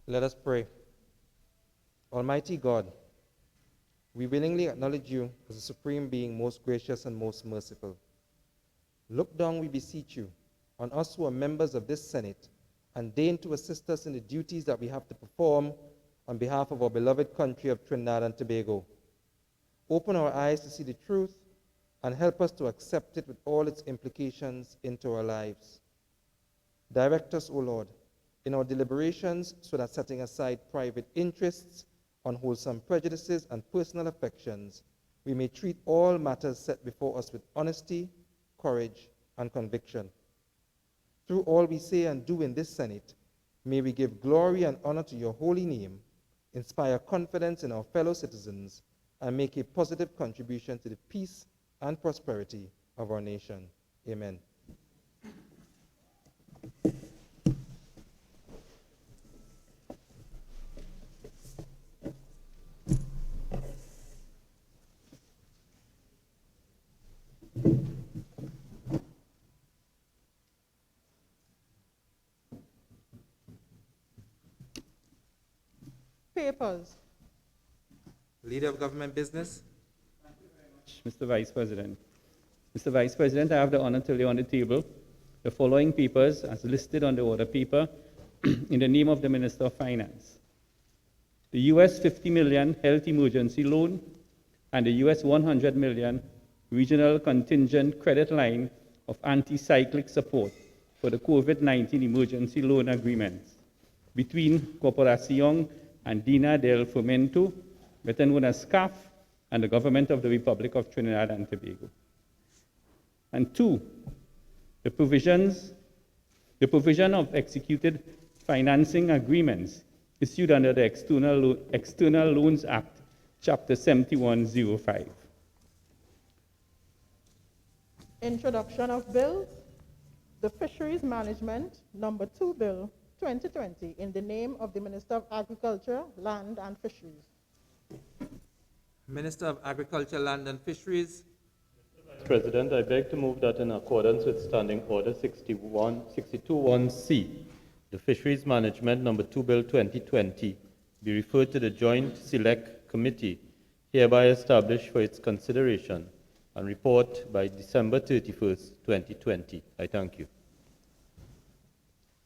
Let us pray. Almighty God, we willingly acknowledge you as the Supreme Being, most gracious and most merciful. Look down, we beseech you, on us who are members of this Senate, and deign to assist us in the duties that we have to perform on behalf of our beloved country of Trinidad and Tobago. Open our eyes to see the truth and help us to accept it with all its implications into our lives. Direct us, O Lord, in our deliberations so that, setting aside private interests, unwholesome prejudices, and personal affections, we may treat all matters set before us with honesty, courage, and conviction. Through all we say and do in this Senate, may we give glory and honor to your holy name, inspire confidence in our fellow citizens, and make a positive contribution to the peace and prosperity of our nation. Amen. Papers. Leader of Government Business. Thank you very much, Mr. Vice President. Mr. Vice President, I have the honor to lay on the table the following papers as listed on the order paper in the name of the Minister of Finance. The US $50 million health emergency loan and the US $100 million regional contingent credit line of anti-cyclic support for the COVID-19 emergency loan agreements between Corporación Andina del Fomento, better known as SCAF, and the Government of the Republic of Trinidad and Tobago. And two, the provision of executed financing agreements issued under the External Loans Act, Chapter 7105. Introduction of bills. The Fisheries Management Number 2 Bill 2020 in the name of the Minister of Agriculture, Land and Fisheries. Minister of Agriculture, Land and Fisheries. Mr. Vice President, I beg to move that in accordance with Standing Order 621C, the Fisheries Management Number 2 Bill 2020 be referred to the Joint Select Committee hereby established for its consideration and report by December 31st, 2020. I thank you.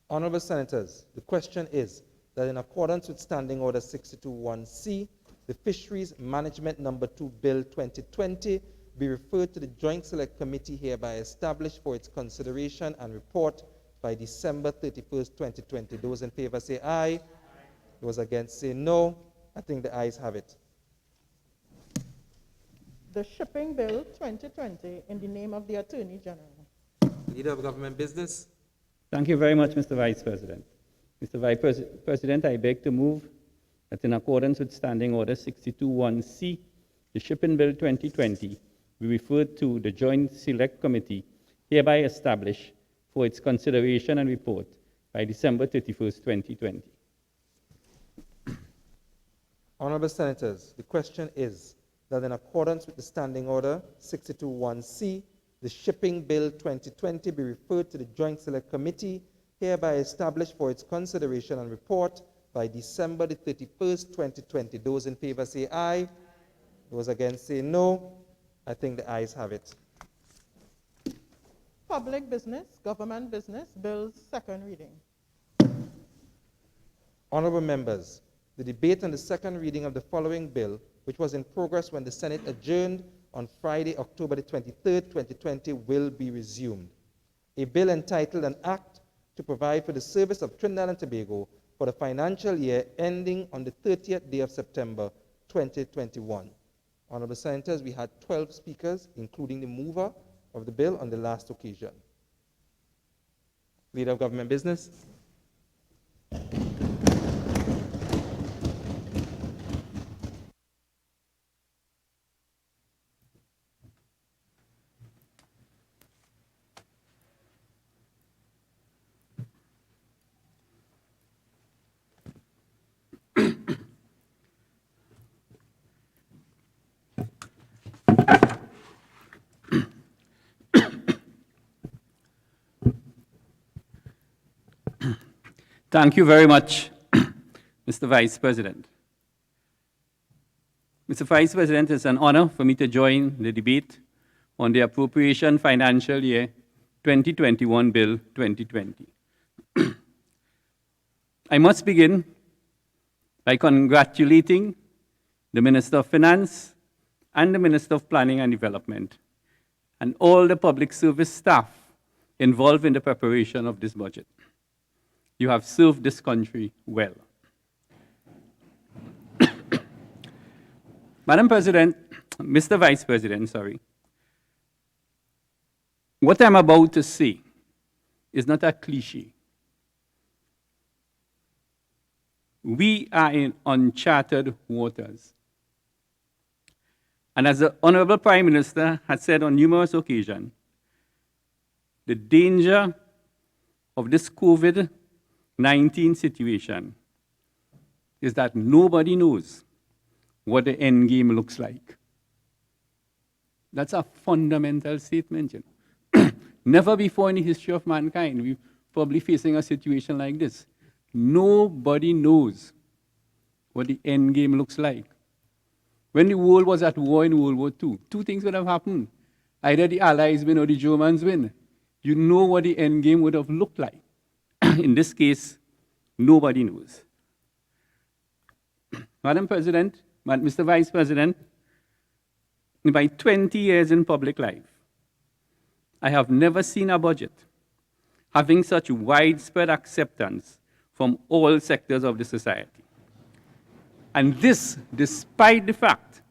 Honorable Senators, the question is that in accordance with Standing Order 621C, the Fisheries Management Number 2 Bill 2020 be referred to the Joint Select Committee hereby established for its consideration and report by December 31st, 2020. Those in favor say aye. Those against say no. I think the ayes have it. The Shipping Bill 2020 in the name of the Attorney General. Leader of Government Business. Thank you very much, Mr. Vice President. Mr. Vice President, I beg to move that in accordance with Standing Order 621C, the Shipping Bill 2020 be referred to the Joint Select Committee hereby established for its consideration and report by December 31st, 2020. Honorable Senators, the question is that in accordance with the Standing Order 621C, the Shipping Bill 2020 be referred to the Joint Select Committee hereby established for its consideration and report by December the 31st, 2020. Those in favor say aye. Those against say no. I think the ayes have it. Public Business, Government Business, Bills, second reading. Honorable members, the debate on the second reading of the following bill, which was in progress when the Senate adjourned on Friday, October the 23rd, 2020, will be resumed. A bill entitled An Act to Provide for the Service of Trinidad and Tobago for the financial year ending on the 30th day of September, 2021. Honorable Senators, we had 12 speakers, including the mover of the bill on the last occasion. Leader of Government Business. Thank you very much, Mr. Vice President. Mr. Vice President, it's an honor for me to join the debate on the Appropriation Financial Year 2021 Bill 2020. I must begin by congratulating the Minister of Finance and the Minister of Planning and Development and all the public service staff involved in the preparation of this budget. You have served this country well. Madam President, Mr. Vice President, what I'm about to say is not a cliche. We are in uncharted waters. And as the Honorable Prime Minister has said on numerous occasions, the danger of this COVID-19 situation is that nobody knows what the end game looks like. That's a fundamental statement. You know. Never before in the history of mankind we're probably facing a situation like this. Nobody knows what the end game looks like. When the world was at war in World War II, two things would have happened. Either the Allies win or the Germans win. You know what the end game would have looked like. In this case, nobody knows. Madam President, Mr. Vice President, in my 20 years in public life, I have never seen a budget having such widespread acceptance from all sectors of the society. And this, despite the fact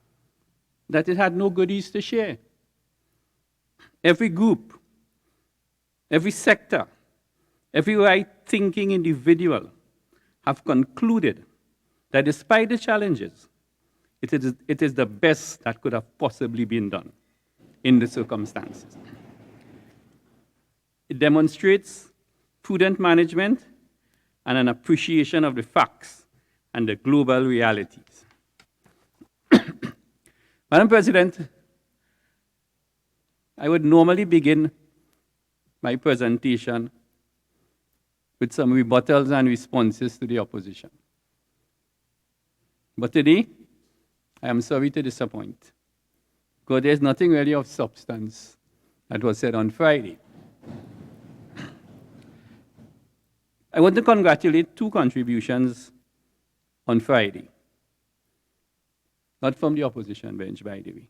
that it had no goodies to share. Every group, every sector, every right-thinking individual have concluded that despite the challenges, it is the best that could have possibly been done in the circumstances. It demonstrates prudent management and an appreciation of the facts and the global realities. Madam President, I would normally begin my presentation with some rebuttals and responses to the opposition. But today, I am sorry to disappoint, because there's nothing really of substance that was said on Friday. I want to congratulate two contributions on Friday. Not from the opposition bench, by the way.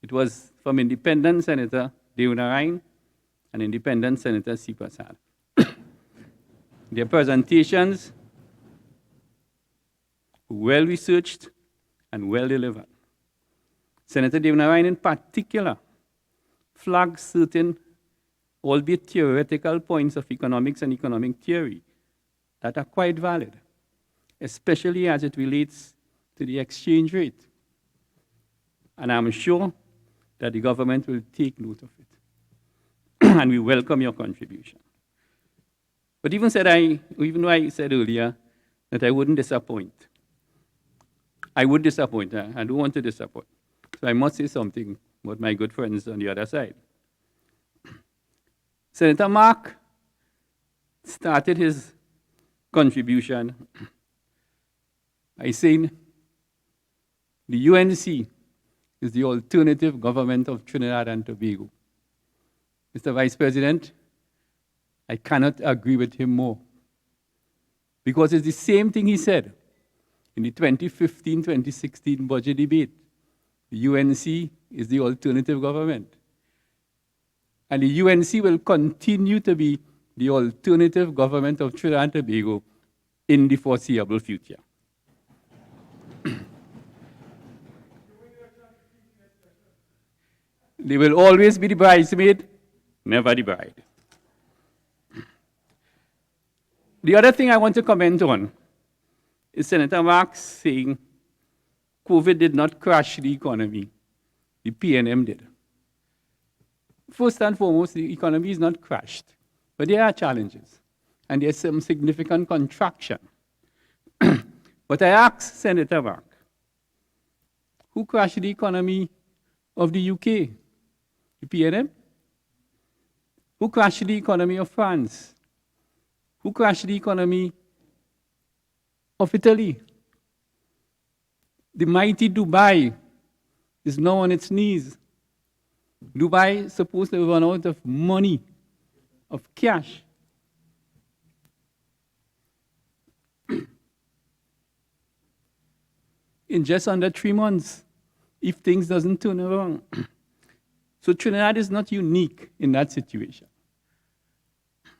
It was from Independent Senator Dillon-Remy and Independent Senator C. Prasad. Their presentations were well researched and well delivered. Senator Dillon-Remy in particular flagged certain, albeit theoretical, points of economics and economic theory that are quite valid, especially as it relates to the exchange rate. And I'm sure that the government will take note of it. And we welcome your contribution. But even though I said earlier that I wouldn't disappoint, I would disappoint. I don't want to disappoint. So I must say something about my good friends on the other side. Senator Mark started his contribution by saying the UNC is the alternative government of Trinidad and Tobago. Mr. Vice President, I cannot agree with him more, because it's the same thing he said in the 2015-2016 budget debate. The UNC is the alternative government. And the UNC will continue to be the alternative government of Trinidad and Tobago in the foreseeable future. They will always be the bridesmaid, never the bride. The other thing I want to comment on is Senator Marx saying COVID did not crash the economy. The PNM did. First and foremost, the economy is not crashed, but there are challenges, and there's some significant contraction. But I asked Senator Mark, who crashed the economy of the UK? The PNM? Who crashed the economy of France? Who crashed the economy of Italy. The mighty Dubai is now on its knees. Dubai is supposed to run out of money, of cash. In just under 3 months, if things doesn't turn around. So Trinidad is not unique in that situation.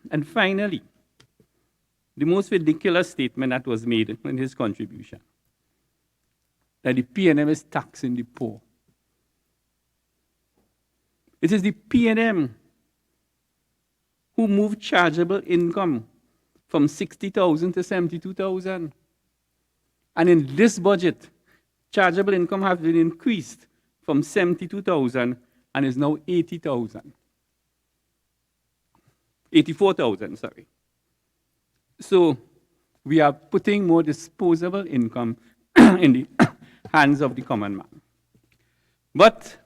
And finally, the most ridiculous statement that was made in his contribution, that the PNM is taxing the poor. It is the PNM who moved chargeable income from 60,000 to 72,000. And in this budget, chargeable income has been increased from 72,000 and is now 80,000. 84,000, sorry. So we are putting more disposable income in the hands of the common man. But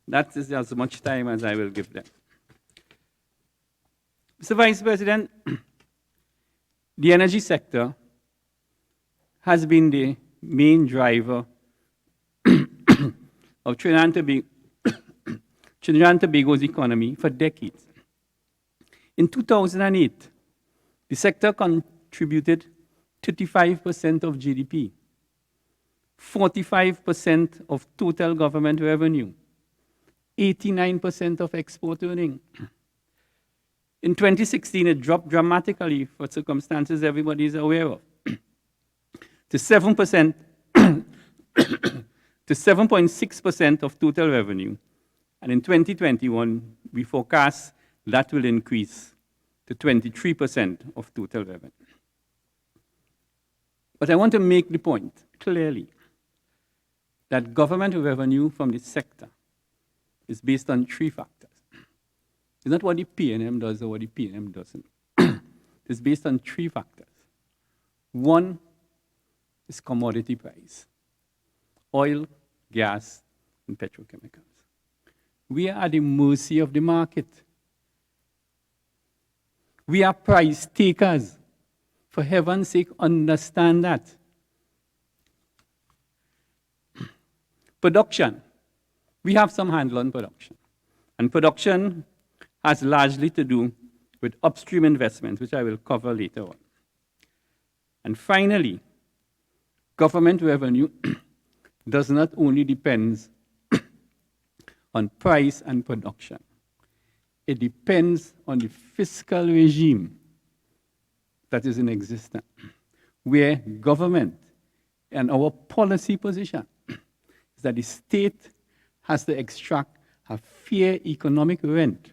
that is as much time as I will give them. Mr. Vice President, the energy sector has been the main driver of Trinidad and Tobago's economy for decades. In 2008, the sector contributed 35% of GDP, 45% of total government revenue, 89% of export earning. In 2016, it dropped dramatically for circumstances everybody is aware of, to 7%, to 7.6% of total revenue. And in 2021, we forecast that will increase to 23% of total revenue. But I want to make the point clearly that government revenue from the sector is based on 3 factors. It's not what the PNM does or what the PNM doesn't. It's based on 3 factors. One is commodity price: oil, gas, and petrochemicals. We are at the mercy of the market. We are price takers. For heaven's sake, understand that. Production. We have some handle on production. And production has largely to do with upstream investments, which I will cover later on. And finally, government revenue does not only depend on price and production. It depends on the fiscal regime that is in existence, where government and our policy position is that the state has to extract a fair economic rent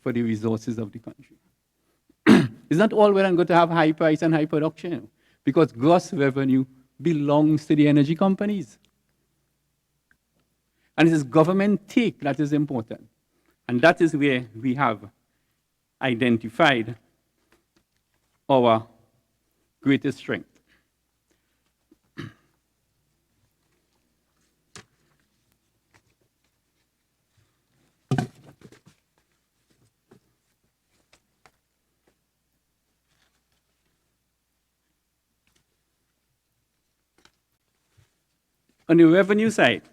for the resources of the country. It's not all well and good to have high price and high production, because gross revenue belongs to the energy companies. And it is government take that is important. And that is where we have identified our greatest strength. On the revenue side,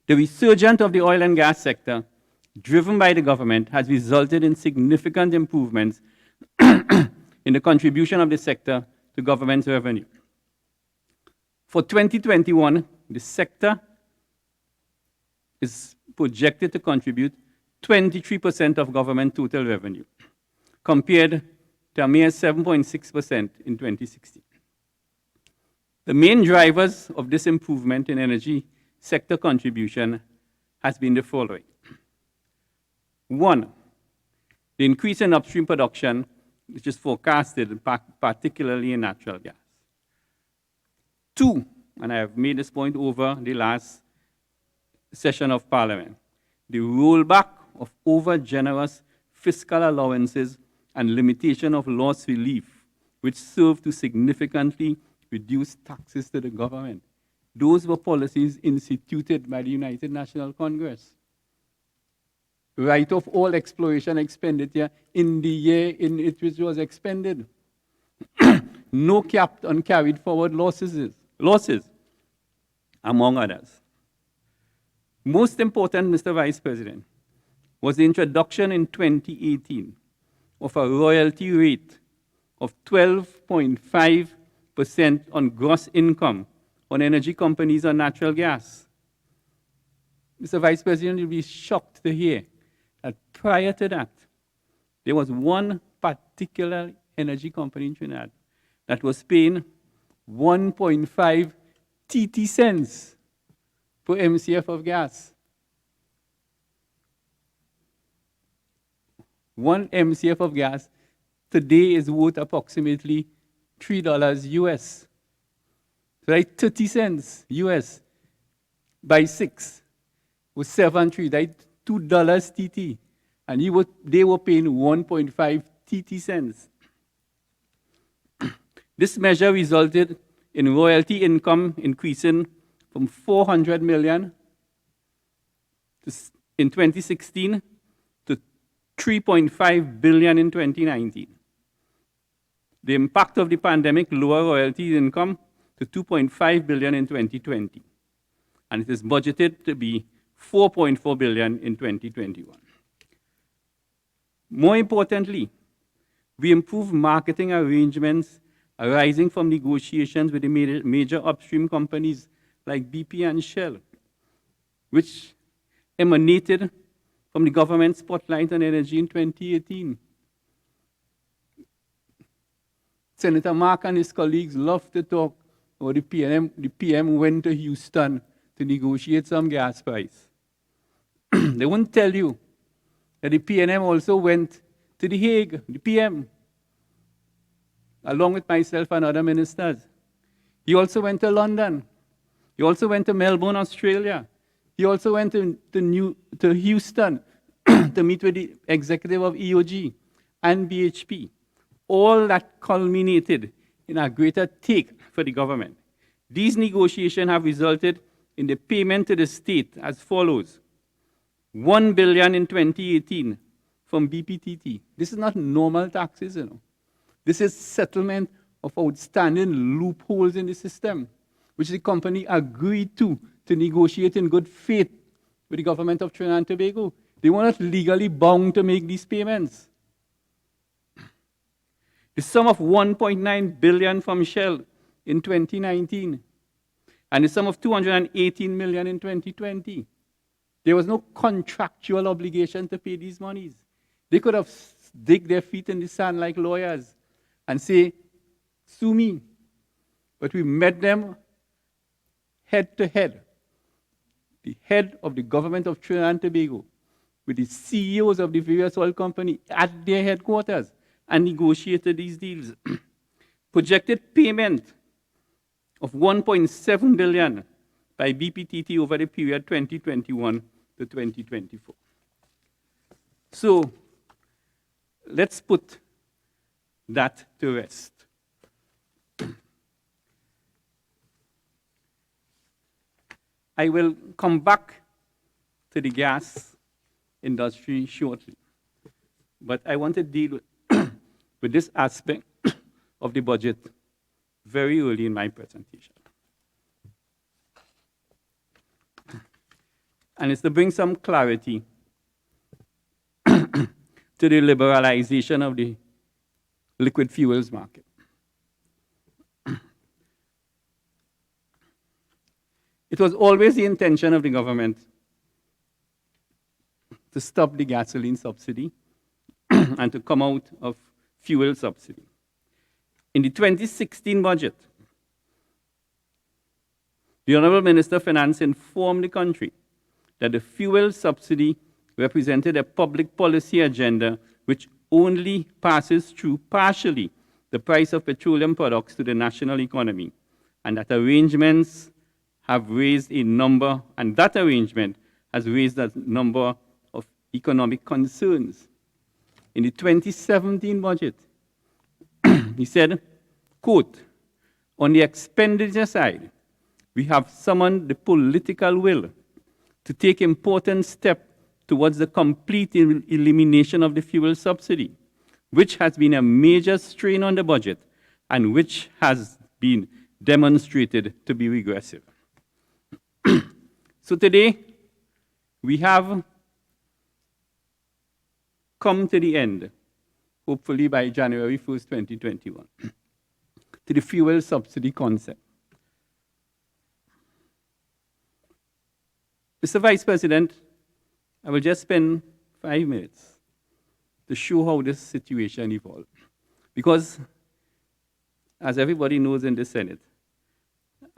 the resurgence of the oil and gas sector, driven by the government, has resulted in significant improvements in the contribution of the sector to government revenue. For 2021, the sector is projected to contribute 23% of government total revenue, compared to a mere 7.6% in 2016. The main drivers of this improvement in energy sector contribution has been the following. 1, the increase in upstream production, which is forecasted particularly in natural gas. 2, and I have made this point over the last session of Parliament, the rollback of over-generous fiscal allowances and limitation of loss relief, which serve to significantly reduce taxes to the government. Those were policies instituted by the United National Congress. write off all exploration expenditure in the year in which it was expended. No cap on carried forward losses, among others. Most important, Mr. Vice President, was the introduction in 2018 of a royalty rate of 12.5% on gross income on energy companies on natural gas. Mr. Vice President, you'll be shocked to hear that prior to that, there was one particular energy company in Trinidad that was paying 1.5 TT cents per MCF of gas. 1 MCF of gas today is worth approximately $3 US. Right, 30 cents US by 6 was 7.3, right? $2 TT. And they were paying 1.5 TT cents. This measure resulted in royalty income increasing from 400 million in 2016 to 3.5 billion in 2019. The impact of the pandemic lowered royalty income to 2.5 billion in 2020. And it is budgeted to be 4.4 billion in 2021. More importantly, we improved marketing arrangements arising from negotiations with the major upstream companies like BP and Shell, which emanated from the government spotlight on energy in 2018. Senator Mark and his colleagues love to talk about the PM. The PM went to Houston to negotiate some gas price. They won't tell you that the PNM also went to The Hague, the PM, along with myself and other ministers. He also went to London. He also went to Melbourne, Australia. He also went to Houston to meet with the executive of EOG and BHP. All that culminated in a greater take for the government. These negotiations have resulted in the payment to the state as follows. 1 billion in 2018 from BPTT. This is not normal taxes, you know. This is settlement of outstanding loopholes in the system, which the company agreed to negotiate in good faith with the government of Trinidad and Tobago. They were not legally bound to make these payments. The sum of 1.9 billion from Shell in 2019 and the sum of 218 million in 2020. There was no contractual obligation to pay these monies. They could have dig their feet in the sand like lawyers and say, sue me. But we met them head to head. The head of the government of Trinidad and Tobago with the CEOs of the various oil companies at their headquarters and negotiated these deals. Projected payment of 1.7 billion by BPTT over the period 2021 to 2024. So let's put that to rest. I will come back to the gas industry shortly, but I want to deal with this aspect of the budget very early in my presentation. And it's to bring some clarity to the liberalization of the liquid fuels market. It was always the intention of the government to stop the gasoline subsidy and to come out of fuel subsidy. In the 2016 budget, the Honorable Minister of Finance informed the country that the fuel subsidy represented a public policy agenda which only passes through partially the price of petroleum products to the national economy, and that arrangements have raised a number, and that arrangement has raised a number of economic concerns. In the 2017 budget, he said, quote, on the expenditure side, we have summoned the political will to take important steps towards the complete elimination of the fuel subsidy, which has been a major strain on the budget and which has been demonstrated to be regressive. So today, we have come to the end, hopefully by January 1st, 2021, to the fuel subsidy concept. Mr. Vice President, I will just spend 5 minutes to show how this situation evolved. Because, as everybody knows in the Senate,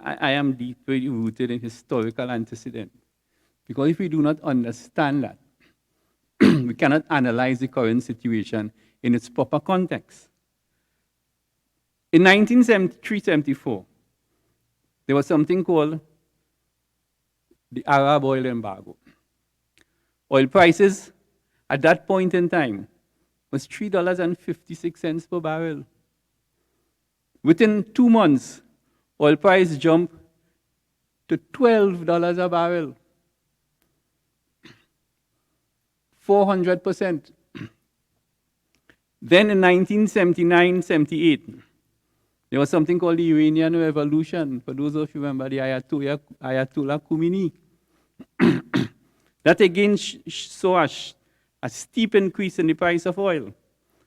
I am deeply rooted in historical antecedent. Because if we do not understand that, we cannot analyze the current situation in its proper context. In 1973-74, there was something called the Arab oil embargo. Oil prices at that point in time was $3.56 per barrel. Within 2 months, oil price jumped to $12 a barrel. 400%. Then in 1979-78, there was something called the Iranian Revolution. For those of you who remember the Ayatollah Khomeini. That again saw a steep increase in the price of oil,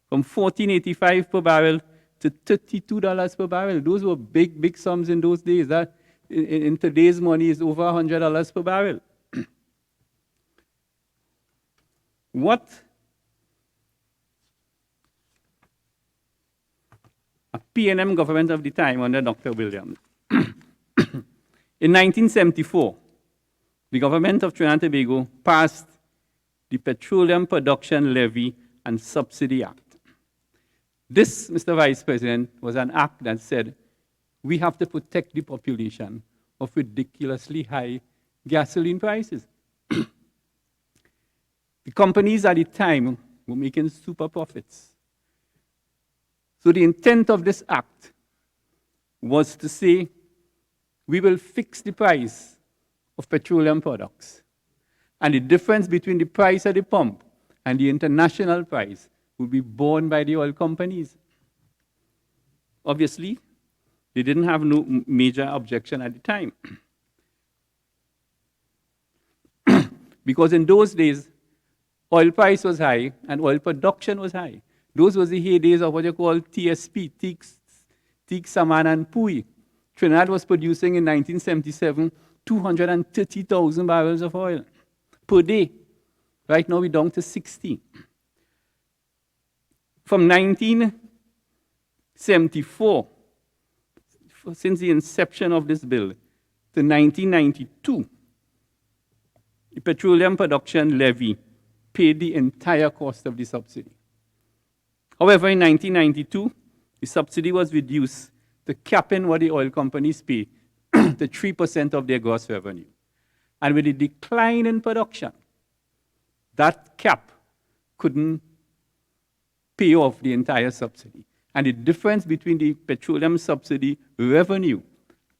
from $14.85 per barrel to $32 per barrel. Those were big, big sums in those days. That in today's money is over $100 per barrel. What a PNM government of the time under Dr. Williams. In 1974, the government of Trinidad and Tobago passed the Petroleum Production Levy and Subsidy Act. This, Mr. Vice President, was an act that said we have to protect the population of ridiculously high gasoline prices. The companies at the time were making super profits. So the intent of this act was to say, we will fix the price of petroleum products. And the difference between the price at the pump and the international price will be borne by the oil companies. Obviously, they didn't have no major objection at the time. Because in those days, oil price was high and oil production was high. Those were the heydays of what you call TSP, Teak, Saman, and Pui. Trinidad was producing in 1977 230,000 barrels of oil per day. Right now we're down to 60. From 1974, since the inception of this bill, to 1992, the petroleum production levy paid the entire cost of the subsidy. However, in 1992, the subsidy was reduced to capping what the oil companies pay to 3% of their gross revenue. And with the decline in production, that cap couldn't pay off the entire subsidy. And the difference between the petroleum subsidy revenue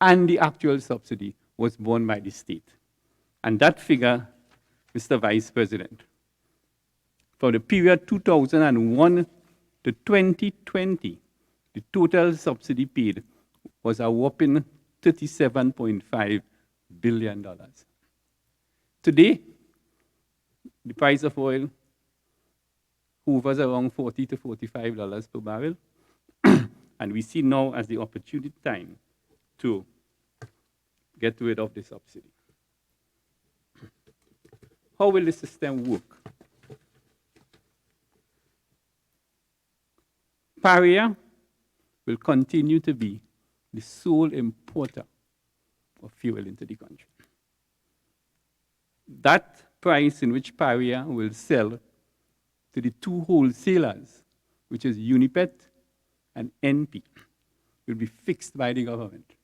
and the actual subsidy was borne by the state. And that figure, Mr. Vice President, for the period 2001 to 2020, the total subsidy paid was a whopping $37.5 billion. Today, the price of oil hovers around $40 to $45 per barrel, and we see now as the opportune time to get rid of the subsidy. How will the system work? Paria will continue to be the sole importer of fuel into the country. That price in which Paria will sell to the two wholesalers, which is Unipet and NP, will be fixed by the government.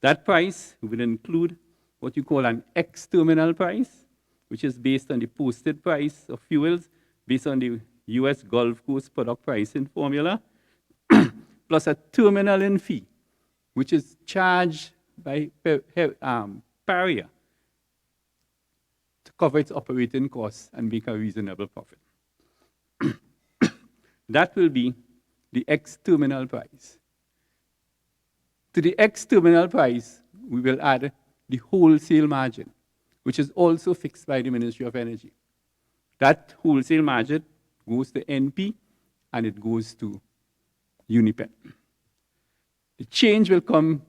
That price will include what you call an ex-terminal price, which is based on the posted price of fuels, based on the US Gulf Coast product pricing formula, plus a terminal-in fee, which is charged by Paria to to cover its operating costs and make a reasonable profit. That will be the ex-terminal price. To the ex-terminal price, we will add the wholesale margin, which is also fixed by the Ministry of Energy. That wholesale margin goes to NP and it goes to Unipen. The change will come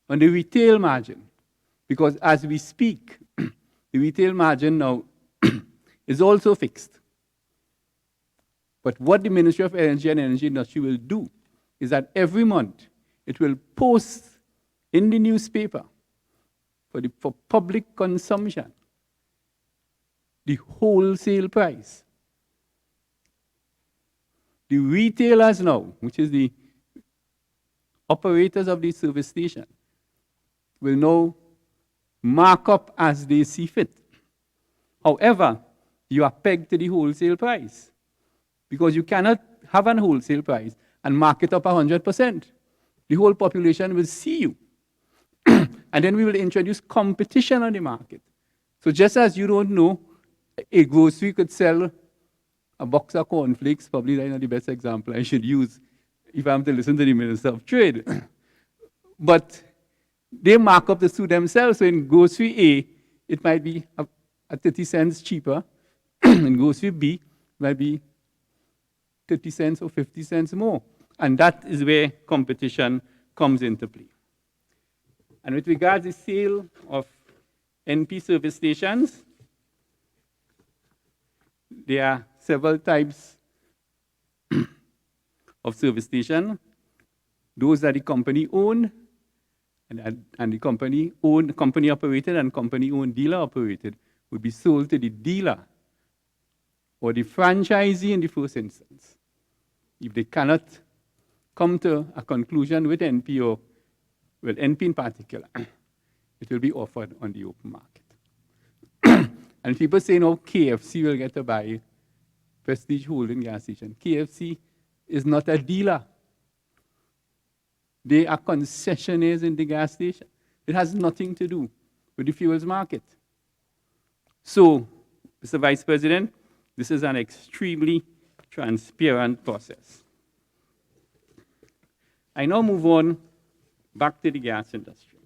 on the retail margin, because as we speak, the retail margin now is also fixed. But what the Ministry of Energy and Energy Industry will do is that every month it will post in the newspaper for public consumption the wholesale price. The retailers now, which is the operators of the service station, will now mark up as they see fit. However, you are pegged to the wholesale price, because you cannot have a wholesale price and mark it up 100%. The whole population will see you. And then we will introduce competition on the market. So just as you don't know, a grocery could sell a box of cornflakes, probably that's not the best example I should use if I'm to listen to the Minister of Trade. But they mark up the two themselves. So in grocery A, it might be at 30 cents cheaper. In grocery B, it might be 30 cents or 50 cents more. And that is where competition comes into play. And with regards to the sale of NP service stations, there are several types of service station. Those that the company owned, and the company owned, company operated, and company owned dealer operated would be sold to the dealer or the franchisee in the first instance. If they cannot come to a conclusion with NP, or with NP in particular, it will be offered on the open market. And people say, no, KFC will get to buy Prestige Holding gas station. KFC is not a dealer. They are concessionaires in the gas station. It has nothing to do with the fuels market. So, Mr. Vice President, this is an extremely transparent process. I now move on back to the gas industry.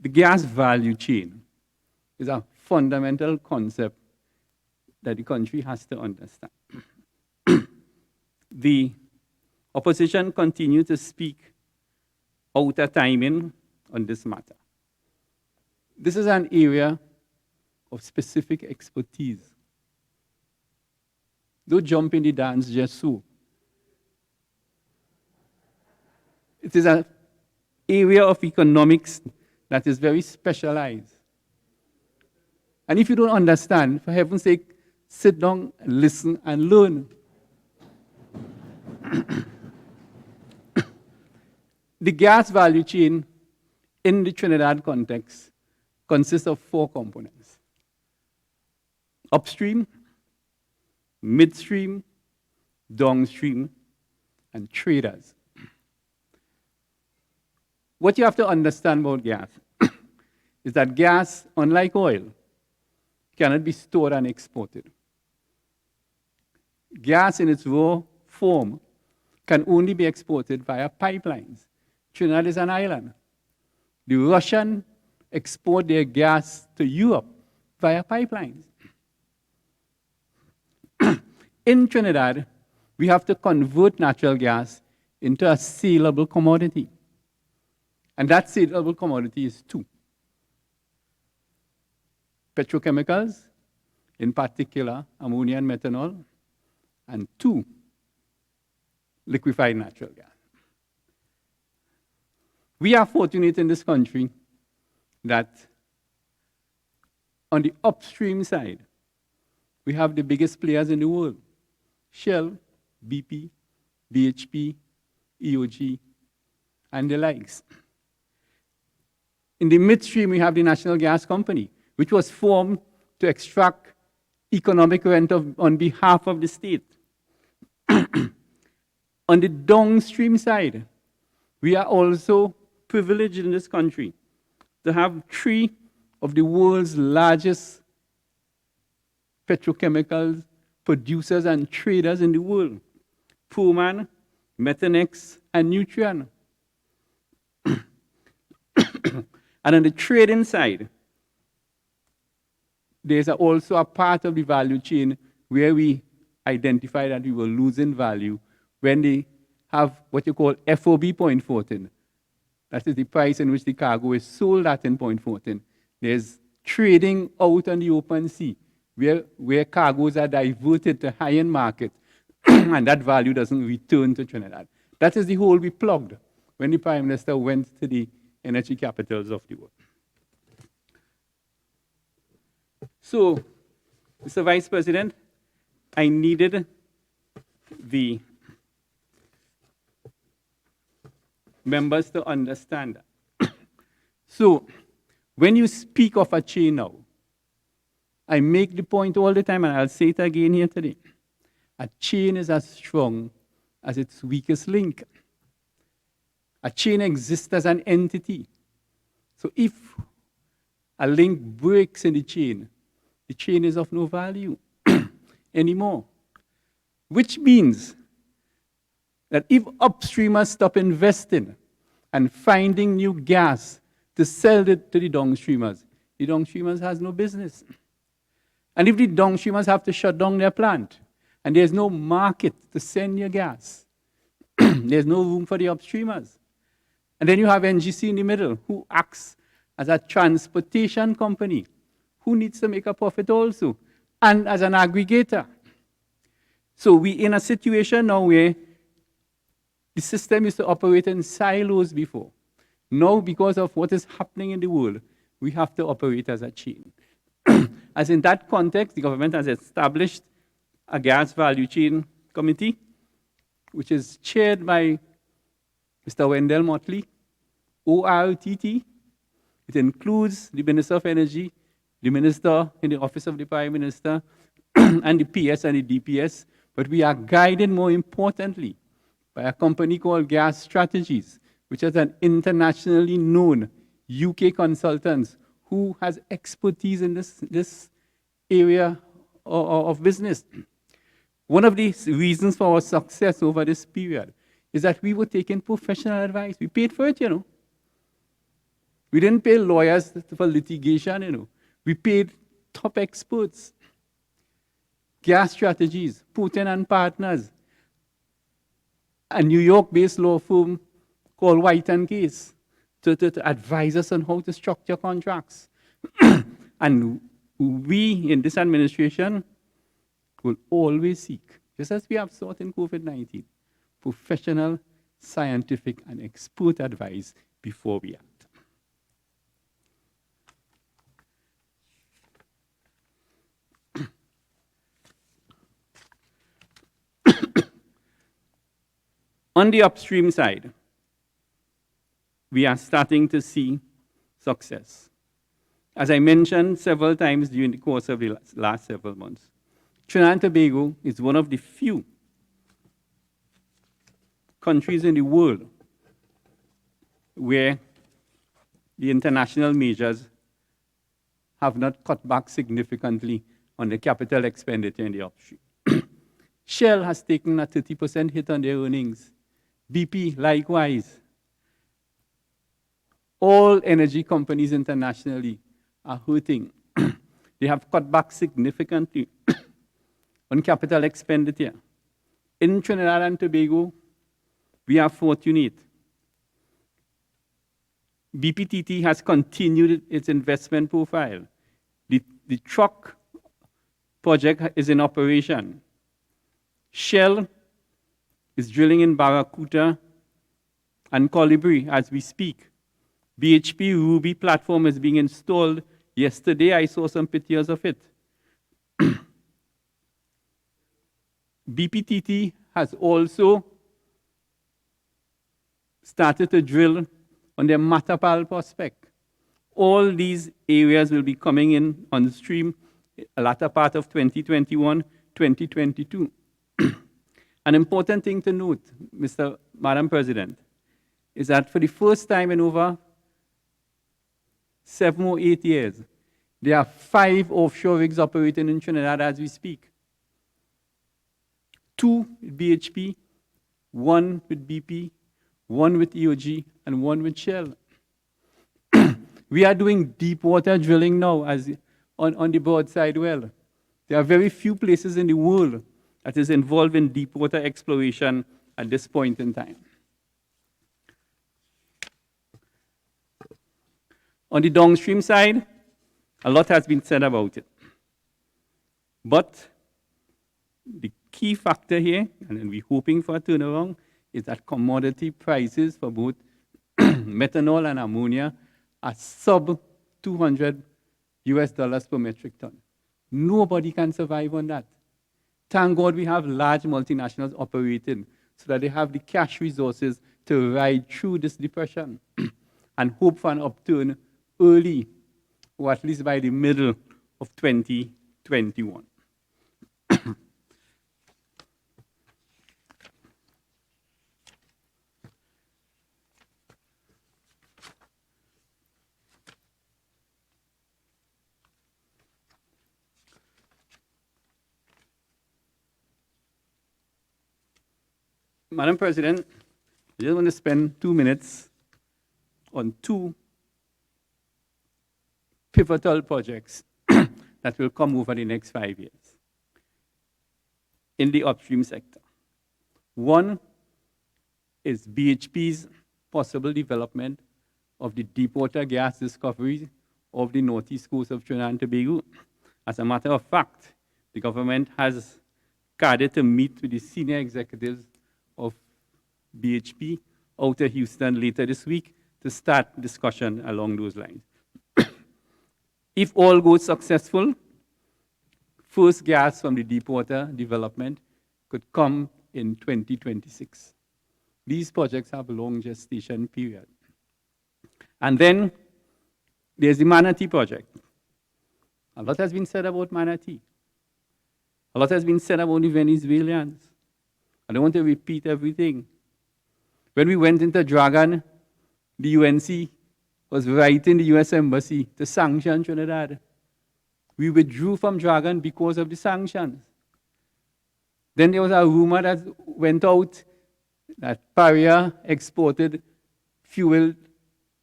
The gas value chain is a fundamental concept that the country has to understand. The opposition continue to speak out of timing on this matter. This is an area of specific expertise. Don't jump in the dance just so. It is an area of economics that is very specialized. And if you don't understand, for heaven's sake, sit down, listen, and learn. The gas value chain in the Trinidad context consists of 4 components: upstream, midstream, downstream, and traders. What you have to understand about gas is that gas, unlike oil, cannot be stored and exported. Gas in its raw form can only be exported via pipelines. Trinidad is an island. The Russians export their gas to Europe via pipelines. In Trinidad, we have to convert natural gas into a saleable commodity. And that saleable commodity is 2. Petrochemicals, in particular ammonia and methanol, and 2, liquefied natural gas. We are fortunate in this country that on the upstream side, we have the biggest players in the world: Shell, BP, BHP, EOG, and the likes. In the midstream, we have the National Gas Company, which was formed to extract economic rent on behalf of the state. On the downstream side, we are also privileged in this country to have 3 of the world's largest petrochemical producers and traders in the world, Pullman, Methanex, and Nutrien. And on the trading side, there's also a part of the value chain where we identify that we were losing value when they have what you call FOB point 14. That is the price in which the cargo is sold at in point 14. There's trading out on the open sea where cargoes are diverted to high-end market and that value doesn't return to Trinidad. That is the hole we plugged when the Prime Minister went to the energy capitals of the world. So, Mr. Vice President, I needed the members to understand that. So, when you speak of a chain now, I make the point all the time, and I'll say it again here today. A chain is as strong as its weakest link. A chain exists as an entity. So if a link breaks in the chain is of no value anymore. Which means that if upstreamers stop investing and finding new gas to sell it to the downstreamers has no business. And if the downstreamers have to shut down their plant, and there's no market to send your gas, there's no room for the upstreamers. And then you have NGC in the middle, who acts as a transportation company, who needs to make a profit also, and as an aggregator. So we're in a situation now where the system used to operate in silos before. Now, because of what is happening in the world, we have to operate as a chain. As in that context, the government has established a gas value chain committee, which is chaired by Mr. Wendell Motley, ORTT. It includes the Minister of Energy, the Minister in the Office of the Prime Minister, and the PS and the DPS. But we are guided, more importantly, by a company called Gas Strategies, which is an internationally known UK consultant who has expertise in this area of business. One of the reasons for our success over this period is that we were taking professional advice. We paid for it, We didn't pay lawyers for litigation, We paid top experts. Gas Strategies, Putin and Partners, a New York-based law firm called White & Case to advise us on how to structure contracts. And we, in this administration, will always seek, just as we have sought in COVID-19, professional, scientific, and expert advice before we act. On the upstream side, we are starting to see success. As I mentioned several times during the course of the last several months, Trinidad and Tobago is one of the few countries in the world where the international majors have not cut back significantly on the capital expenditure in the upstream. Shell has taken a 30% hit on their earnings. BP, likewise. All energy companies internationally are hurting. They have cut back significantly on capital expenditure. In Trinidad and Tobago, we are fortunate. BPTT has continued its investment profile. The truck project is in operation. Shell is drilling in Barracuda and Colibri as we speak. BHP Ruby platform is being installed. Yesterday, I saw some pictures of it. BPTT has also started to drill on their Matapal prospect. All these areas will be coming in on the stream the latter part of 2021, 2022. An important thing to note, Madam President, is that for the first time in over 7 or 8 years, There are 5 offshore rigs operating in Trinidad as we speak. 2 with BHP, 1 with BP, 1 with EOG, and 1 with Shell. We are doing deep water drilling now on the broadside well. There are very few places in the world that is involved in deep water exploration at this point in time. On the downstream side, a lot has been said about it. But the key factor here, and we're hoping for a turnaround, is that commodity prices for both methanol and ammonia are sub $200 per metric ton. Nobody can survive on that. Thank God we have large multinationals operating so that they have the cash resources to ride through this depression and hope for an upturn early, or at least by the middle of 2021. Madam President, I just want to spend 2 minutes on 2 pivotal projects that will come over the next 5 years in the upstream sector. One is BHP's possible development of the deepwater gas discoveries of the northeast coast of Trinidad and Tobago. As a matter of fact, the government has carded to meet with the senior executives of BHP out of Houston later this week to start discussion along those lines. If all goes successful, first gas from the deepwater development could come in 2026. These projects have a long gestation period. And then there's the Manatee project. A lot has been said about Manatee. A lot has been said about the Venezuelans. I don't want to repeat everything. When we went into Dragon, the UNC was writing the US Embassy to sanction Trinidad. We withdrew from Dragon because of the sanctions. Then there was a rumor that went out that Paria exported fuel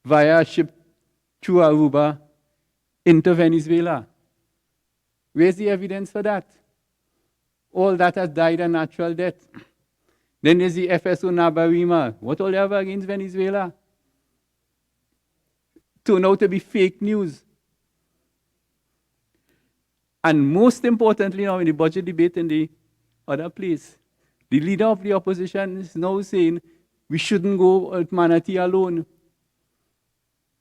via a ship through Aruba into Venezuela. Where's the evidence for that? All that has died a natural death. Then there's the FSO Nabarima. What all they have against Venezuela? Turned out to be fake news. And most importantly now in the budget debate in the other place, the leader of the opposition is now saying we shouldn't go at Manatee alone.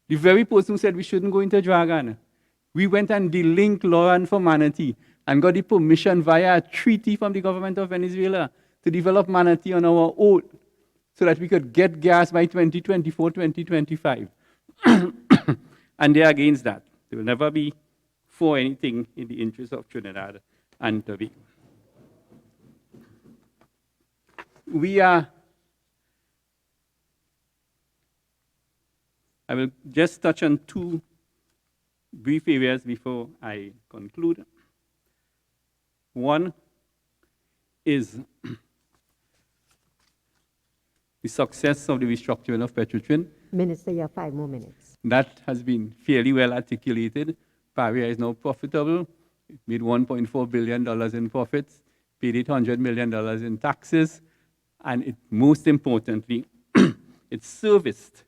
The very person who said we shouldn't go into Dragon. We went and delinked Lauren for Manatee and got the permission via a treaty from the government of Venezuela to develop Manatee on our own so that we could get gas by 2024, 2025. And they're against that. They will never be for anything in the interest of Trinidad and Tobago. I will just touch on 2 brief areas before I conclude. One is the success of the restructuring of Petrotrin. Minister, you have 5 more minutes. That has been fairly well articulated. Paria is now profitable. It made $1.4 billion in profits, paid $800 million in taxes, and most importantly, it serviced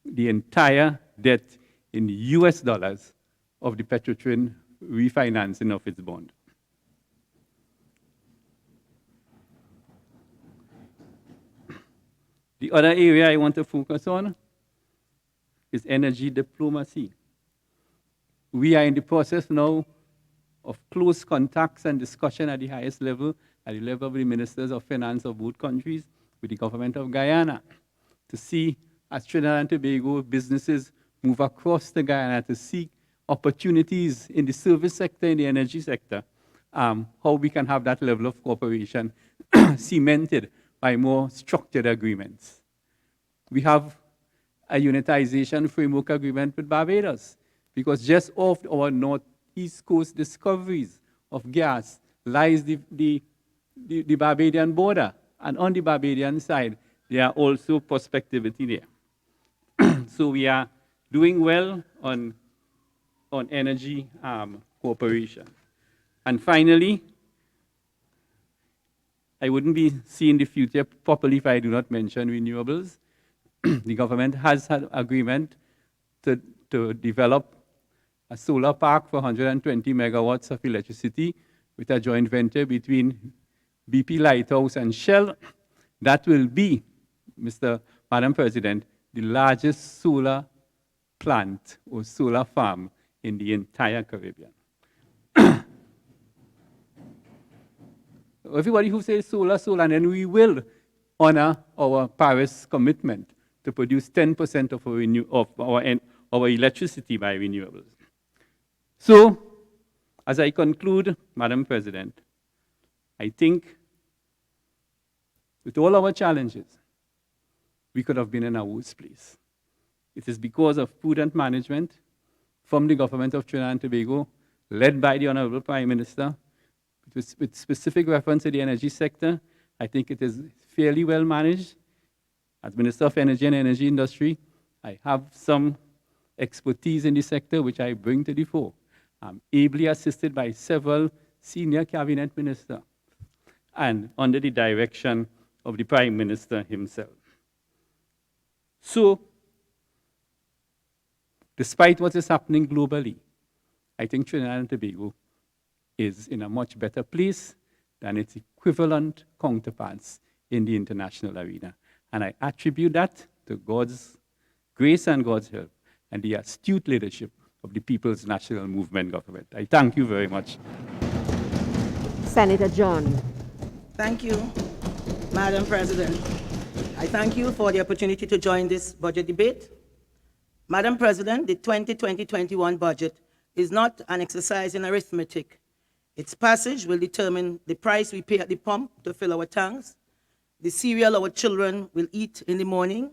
the entire debt in US dollars of the Petrotrin refinancing of its bond. The other area I want to focus on is energy diplomacy. We are in the process now of close contacts and discussion at the highest level, at the level of the ministers of finance of both countries, with the government of Guyana, to see, as Trinidad and Tobago businesses move across to Guyana to seek opportunities in the service sector, in the energy sector, how we can have that level of cooperation cemented by more structured agreements. We have a unitization framework agreement with Barbados. because just off our northeast coast discoveries of gas lies the Barbadian border. And on the Barbadian side, there are also prospectivity there. So we are doing well on energy cooperation. And finally, I wouldn't be seeing the future properly if I do not mention renewables. The government has had agreement to develop a solar park for 120 megawatts of electricity with a joint venture between BP Lighthouse and Shell. That will be, Madam President, the largest solar plant or solar farm in the entire Caribbean. Everybody who says solar, solar, and then we will honor our Paris commitment to produce 10% of our electricity by renewables. So, as I conclude, Madam President, I think with all our challenges, we could have been in a worse place. It is because of prudent management from the government of Trinidad and Tobago, led by the Honorable Prime Minister, with specific reference to the energy sector. I think it is fairly well managed. As Minister of Energy and Energy Industry, I have some expertise in the sector which I bring to the fore. I'm ably assisted by several senior cabinet ministers and under the direction of the Prime Minister himself. So, despite what is happening globally, I think Trinidad and Tobago is in a much better place than its equivalent counterparts in the international arena. And I attribute that to God's grace and God's help and the astute leadership of the People's National Movement government. I thank you very much. Senator John. Thank you, Madam President. I thank you for the opportunity to join this budget debate. Madam President, the 2020-21 budget is not an exercise in arithmetic. Its passage will determine the price we pay at the pump to fill our tanks, the cereal our children will eat in the morning,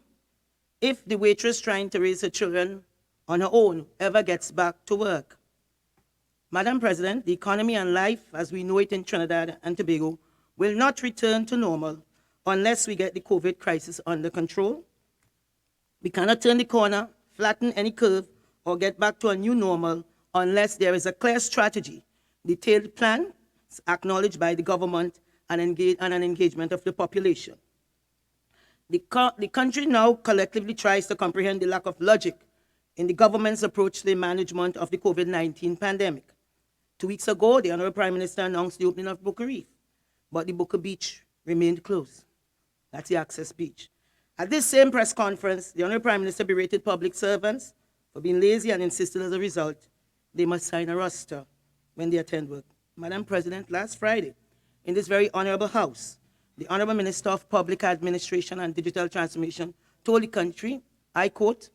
if the waitress trying to raise her children on her own ever gets back to work. Madam President, the economy and life as we know it in Trinidad and Tobago will not return to normal unless we get the COVID crisis under control. We cannot turn the corner, flatten any curve, or get back to a new normal unless there is a clear strategy, detailed plan acknowledged by the government and an engagement of the population. The country now collectively tries to comprehend the lack of logic in the government's approach to the management of the COVID-19 pandemic. 2 weeks ago, the Honorable Prime Minister announced the opening of Bucca Reef, but the Bucca Beach remained closed. That's the access beach. At this same press conference, the Honorable Prime Minister berated public servants for being lazy and insisted as a result they must sign a roster when they attend work. Madam President, last Friday, in this very honorable House, the Honorable Minister of Public Administration and Digital Transformation told the country, I quote,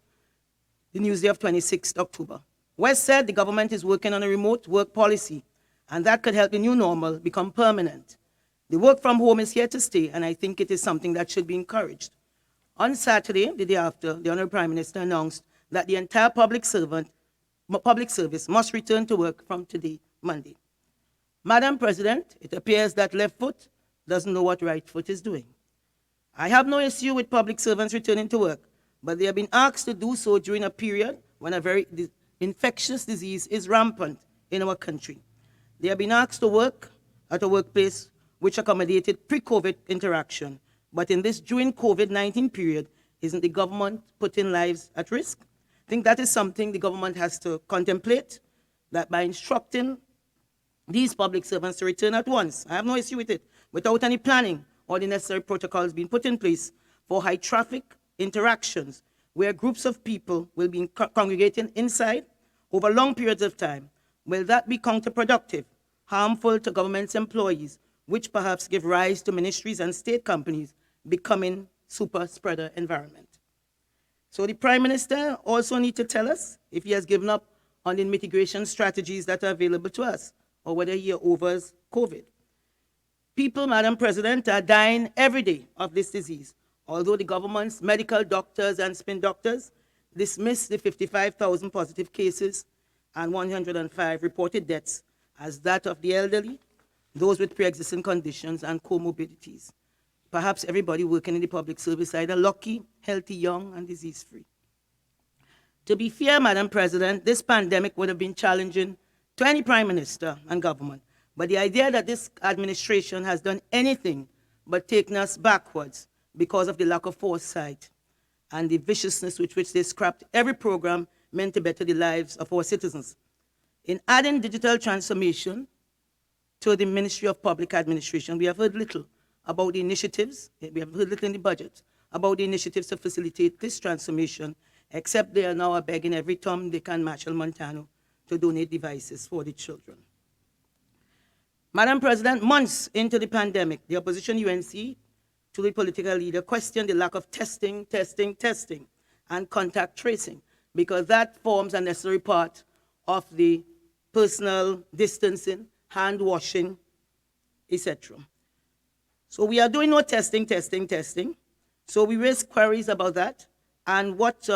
the Newsday of 26th October, West said the government is working on a remote work policy, and that could help the new normal become permanent. The work from home is here to stay, and I think it is something that should be encouraged. On Saturday, the day after, the Honorable Prime Minister announced that the entire public service must return to work from today, Monday. Madam President, it appears that left foot doesn't know what right foot is doing. I have no issue with public servants returning to work, but they have been asked to do so during a period when a very infectious disease is rampant in our country. They have been asked to work at a workplace which accommodated pre-COVID interaction, but in this during COVID-19 period, isn't the government putting lives at risk? I think that is something the government has to contemplate, that by instructing these public servants to return at once, I have no issue with it, without any planning or the necessary protocols being put in place for high traffic interactions where groups of people will be congregating inside over long periods of time, will that be counterproductive, harmful to government's employees, which perhaps give rise to ministries and state companies becoming super spreader environment? So the Prime Minister also needs to tell us if he has given up on the mitigation strategies that are available to us, or whether he overs COVID. People, Madam President, are dying every day of this disease, although the government's medical doctors and spin doctors dismiss the 55,000 positive cases and 105 reported deaths as that of the elderly, those with pre-existing conditions and comorbidities. Perhaps everybody working in the public service either lucky, healthy, young, and disease-free. To be fair, Madam President, this pandemic would have been challenging to any prime minister and government. But the idea that this administration has done anything but taken us backwards because of the lack of foresight and the viciousness with which they scrapped every program meant to better the lives of our citizens. In adding digital transformation to the Ministry of Public Administration, we have heard little about the initiatives, we have heard little in the budget, about the initiatives to facilitate this transformation, except they are now begging every Tom, Dick, and Marshall Montano to donate devices for the children. Madam President, months into the pandemic, the opposition UNC to the political leader questioned the lack of testing, and contact tracing, because that forms a necessary part of the personal distancing, hand washing, etc. So we are doing no testing. So we raised queries about that and what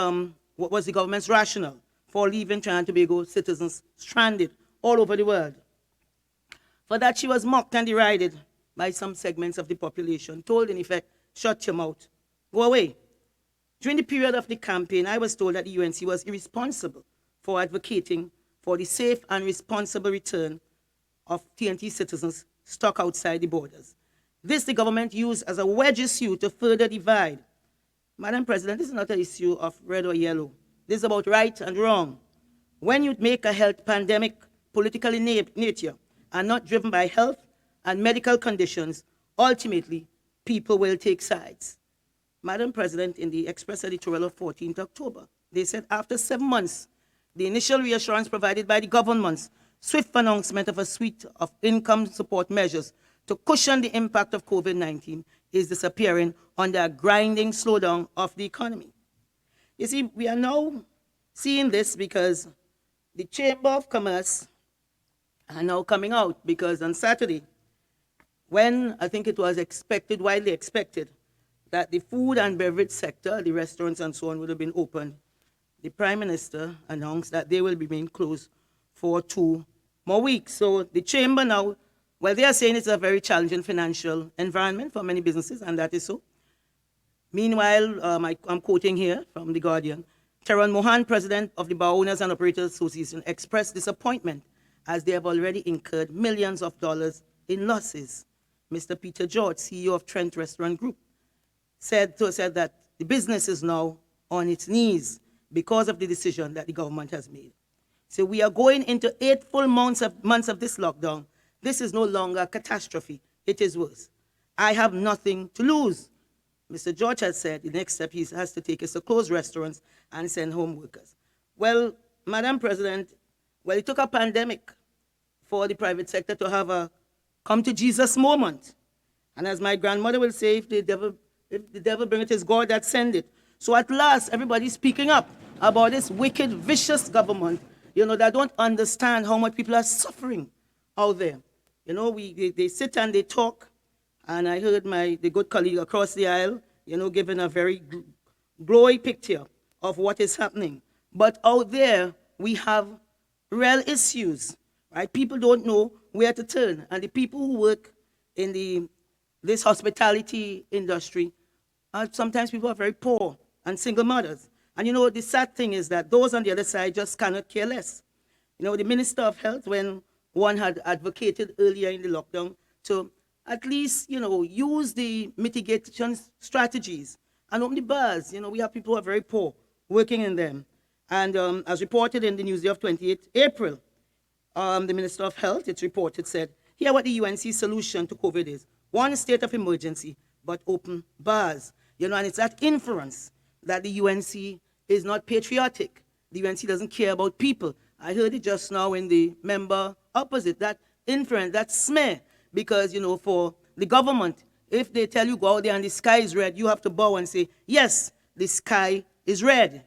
was the government's rationale for leaving Trinidad and Tobago citizens stranded all over the world. For that, she was mocked and derided by some segments of the population, told in effect, shut your mouth, go away. During the period of the campaign, I was told that the UNC was irresponsible for advocating for the safe and responsible return of TNT citizens stuck outside the borders. This the government used as a wedge issue to further divide. Madam President, this is not an issue of red or yellow. This is about right and wrong. When you make a health pandemic political in nature and not driven by health and medical conditions, ultimately, people will take sides. Madam President, in the Express editorial of 14th October, they said after 7 months, the initial reassurance provided by the government's swift announcement of a suite of income support measures to cushion the impact of COVID-19 is disappearing under a grinding slowdown of the economy. You see, we are now seeing this because the Chamber of Commerce are now coming out, because on Saturday, when I think it was expected, widely expected, that the food and beverage sector, the restaurants and so on, would have been open, the Prime Minister announced that they will remain closed for 2 more weeks. So the Chamber now, well, they are saying it's a very challenging financial environment for many businesses, and that is so. Meanwhile, I'm quoting here from The Guardian, Teron Mohan, president of the Bar Owners and Operators Association, expressed disappointment as they have already incurred millions of dollars in losses. Mr. Peter George, CEO of Trent Restaurant Group, said that the business is now on its knees because of the decision that the government has made. So we are going into 8 full months of this lockdown. This is no longer a catastrophe. It is worse. I have nothing to lose. Mr. George has said the next step he has to take is to close restaurants and send home workers. Well, Madam President, well, it took a pandemic for the private sector to have a come to Jesus moment. And as my grandmother will say, if the devil bring it, it's God that send it. So at last, everybody's speaking up about this wicked, vicious government, that don't understand how much people are suffering out there. They sit and they talk, and I heard the good colleague across the aisle, giving a very glowy picture of what is happening. But out there, we have real issues, right? People don't know where to turn, and the people who work in this hospitality industry sometimes people are very poor and single mothers. And the sad thing is that those on the other side just cannot care less. The Minister of Health, when one had advocated earlier in the lockdown to at least, use the mitigation strategies and open the bars. We have people who are very poor working in them. And as reported in the Newsday of 28th April, the Minister of Health, it's reported, said, here what the UNC solution to COVID is. 1 state of emergency, but open bars. And it's that inference that the UNC is not patriotic. The UNC doesn't care about people. I heard it just now in the member opposite, that inference, that smear. Because, for the government, if they tell you go out there and the sky is red, you have to bow and say, yes, the sky is red.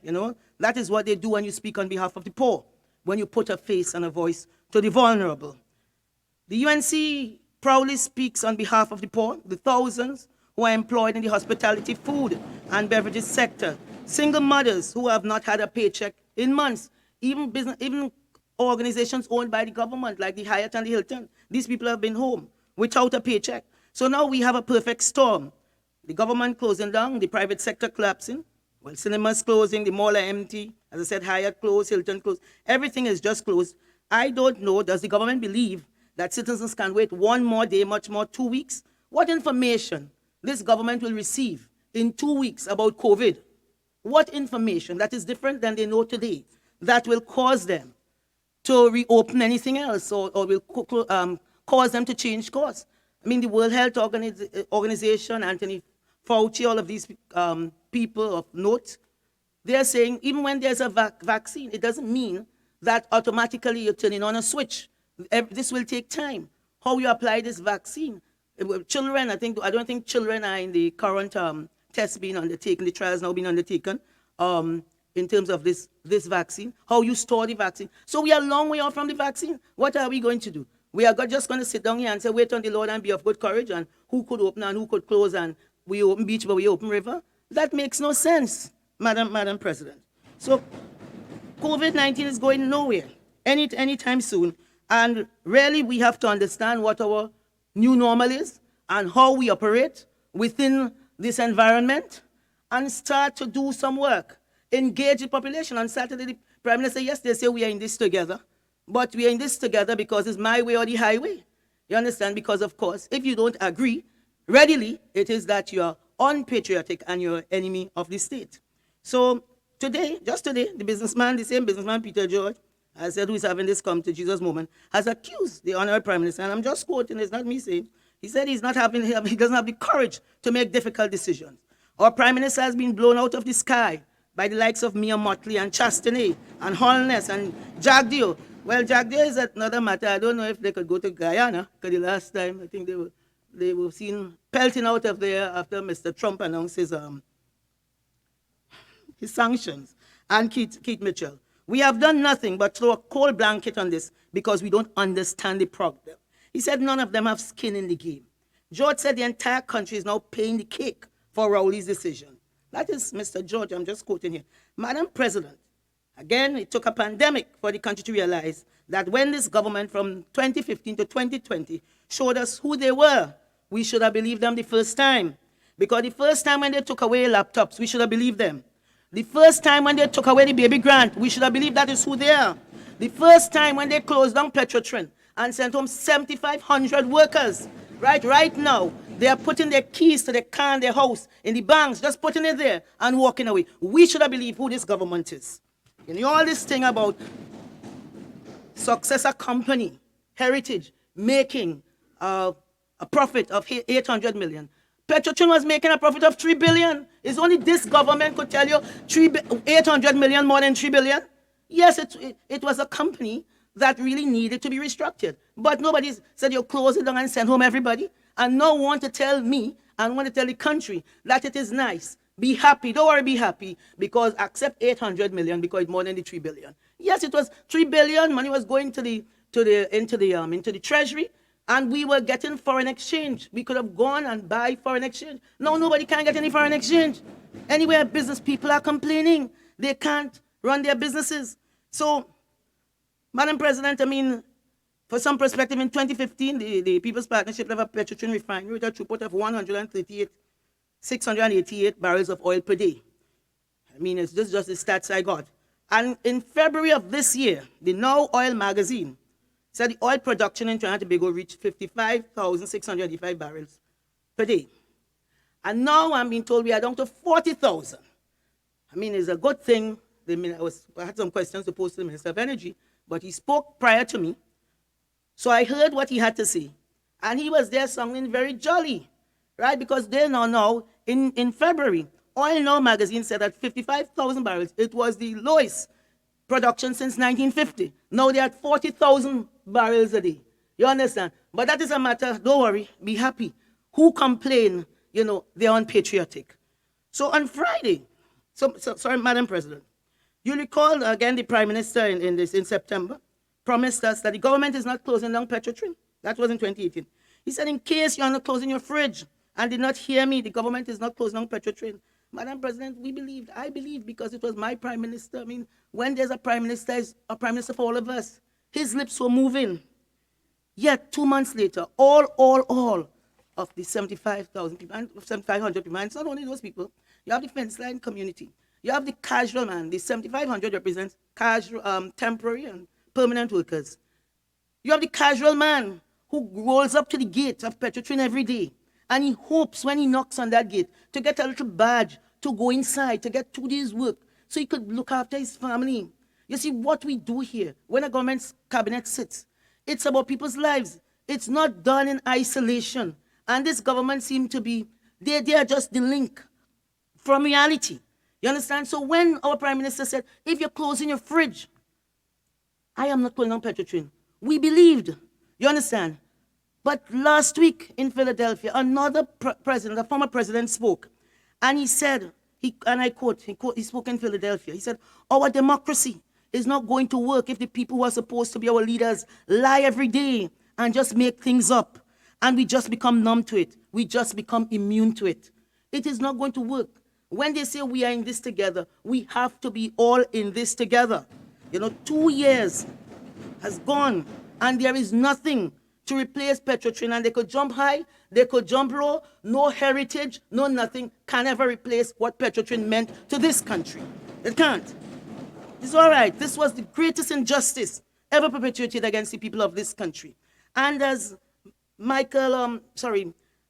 That is what they do when you speak on behalf of the poor, when you put a face and a voice to the vulnerable. The UNC proudly speaks on behalf of the poor, the thousands who are employed in the hospitality, food, and beverages sector, single mothers who have not had a paycheck in months, even organizations owned by the government, like the Hyatt and the Hilton. These people have been home without a paycheck. So now we have a perfect storm. The government closing down, the private sector collapsing, well, cinemas closing, the mall are empty. As I said, Hyatt closed, Hilton closed. Everything is just closed. I don't know, does the government believe that citizens can wait one more day, much more, 2 weeks? What information this government will receive in 2 weeks about COVID? What information that is different than they know today that will cause them to reopen anything else or will cause them to change course? I mean, the World Health Organization, Anthony Fauci, all of these people of note, they're saying even when there's a vaccine, it doesn't mean that automatically you're turning on a switch. This will take time. How you apply this vaccine? Children, I don't think children are in the current tests being undertaken, the trials now being undertaken in terms of this vaccine. How you store the vaccine. So we are a long way off from the vaccine. What are we going to do? We are just going to sit down here and say, wait on the Lord and be of good courage, and who could open and who could close, and we open beach but we open river? That makes no sense, Madam President. So COVID-19 is going nowhere anytime soon. And really we have to understand what our new normal is and how we operate within this environment and start to do some work. Engage the population. On Saturday, the Prime Minister, yes, they say we are in this together, but we are in this together because it's my way or the highway. You understand? Because, of course, if you don't agree readily, it is that you are unpatriotic and you're enemy of the state. So today, just today, the same businessman, Peter George, I said, who is having this come to Jesus moment, has accused the Honorable Prime Minister, and I'm just quoting, it's not me saying, he said he doesn't have the courage to make difficult decisions. Our Prime Minister has been blown out of the sky by the likes of Mia Motley and Chastenay and Holness and Jagdeo. Well, Jagdeo is another matter. I don't know if they could go to Guyana, because the last time I think they were seen pelting out of there after Mr. Trump announced his sanctions. And Keith Mitchell. We have done nothing but throw a cold blanket on this because we don't understand the problem. He said none of them have skin in the game. George said the entire country is now paying the cake for Rowley's decision. That is Mr. George, I'm just quoting here. Madam President, again, it took a pandemic for the country to realize that when this government from 2015 to 2020 showed us who they were, we should have believed them the first time. Because the first time when they took away laptops, we should have believed them. The first time when they took away the baby grant, we should have believed that is who they are. The first time when they closed down Petrotrin and sent home 7,500 workers, right now, they are putting their keys to their car and their house in the banks, just putting it there and walking away. We should have believed who this government is. You know, all this thing about successor company, heritage, making a profit of 800 million. Petrotrin was making a profit of 3 billion. It's only this government could tell you 800 million more than 3 billion. Yes, it was a company that really needed to be restructured. But nobody said you close it down and send home everybody. And now want to tell me and want to tell the country that it is nice. Be happy. Don't worry, be happy. Because accept 800 million because it's more than the 3 billion. Yes, it was 3 billion. Money was going into the treasury. And we were getting foreign exchange. We could have gone and buy foreign exchange. No, nobody can get any foreign exchange. Anywhere business people are complaining. They can't run their businesses. So, Madam President, I mean, for some perspective, in 2015, the People's Partnership level Petrotrin refinery with a throughput of 688 barrels of oil per day. I mean, it's just the stats I got. And in February of this year, the Now Oil magazine said the oil production in Trinidad and Tobago reached 55,685 barrels per day. And now I'm being told we are down to 40,000. I mean, it's a good thing. I had some questions to pose to the Minister of Energy, but he spoke prior to me. So I heard what he had to say. And he was there sounding very jolly, right? Because they now in February, Oil Now magazine said that 55,000 barrels, it was the lowest production since 1950. Now they're at 40,000 barrels a day. You understand? But that is a matter, don't worry, be happy. Who complain, you know, they're unpatriotic. So on Friday, sorry, Madam President, you recall again the Prime Minister in September promised us that the government is not closing down Petrotrin. That was in 2018. He said, in case you're not closing your fridge and did not hear me, the government is not closing down Petrotrin. Madam President, I believed because it was my Prime Minister. I mean, when there's a Prime Minister, it's a Prime Minister for all of us. His lips were moving. Yet 2 months later, all of the 75,000 people, and 7,500 people, and it's not only those people, you have the fence line community. You have the casual man. The 7,500 represents casual, temporary and permanent workers. You have the casual man who rolls up to the gate of Petrotrin every day, and he hopes when he knocks on that gate to get a little badge, to go inside, to get 2 days' work, so he could look after his family. You see, what we do here, when a government's cabinet sits, it's about people's lives. It's not done in isolation. And this government seems to be, they are just the link from reality. You understand? So when our Prime Minister said, if you're closing your fridge, I am not pulling on Petrotrin. We believed. You understand? But last week in Philadelphia, another president, a former president, spoke. And he said, and I quote, he spoke in Philadelphia. He said, our democracy is not going to work if the people who are supposed to be our leaders lie every day and just make things up. And we just become numb to it. We just become immune to it. It is not going to work. When they say we are in this together, we have to be all in this together. 2 years has gone, and there is nothing to replace Petrotrin. And they could jump high, they could jump low. No heritage, no nothing can ever replace what Petrotrin meant to this country. It can't. It's all right. This was the greatest injustice ever perpetrated against the people of this country. And as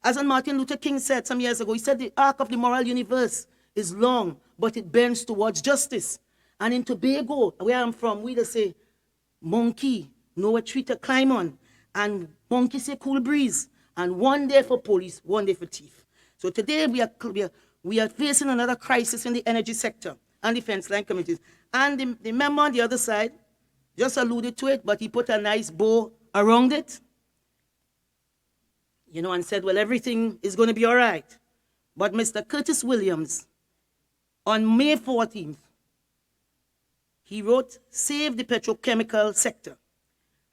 as Martin Luther King said some years ago, he said the arc of the moral universe is long, but it bends towards justice. And in Tobago, where I'm from, we just say, monkey, know a tree to climb on. And monkey say cool breeze. And one day for police, one day for thief. So today we are facing another crisis in the energy sector and defense line communities. And the member on the other side just alluded to it, but he put a nice bow around it. And said, well, everything is going to be all right. But Mr. Curtis Williams, on May 14th, he wrote, Save the Petrochemical Sector.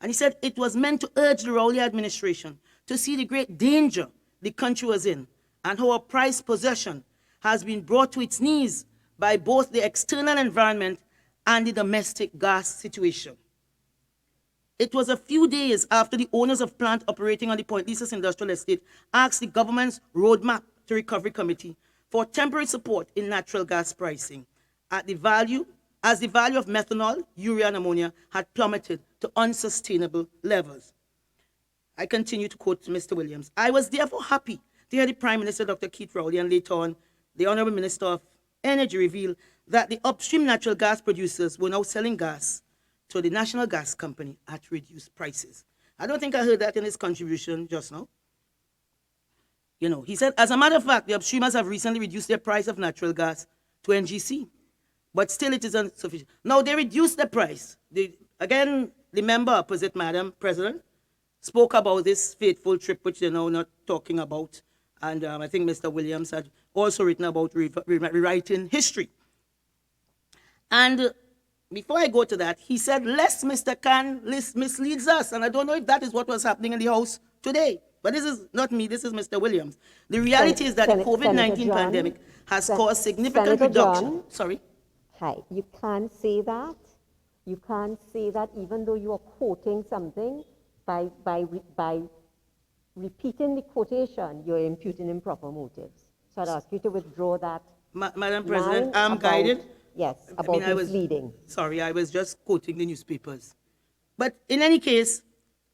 And he said it was meant to urge the Rowley administration to see the great danger the country was in and how our prized possession has been brought to its knees by both the external environment and the domestic gas situation. It was a few days after the owners of plant operating on the Point Lisas Industrial Estate asked the government's Roadmap to Recovery Committee for temporary support in natural gas pricing as the value of methanol, urea, and ammonia had plummeted to unsustainable levels. I continue to quote Mr. Williams. I was therefore happy to hear the Prime Minister, Dr. Keith Rowley, and later on, the Honorable Minister of Energy reveal that the upstream natural gas producers were now selling gas to the National Gas Company at reduced prices. I don't think I heard that in his contribution just now. He said, as a matter of fact, the upstreamers have recently reduced their price of natural gas to NGC, but still it is insufficient. Now, they reduced the price. The member opposite, Madam President, spoke about this fateful trip, which they're now not talking about. And I think Mr. Williams had also written about rewriting history. And before I go to that, he said, lest Mr. Khan misleads us. And I don't know if that is what was happening in the House today. But this is not me, this is Mr. Williams. The reality is that the COVID-19 pandemic has caused significant reduction. Sorry? Hi, you can't say that. You can't say that even though you are quoting something. By repeating the quotation, you're imputing improper motives. So I'd ask you to withdraw that. Madam President, I'm guided. Yes, about misleading. Sorry, I was just quoting the newspapers. But in any case,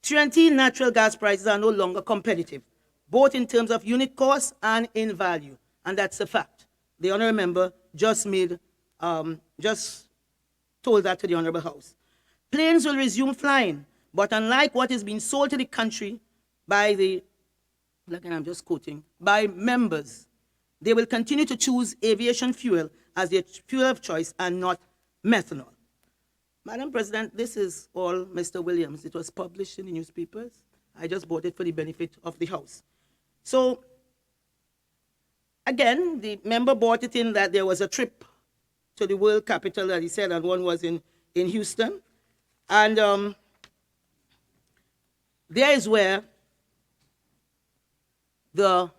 Trinity natural gas prices are no longer competitive, both in terms of unit cost and in value. And that's a fact. The Honourable Member just told that to the Honourable House. Planes will resume flying, but unlike what is being sold to the country by by members, they will continue to choose aviation fuel as their fuel of choice and not methanol. Madam President, this is all Mr. Williams. It was published in the newspapers. I just bought it for the benefit of the House. So, again, the member brought it in that there was a trip to the world capital that he said, and one was in Houston. And there is where the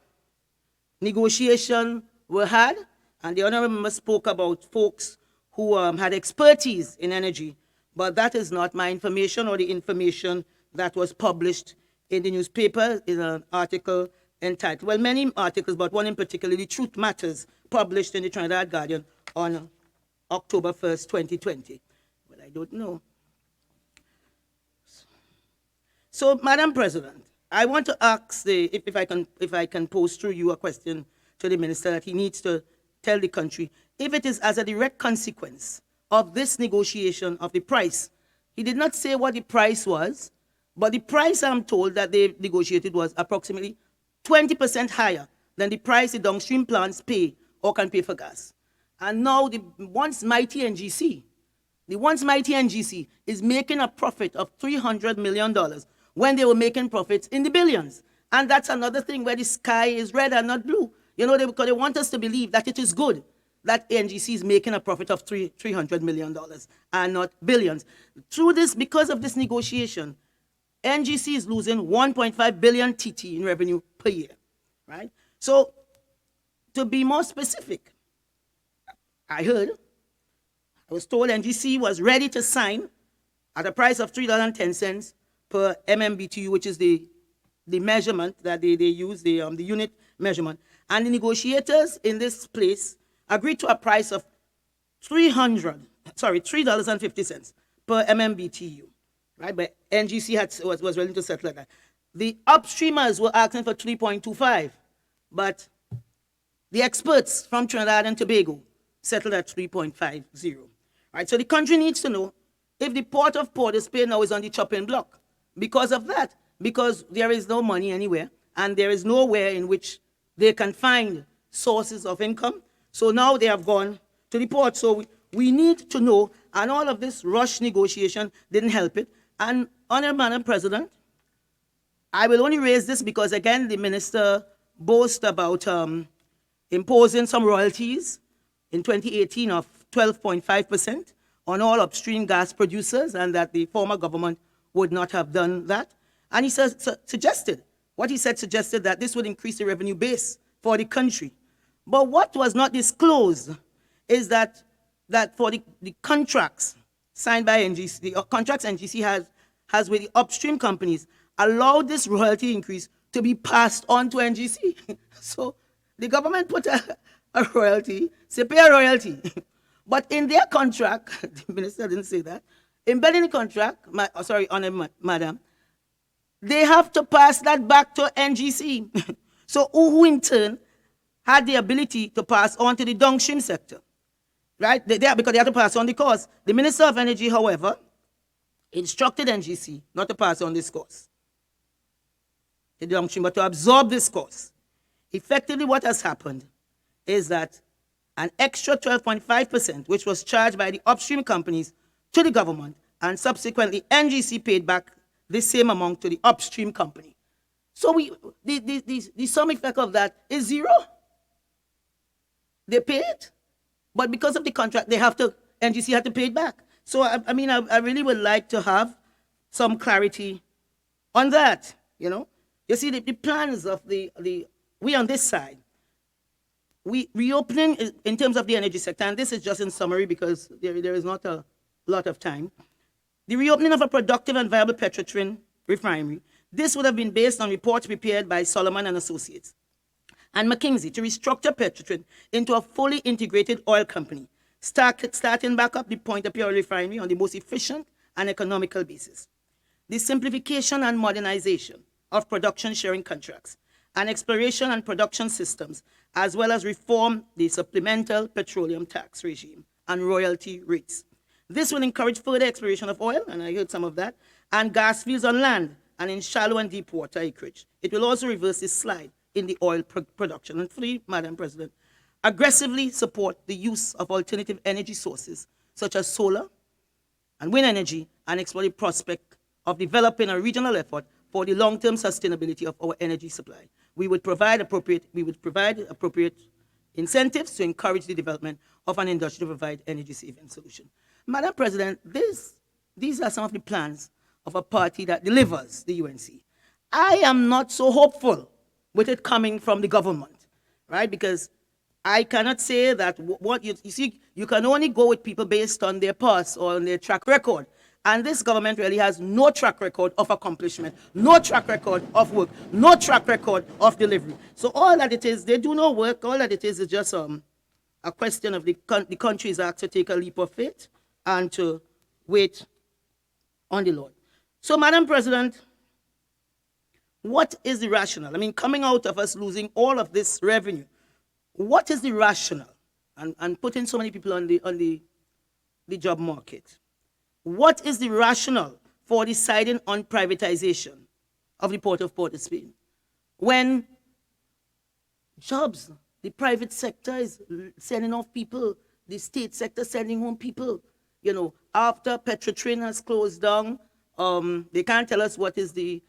negotiation were had, and the Honourable Member spoke about folks who had expertise in energy, but that is not my information or the information that was published in the newspaper in an article entitled, well, many articles, but one in particular, The Truth Matters, published in the Trinidad Guardian on October 1st, 2020. Well, I don't know. So, Madam President, I want to ask if I can pose through you a question to the minister that he needs to tell the country if it is as a direct consequence of this negotiation of the price. He did not say what the price was, but the price I'm told that they negotiated was approximately 20% higher than the price the downstream plants pay or can pay for gas. And now the once mighty NGC is making a profit of $300 million when they were making profits in the billions. And that's another thing where the sky is red and not blue. You know, because they want us to believe that it is good that NGC is making a profit of $300 million and not billions. Through this, because of this negotiation, NGC is losing 1.5 billion TT in revenue per year, right? So, to be more specific, I was told NGC was ready to sign at a price of $3.10 per MMBTU, which is the measurement that they use, the unit measurement. And the negotiators in this place agreed to a price of $3.50 per MMBTU, right? But NGC was willing to settle at that. The upstreamers were asking for 3.25, but the experts from Trinidad and Tobago settled at 3.50. Right? So the country needs to know if the Port of Port of Spain now is on the chopping block because of that, because there is no money anywhere and there is nowhere in which they can find sources of income. So now they have gone to the port. So we need to know, and all of this rush negotiation didn't help it. And Honourable Madam President, I will only raise this because, again, the minister boasts about imposing some royalties in 2018 of 12.5% on all upstream gas producers, and that the former government would not have done that. And he suggested that this would increase the revenue base for the country. But what was not disclosed is that for the contracts signed by NGC, the contracts NGC has with the upstream companies, allowed this royalty increase to be passed on to NGC. So the government put a royalty, say pay a royalty. But in their contract, the minister didn't say that, embedded in the contract, Honourable Madam, they have to pass that back to NGC. So who in turn had the ability to pass on to the downstream sector, right? Because they have to pass on the cost. The Minister of Energy, however, instructed NGC not to pass on this cost to the downstream, but to absorb this cost. Effectively, what has happened is that an extra 12.5%, which was charged by the upstream companies to the government, and subsequently NGC paid back the same amount to the upstream company. So the sum effect of that is zero. They pay it, but because of the contract, NGC had to pay it back. So I really would like to have some clarity on that. You know, you see the plans of we on this side, we reopening in terms of the energy sector, and this is just in summary because there is not a lot of time. The reopening of a productive and viable Petrotrin refinery. This would have been based on reports prepared by Solomon and Associates and McKinsey to restructure Petrotrin into a fully integrated oil company, starting back up the Point-of-Pure refinery on the most efficient and economical basis. The simplification and modernization of production sharing contracts and exploration and production systems, as well as reform the supplemental petroleum tax regime and royalty rates. This will encourage further exploration of oil, and I heard some of that, and gas fields on land and in shallow and deep water acreage. It will also reverse this slide in the oil production. And three, Madam President, aggressively support the use of alternative energy sources such as solar and wind energy, and explore the prospect of developing a regional effort for the long-term sustainability of our energy supply. We would provide appropriate incentives to encourage the development of an industry to provide energy-saving solution. Madam President, these are some of the plans of a party that delivers the UNC. I am not so hopeful with it coming from the government, right? Because I cannot say that what you see, you can only go with people based on their past or on their track record. And this government really has no track record of accomplishment, no track record of work, no track record of delivery. So all that it is, they do no work. All that it is just a question of the country's act to take a leap of faith and to wait on the Lord. So, Madam President, what is the rationale? I mean, coming out of us losing all of this revenue, what is the rationale? And putting so many people on the job market. What is the rationale for deciding on privatization of the Port of Port of Spain? When jobs, the private sector is sending off people, the state sector sending home people. You know, after Petrotrain has closed down, they can't tell us what is the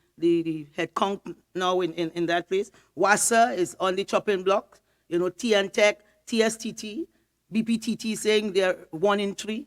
head count now in that place. WASA is on the chopping block. You know, TNTech, TSTT, BPTT saying they're 1 in 3.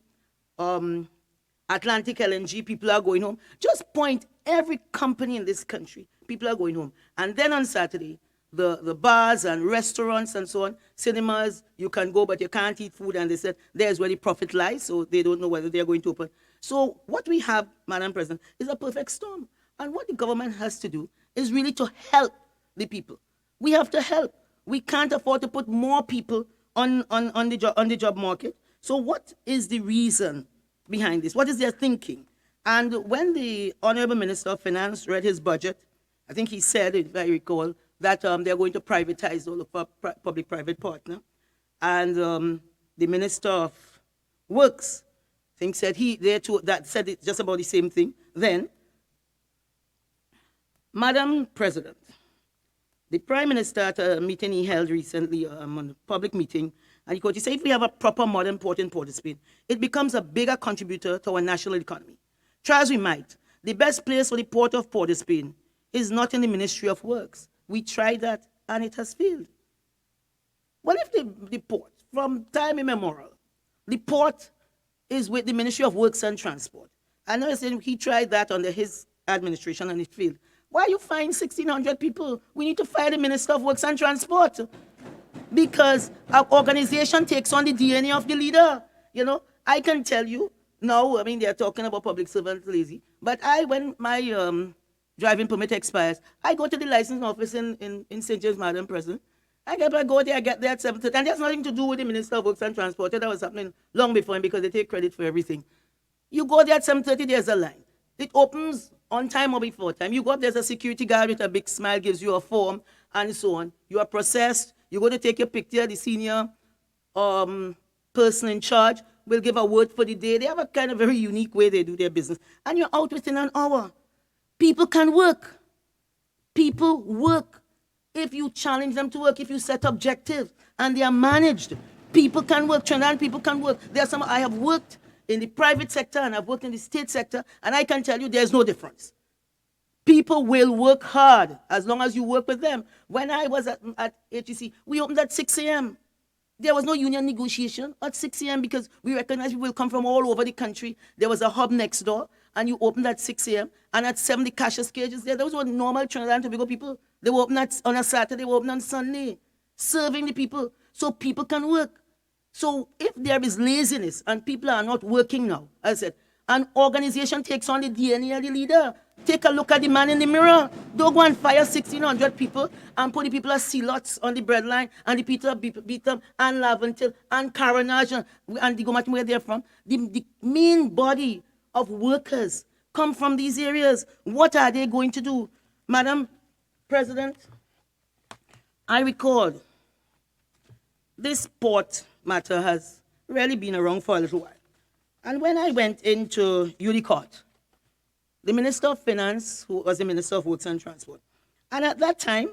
Atlantic LNG, people are going home. Just point every company in this country, people are going home. And then on Saturday, the bars and restaurants and so on, cinemas, you can go, but you can't eat food. And they said, there's where the profit lies, so they don't know whether they're going to open. So what we have, Madam President, is a perfect storm. And what the government has to do is really to help the people. We have to help. We can't afford to put more people on the job market. So what is the reason behind this? What is their thinking? And when the Honorable Minister of Finance read his budget, I think he said, if I recall, that they're going to privatize all of our public-private partner. And the Minister of Works, I think, said that said it just about the same thing. Then, Madam President, the Prime Minister at a meeting he held recently, on a public meeting, and he said, if we have a proper modern port in Port of Spain, it becomes a bigger contributor to our national economy. Try as we might, the best place for the port of Port of Spain is not in the Ministry of Works. We tried that, and it has failed. Well, if the port, from time immemorial, the port is with the Ministry of Works and Transport. I know he tried that under his administration, and it failed. Why you find 1,600 people? We need to fire the Minister of Works and Transport. Because our organization takes on the DNA of the leader. You know, I can tell you now, I mean, they're talking about public servants lazy, but when my driving permit expires, I go to the licensing office in St. James, Madam President. I go there, I get there at 7:30, and there's nothing to do with the Minister of Works and Transport. That was happening long before him because they take credit for everything. You go there at 7:30, there's a line. It opens on time or before time. You go up, there's a security guard with a big smile, gives you a form, and so on. You are processed. You go to take your picture. The senior person in charge will give a word for the day. They have a kind of very unique way they do their business. And you're out within an hour. People can work. People work. If you challenge them to work, if you set objectives, and they are managed, people can work. Trinidad people can work. I have worked in the private sector and I've worked in the state sector, and I can tell you there's no difference. People will work hard as long as you work with them. When I was at HEC, we opened at 6 a.m. There was no union negotiation at 6 a.m. because we recognized people will come from all over the country. There was a hub next door, and you opened at 6 a.m. And at 7, the cashiers cages there. Those were normal Trinidad and Tobago people. They were open on a Saturday, they were open on Sunday, serving the people so people can work. So if there is laziness and people are not working now, as I said, an organization takes on the DNA of the leader. Take a look at the man in the mirror. Don't go and fire 1,600 people and put the people as zealots on the breadline and the people beat them and Laventil and Caronage and the Gomat where they're from. The main body of workers come from these areas. What are they going to do? Madam President, I recall this port matter has really been around for a little while. And when I went into Court, the Minister of Finance, who was the Minister of Works and Transport, and at that time,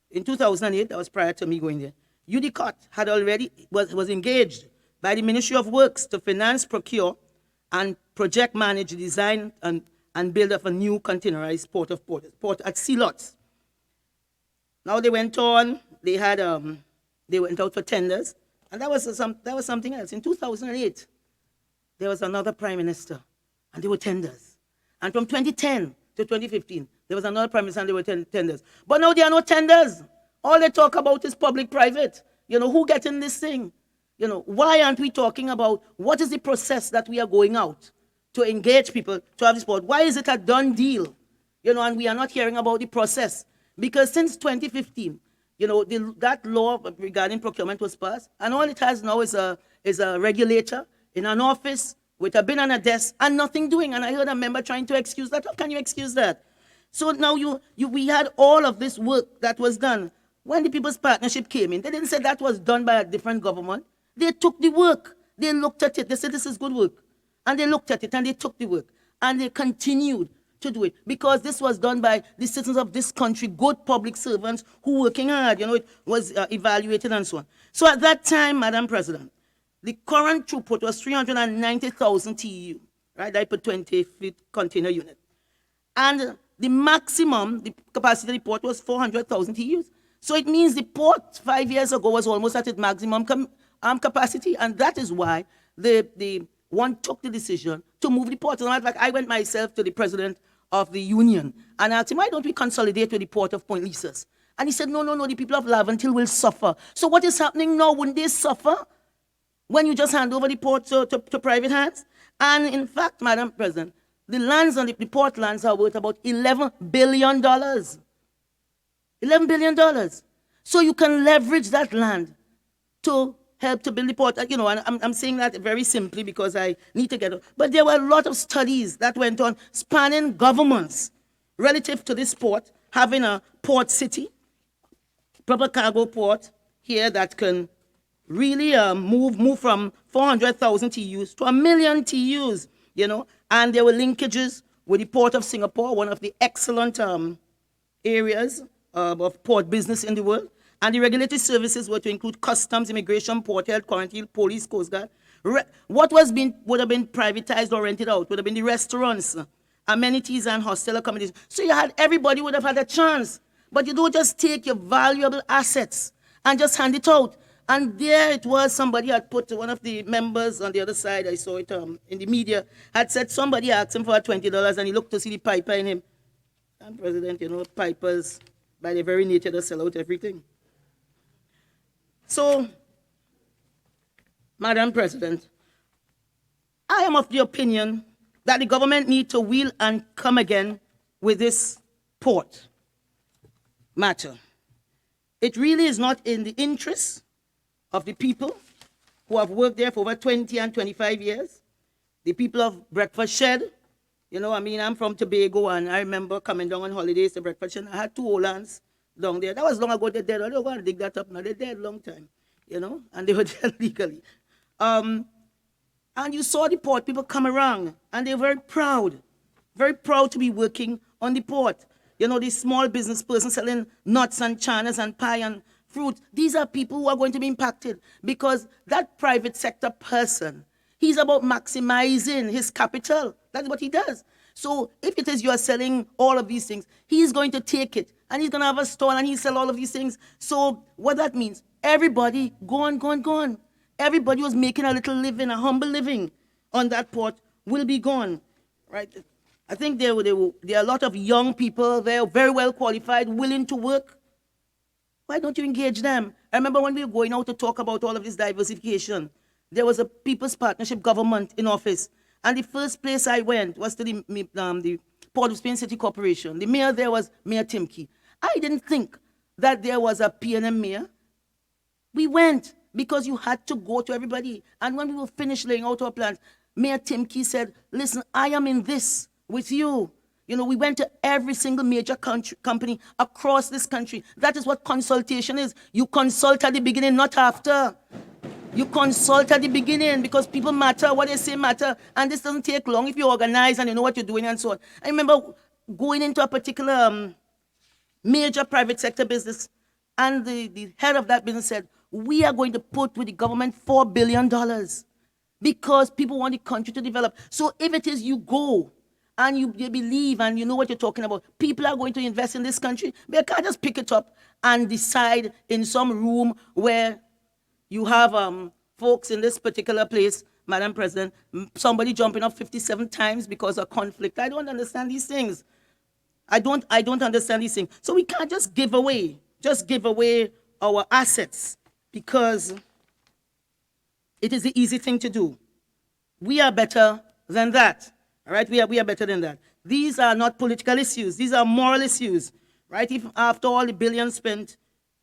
in 2008, that was prior to me going there, Court had already was engaged by the Ministry of Works to finance, procure, and project manage, design, and build up a new containerized port at sea lots. Now they went on, they went out for tenders, and that was something else. In 2008, there was another prime minister, and there were tenders. And from 2010 to 2015, there was another prime minister, and there were tenders. But now there are no tenders. All they talk about is public-private. You know, who gets in this thing? You know, why aren't we talking about what is the process that we are going out to engage people to have this port? Why is it a done deal? And we are not hearing about the process. Because since 2015, that law regarding procurement was passed, and all it has now is a regulator in an office with a bin on a desk and nothing doing. And I heard a member trying to excuse that. How can you excuse that? So now we had all of this work that was done. When the People's Partnership came in, they didn't say that was done by a different government. They took the work. They looked at it. They said, this is good work. And they looked at it and they took the work. And they continued to do it because this was done by the citizens of this country, good public servants who were working hard. It was evaluated and so on. So at that time, Madam President, the current throughput was 390,000 TEU, right? That per 20-feet container unit. And the maximum, the capacity of the port was 400,000 TEUs. So it means the port 5 years ago was almost at its maximum capacity. And that is why the one took the decision to move the port. As a matter of fact, I went myself to the president of the union and asked him, why don't we consolidate with the port of Point Lisas? And he said, no, the people of Laventille will suffer. So what is happening now? Wouldn't they suffer when you just hand over the port to private hands? And in fact, Madam President, the lands on the port lands are worth about $11 billion. $11 billion. So you can leverage that land to help to build the port. And I'm saying that very simply because I need to get it. But there were a lot of studies that went on spanning governments relative to this port, having a port city, proper cargo port here that can really move from 400,000 TEUs to 1 million TEUs, And there were linkages with the Port of Singapore, one of the excellent areas of port business in the world. And the regulatory services were to include customs, immigration, port health, quarantine, police, coast guard. What would have been privatized or rented out would have been the restaurants, amenities, and hostel accommodations. So everybody would have had a chance. But you don't just take your valuable assets and just hand it out. And there it was, somebody had put, one of the members on the other side, I saw it in the media, had said somebody asked him for $20 and he looked to see the piper in him. And President, pipers, by their very nature, they sell out everything. So, Madam President, I am of the opinion that the government needs to wheel and come again with this port matter. It really is not in the interest of the people who have worked there for over 20 and 25 years, the people of Breakfast Shed. I'm from Tobago, and I remember coming down on holidays to Breakfast Shed. I had 2 old aunts down there. That was long ago. They're dead. I don't want to dig that up now. They're dead a long time, and they were dead legally. And you saw the port, people come around, and they're very proud to be working on the port. The small business person selling nuts and chanas and pie and fruit. These are people who are going to be impacted because that private sector person, he's about maximizing his capital. That's what he does. So if it is you are selling all of these things, he's going to take it and he's going to have a stall and he'll sell all of these things. So what that means, everybody gone. Everybody was making a little living, a humble living on that port will be gone, right? I think there are a lot of young people there, very well qualified, willing to work. Why don't you engage them? I remember when we were going out to talk about all of this diversification, there was a People's Partnership government in office. And the first place I went was to the Port of Spain City Corporation. The mayor there was Mayor Timke. I didn't think that there was a PNM mayor. We went because you had to go to everybody. And when we were finished laying out our plans, Mayor Timke said, listen, I am in this with you. We went to every single major company across this country. That is what consultation is. You consult at the beginning, not after. You consult at the beginning because people matter, what they say matter, and this doesn't take long if you organize and you know what you're doing and so on. I remember going into a particular major private sector business, and the head of that business said, we are going to put with the government $4 billion because people want the country to develop. So if it is you go, and you believe and you know what you're talking about, people are going to invest in this country. But you can't just pick it up and decide in some room where you have folks in this particular place, Madam President, somebody jumping up 57 times because of conflict. I don't understand these things. I don't understand these things. So we can't just give away our assets because it is the easy thing to do. We are better than that. All right, we are better than that. These are not political issues. These are moral issues, right? If after all the billions spent,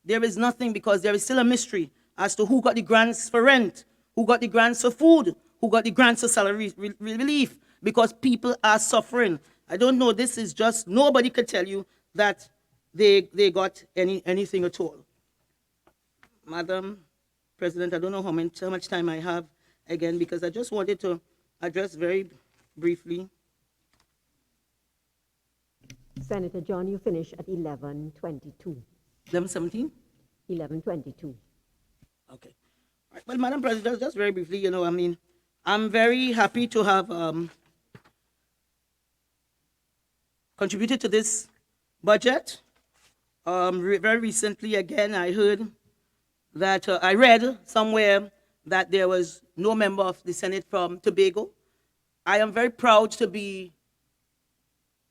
there is nothing, because there is still a mystery as to who got the grants for rent, who got the grants for food, who got the grants for salary relief, because people are suffering. I don't know, this is just, nobody could tell you that they got anything at all. Madam President, I don't know how much time I have again, because I just wanted to address very briefly. Senator John, you finish at 11:22. 11:17? 11:22. Okay. All right. Well, Madam President, just very briefly, I mean, I'm very happy to have contributed to this budget. Very recently, again, I heard that, I read somewhere that there was no member of the Senate from Tobago. I am very proud to be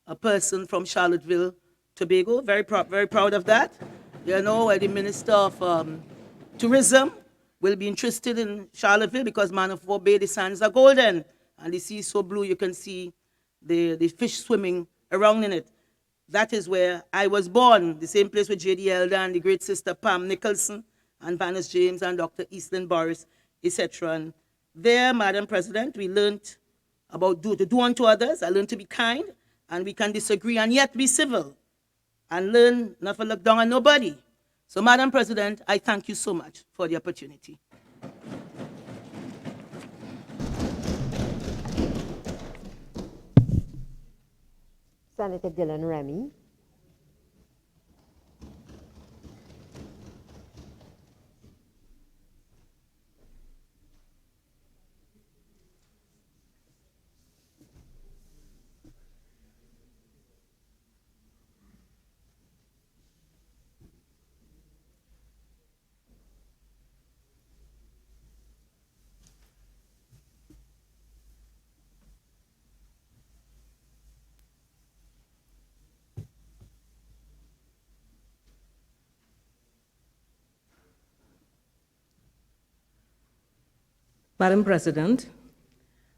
a person from Charlottesville, Tobago, very proud of that. The Minister of Tourism will be interested in Charlottesville because man of war Bay, the sands are golden and the sea is so blue you can see the fish swimming around in it. That is where I was born, the same place with J.D. Elder and the great sister Pam Nicholson and Vanessa James and Dr. Eastlyn Boris, etc. And there, Madam President, we learned about to do unto others. I learned to be kind, and we can disagree and yet be civil, and learn not to look down on nobody. So, Madam President, I thank you so much for the opportunity. Senator Dillon-Remy. Madam President,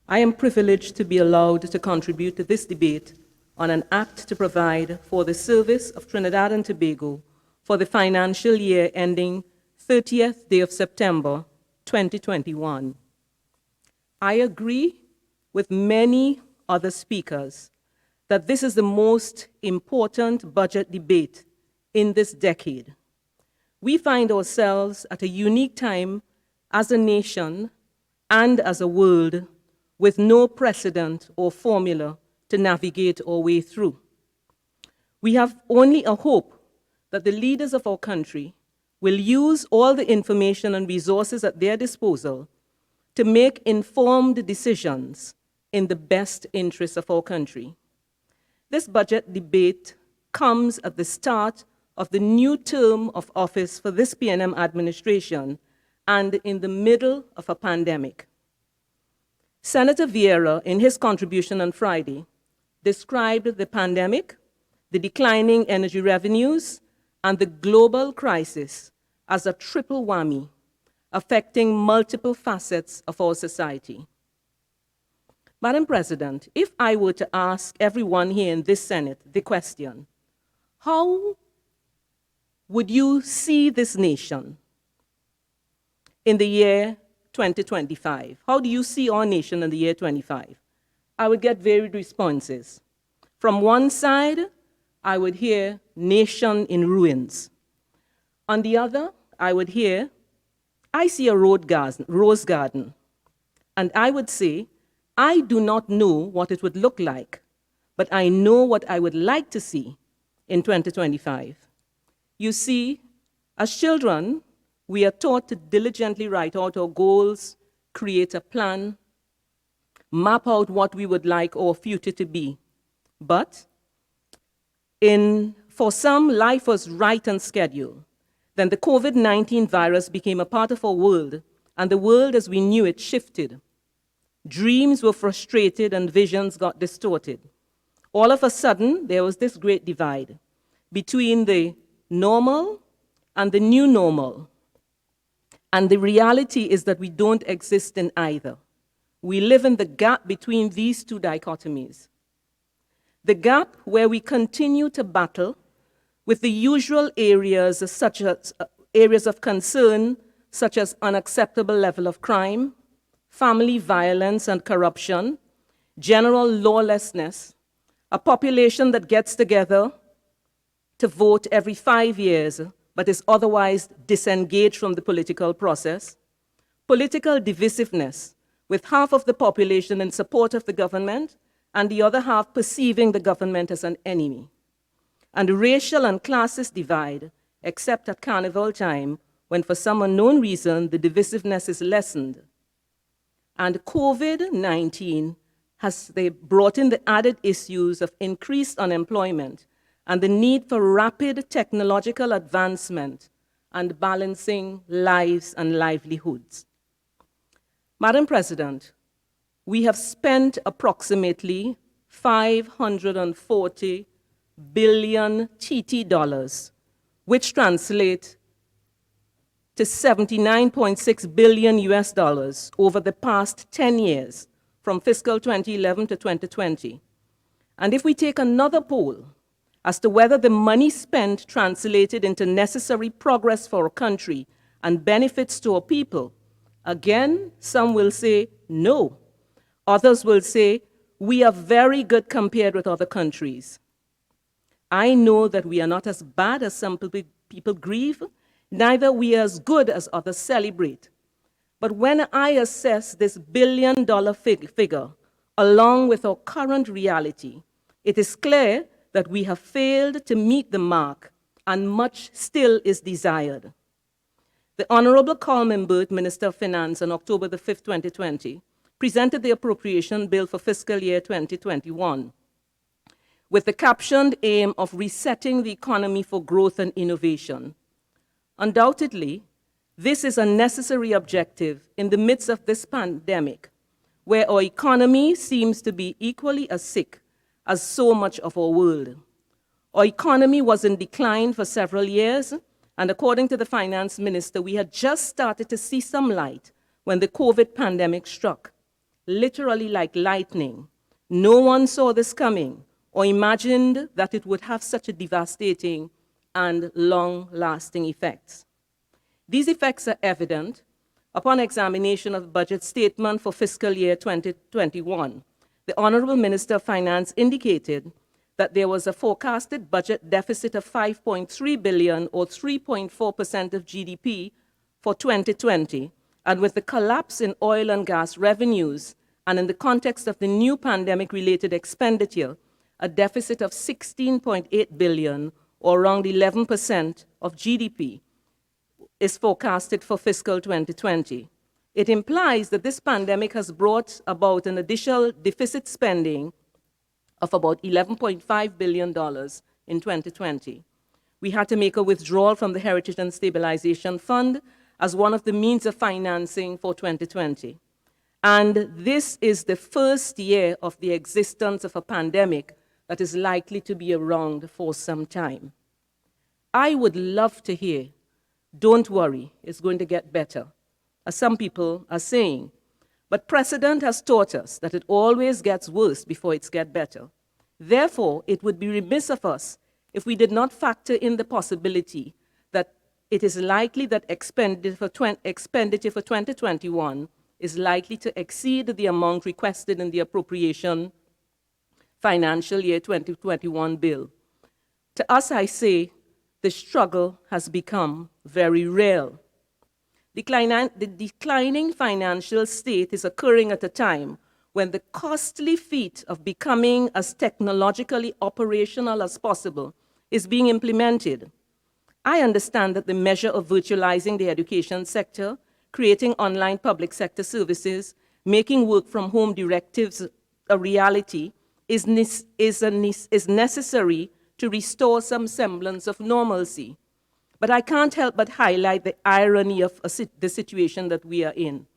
I am privileged to be allowed to contribute to this debate on an act to provide for the service of Trinidad and Tobago for the financial year ending 30th day of September, 2021. I agree with many other speakers that this is the most important budget debate in this decade. We find ourselves at a unique time as a nation and as a world with no precedent or formula to navigate our way through. We have only a hope that the leaders of our country will use all the information and resources at their disposal to make informed decisions in the best interests of our country. This budget debate comes at the start of the new term of office for this PNM administration and in the middle of a pandemic. Senator Vieira, in his contribution on Friday, described the pandemic, the declining energy revenues, and the global crisis as a triple whammy affecting multiple facets of our society. Madam President, if I were to ask everyone here in this Senate the question, how would you see this nation in the year 2025? How do you see our nation in the year 25? I would get varied responses. From one side, I would hear nation in ruins. On the other, I would hear, I see a rose garden. And I would say, I do not know what it would look like, but I know what I would like to see in 2025. You see, as children, we are taught to diligently write out our goals, create a plan, map out what we would like our future to be. But for some, life was right on schedule. Then the COVID-19 virus became a part of our world, and the world as we knew it shifted. Dreams were frustrated and visions got distorted. All of a sudden, there was this great divide between the normal and the new normal. And the reality is that we don't exist in either. We live in the gap between these two dichotomies. The gap where we continue to battle with the usual areas such as areas of concern, such as unacceptable level of crime, family violence and corruption, general lawlessness, a population that gets together to vote every 5 years but is otherwise disengaged from the political process, political divisiveness, with half of the population in support of the government and the other half perceiving the government as an enemy, and racial and classist divide, except at carnival time, when for some unknown reason the divisiveness is lessened. And COVID-19 has brought in the added issues of increased unemployment and the need for rapid technological advancement and balancing lives and livelihoods. Madam President, we have spent approximately 540 billion TT dollars, which translate to 79.6 billion US dollars over the past 10 years, from fiscal 2011 to 2020. And if we take another poll as to whether the money spent translated into necessary progress for our country and benefits to our people, again, some will say no. Others will say we are very good compared with other countries. I know that we are not as bad as some people grieve, neither we are as good as others celebrate. But when I assess this billion-dollar figure along with our current reality, it is clear that we have failed to meet the mark and much still is desired. The Honorable Colman Burt, Minister of Finance, on October the 5th, 2020, presented the appropriation bill for fiscal year 2021 with the captioned aim of resetting the economy for growth and innovation. Undoubtedly, this is a necessary objective in the midst of this pandemic, where our economy seems to be equally as sick as so much of our world. Our economy was in decline for several years, and according to the finance minister, we had just started to see some light when the COVID pandemic struck, literally like lightning. No one saw this coming or imagined that it would have such a devastating and long-lasting effects. These effects are evident upon examination of the budget statement for fiscal year 2021. The Honorable Minister of Finance indicated that there was a forecasted budget deficit of 5.3 billion or 3.4% of GDP for 2020, and with the collapse in oil and gas revenues and in the context of the new pandemic-related expenditure, a deficit of 16.8 billion or around 11% of GDP is forecasted for fiscal 2020. It implies that this pandemic has brought about an additional deficit spending of about $11.5 billion in 2020. We had to make a withdrawal from the Heritage and Stabilization Fund as one of the means of financing for 2020. And this is the first year of the existence of a pandemic that is likely to be around for some time. I would love to hear, don't worry, it's going to get better, as some people are saying. But precedent has taught us that it always gets worse before it gets better. Therefore, it would be remiss of us if we did not factor in the possibility that it is likely that expenditure for 2021 is likely to exceed the amount requested in the appropriation financial year 2021 bill. To us, I say, the struggle has become very real. The declining financial state is occurring at a time when the costly feat of becoming as technologically operational as possible is being implemented. I understand that the measure of virtualizing the education sector, creating online public sector services, making work from home directives a reality is necessary to restore some semblance of normalcy. But I can't help but highlight the irony of the situation that we are in.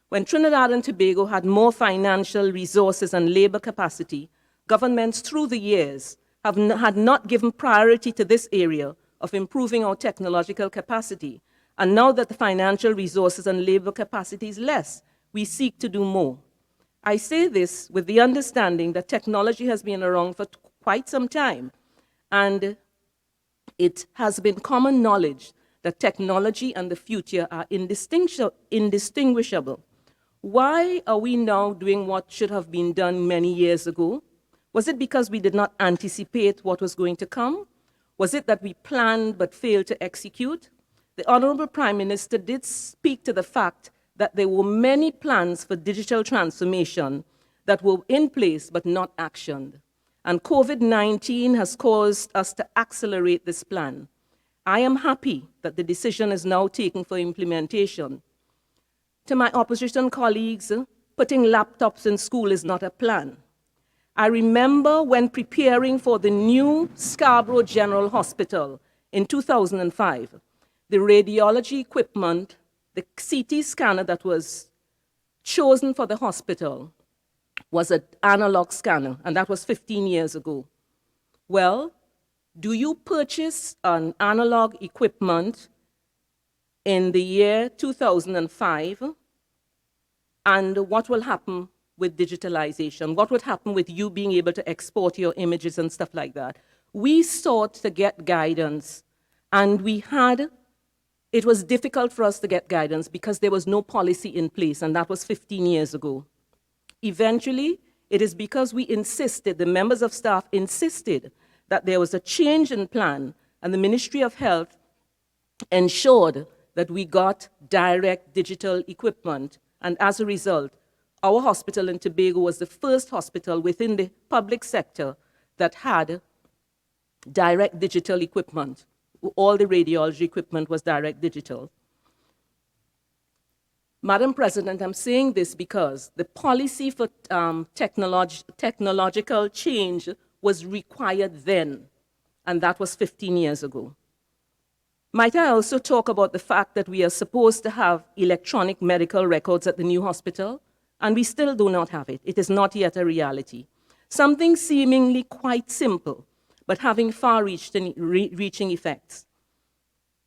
When Trinidad and Tobago had more financial resources and labor capacity, governments through the years had not given priority to this area of improving our technological capacity. And now that the financial resources and labor capacity is less, we seek to do more. I say this with the understanding that technology has been around for quite some time, and it has been common knowledge that technology and the future are indistinguishable. Why are we now doing what should have been done many years ago? Was it because we did not anticipate what was going to come? Was it that we planned but failed to execute? The Honorable Prime Minister did speak to the fact that there were many plans for digital transformation that were in place but not actioned. And COVID-19 has caused us to accelerate this plan. I am happy that the decision is now taken for implementation. To my opposition colleagues, putting laptops in school is not a plan. I remember when preparing for the new Scarborough General Hospital in 2005, the radiology equipment, the CT scanner that was chosen for the hospital was an analog scanner, and that was 15 years ago. Well, do you purchase an analog equipment in the year 2005, and what will happen with digitalization? What would happen with you being able to export your images and stuff like that? We sought to get guidance, and it was difficult for us to get guidance because there was no policy in place, and that was 15 years ago. Eventually, it is because we insisted, the members of staff insisted, that there was a change in plan, and the Ministry of Health ensured that we got direct digital equipment. And as a result, our hospital in Tobago was the first hospital within the public sector that had direct digital equipment. All the radiology equipment was direct digital. Madam President, I'm saying this because the policy for technological change was required then, and that was 15 years ago. Might I also talk about the fact that we are supposed to have electronic medical records at the new hospital, and we still do not have it. It is not yet a reality. Something seemingly quite simple, but having far-reaching effects.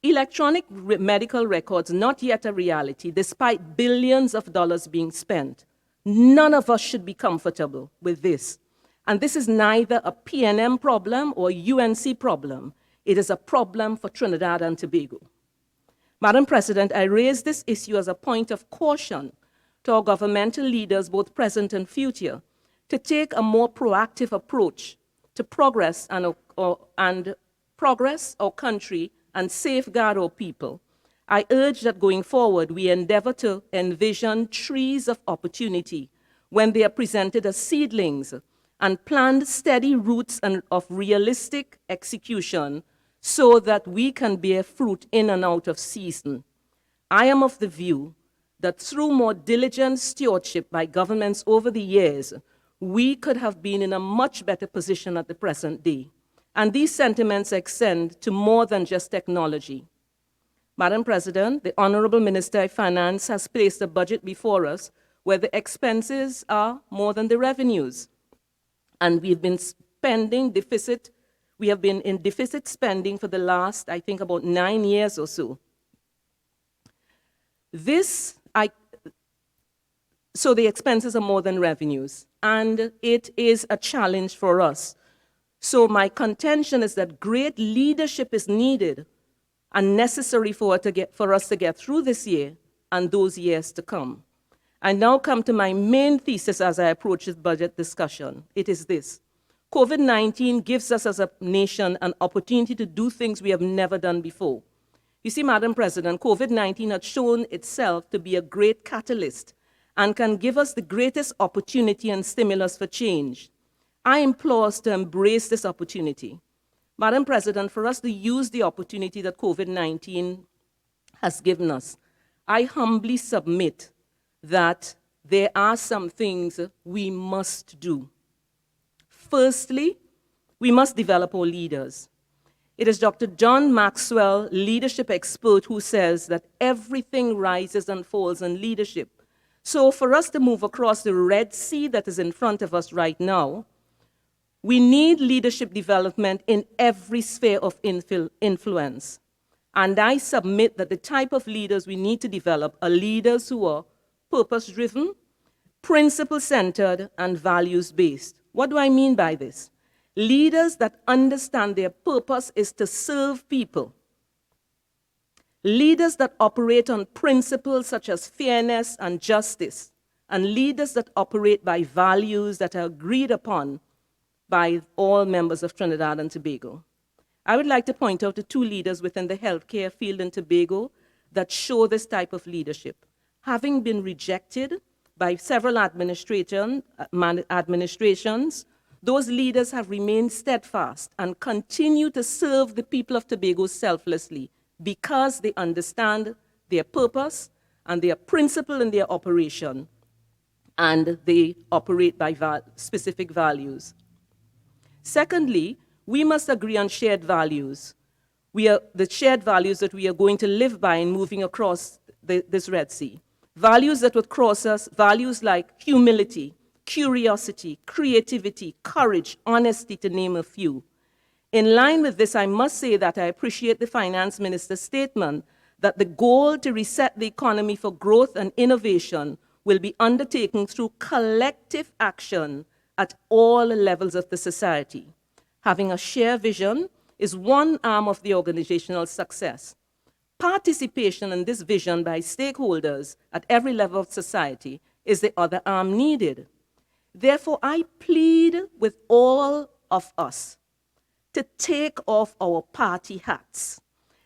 Electronic medical records, not yet a reality, despite billions of dollars being spent. None of us should be comfortable with this. And this is neither a PNM problem or a UNC problem. It is a problem for Trinidad and Tobago. Madam President, I raise this issue as a point of caution to our governmental leaders, both present and future, to take a more proactive approach to progress progress our country and safeguard our people. I urge that going forward, we endeavor to envision trees of opportunity when they are presented as seedlings and plant steady roots of realistic execution so that we can bear fruit in and out of season. I am of the view that through more diligent stewardship by governments over the years, we could have been in a much better position at the present day. And these sentiments extend to more than just technology. Madam President, the Honorable Minister of Finance has placed a budget before us where the expenses are more than the revenues. And we've been in deficit spending for the last, I think, about 9 years or so. So the expenses are more than revenues, and it is a challenge for us. So my contention is that great leadership is needed and necessary for us to get through this year and those years to come. I now come to my main thesis as I approach this budget discussion. It is this: COVID-19 gives us as a nation an opportunity to do things we have never done before. You see, Madam President, COVID-19 has shown itself to be a great catalyst and can give us the greatest opportunity and stimulus for change. I implore us to embrace this opportunity. Madam President, for us to use the opportunity that COVID-19 has given us, I humbly submit that there are some things we must do. Firstly, we must develop our leaders. It is Dr. John Maxwell, leadership expert, who says that everything rises and falls in leadership. So for us to move across the Red Sea that is in front of us right now, we need leadership development in every sphere of influence. And I submit that the type of leaders we need to develop are leaders who are purpose-driven, principle-centered, and values-based. What do I mean by this? Leaders that understand their purpose is to serve people. Leaders that operate on principles such as fairness and justice, and leaders that operate by values that are agreed upon by all members of Trinidad and Tobago. I would like to point out to two leaders within the healthcare field in Tobago that show this type of leadership. Having been rejected by several administrations, those leaders have remained steadfast and continue to serve the people of Tobago selflessly because they understand their purpose and their principle in their operation, and they operate by specific values. Secondly, we must agree on shared values. The shared values that we are going to live by in moving across this Red Sea. Values that would cross us, values like humility, curiosity, creativity, courage, honesty, to name a few. In line with this, I must say that I appreciate the finance minister's statement that the goal to reset the economy for growth and innovation will be undertaken through collective action at all levels of the society. Having a shared vision is one arm of the organizational success. Participation in this vision by stakeholders at every level of society is the other arm needed. Therefore, I plead with all of us to take off our party hats.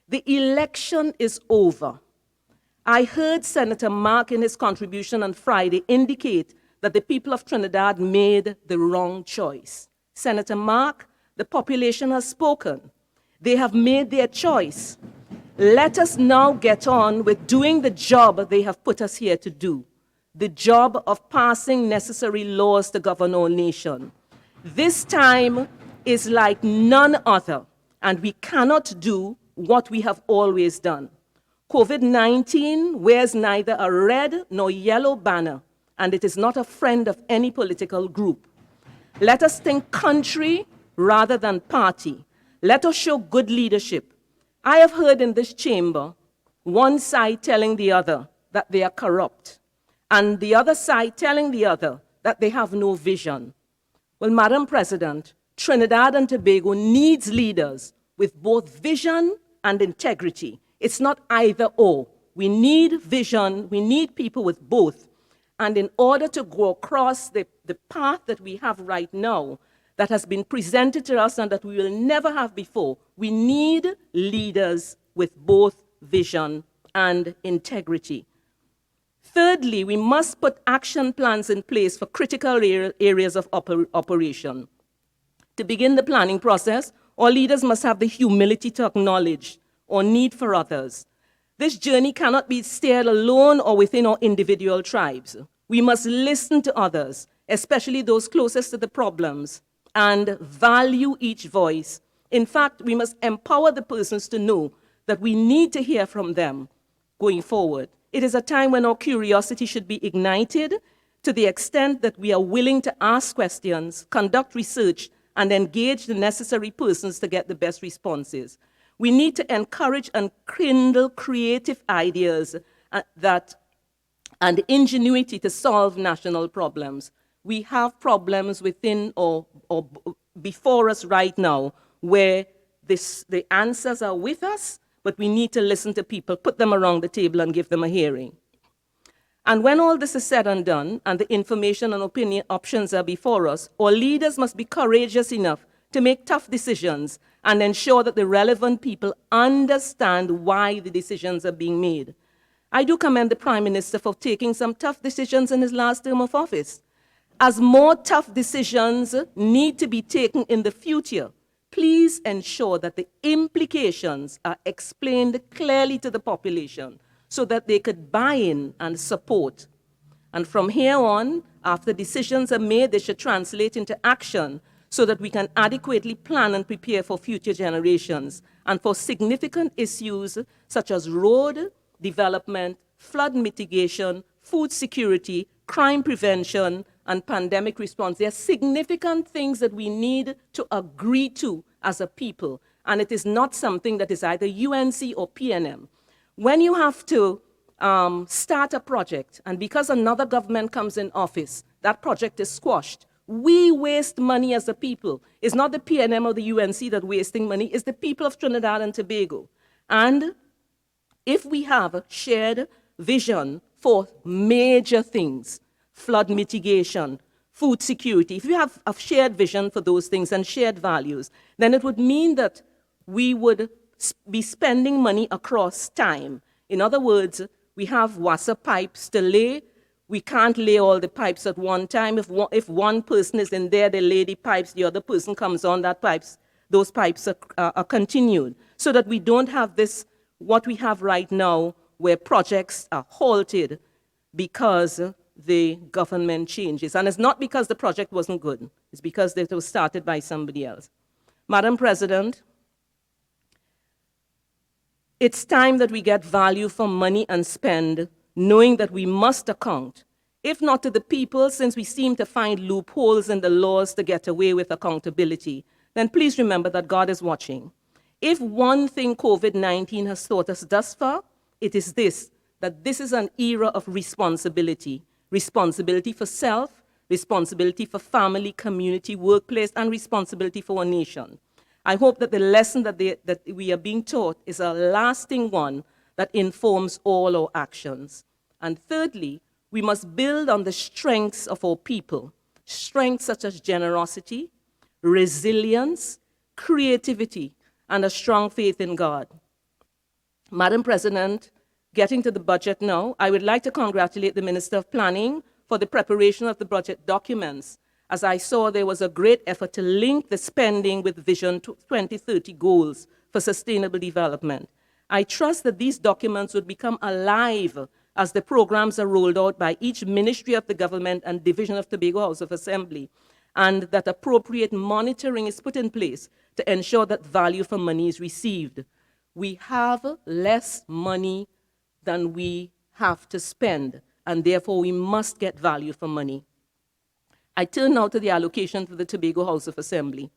The election is over. I heard Senator Mark in his contribution on Friday indicate that the people of Trinidad made the wrong choice. Senator Mark, the population has spoken. They have made their choice. Let us now get on with doing the job they have put us here to do, the job of passing necessary laws to govern our nation. This time is like none other, and we cannot do what we have always done. COVID-19 wears neither a red nor yellow banner, and it is not a friend of any political group. Let us think country rather than party. Let us show good leadership. I have heard in this chamber one side telling the other that they are corrupt, and the other side telling the other that they have no vision. Well, Madam President, Trinidad and Tobago needs leaders with both vision and integrity. It's not either or. We need vision, we need people with both. And in order to go across the path that we have right now, that has been presented to us and that we will never have before, we need leaders with both vision and integrity. Thirdly, we must put action plans in place for critical areas of operation. To begin the planning process, all leaders must have the humility to acknowledge our need for others. This journey cannot be steered alone or within our individual tribes. We must listen to others, especially those closest to the problems, and value each voice. In fact, we must empower the persons to know that we need to hear from them going forward. It is a time when our curiosity should be ignited to the extent that we are willing to ask questions, conduct research, and engage the necessary persons to get the best responses. We need to encourage and kindle creative ideas and ingenuity to solve national problems. We have problems within or before us right now where the answers are with us, but we need to listen to people, put them around the table and give them a hearing. And when all this is said and done, and the information and opinion options are before us, our leaders must be courageous enough to make tough decisions and ensure that the relevant people understand why the decisions are being made. I do commend the Prime Minister for taking some tough decisions in his last term of office. As more tough decisions need to be taken in the future, please ensure that the implications are explained clearly to the population so that they could buy in and support. And from here on, after decisions are made, they should translate into action so that we can adequately plan and prepare for future generations and for significant issues such as road development, flood mitigation, food security, crime prevention, and pandemic response. There are significant things that we need to agree to as a people, and it is not something that is either UNC or PNM. When you have to start a project, and because another government comes in office, that project is squashed. We waste money as a people. It's not the PNM or the UNC that wasting money, it's the people of Trinidad and Tobago. And if we have a shared vision for major things, flood mitigation, food security, if we have a shared vision for those things and shared values, then it would mean that we would be spending money across time. In other words, we have WASA pipes to lay. We can't lay all the pipes at one time. If one person is in there, they lay the pipes, the other person comes on, those pipes are continued. So that we don't have this, what we have right now, where projects are halted because the government changes. And it's not because the project wasn't good. It's because it was started by somebody else. Madam President, it's time that we get value for money and spend, knowing that we must account, if not to the people, since we seem to find loopholes in the laws to get away with accountability, then please remember that God is watching. If one thing COVID-19 has taught us thus far, it is this, that this is an era of responsibility. Responsibility for self, responsibility for family, community, workplace, and responsibility for our nation. I hope that the lesson that we are being taught is a lasting one that informs all our actions. And thirdly, we must build on the strengths of our people, strengths such as generosity, resilience, creativity, and a strong faith in God. Madam President, getting to the budget now, I would like to congratulate the Minister of Planning for the preparation of the budget documents. As I saw, there was a great effort to link the spending with Vision 2030 goals for sustainable development. I trust that these documents would become alive as the programs are rolled out by each ministry of the government and division of Tobago House of Assembly, and that appropriate monitoring is put in place to ensure that value for money is received. We have less money than we have to spend, and therefore we must get value for money. I turn now to the allocation for the Tobago House of Assembly.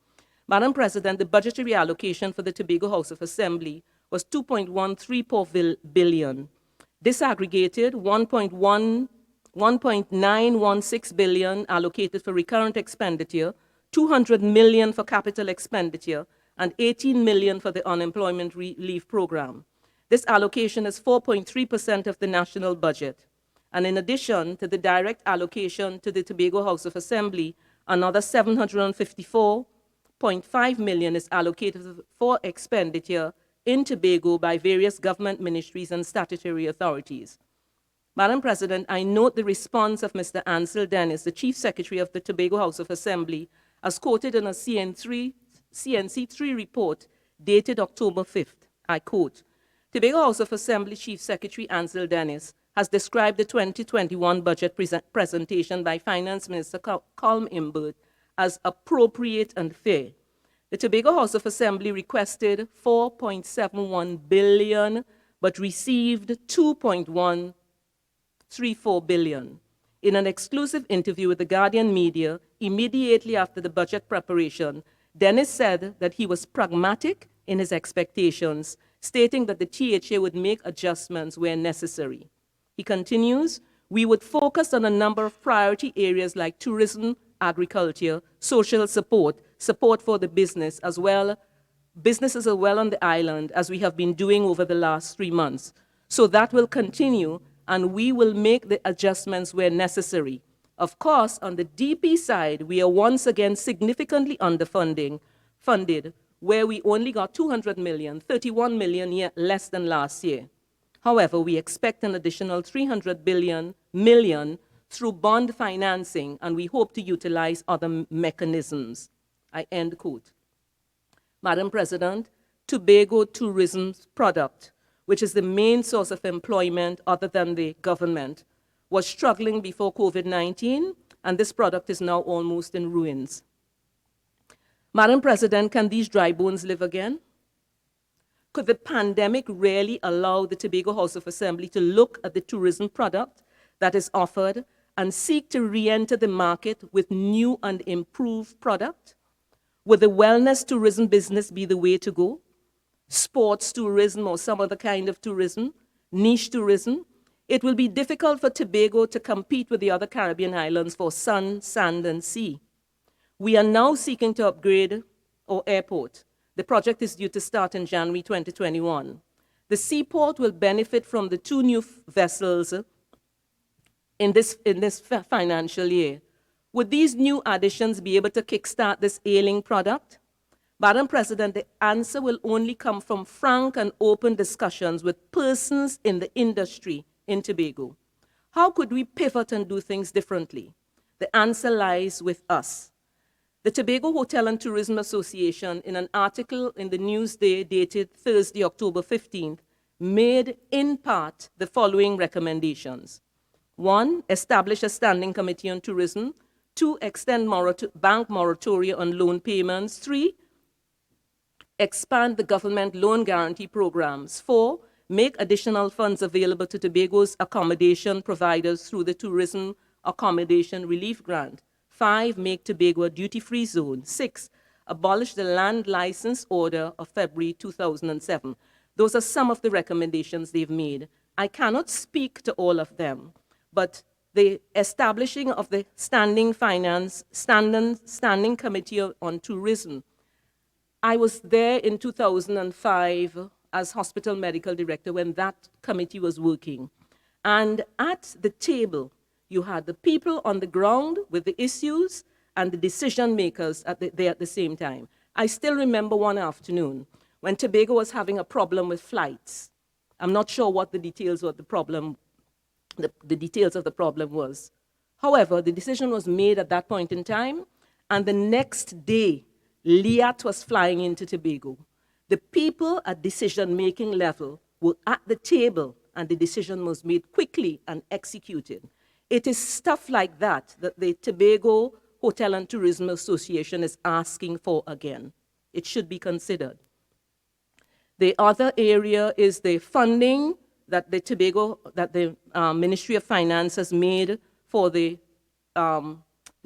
Madam President, the budgetary allocation for the Tobago House of Assembly was $2.134 billion. Disaggregated, $1.916 billion allocated for recurrent expenditure, $200 million for capital expenditure, and $18 million for the unemployment relief program. This allocation is 4.3% of the national budget. And in addition to the direct allocation to the Tobago House of Assembly, another $754.5 million is allocated for expenditure in Tobago by various government ministries and statutory authorities. Madam President, I note the response of Mr. Ansel Dennis, the Chief Secretary of the Tobago House of Assembly, as quoted in a CNC3 report dated October 5th. I quote, Tobago House of Assembly Chief Secretary Ansel Dennis has described the 2021 budget presentation by Finance Minister Colm Imbert as appropriate and fair. The Tobago House of Assembly requested $4.71 billion, but received $2.134 billion. In an exclusive interview with the Guardian media, immediately after the budget preparation, Dennis said that he was pragmatic in his expectations, stating that the THA would make adjustments where necessary. He continues, we would focus on a number of priority areas like tourism, agriculture, social support, support for the businesses as well on the island, as we have been doing over the last 3 months. So that will continue, and we will make the adjustments where necessary. Of course, on the DP side, we are once again significantly underfunded, where we only got $200 million, $31 million less than last year. However, we expect an additional $300 million through bond financing, and we hope to utilize other mechanisms. I end quote. Madam President, Tobago tourism's product, which is the main source of employment other than the government, was struggling before COVID-19, and this product is now almost in ruins. Madam President, can these dry bones live again? Could the pandemic really allow the Tobago House of Assembly to look at the tourism product that is offered and seek to re-enter the market with new and improved product? Would the wellness tourism business be the way to go? Sports tourism or some other kind of tourism? Niche tourism? it will be difficult for Tobago to compete with the other Caribbean islands for sun, sand, and sea. We are now seeking to upgrade our airport. The project is due to start in January 2021. The seaport will benefit from the 2 new vessels in this financial year. Would these new additions be able to kickstart this ailing product? Madam President, the answer will only come from frank and open discussions with persons in the industry in Tobago. How could we pivot and do things differently? The answer lies with us. The Tobago Hotel and Tourism Association, in an article in the Newsday dated Thursday, October 15th, made in part the following recommendations. 1, establish a standing committee on tourism. 2, extend bank moratoria on loan payments. 3, expand the government loan guarantee programs. 4, make additional funds available to Tobago's accommodation providers through the Tourism Accommodation Relief Grant. 5, make Tobago a duty-free zone. 6, abolish the land license order of February 2007. Those are some of the recommendations they've made. I cannot speak to all of them, but the establishing of the Standing Committee on Tourism, I was there in 2005 as hospital medical director when that committee was working. And at the table, you had the people on the ground with the issues and the decision makers there at the same time. I still remember one afternoon when Tobago was having a problem with flights. I'm not sure what the details of the problem, the details of the problem was. However, the decision was made at that point in time, and the next day, Liat was flying into Tobago. The people at decision-making level were at the table, and the decision was made quickly and executed. It is stuff like that that the Tobago Hotel and Tourism Association is asking for again. It should be considered. The other area is the funding that the Ministry of Finance has made for the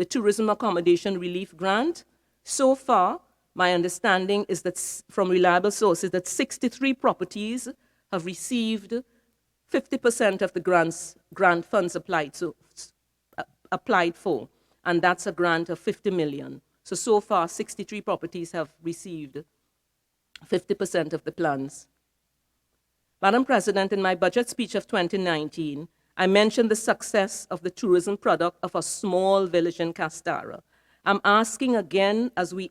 Tourism Accommodation Relief Grant. So far, my understanding is that from reliable sources that 63 properties have received 50% of the grant funds applied for, and that's a grant of 50 million. So far, 63 properties have received 50% of the plans. Madam President, in my budget speech of 2019, I mentioned the success of the tourism product of a small village in Castara. I'm asking again, as the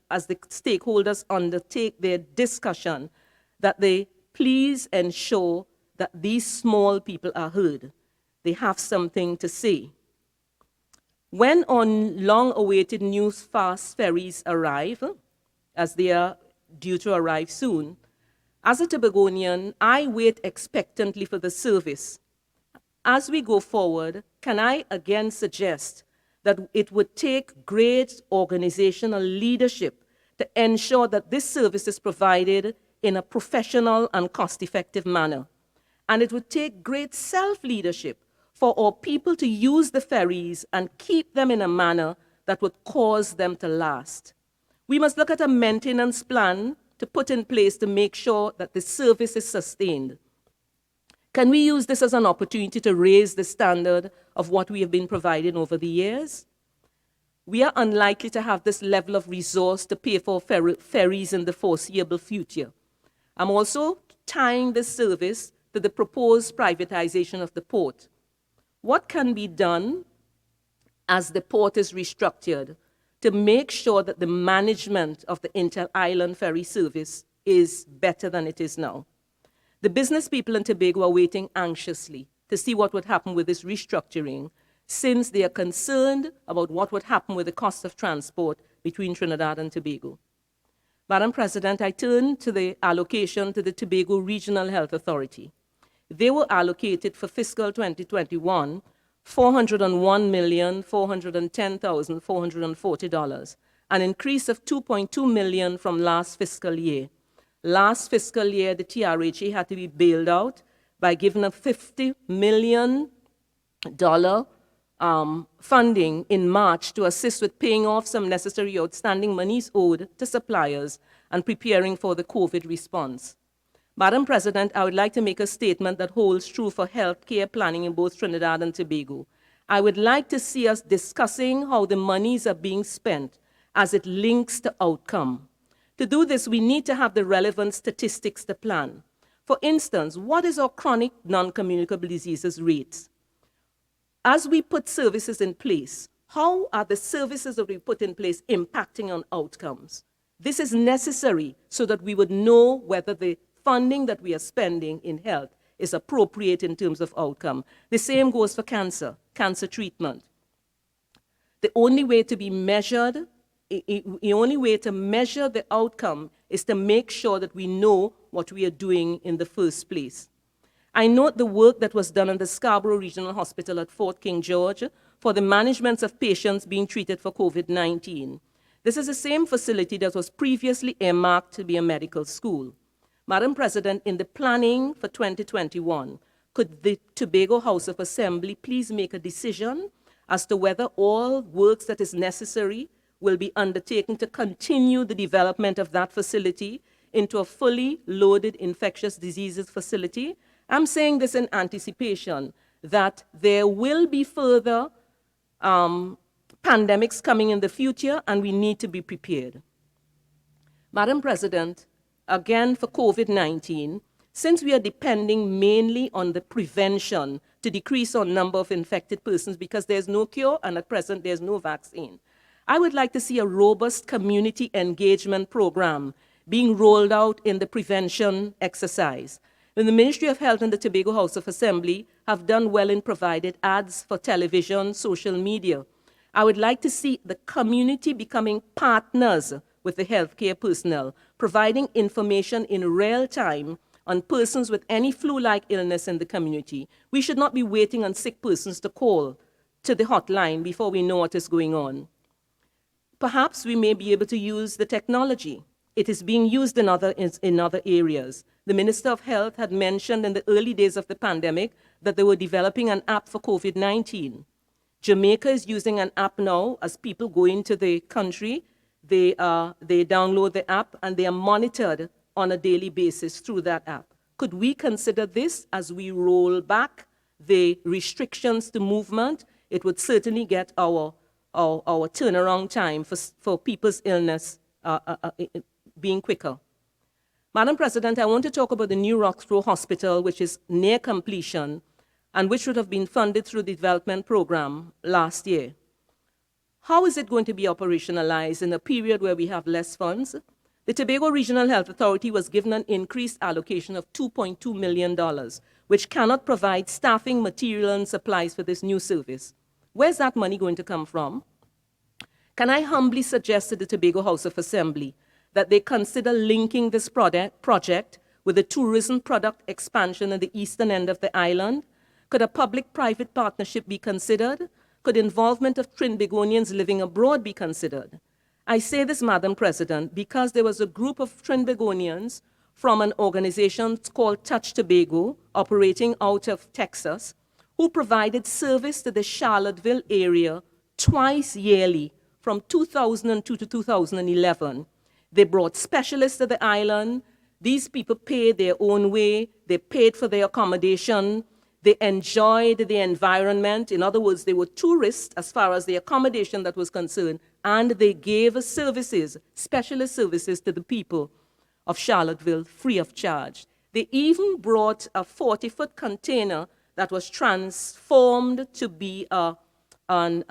stakeholders undertake their discussion, that they please ensure that these small people are heard. They have something to say. When on long-awaited new fast ferries arrive, as they are due to arrive soon, as a Tobagonian, I wait expectantly for the service. As we go forward, can I again suggest that it would take great organizational leadership to ensure that this service is provided in a professional and cost-effective manner. And it would take great self-leadership for our people to use the ferries and keep them in a manner that would cause them to last. We must look at a maintenance plan to put in place to make sure that the service is sustained. Can we use this as an opportunity to raise the standard of what we have been providing over the years? We are unlikely to have this level of resource to pay for ferries in the foreseeable future. I'm also tying this service to the proposed privatization of the port. What can be done as the port is restructured to make sure that the management of the inter-island ferry service is better than it is now? The business people in Tobago are waiting anxiously to see what would happen with this restructuring, since they are concerned about what would happen with the cost of transport between Trinidad and Tobago. Madam President, I turn to the allocation to the Tobago Regional Health Authority. They were allocated for fiscal 2021, $401,410,440, an increase of $2.2 million from last fiscal year. Last fiscal year, the TRHA had to be bailed out by giving a $50 million funding in March to assist with paying off some necessary outstanding monies owed to suppliers and preparing for the COVID response. Madam President, I would like to make a statement that holds true for healthcare planning in both Trinidad and Tobago. I would like to see us discussing how the monies are being spent as it links to outcome. To do this, we need to have the relevant statistics to plan. For instance, what is our chronic non-communicable diseases rates? As we put services in place, how are the services that we put in place impacting on outcomes? This is necessary so that we would know whether the funding that we are spending in health is appropriate in terms of outcome. The same goes for cancer treatment. The only way to be measured, the only way to measure the outcome is to make sure that we know what we are doing in the first place. I note the work that was done in the Scarborough Regional Hospital at Fort King George for the management of patients being treated for COVID-19. This is the same facility that was previously earmarked to be a medical school. Madam President, in the planning for 2021, could the Tobago House of Assembly please make a decision as to whether all works that is necessary will be undertaken to continue the development of that facility into a fully loaded infectious diseases facility? I'm saying this in anticipation that there will be further pandemics coming in the future, and we need to be prepared. Madam President, again for COVID-19, since we are depending mainly on the prevention to decrease our number of infected persons because there's no cure and at present there's no vaccine, I would like to see a robust community engagement program being rolled out in the prevention exercise. When the Ministry of Health and the Tobago House of Assembly have done well in provided ads for television, social media, I would like to see the community becoming partners with the healthcare personnel, providing information in real time on persons with any flu-like illness in the community. We should not be waiting on sick persons to call to the hotline before we know what is going on. Perhaps we may be able to use the technology. It is being used in other areas. The Minister of Health had mentioned in the early days of the pandemic that they were developing an app for COVID-19. Jamaica is using an app now. As people go into the country, they download the app and they are monitored on a daily basis through that app. Could we consider this as we roll back the restrictions to movement? It would certainly get our turnaround time for people's illness being quicker. Madam President, I want to talk about the new Roxborough Hospital, which is near completion and which would have been funded through the development program last year. How is it going to be operationalized in a period where we have less funds? The Tobago Regional Health Authority was given an increased allocation of $2.2 million, which cannot provide staffing, material, and supplies for this new service. Where's that money going to come from? Can I humbly suggest to the Tobago House of Assembly that they consider linking this project with the tourism product expansion in the eastern end of the island? Could a public-private partnership be considered? Could involvement of Trinbagonians living abroad be considered? I say this, Madam President, because there was a group of Trinbagonians from an organization called Touch Tobago, operating out of Texas, who provided service to the Charlottesville area twice yearly from 2002 to 2011. They brought specialists to the island. These people paid their own way. They paid for their accommodation. They enjoyed the environment. In other words, they were tourists as far as the accommodation that was concerned, and they gave services, specialist services to the people of Charlottesville free of charge. They even brought a 40-foot container that was transformed to be an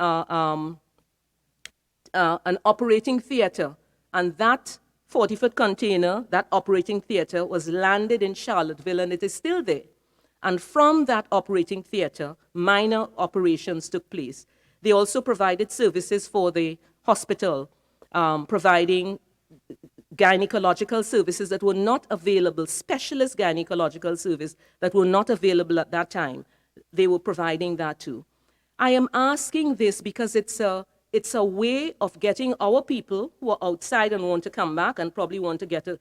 operating theater. And that 40-foot container, that operating theater, was landed in Charlottesville, and it is still there. And from that operating theater, minor operations took place. They also provided services for the hospital, providing gynecological services that were not available, specialist gynecological service that were not available at that time. They were providing that too. I am asking this because it's a way of getting our people who are outside and want to come back and probably want to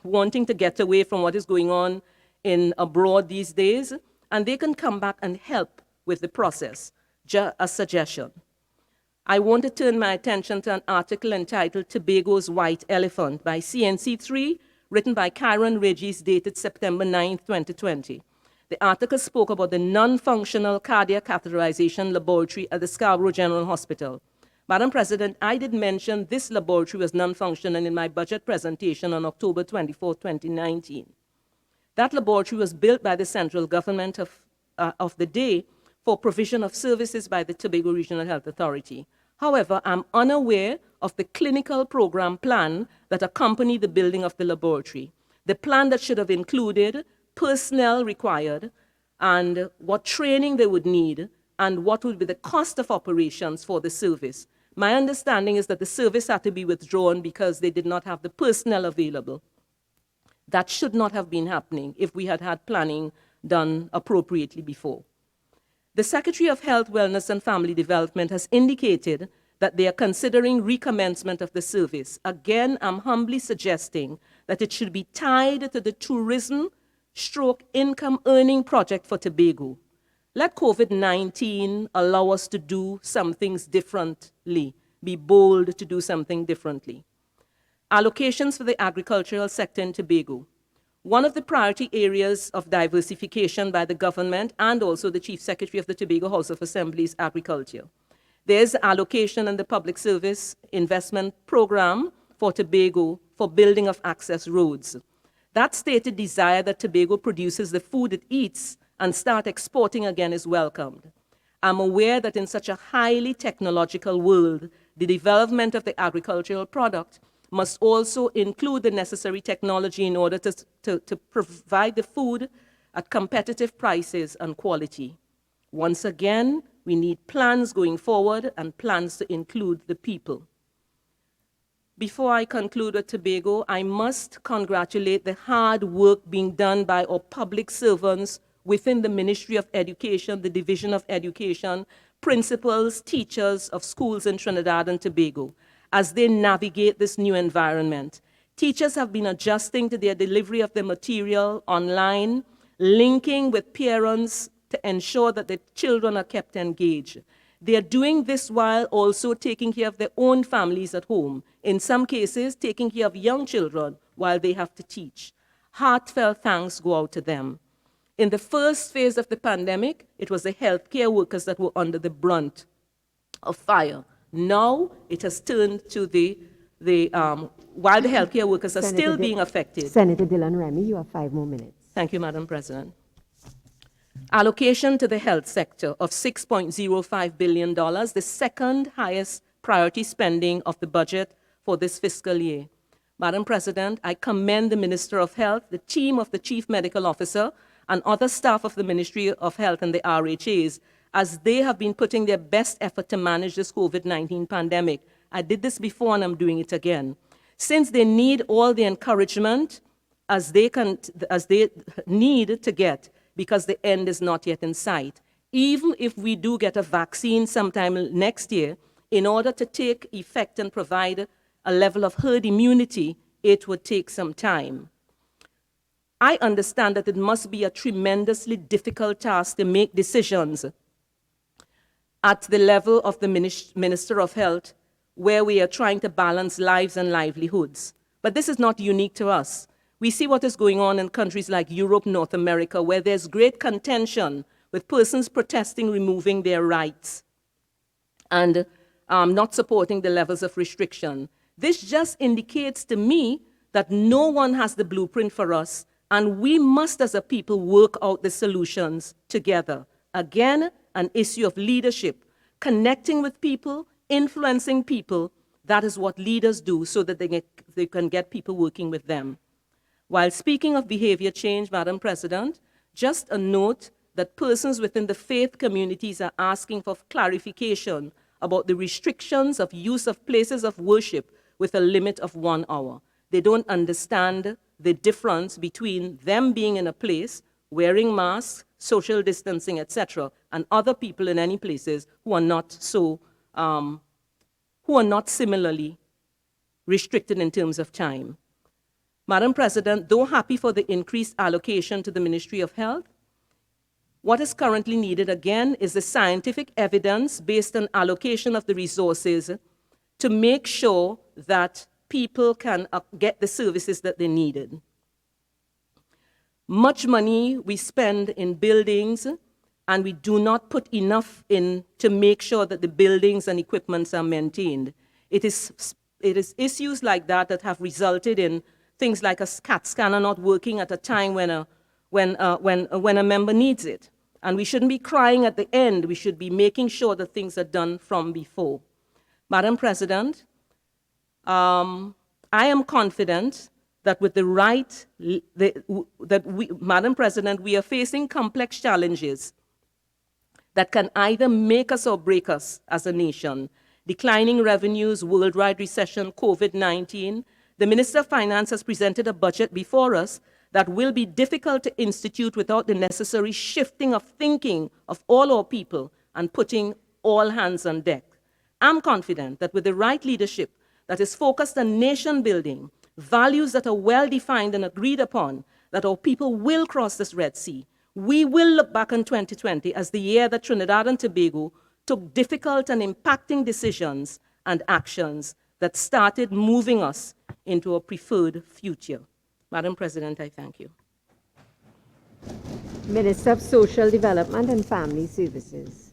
wanting to get away from what is going on in abroad these days, and they can come back and help with the process. Just a suggestion. I want to turn my attention to an article entitled Tobago's White Elephant by CNC3, written by Karen Regis, dated September 9, 2020. The article spoke about the non-functional cardiac catheterization laboratory at the Scarborough General Hospital. Madam President, I did mention this laboratory was non-functional in my budget presentation on October 24, 2019. That laboratory was built by the central government of the day for provision of services by the Tobago Regional Health Authority. However, I'm unaware of the clinical program plan that accompanied the building of the laboratory. The plan that should have included personnel required and what training they would need and what would be the cost of operations for the service. My understanding is that the service had to be withdrawn because they did not have the personnel available. That should not have been happening if we had had planning done appropriately before. The Secretary of Health, Wellness and Family Development has indicated that they are considering recommencement of the service. Again, I'm humbly suggesting that it should be tied to the tourism/income earning project for Tobago. Let COVID-19 allow us to do some things differently, be bold to do something differently. Allocations for the agricultural sector in Tobago. One of the priority areas of diversification by the government and also the Chief Secretary of the Tobago House of Assembly is agriculture. There's allocation in the Public Service Investment Program for Tobago for building of access roads. That stated desire that Tobago produces the food it eats and start exporting again is welcomed. I'm aware that in such a highly technological world, the development of the agricultural product must also include the necessary technology in order to provide the food at competitive prices and quality. Once again, we need plans going forward and plans to include the people. Before I conclude with Tobago, I must congratulate the hard work being done by our public servants within the Ministry of Education, the Division of Education, principals, teachers of schools in Trinidad and Tobago, as they navigate this new environment. Teachers have been adjusting to their delivery of the material online, linking with parents to ensure that the children are kept engaged. They are doing this while also taking care of their own families at home, in some cases taking care of young children while they have to teach. Heartfelt thanks go out to them. In the first phase of the pandemic, it was the healthcare workers that were under the brunt of fire. Now it has turned to while the healthcare workers are still being affected. Senator Dillon-Remy, you have 5 more minutes. Thank you, Madam President. Allocation to the health sector of $6.05 billion, the second highest priority spending of the budget for this fiscal year. Madam President, I commend the Minister of Health, the team of the Chief Medical Officer, and other staff of the Ministry of Health and the RHAs, as they have been putting their best effort to manage this COVID-19 pandemic. I did this before and I'm doing it again. Since they need all the encouragement as they need to get, because the end is not yet in sight. Even if we do get a vaccine sometime next year, in order to take effect and provide a level of herd immunity, it would take some time. I understand that it must be a tremendously difficult task to make decisions at the level of the Minister of Health, where we are trying to balance lives and livelihoods. But this is not unique to us. We see what is going on in countries like Europe, North America, where there's great contention with persons protesting removing their rights and not supporting the levels of restriction. This just indicates to me that no one has the blueprint for us, and we must as a people work out the solutions together. Again, an issue of leadership, connecting with people, influencing people. That is what leaders do so that they can get people working with them. While speaking of behavior change, Madam President, just a note that persons within the faith communities are asking for clarification about the restrictions of use of places of worship with a limit of 1 hour. They don't understand the difference between them being in a place, wearing masks, social distancing, etc., and other people in any places who are not similarly restricted in terms of time. Madam President, though happy for the increased allocation to the Ministry of Health, what is currently needed again is the scientific evidence based on allocation of the resources to make sure that people can get the services that they needed. Much money we spend in buildings, and we do not put enough in to make sure that the buildings and equipments are maintained. It is issues like that have resulted in things like a CAT scanner not working at a time when a member needs it. And we shouldn't be crying at the end. We should be making sure that things are done from before. Madam President, I am confident that with the right, Madam President, we are facing complex challenges that can either make us or break us as a nation. Declining revenues, worldwide recession, COVID-19. The Minister of Finance has presented a budget before us that will be difficult to institute without the necessary shifting of thinking of all our people and putting all hands on deck. I'm confident that with the right leadership that is focused on nation building, values that are well defined and agreed upon, that our people will cross this Red Sea. We will look back on 2020 as the year that Trinidad and Tobago took difficult and impacting decisions and actions that started moving us into a preferred future. Madam President, I thank you. Minister of Social Development and Family Services.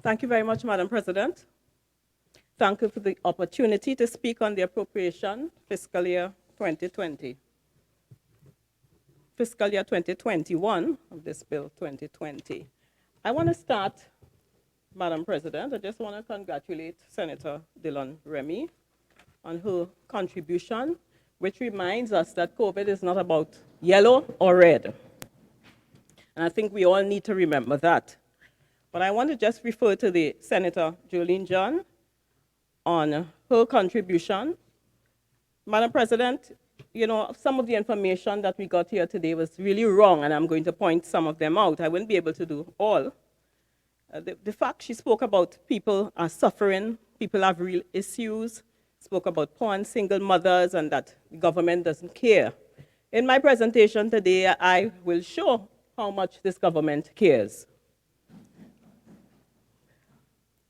Thank you very much, Madam President. Thank you for the opportunity to speak on the appropriation fiscal year 2020. Fiscal year 2021 of this bill 2020. I want to start, Madam President, I just want to congratulate Senator Dillon-Remy on her contribution, which reminds us that COVID is not about yellow or red. And I think we all need to remember that. But I want to just refer to the Senator Jearlean John on her contribution. Madam President, you know, some of the information that we got here today was really wrong, and I'm going to point some of them out. I wouldn't be able to do all. The fact she spoke about people are suffering, people have real issues, spoke about poor and single mothers, and that the government doesn't care. In my presentation today, I will show how much this government cares.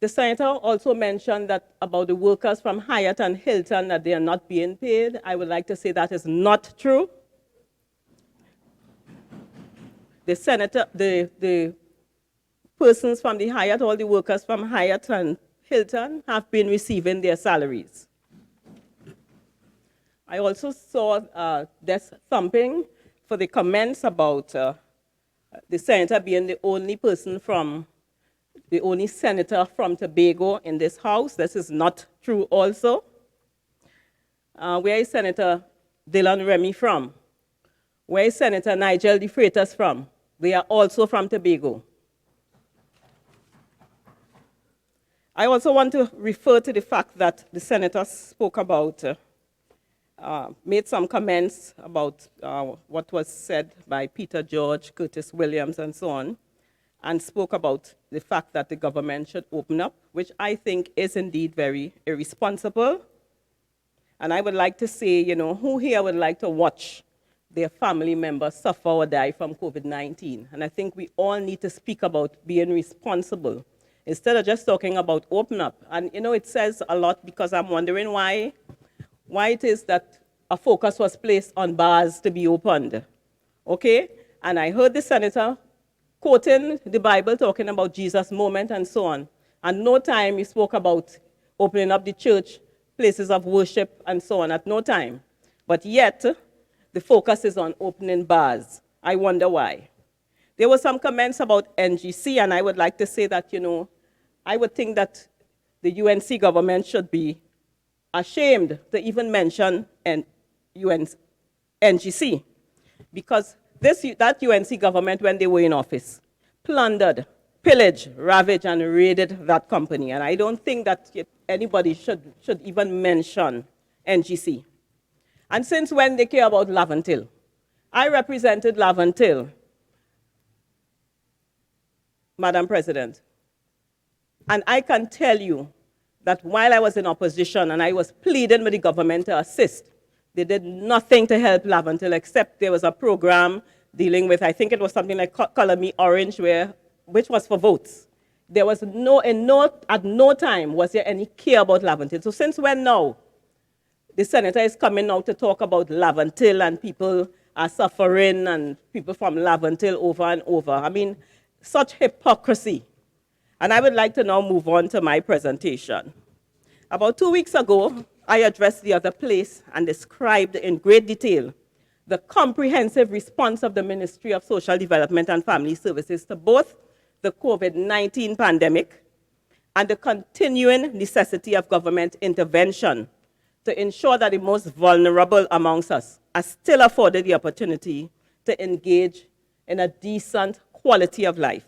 The Senator also mentioned that about the workers from Hyatt and Hilton that they are not being paid. I would like to say that is not true. The persons from the Hyatt, all the workers from Hyatt and Hilton have been receiving their salaries. I also saw desk thumping for the comments about the Senator being the only person from the only senator from Tobago in this House. This is not true also. Where is Senator Dillon-Remy from? Where is Senator Nigel De Freitas from? They are also from Tobago. I also want to refer to the fact that the senator spoke about, made some comments about what was said by Peter George, Curtis Williams, and so on. and spoke about the fact that the government should open up, which I think is indeed very irresponsible. And I would like to say, who here would like to watch their family members suffer or die from COVID-19? And I think we all need to speak about being responsible instead of just talking about open up. And it says a lot, because I'm wondering why it is that a focus was placed on bars to be opened. Okay? And I heard the senator quoting the Bible, talking about Jesus' moment and so on. And no time he spoke about opening up the church, places of worship, and so on, at no time. But yet, the focus is on opening bars. I wonder why. There were some comments about NGC, and I would like to say that, I would think that the UNC government should be ashamed to even mention NGC, because that UNC government, when they were in office, plundered, pillaged, ravaged, and raided that company. And I don't think that anybody should even mention NGC. And since when they care about Laventille? I represented Laventille, Madam President. And I can tell you that while I was in opposition and I was pleading with the government to assist, they did nothing to help Laventille, except there was a program dealing with, I think it was something like Color Me Orange, which was for votes. There was at no time was there any care about Laventille. So since when now? The senator is coming out to talk about Laventille, and people are suffering, and people from Laventille over and over. I mean, such hypocrisy. And I would like to now move on to my presentation. About 2 weeks ago, I addressed the other place and described in great detail the comprehensive response of the Ministry of Social Development and Family Services to both the COVID-19 pandemic and the continuing necessity of government intervention to ensure that the most vulnerable amongst us are still afforded the opportunity to engage in a decent quality of life.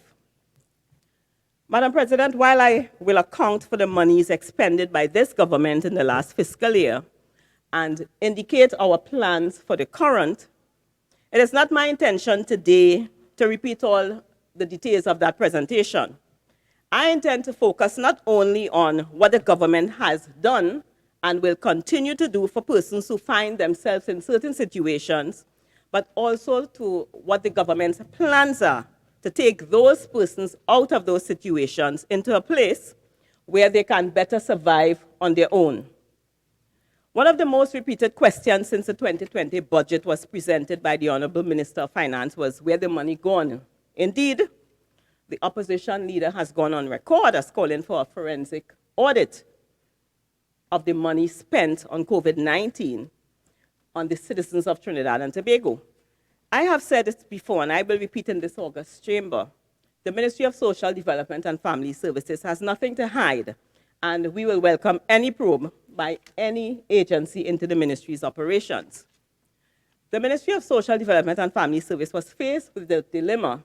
Madam President, while I will account for the monies expended by this government in the last fiscal year and indicate our plans for the current, it is not my intention today to repeat all the details of that presentation. I intend to focus not only on what the government has done and will continue to do for persons who find themselves in certain situations, but also to what the government's plans are to take those persons out of those situations into a place where they can better survive on their own. One of the most repeated questions since the 2020 budget was presented by the Honorable Minister of Finance was, where the money gone? Indeed, the opposition leader has gone on record as calling for a forensic audit of the money spent on COVID-19 on the citizens of Trinidad and Tobago. I have said it before, and I will repeat in this August chamber. The Ministry of Social Development and Family Services has nothing to hide, and we will welcome any probe by any agency into the ministry's operations. The Ministry of Social Development and Family Services was faced with the dilemma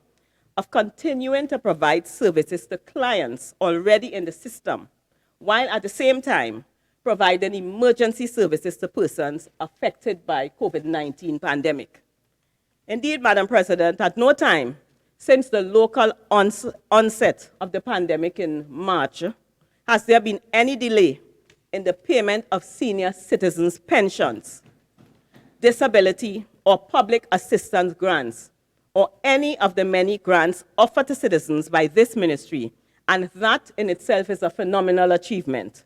of continuing to provide services to clients already in the system, while at the same time providing emergency services to persons affected by COVID-19 pandemic. Indeed, Madam President, at no time since the local onset of the pandemic in March has there been any delay in the payment of senior citizens' pensions, disability or public assistance grants, or any of the many grants offered to citizens by this ministry, and that in itself is a phenomenal achievement.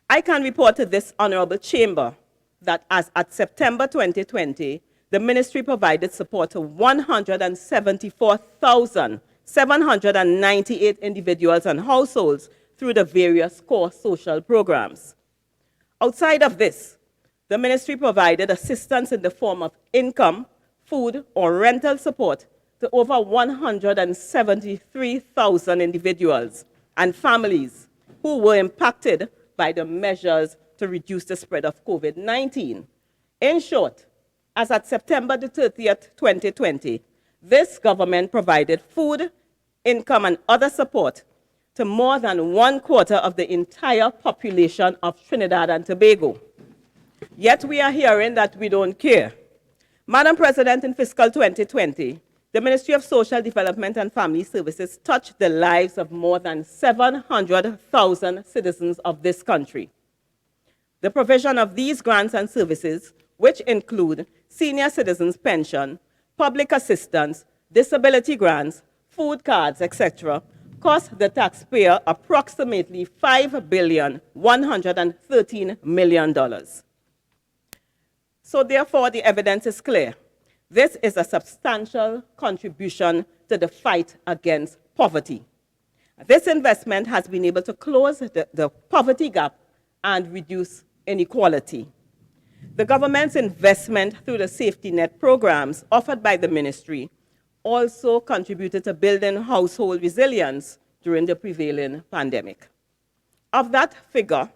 I can report to this honorable chamber that as at September 2020, the ministry provided support to 174,798 individuals and households through the various core social programs. Outside of this, the ministry provided assistance in the form of income, food, or rental support to over 173,000 individuals and families who were impacted by the measures to reduce the spread of COVID-19. In short, as at September the 30th, 2020, this government provided food, income, and other support to more than 1/4 of the entire population of Trinidad and Tobago. Yet we are hearing that we don't care. Madam President, in fiscal 2020, the Ministry of Social Development and Family Services touched the lives of more than 700,000 citizens of this country. The provision of these grants and services, which include senior citizens pension, public assistance, disability grants, food cards, etc., cost the taxpayer approximately $5.113 billion. So therefore, the evidence is clear. This is a substantial contribution to the fight against poverty. This investment has been able to close the poverty gap and reduce inequality. The government's investment through the safety net programs offered by the ministry also contributed to building household resilience during the prevailing pandemic. Of that figure,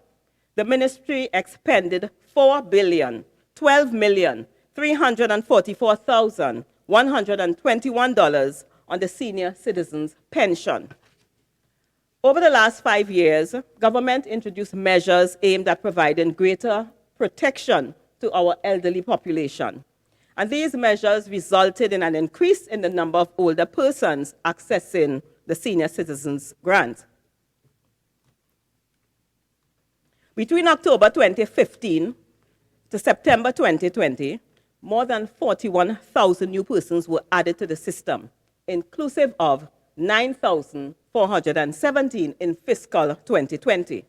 the ministry expended $4,12,344,121 on the senior citizens pension. Over the last 5 years, government introduced measures aimed at providing greater protection to our elderly population. And these measures resulted in an increase in the number of older persons accessing the senior citizens grant. Between October 2015 to September 2020, more than 41,000 new persons were added to the system, inclusive of 9,417 in fiscal 2020.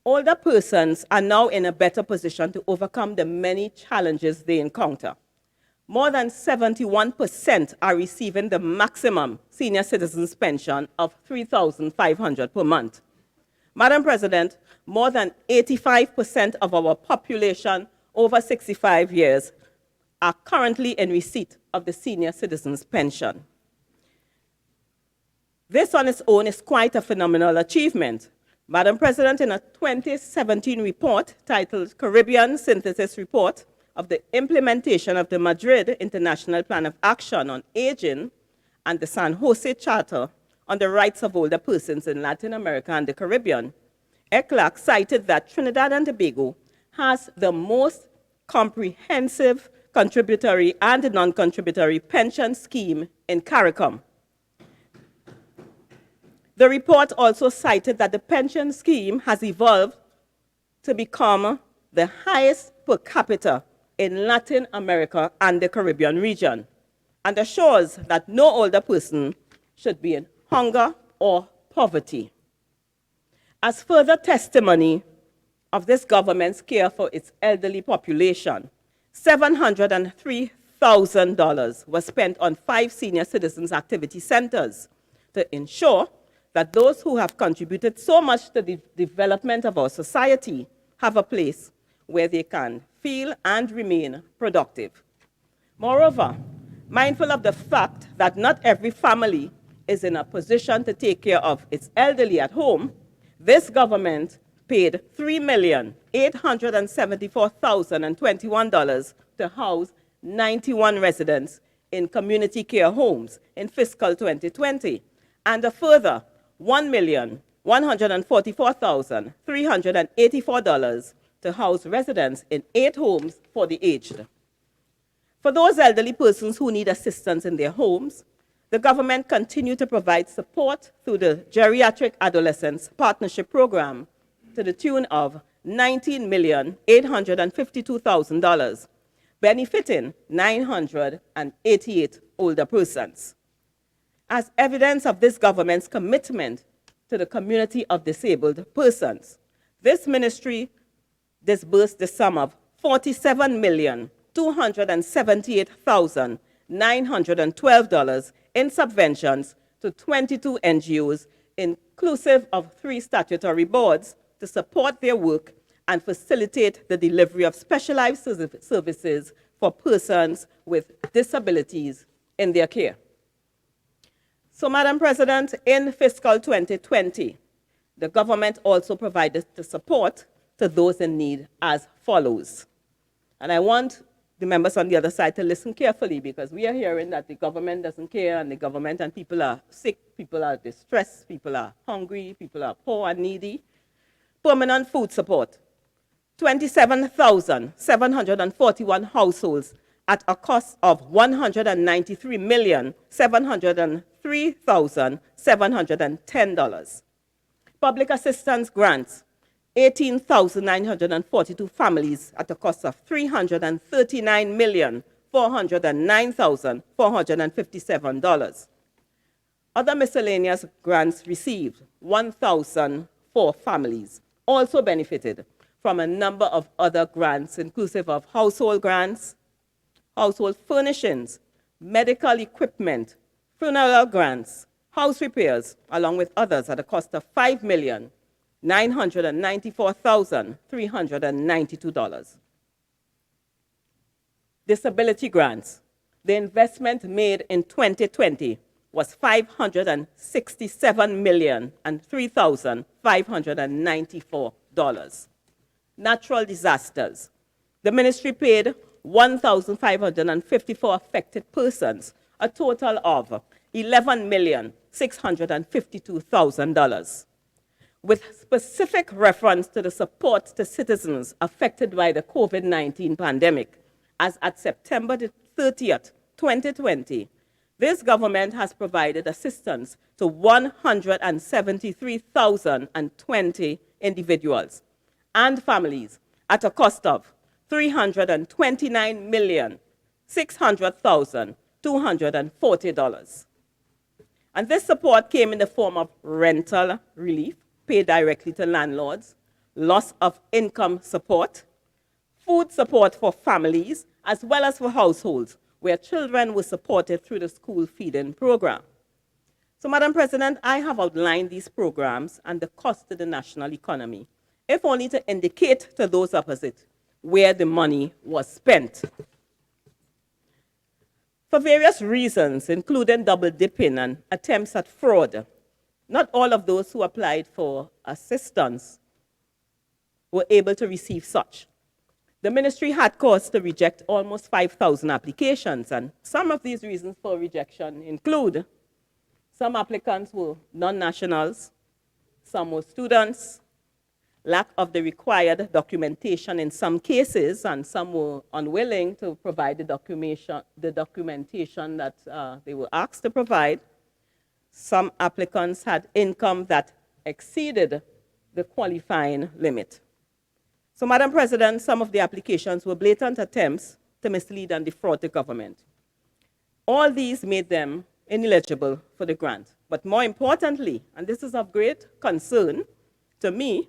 Older persons are now in a better position to overcome the many challenges they encounter. More than 71% are receiving the maximum senior citizens pension of $3,500 per month. Madam President, more than 85% of our population over 65 years are currently in receipt of the senior citizens pension. This on its own is quite a phenomenal achievement. Madam President, in a 2017 report titled Caribbean Synthesis Report of the Implementation of the Madrid International Plan of Action on Aging and the San Jose Charter on the Rights of Older Persons in Latin America and the Caribbean, ECLAC cited that Trinidad and Tobago has the most comprehensive contributory and non-contributory pension scheme in CARICOM. The report also cited that the pension scheme has evolved to become the highest per capita in Latin America and the Caribbean region, and assures that no older person should be in hunger or poverty. As further testimony of this government's care for its elderly population, $703,000 was spent on 5 senior citizens activity centers to ensure that those who have contributed so much to the development of our society have a place where they can feel and remain productive. Moreover, mindful of the fact that not every family is in a position to take care of its elderly at home, this government paid $3,874,021 to house 91 residents in community care homes in fiscal 2020, and a further $1,144,384 to house residents in 8 homes for the aged. For those elderly persons who need assistance in their homes, the government continued to provide support through the Geriatric Adolescents Partnership Program to the tune of $19,852,000, benefiting 988 older persons. As evidence of this government's commitment to the community of disabled persons, this ministry disbursed the sum of $47,278,912 in subventions to 22 NGOs, inclusive of 3 statutory boards, to support their work and facilitate the delivery of specialized services for persons with disabilities in their care. So, Madam President, in fiscal 2020, the government also provided the support to those in need as follows. And I want the members on the other side to listen carefully, because we are hearing that the government doesn't care, and the government and people are sick, people are distressed, people are hungry, people are poor and needy. Permanent food support. 27,741 households at a cost of $193,703,710. Public assistance grants, 18,942 families at a cost of $339,409,457. Other miscellaneous grants received, 1,004 families also benefited from a number of other grants, inclusive of household grants, household furnishings, medical equipment, funeral grants, house repairs, along with others at a cost of $5,994,392. Disability grants. The investment made in 2020 was $567,003,594. Natural disasters. The ministry paid 1,554 affected persons, a total of $11,652,000. With specific reference to the support to citizens affected by the COVID-19 pandemic, as at September 30th, 2020, this government has provided assistance to 173,020 individuals and families at a cost of $329,600,240. And this support came in the form of rental relief paid directly to landlords, loss of income support, food support for families, as well as for households where children were supported through the school feeding program. So, Madam President, I have outlined these programs and the cost to the national economy, if only to indicate to those opposite where the money was spent. For various reasons, including double dipping and attempts at fraud, not all of those who applied for assistance were able to receive such. The ministry had cause to reject almost 5,000 applications, and some of these reasons for rejection include some applicants were non-nationals, some were students, lack of the required documentation in some cases, and some were unwilling to provide the documentation that they were asked to provide. Some applicants had income that exceeded the qualifying limit. So, Madam President, some of the applications were blatant attempts to mislead and defraud the government. All these made them ineligible for the grant. But more importantly, and this is of great concern to me,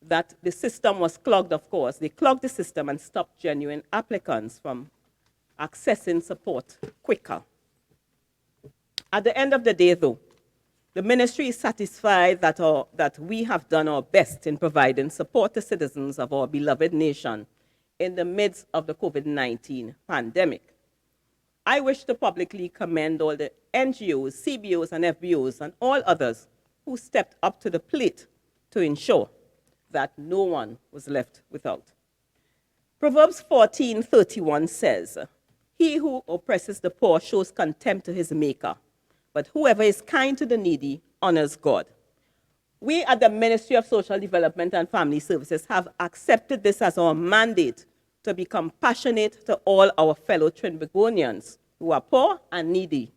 that the system was clogged, of course. They clogged the system and stopped genuine applicants from accessing support quicker. At the end of the day, though, the ministry is satisfied that we have done our best in providing support to citizens of our beloved nation in the midst of the COVID-19 pandemic. I wish to publicly commend all the NGOs, CBOs, and FBOs, and all others who stepped up to the plate to ensure that no one was left without. Proverbs 14:31 says, "He who oppresses the poor shows contempt to his maker, but whoever is kind to the needy honors God." We at the Ministry of Social Development and Family Services have accepted this as our mandate to be compassionate to all our fellow Trinbagonians who are poor and needy.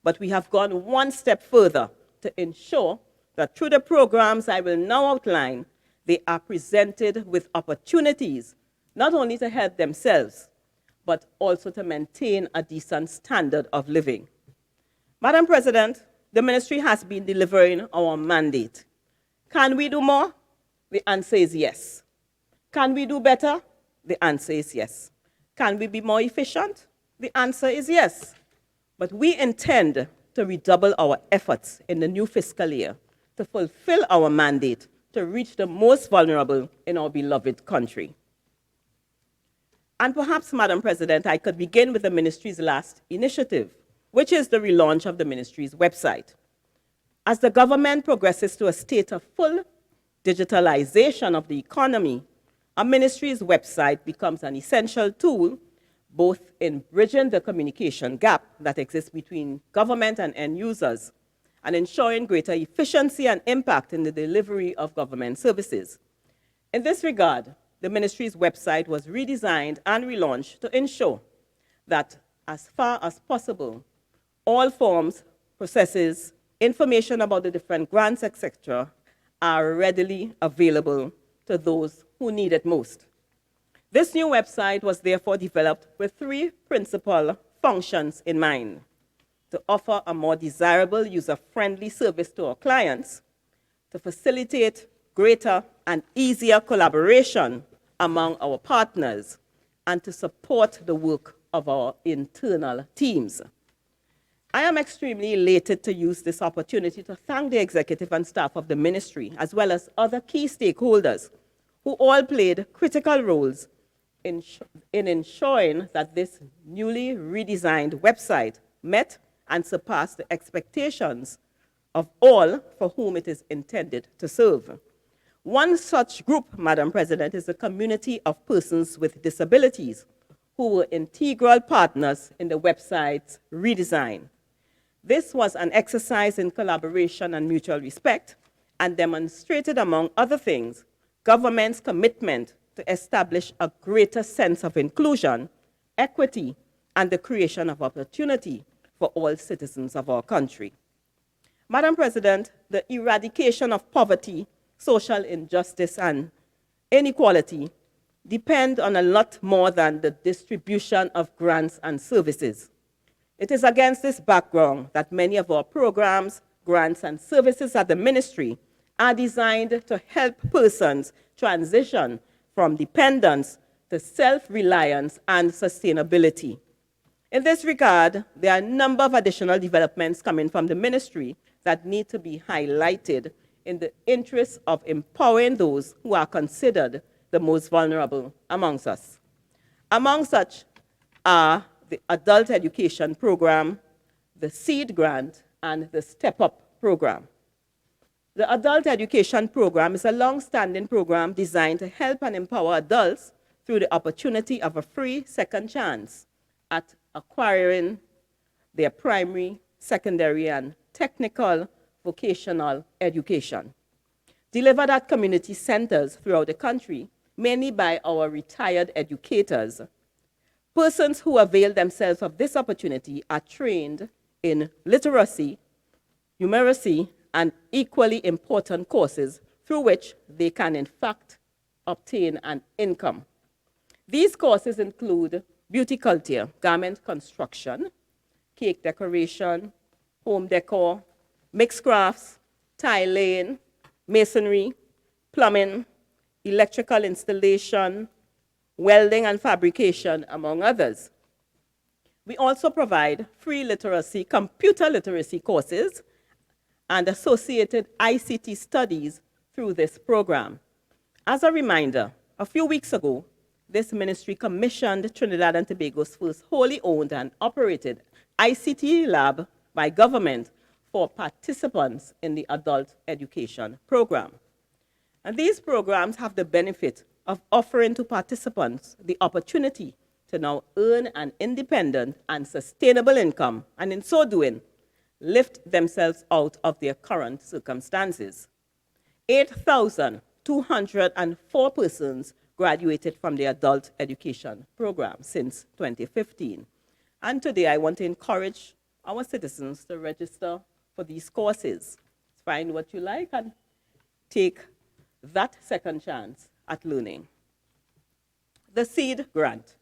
But we have gone one step further to ensure that through the programs I will now outline, they are presented with opportunities not only to help themselves, but also to maintain a decent standard of living. Madam President, the ministry has been delivering our mandate. Can we do more? The answer is yes. Can we do better? The answer is yes. Can we be more efficient? The answer is yes. But we intend to redouble our efforts in the new fiscal year to fulfill our mandate to reach the most vulnerable in our beloved country. And perhaps, Madam President, I could begin with the ministry's last initiative, which is the relaunch of the ministry's website. As the government progresses to a state of full digitalization of the economy, our ministry's website becomes an essential tool both in bridging the communication gap that exists between government and end users and ensuring greater efficiency and impact in the delivery of government services. In this regard, the ministry's website was redesigned and relaunched to ensure that as far as possible, all forms, processes, information about the different grants, etc., are readily available to those who need it most. This new website was therefore developed with three principal functions in mind: to offer a more desirable, user-friendly service to our clients, to facilitate greater and easier collaboration among our partners, and to support the work of our internal teams. I am extremely elated to use this opportunity to thank the executive and staff of the ministry, as well as other key stakeholders who all played critical roles in ensuring that this newly redesigned website met and surpassed the expectations of all for whom it is intended to serve. One such group, Madam President, is the community of persons with disabilities who were integral partners in the website's redesign. This was an exercise in collaboration and mutual respect and demonstrated, among other things, government's commitment to establish a greater sense of inclusion, equity, and the creation of opportunity for all citizens of our country. Madam President, the eradication of poverty, social injustice, and inequality depend on a lot more than the distribution of grants and services. It is against this background that many of our programs, grants, and services at the ministry are designed to help persons transition from dependence to self-reliance and sustainability. In this regard, there are a number of additional developments coming from the ministry that need to be highlighted in the interest of empowering those who are considered the most vulnerable amongst us. Among such are the Adult Education Program, the SEED Grant, and the Step Up Program. The Adult Education Program is a long-standing program designed to help and empower adults through the opportunity of a free second chance at acquiring their primary, secondary, and technical vocational education. Delivered at community centers throughout the country, mainly by our retired educators, persons who avail themselves of this opportunity are trained in literacy, numeracy, and equally important courses through which they can in fact obtain an income. These courses include beauty culture, garment construction, cake decoration, home decor, mixed crafts, tiling, masonry, plumbing, electrical installation, welding and fabrication, among others. We also provide free literacy, computer literacy courses and associated ICT studies through this program. As a reminder, a few weeks ago, this ministry commissioned Trinidad and Tobago's first wholly owned and operated ICT lab by government for participants in the adult education program. And these programs have the benefit of offering to participants the opportunity to now earn an independent and sustainable income, and in so doing, lift themselves out of their current circumstances. 8,204 persons graduated from the adult education program since 2015. And today I want to encourage our citizens to register for these courses. Find what you like and take that second chance at learning. The SEED Grant,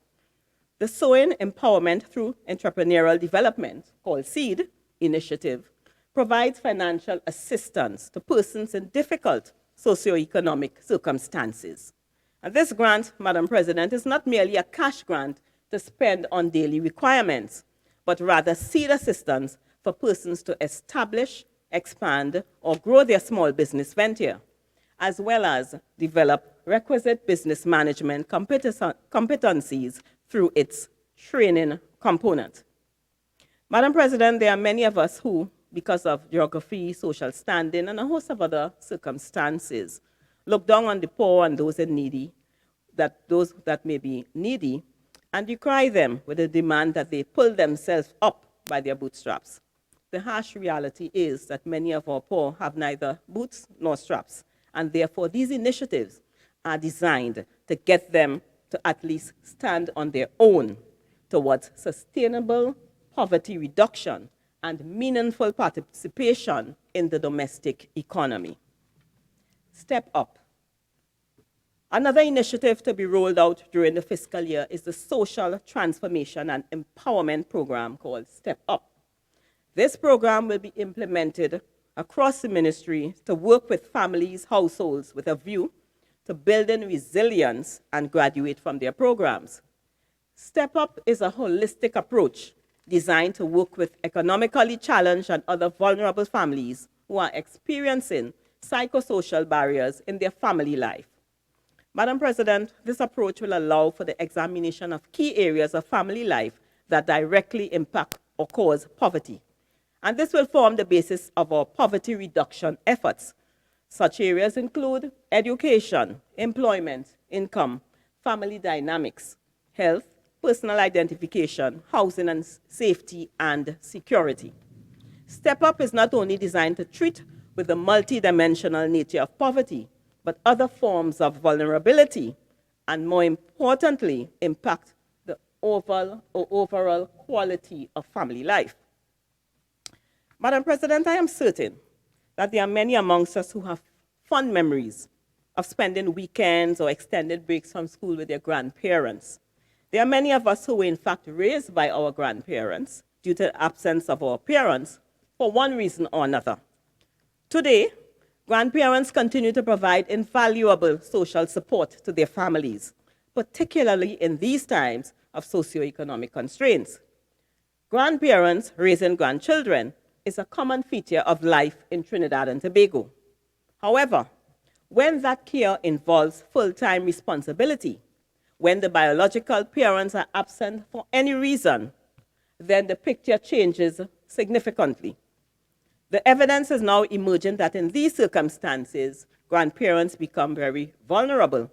the Sewing Empowerment Through Entrepreneurial Development, called SEED initiative, provides financial assistance to persons in difficult socioeconomic circumstances. And this grant, Madam President, is not merely a cash grant to spend on daily requirements, but rather seed assistance for persons to establish, expand, or grow their small business venture, as well as develop requisite business management competencies through its training component. Madam President, there are many of us who, because of geography, social standing, and a host of other circumstances, look down on the poor and those that may be needy, and decry them with a demand that they pull themselves up by their bootstraps. The harsh reality is that many of our poor have neither boots nor straps, and therefore these initiatives are designed to get them to at least stand on their own, towards sustainable poverty reduction and meaningful participation in the domestic economy. Step Up. Another initiative to be rolled out during the fiscal year is the Social Transformation and Empowerment Program called Step Up. This program will be implemented across the ministry to work with families, households with a view to building resilience and graduate from their programs. Step Up is a holistic approach designed to work with economically challenged and other vulnerable families who are experiencing psychosocial barriers in their family life. Madam President, this approach will allow for the examination of key areas of family life that directly impact or cause poverty. And this will form the basis of our poverty reduction efforts. Such areas include education, employment, income, family dynamics, health, personal identification, housing and safety, and security. Step Up is not only designed to treat with the multidimensional nature of poverty, but other forms of vulnerability, and more importantly, impact the overall quality of family life. Madam President, I am certain that there are many amongst us who have fond memories of spending weekends or extended breaks from school with their grandparents. There are many of us who were in fact raised by our grandparents due to the absence of our parents for one reason or another. Today, grandparents continue to provide invaluable social support to their families, particularly in these times of socioeconomic constraints. Grandparents raising grandchildren is a common feature of life in Trinidad and Tobago. However, when that care involves full-time responsibility, when the biological parents are absent for any reason, then the picture changes significantly. The evidence is now emerging that in these circumstances, grandparents become very vulnerable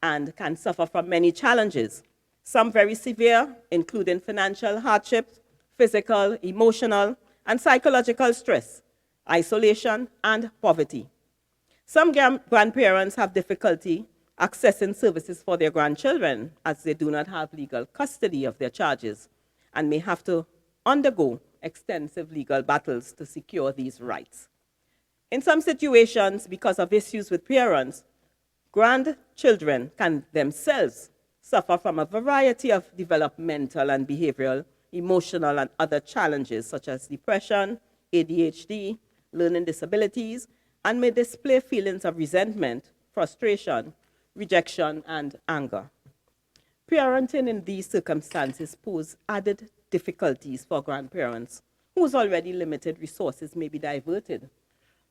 and can suffer from many challenges, some very severe, including financial hardships, physical, emotional, and psychological stress, isolation, and poverty. Some grandparents have difficulty accessing services for their grandchildren as they do not have legal custody of their charges and may have to undergo extensive legal battles to secure these rights. In some situations, because of issues with parents, grandchildren can themselves suffer from a variety of developmental and behavioral, emotional, and other challenges such as depression, ADHD, learning disabilities, and may display feelings of resentment, frustration, rejection, and anger. Parenting in these circumstances pose added difficulties for grandparents whose already limited resources may be diverted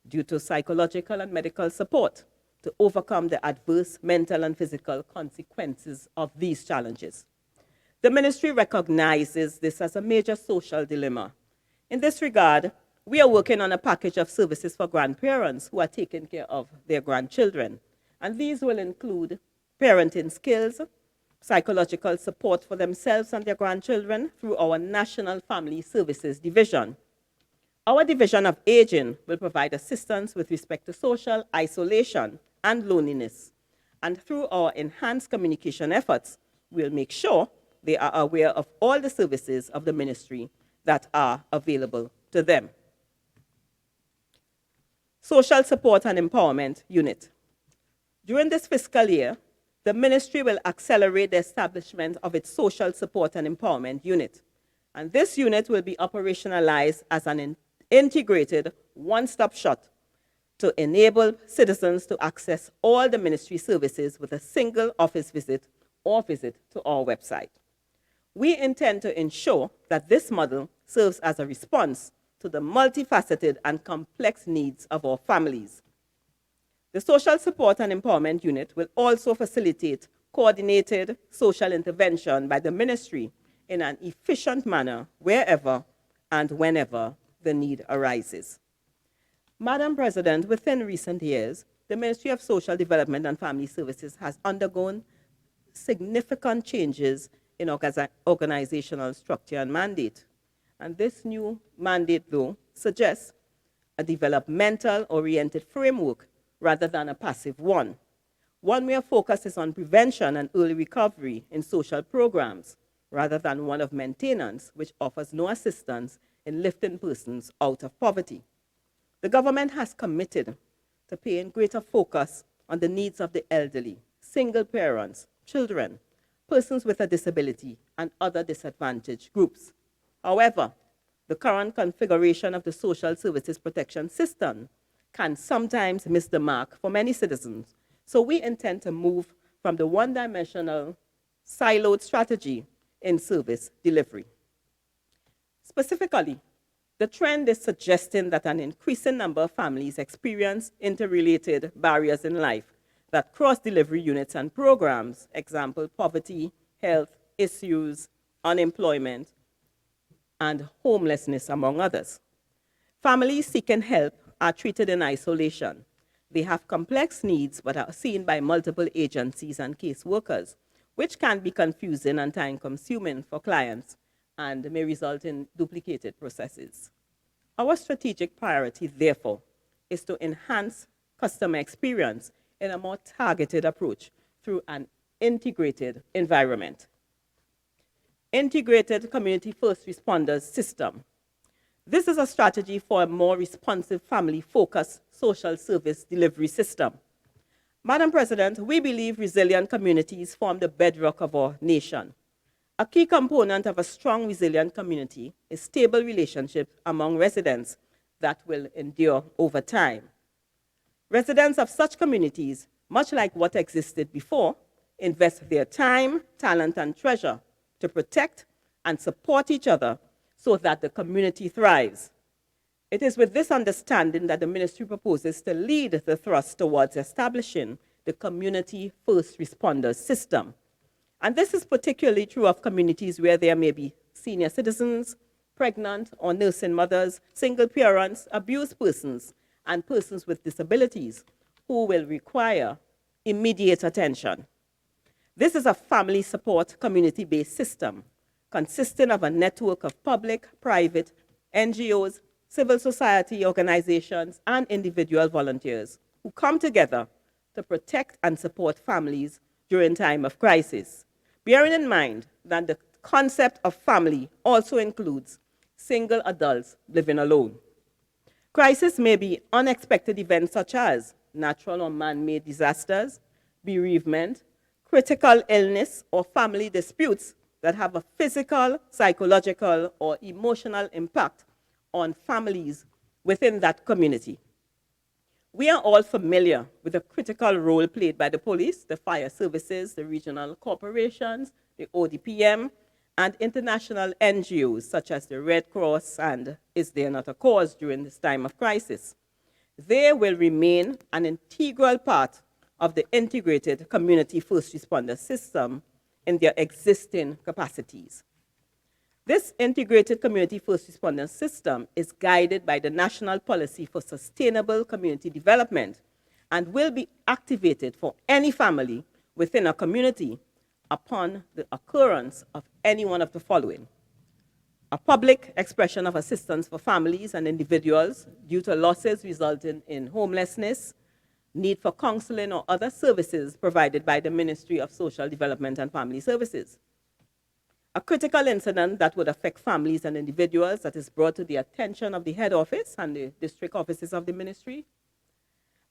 due to psychological and medical support to overcome the adverse mental and physical consequences of these challenges. The ministry recognizes this as a major social dilemma. In this regard, we are working on a package of services for grandparents who are taking care of their grandchildren. And these will include parenting skills, psychological support for themselves and their grandchildren through our National Family Services Division. Our Division of Aging will provide assistance with respect to social isolation and loneliness. And through our enhanced communication efforts, we'll make sure they are aware of all the services of the ministry that are available to them. Social Support and Empowerment Unit. During this fiscal year, the ministry will accelerate the establishment of its Social Support and Empowerment Unit. And this unit will be operationalized as an integrated one-stop shop to enable citizens to access all the ministry services with a single office visit or visit to our website. We intend to ensure that this model serves as a response to the multifaceted and complex needs of our families. The Social Support and Empowerment Unit will also facilitate coordinated social intervention by the ministry in an efficient manner wherever and whenever the need arises. Madam President, within recent years, the Ministry of Social Development and Family Services has undergone significant changes in organizational structure and mandate. And this new mandate, though, suggests a developmental-oriented framework rather than a passive one. One where focus is on prevention and early recovery in social programs, rather than one of maintenance, which offers no assistance in lifting persons out of poverty. The government has committed to paying greater focus on the needs of the elderly, single parents, children, persons with a disability, and other disadvantaged groups. However, the current configuration of the social services protection system can sometimes miss the mark for many citizens. So we intend to move from the one-dimensional, siloed strategy in service delivery. Specifically, the trend is suggesting that an increasing number of families experience interrelated barriers in life that cross delivery units and programs, example, poverty, health issues, unemployment, and homelessness, among others. Families seeking help are treated in isolation. They have complex needs but are seen by multiple agencies and caseworkers, which can be confusing and time-consuming for clients and may result in duplicated processes. Our strategic priority, therefore, is to enhance customer experience in a more targeted approach through an integrated environment. Integrated Community First Responders System. This is a strategy for a more responsive, family-focused social service delivery system. Madam President, we believe resilient communities form the bedrock of our nation. A key component of a strong, resilient community is stable relationships among residents that will endure over time. Residents of such communities, much like what existed before, invest their time, talent, and treasure to protect and support each other so that the community thrives. It is with this understanding that the ministry proposes to lead the thrust towards establishing the Community First Responders System. And this is particularly true of communities where there may be senior citizens, pregnant or nursing mothers, single parents, abused persons, and persons with disabilities who will require immediate attention. This is a family support community-based system consisting of a network of public, private, NGOs, civil society organizations, and individual volunteers who come together to protect and support families during time of crisis, bearing in mind that the concept of family also includes single adults living alone. Crisis may be unexpected events such as natural or man-made disasters, bereavement, critical illness, or family disputes that have a physical, psychological, or emotional impact on families within that community. We are all familiar with the critical role played by the police, the fire services, the regional corporations, the ODPM, and international NGOs such as the Red Cross and Is There Not a Cause during this time of crisis. They will remain an integral part of the integrated community first responder system in their existing capacities. This integrated community first responder system is guided by the National Policy for Sustainable Community Development and will be activated for any family within a community upon the occurrence of any one of the following: a public expression of assistance for families and individuals due to losses resulting in homelessness, need for counseling or other services provided by the Ministry of Social Development and Family Services. A critical incident that would affect families and individuals that is brought to the attention of the head office and the district offices of the ministry.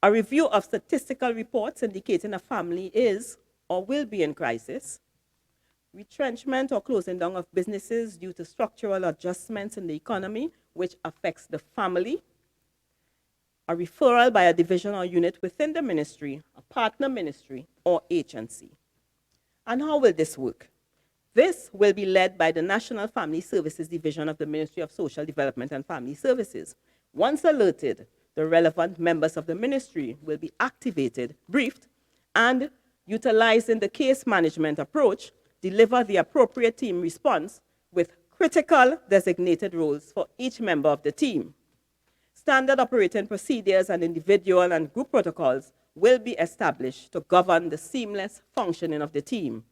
A review of statistical reports indicating a family is or will be in crisis. Retrenchment or closing down of businesses due to structural adjustments in the economy, which affects the family. A referral by a division or unit within the ministry, a partner ministry, or agency. And how will this work? This will be led by the National Family Services Division of the Ministry of Social Development and Family Services. Once alerted, the relevant members of the ministry will be activated, briefed, and utilizing the case management approach, deliver the appropriate team response with critical designated roles for each member of the team. Standard operating procedures and individual and group protocols will be established to govern the seamless functioning of the team.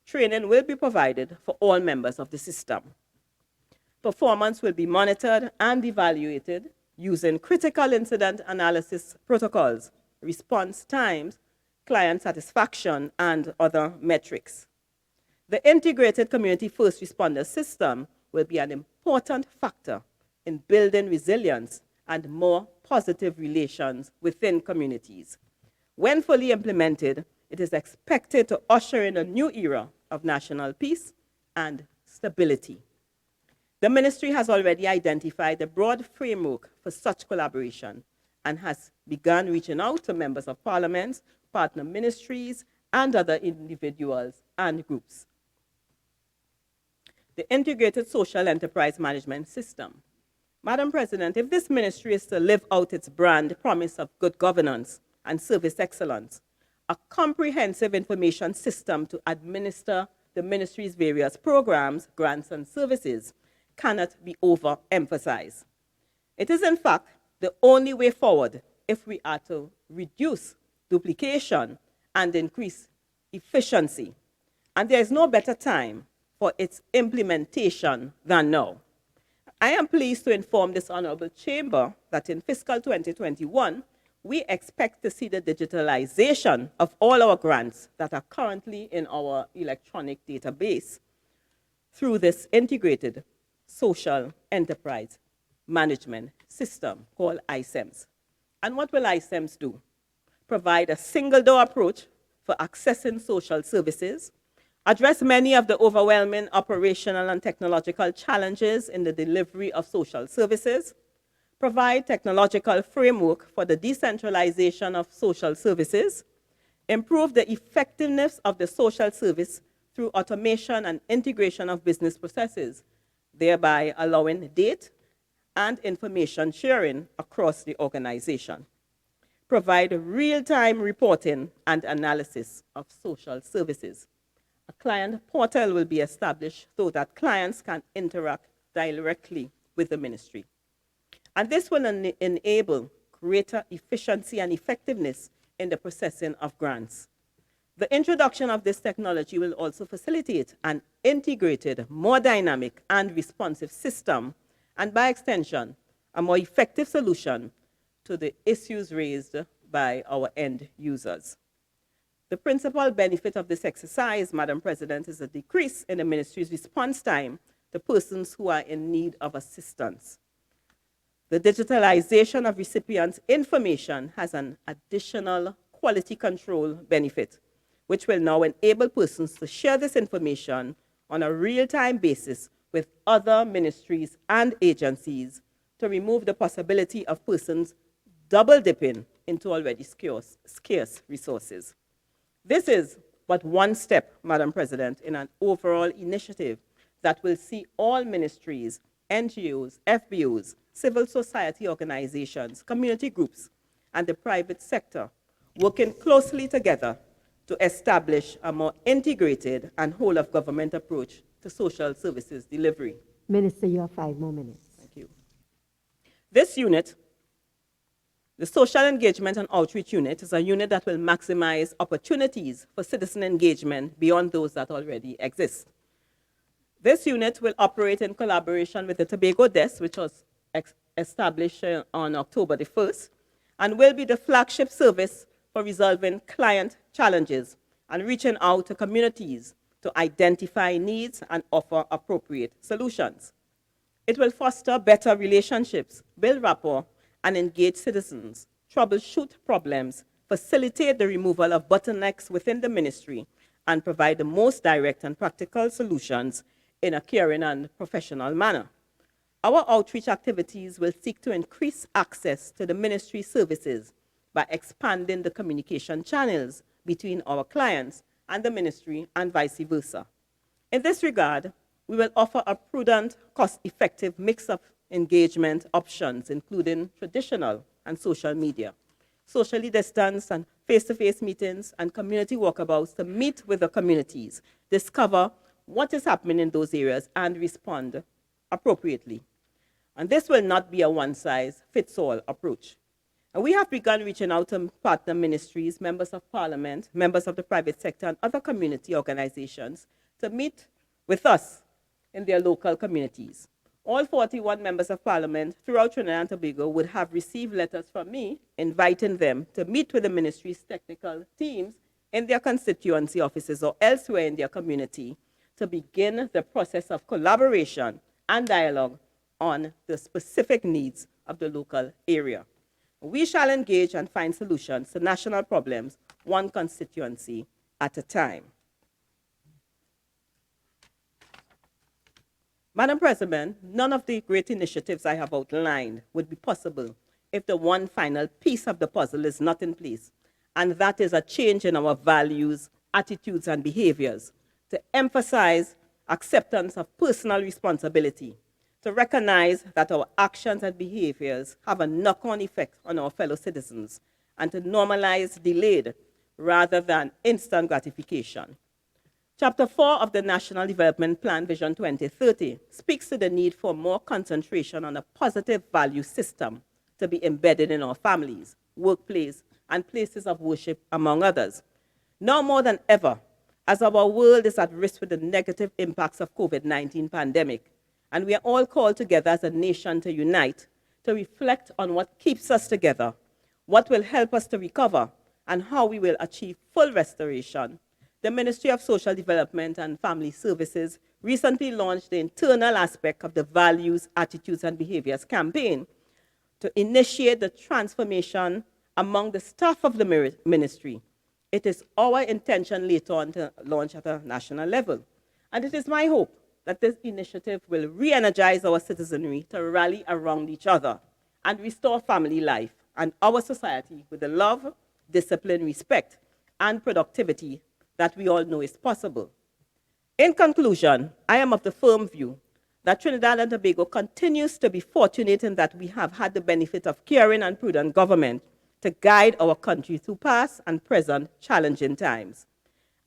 Training will be provided for all members of the system. Performance will be monitored and evaluated using critical incident analysis protocols, response times, client satisfaction, and other metrics. The integrated community first responder system will be an important factor in building resilience and more positive relations within communities. When fully implemented, it is expected to usher in a new era of national peace and stability. The ministry has already identified a broad framework for such collaboration and has begun reaching out to members of parliament, partner ministries, and other individuals and groups. The Integrated Social Enterprise Management System. Madam President, if this ministry is to live out its brand promise of good governance and service excellence, a comprehensive information system to administer the ministry's various programs, grants, and services cannot be overemphasized. It is, in fact, the only way forward if we are to reduce duplication and increase efficiency. And there is no better time for its implementation than now. I am pleased to inform this honorable chamber that in fiscal 2021, we expect to see the digitalization of all our grants that are currently in our electronic database through this integrated social enterprise management system called ISEMS. And what will ISEMS do? Provide a single-door approach for accessing social services, address many of the overwhelming operational and technological challenges in the delivery of social services, provide technological framework for the decentralization of social services, improve the effectiveness of the social service through automation and integration of business processes, thereby allowing data and information sharing across the organization, provide real-time reporting and analysis of social services. A client portal will be established so that clients can interact directly with the ministry. And this will enable greater efficiency and effectiveness in the processing of grants. The introduction of this technology will also facilitate an integrated, more dynamic and responsive system, and by extension, a more effective solution to the issues raised by our end users. The principal benefit of this exercise, Madam President, is a decrease in the ministry's response time to persons who are in need of assistance. The digitalization of recipients' information has an additional quality control benefit, which will now enable persons to share this information on a real-time basis with other ministries and agencies to remove the possibility of persons double-dipping into already scarce resources. This is but one step, Madam President, in an overall initiative that will see all ministries, NGOs, FBOs, civil society organizations, community groups, and the private sector working closely together to establish a more integrated and whole-of-government approach to social services delivery. Minister, you have 5 more minutes. Thank you. This unit, the Social Engagement and Outreach Unit, is a unit that will maximize opportunities for citizen engagement beyond those that already exist. This unit will operate in collaboration with the Tobago Desk, which was established on October the 1st, and will be the flagship service for resolving client challenges and reaching out to communities to identify needs and offer appropriate solutions. It will foster better relationships, build rapport, and engage citizens, troubleshoot problems, facilitate the removal of bottlenecks within the ministry, and provide the most direct and practical solutions in a caring and professional manner. Our outreach activities will seek to increase access to the ministry services by expanding the communication channels between our clients and the ministry and vice versa. In this regard, we will offer a prudent, cost-effective mix of engagement options, including traditional and social media, socially distanced and face-to-face meetings, and community walkabouts to meet with the communities, discover what is happening in those areas, and respond appropriately. And this will not be a one-size-fits-all approach. And we have begun reaching out to partner ministries, members of parliament, members of the private sector, and other community organizations to meet with us in their local communities. All 41 members of parliament throughout Trinidad and Tobago would have received letters from me inviting them to meet with the ministry's technical teams in their constituency offices or elsewhere in their community to begin the process of collaboration and dialogue on the specific needs of the local area. We shall engage and find solutions to national problems, one constituency at a time. Madam President, none of the great initiatives I have outlined would be possible if the one final piece of the puzzle is not in place, and that is a change in our values, attitudes, and behaviors to emphasize acceptance of personal responsibility, to recognize that our actions and behaviors have a knock-on effect on our fellow citizens, and to normalize delayed rather than instant gratification. Chapter 4 of the National Development Plan Vision 2030 speaks to the need for more concentration on a positive value system to be embedded in our families, workplace, and places of worship, among others. Now more than ever, as our world is at risk with the negative impacts of COVID-19 pandemic, and we are all called together as a nation to unite, to reflect on what keeps us together, what will help us to recover, and how we will achieve full restoration. The Ministry of Social Development and Family Services recently launched the internal aspect of the Values, Attitudes, and Behaviors campaign to initiate the transformation among the staff of the ministry. It is our intention later on to launch at a national level. And it is my hope that this initiative will re-energize our citizenry to rally around each other and restore family life and our society with the love, discipline, respect, and productivity that we all know is possible. In conclusion, I am of the firm view that Trinidad and Tobago continues to be fortunate in that we have had the benefit of caring and prudent government to guide our country through past and present challenging times.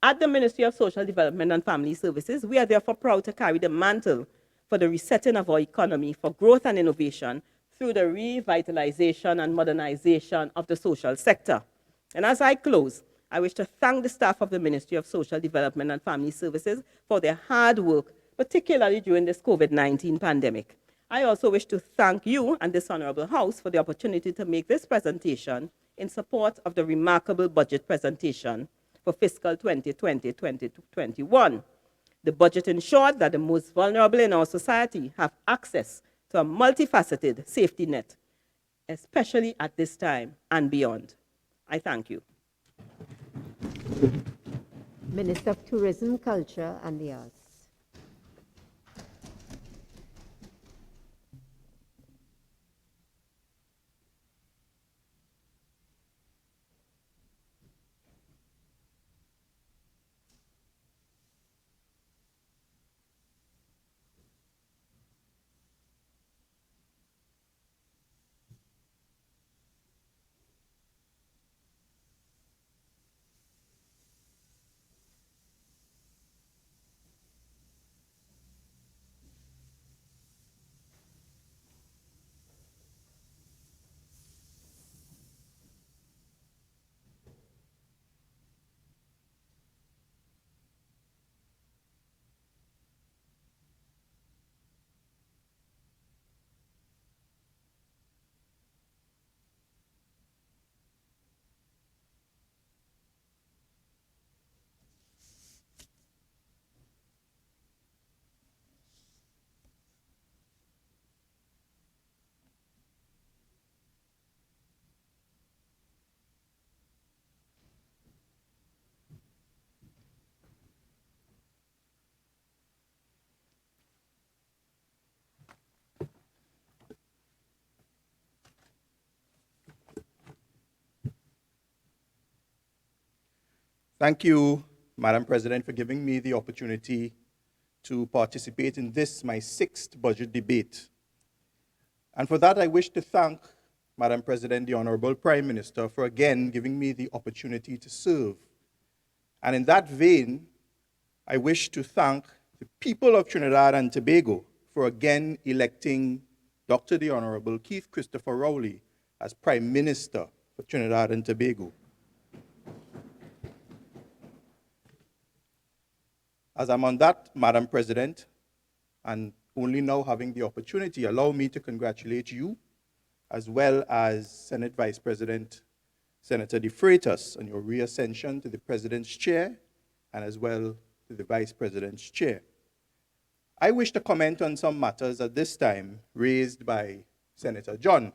At the Ministry of Social Development and Family Services, we are therefore proud to carry the mantle for the resetting of our economy for growth and innovation through the revitalization and modernization of the social sector. And as I close, I wish to thank the staff of the Ministry of Social Development and Family Services for their hard work, particularly during this COVID-19 pandemic. I also wish to thank you and this Honorable House for the opportunity to make this presentation in support of the remarkable budget presentation for fiscal 2020-2021. The budget ensured that the most vulnerable in our society have access to a multifaceted safety net, especially at this time and beyond. I thank you. Minister of Tourism, Culture and the Arts. Thank you, Madam President, for giving me the opportunity to participate in this, my 6th budget debate. And for that, I wish to thank Madam President, the Honorable Prime Minister, for again giving me the opportunity to serve. And in that vein, I wish to thank the people of Trinidad and Tobago for again electing Dr. the Honorable Keith Christopher Rowley as Prime Minister for Trinidad and Tobago. As I'm on that, Madam President, and only now having the opportunity, allow me to congratulate you, as well as Senate Vice President Senator De Freitas, on your reascension to the President's chair, and as well to the Vice President's chair. I wish to comment on some matters at this time raised by Senator John.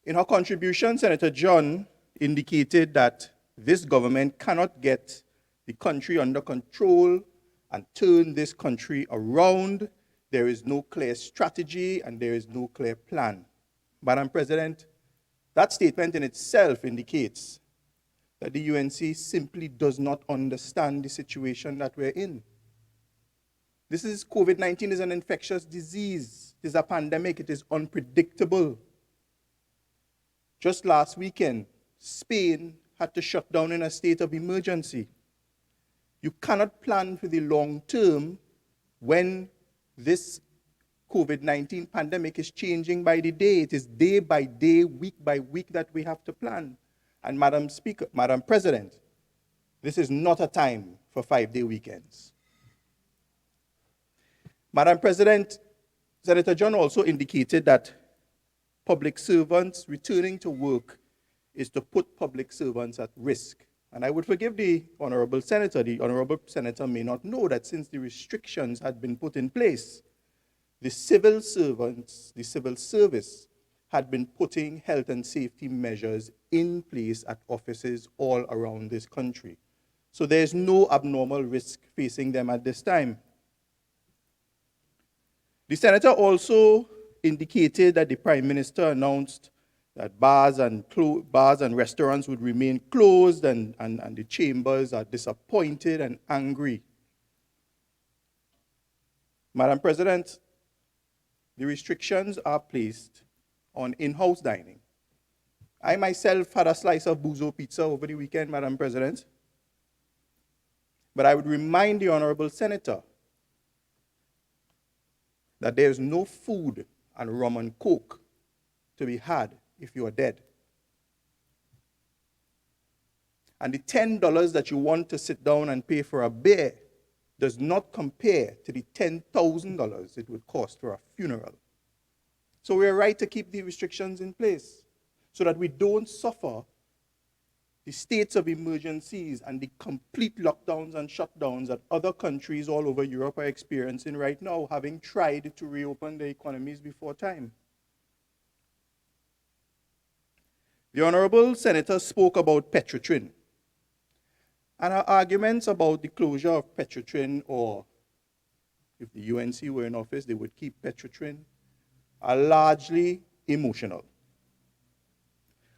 In her contribution, Senator John indicated that this government cannot get the country under control and turn this country around. There is no clear strategy and there is no clear plan. Madam President, that statement in itself indicates that the UNC simply does not understand the situation that we're in. COVID-19 is an infectious disease. It is a pandemic. It is unpredictable. Just last weekend, Spain had to shut down in a state of emergency. You cannot plan for the long term when this COVID-19 pandemic is changing by the day. It is day by day, week by week that we have to plan. And Madam President, this is not a time for 5-day weekends. Madam President, Senator John also indicated that public servants returning to work is to put public servants at risk. And I would forgive the Honorable Senator. The Honorable Senator may not know that since the restrictions had been put in place, the civil servants, the civil service, had been putting health and safety measures in place at offices all around this country. So there's no abnormal risk facing them at this time. The Senator also indicated that the Prime Minister announced that bars and restaurants would remain closed and the chambers are disappointed and angry. Madam President, the restrictions are placed on in-house dining. I myself had a slice of Buzo pizza over the weekend, Madam President. But I would remind the Honorable Senator that there is no food and rum and coke to be had if you are dead. And the $10 that you want to sit down and pay for a beer does not compare to the $10,000 it would cost for a funeral. So we are right to keep the restrictions in place so that we don't suffer the states of emergencies and the complete lockdowns and shutdowns that other countries all over Europe are experiencing right now, having tried to reopen their economies before time. The Honorable Senator spoke about Petrotrin. And her arguments about the closure of Petrotrin, or if the UNC were in office, they would keep Petrotrin, are largely emotional.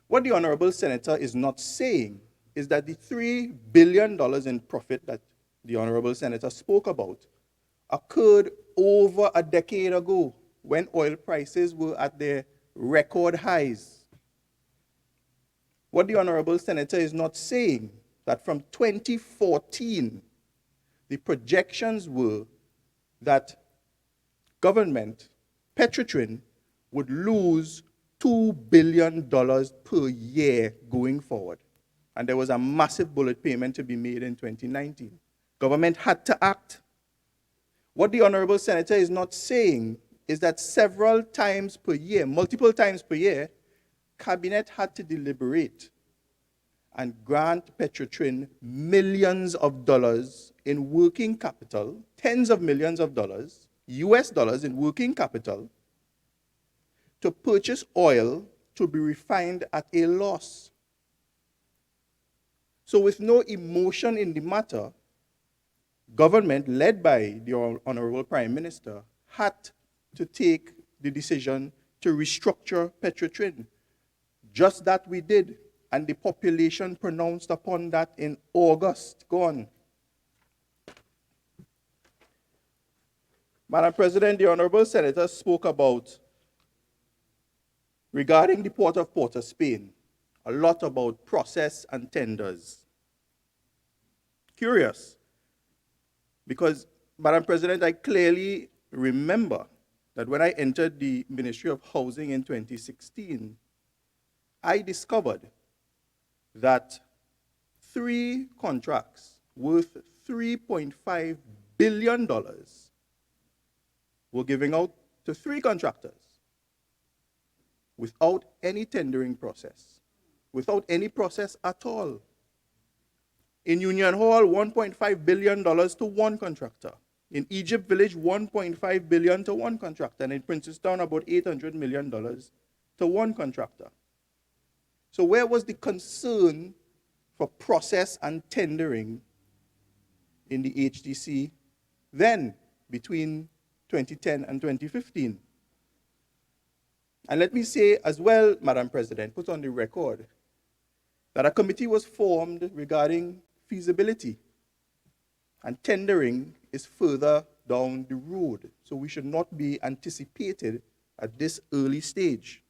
What the Honorable Senator is not saying is that the $3 billion in profit that the Honorable Senator spoke about occurred over a decade ago when oil prices were at their record highs. What the Honorable Senator is not saying that from 2014, the projections were that government, Petrotrin, would lose $2 billion per year going forward. And there was a massive bullet payment to be made in 2019. Government had to act. What the Honorable Senator is not saying is that several times per year, multiple times per year, Cabinet had to deliberate and grant Petrotrin millions of dollars in working capital, tens of millions of dollars, US dollars in working capital, to purchase oil to be refined at a loss. So with no emotion in the matter, government, led by the Honorable Prime Minister, had to take the decision to restructure Petrotrin. Just that we did. And the population pronounced upon that in August. Go on. Madam President, the Honorable Senator spoke about, regarding the Port of Port of Spain, a lot about process and tenders. Curious, because, Madam President, I clearly remember that when I entered the Ministry of Housing in 2016, I discovered that 3 contracts worth $3.5 billion were giving out to 3 contractors without any tendering process, without any process at all. In Union Hall, $1.5 billion to one contractor. In Egypt Village, $1.5 billion to one contractor. And in Princestown, about $800 million to one contractor. So where was the concern for process and tendering in the HTC then, between 2010 and 2015? And let me say as well, Madam President, put on the record, that a committee was formed regarding feasibility. And tendering is further down the road. So we should not be anticipated at this early stage.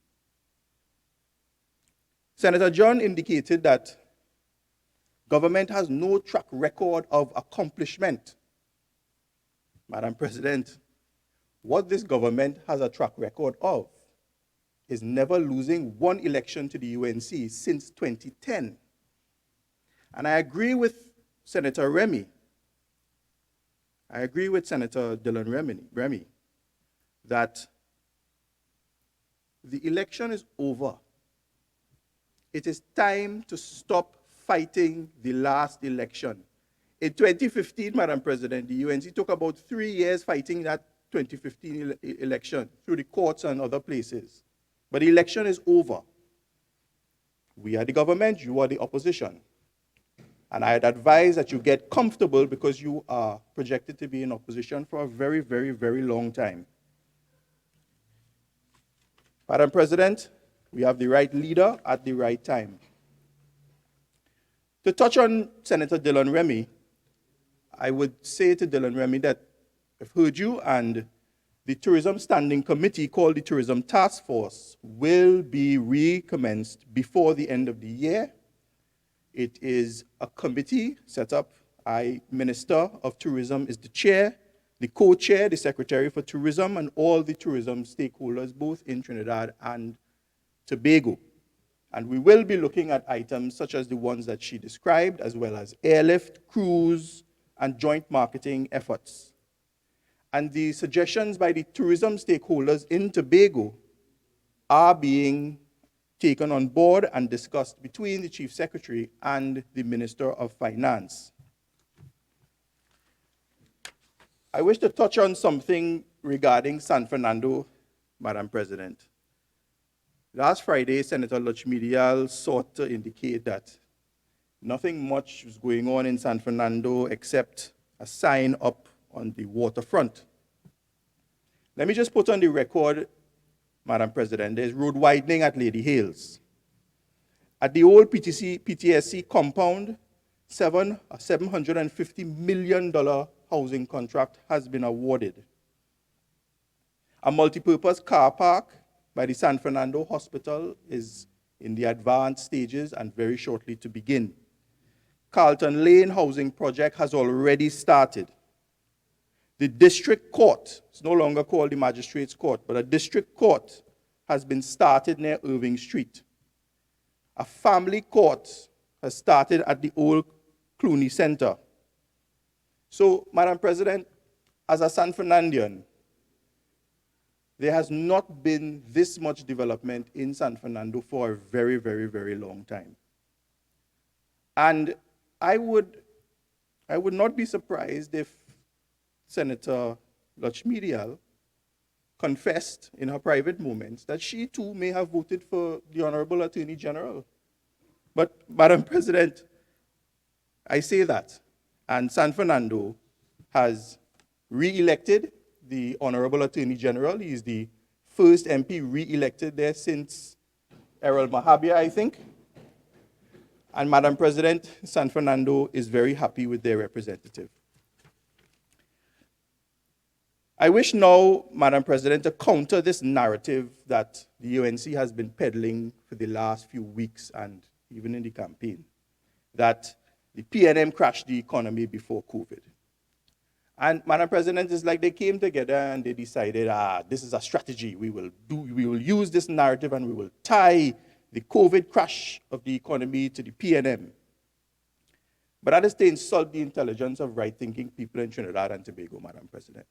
Senator John indicated that government has no track record of accomplishment. Madam President, what this government has a track record of is never losing one election to the UNC since 2010. And I agree with Senator Remy. I agree with Senator Dillon-Remy that the election is over. It is time to stop fighting the last election. In 2015, Madam President, the UNC took about 3 years fighting that 2015 election through the courts and other places. But the election is over. We are the government, you are the opposition. And I'd advise that you get comfortable because you are projected to be in opposition for a very, very, very long time. Madam President, we have the right leader at the right time. To touch on Senator Dillon-Remy, I would say to Dillon-Remy that I've heard you, and the Tourism Standing Committee called the Tourism Task Force will be recommenced before the end of the year. It is a committee set up. Minister of Tourism is the chair, the co-chair, the Secretary for Tourism, and all the tourism stakeholders, both in Trinidad and Tobago. And we will be looking at items such as the ones that she described, as well as airlift, cruise, and joint marketing efforts. And the suggestions by the tourism stakeholders in Tobago are being taken on board and discussed between the Chief Secretary and the Minister of Finance. I wish to touch on something regarding San Fernando, Madam President. Last Friday, Senator Yokymma sought to indicate that nothing much was going on in San Fernando except a sign up on the waterfront. Let me just put on the record, Madam President, there's road widening at Lady Hales. At the old PTSC compound, a $750 million housing contract has been awarded. A multipurpose car park by the San Fernando Hospital is in the advanced stages and very shortly to begin. Carlton Lane housing project has already started. The district court, it's no longer called the magistrate's court, but a district court has been started near Irving Street. A family court has started at the old Clooney Center. So, Madam President, as a San Fernandian, there has not been this much development in San Fernando for a very, very, very long time. And I would not be surprised if Senator Yokymma confessed in her private moments that she too may have voted for the Honorable Attorney General. But, Madam President, I say that, and San Fernando has re-elected the Honorable Attorney General. He is the first MP re-elected there since Errol Mahabia, I think. And Madam President, San Fernando is very happy with their representative. I wish now, Madam President, to counter this narrative that the UNC has been peddling for the last few weeks and even in the campaign, that the PNM crashed the economy before COVID. And Madam President, it's like they came together and they decided, this is a strategy. We will use this narrative and we will tie the COVID crash of the economy to the PNM. But that is to insult the intelligence of right-thinking people in Trinidad and Tobago, Madam President.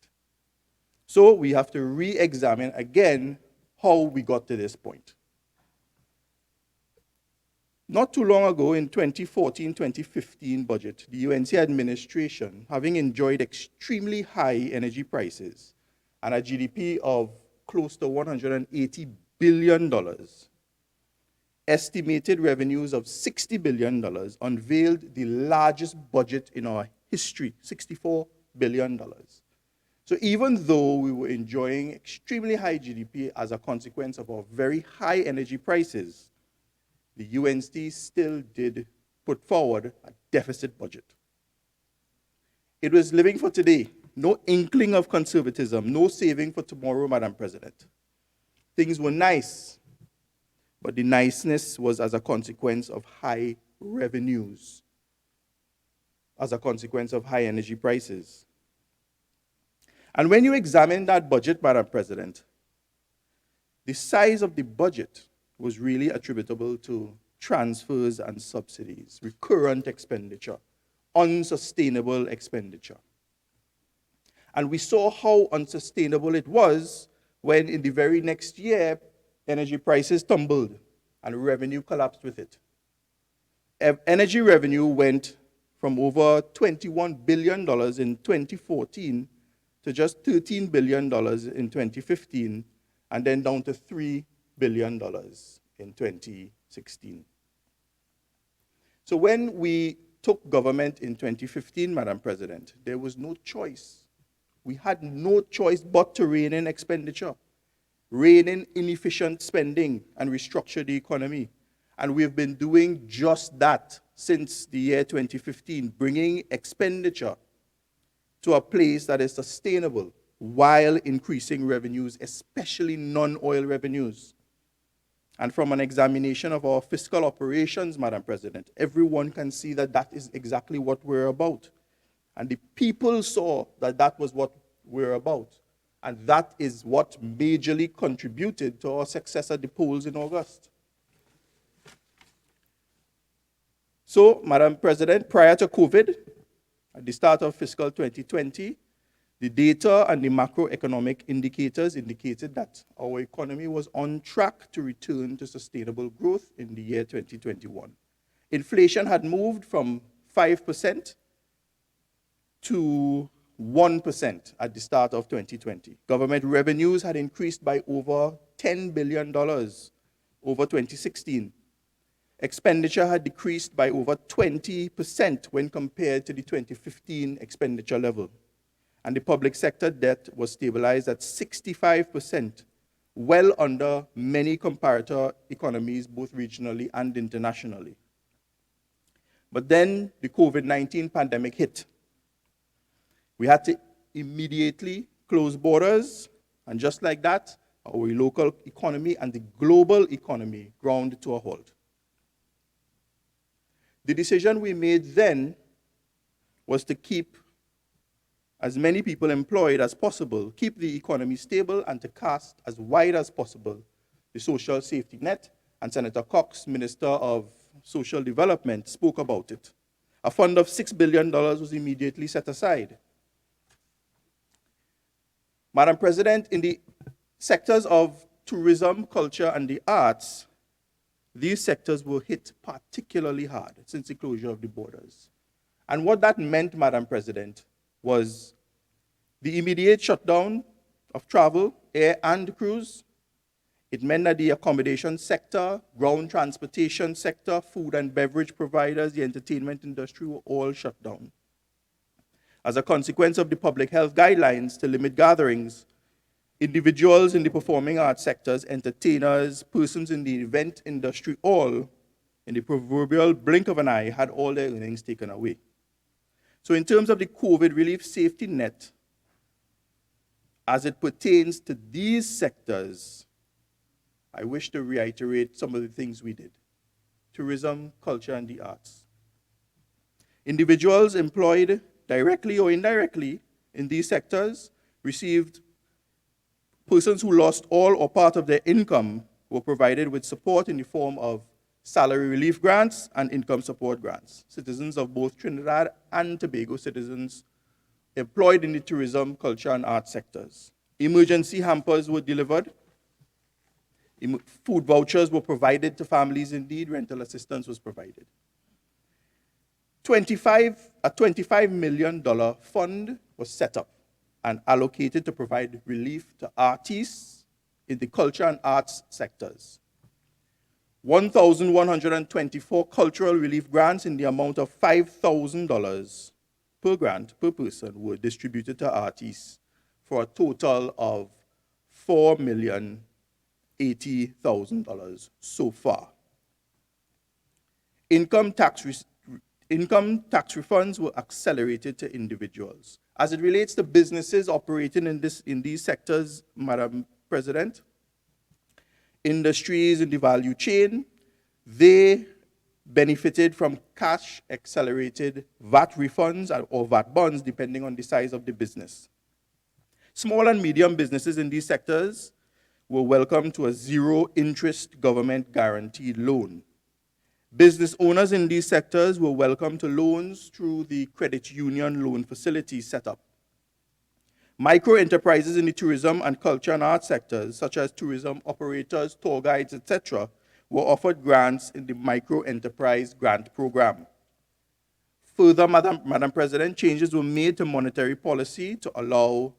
So we have to re-examine again how we got to this point. Not too long ago, in 2014-2015 budget, the UNC administration, having enjoyed extremely high energy prices and a GDP of close to $180 billion, estimated revenues of $60 billion, unveiled the largest budget in our history, $64 billion. So even though we were enjoying extremely high GDP as a consequence of our very high energy prices, the UNC still did put forward a deficit budget. It was living for today, no inkling of conservatism, no saving for tomorrow, Madam President. Things were nice, but the niceness was as a consequence of high revenues, as a consequence of high energy prices. And when you examine that budget, Madam President, the size of the budget was really attributable to transfers and subsidies, recurrent expenditure, unsustainable expenditure. And we saw how unsustainable it was when in the very next year, energy prices tumbled and revenue collapsed with it. Energy revenue went from over $21 billion in 2014 to just $13 billion in 2015, and then down to $3 billion in 2016. So when we took government in 2015, Madam President, there was no choice. We had no choice but to rein in expenditure, rein in inefficient spending, and restructure the economy. And we've been doing just that since the year 2015, bringing expenditure to a place that is sustainable while increasing revenues, especially non-oil revenues. And from an examination of our fiscal operations, Madam President, everyone can see that that is exactly what we're about. And the people saw that that was what we're about. And that is what majorly contributed to our success at the polls in August. So, Madam President, prior to COVID, at the start of fiscal 2020, the data and the macroeconomic indicators indicated that our economy was on track to return to sustainable growth in the year 2021. Inflation had moved from 5% to 1% at the start of 2020. Government revenues had increased by over $10 billion over 2016. Expenditure had decreased by over 20% when compared to the 2015 expenditure level. And the public sector debt was stabilized at 65%, well under many comparator economies, both regionally and internationally. But then the COVID-19 pandemic hit. We had to immediately close borders, and just like that, our local economy and the global economy ground to a halt. The decision we made then was to keep as many people employed as possible, keep the economy stable, and to cast as wide as possible the social safety net. And Senator Cox, Minister of Social Development, spoke about it. A fund of $6 billion was immediately set aside. Madam President, in the sectors of tourism, culture, and the arts, these sectors were hit particularly hard since the closure of the borders. And what that meant, Madam President, was the immediate shutdown of travel, air and cruise. It meant that the accommodation sector, ground transportation sector, food and beverage providers, the entertainment industry were all shut down. As a consequence of the public health guidelines to limit gatherings, individuals in the performing arts sectors, entertainers, persons in the event industry, all, in the proverbial blink of an eye, had all their earnings taken away. So in terms of the COVID relief safety net, as it pertains to these sectors, I wish to reiterate some of the things we did. Tourism, culture, and the arts. Individuals employed directly or indirectly in these sectors received, persons who lost all or part of their income were provided with support in the form of salary relief grants and income support grants. Citizens of both Trinidad and Tobago, citizens employed in the tourism, culture, and arts sectors. Emergency hampers were delivered. Food vouchers were provided to families indeed, rental assistance was provided. A $25 million fund was set up and allocated to provide relief to artists in the culture and arts sectors. 1,124 cultural relief grants in the amount of $5,000 per grant per person were distributed to artists for a total of $4,080,000 so far. Income tax refunds were accelerated to individuals. As it relates to businesses operating in these sectors, Madam President, industries in the value chain, they benefited from cash accelerated VAT refunds or VAT bonds, depending on the size of the business. Small and medium businesses in these sectors were welcome to a zero-interest government guaranteed loan. Business owners in these sectors were welcome to loans through the credit union loan facilities set up. Micro-enterprises in the tourism and culture and arts sectors, such as tourism operators, tour guides, etc., were offered grants in the micro-enterprise grant program. Further, Madam President, changes were made to monetary policy to allow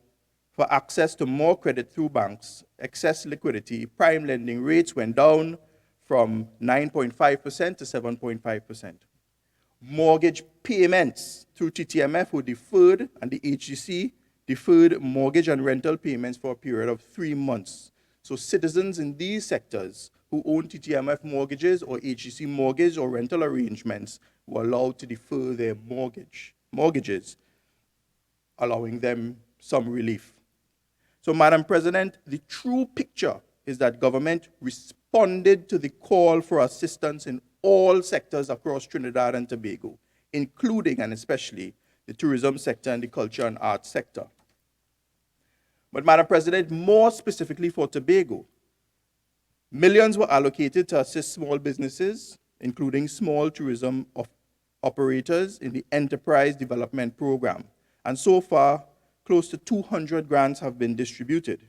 for access to more credit through banks, excess liquidity, prime lending rates went down from 9.5% to 7.5%. Mortgage payments through TTMF were deferred, and the HGC deferred mortgage and rental payments for a period of 3 months. So citizens in these sectors who own TTMF mortgages or HGC mortgage or rental arrangements were allowed to defer their mortgages, allowing them some relief. So, Madam President, the true picture is that government responded to the call for assistance in all sectors across Trinidad and Tobago, including and especially the tourism sector and the culture and arts sector. But, Madam President, more specifically for Tobago, millions were allocated to assist small businesses, including small tourism operators in the Enterprise Development Program. And so far, close to 200 grants have been distributed.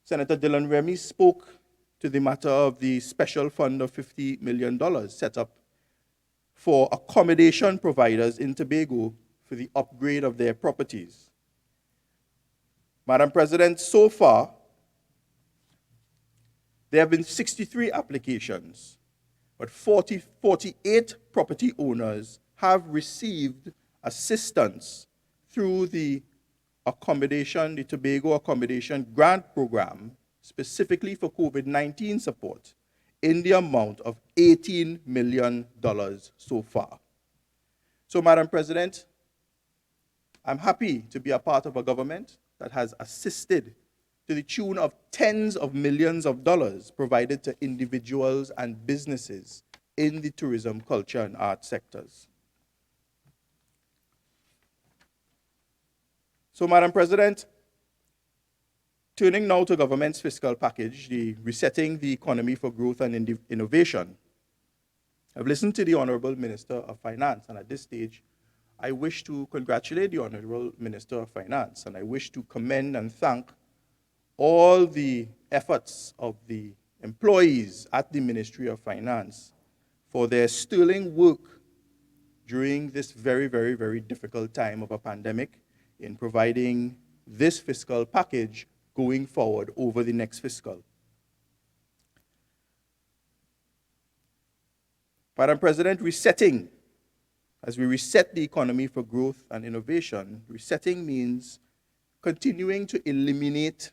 Senator Dillon-Remy spoke to the matter of the special fund of $50 million set up for accommodation providers in Tobago for the upgrade of their properties. Madam President, so far, there have been 63 applications, but 48 property owners have received assistance through the Tobago Accommodation Grant Program, specifically for COVID-19 support, in the amount of $18 million so far. So, Madam President, I'm happy to be a part of a government that has assisted to the tune of tens of millions of dollars provided to individuals and businesses in the tourism, culture, and arts sectors. So, Madam President, turning now to government's fiscal package, the Resetting the Economy for Growth and Innovation, I've listened to the Honorable Minister of Finance, and at this stage, I wish to congratulate the Honorable Minister of Finance, and I wish to commend and thank all the efforts of the employees at the Ministry of Finance for their sterling work during this very, very, very difficult time of a pandemic in providing this fiscal package going forward over the next fiscal. Madam President, resetting, as we reset the economy for growth and innovation, resetting means continuing to eliminate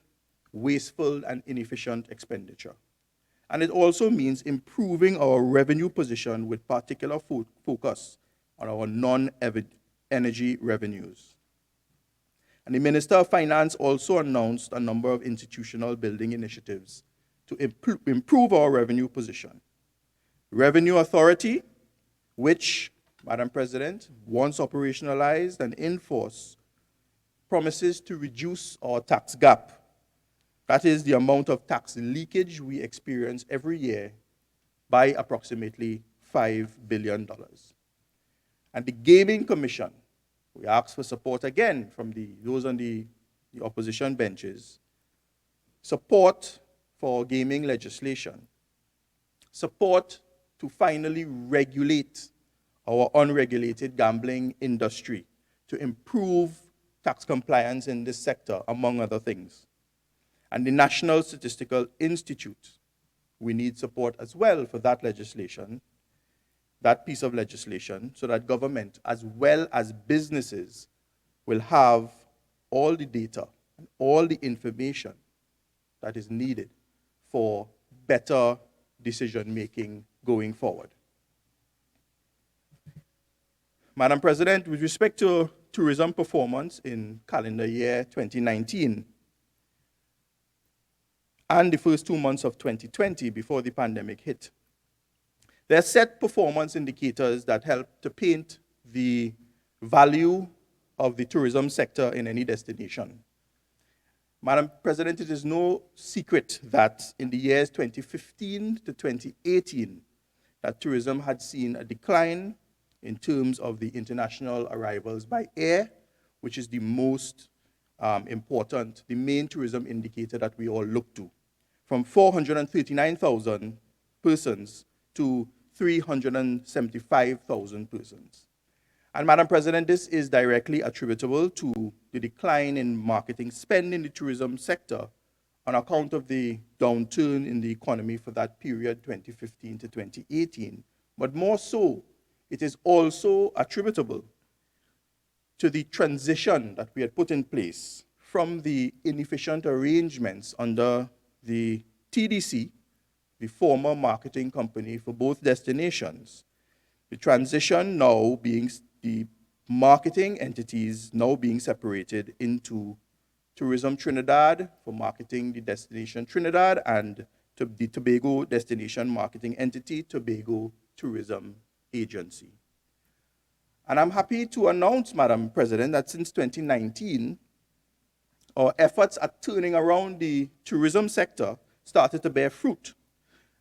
wasteful and inefficient expenditure. And it also means improving our revenue position with particular focus on our non-energy revenues. And the Minister of Finance also announced a number of institutional building initiatives to improve our revenue position. Revenue Authority, which, Madam President, once operationalized and in force, promises to reduce our tax gap. That is the amount of tax leakage we experience every year by approximately $5 billion. And the Gaming Commission, we ask for support again from those on the opposition benches, support for gaming legislation, support to finally regulate our unregulated gambling industry, to improve tax compliance in this sector, among other things. And the National Statistical Institute, we need support as well for that legislation, that piece of legislation, so that government as well as businesses will have all the data and all the information that is needed for better decision-making going forward. Madam President, with respect to tourism performance in calendar year 2019 and the first 2 months of 2020 before the pandemic hit, there are set performance indicators that help to paint the value of the tourism sector in any destination. Madam President, it is no secret that in the years 2015 to 2018, that tourism had seen a decline in terms of the international arrivals by air, which is the most important, the main tourism indicator that we all look to, from 439,000 persons to 375,000 persons. And Madam President, this is directly attributable to the decline in marketing spend in the tourism sector on account of the downturn in the economy for that period, 2015 to 2018. But more so, it is also attributable to the transition that we had put in place from the inefficient arrangements under the TDC, the former marketing company for both destinations. The transition now being the marketing entities now being separated into Tourism Trinidad for marketing the destination Trinidad and the Tobago destination marketing entity, Tobago Tourism Agency. And I'm happy to announce, Madam President, that since 2019, our efforts at turning around the tourism sector started to bear fruit,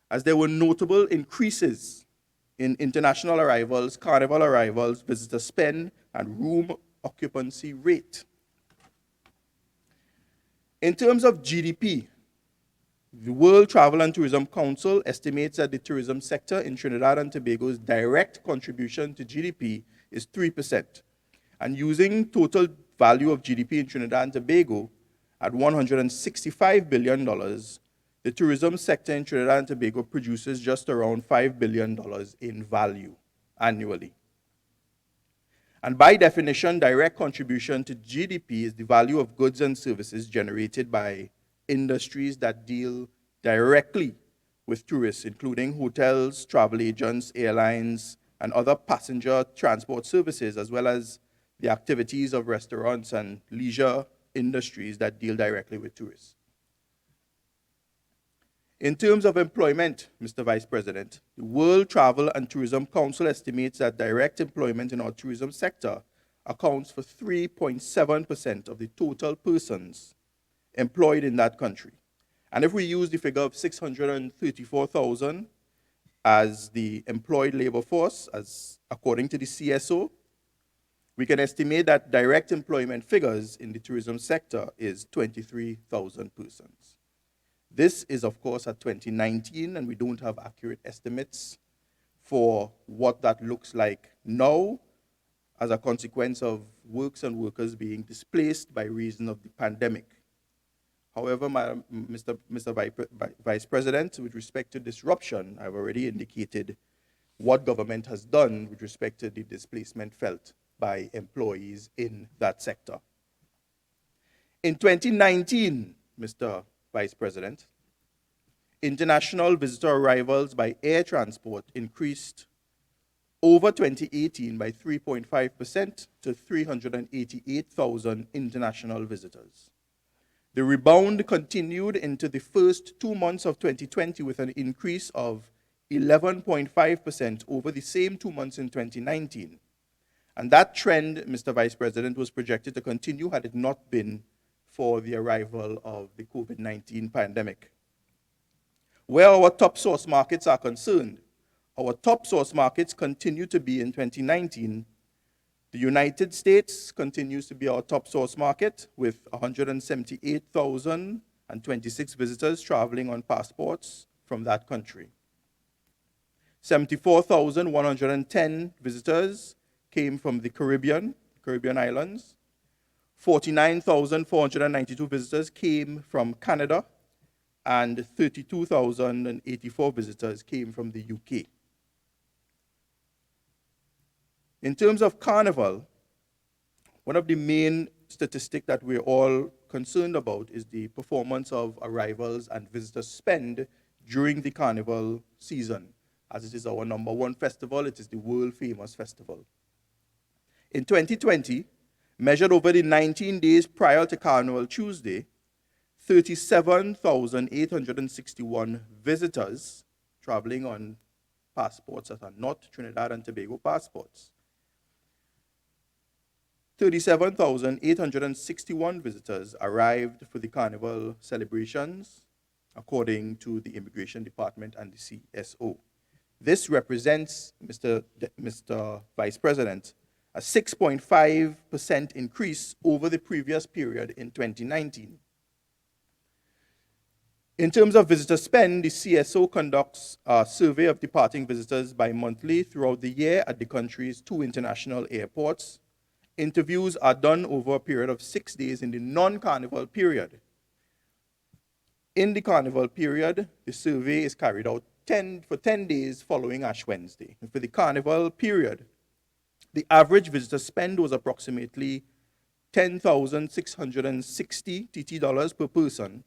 as there were notable increases in international arrivals, carnival arrivals, visitor spend, and room occupancy rate. In terms of GDP, the World Travel and Tourism Council estimates that the tourism sector in Trinidad and Tobago's direct contribution to GDP is 3%. And using total value of GDP in Trinidad and Tobago at $165 billion, the tourism sector in Trinidad and Tobago produces just around $5 billion in value annually. And by definition, direct contribution to GDP is the value of goods and services generated by industries that deal directly with tourists, including hotels, travel agents, airlines, and other passenger transport services, as well as the activities of restaurants and leisure industries that deal directly with tourists. In terms of employment, Mr. Vice President, the World Travel and Tourism Council estimates that direct employment in our tourism sector accounts for 3.7% of the total persons employed in that country. And if we use the figure of 634,000 as the employed labor force, as according to the CSO, we can estimate that direct employment figures in the tourism sector is 23,000 persons. This is, of course, at 2019, and we don't have accurate estimates for what that looks like now as a consequence of works and workers being displaced by reason of the pandemic. However, Mr. Vice President, with respect to disruption, I've already indicated what government has done with respect to the displacement felt by employees in that sector. In 2019, Mr. Vice President, international visitor arrivals by air transport increased over 2018 by 3.5% to 388,000 international visitors. The rebound continued into the first 2 months of 2020 with an increase of 11.5% over the same 2 months in 2019. And that trend, Mr. Vice President, was projected to continue had it not been for the arrival of the COVID-19 pandemic. Where our top source markets are concerned, our top source markets continue to be in 2019. The United States continues to be our top source market with 178,000 and 26 visitors traveling on passports from that country. 74,110 visitors came from the Caribbean islands. 49,492 visitors came from Canada, and 32,084 visitors came from the UK. In terms of Carnival, one of the main statistics that we're all concerned about is the performance of arrivals and visitor spend during the Carnival season. As it is our #1 festival, it is the world-famous festival. In 2020, measured over the 19 days prior to Carnival Tuesday, 37,861 visitors traveling on passports that are not Trinidad and Tobago passports. 37,861 visitors arrived for the Carnival celebrations, according to the Immigration Department and the CSO. This represents, Mr. Vice President, a 6.5% increase over the previous period in 2019. In terms of visitor spend, the CSO conducts a survey of departing visitors bi-monthly throughout the year at the country's 2 international airports. Interviews are done over a period of 6 days in the non-Carnival period. In the Carnival period, the survey is carried out for 10 days following Ash Wednesday. And for the Carnival period, the average visitor spend was approximately $10,660 TT dollars per person,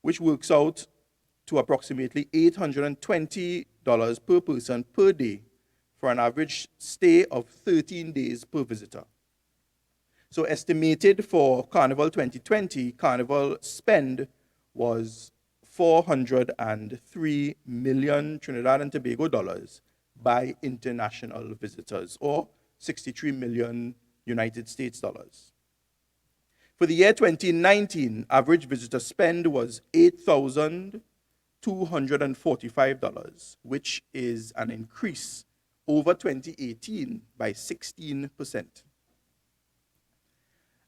which works out to approximately $820 per person per day for an average stay of 13 days per visitor. So estimated for Carnival 2020, Carnival spend was 403 million Trinidad and Tobago dollars by international visitors, or 63 million United States dollars. For the year 2019, average visitor spend was $8,245, which is an increase over 2018 by 16%.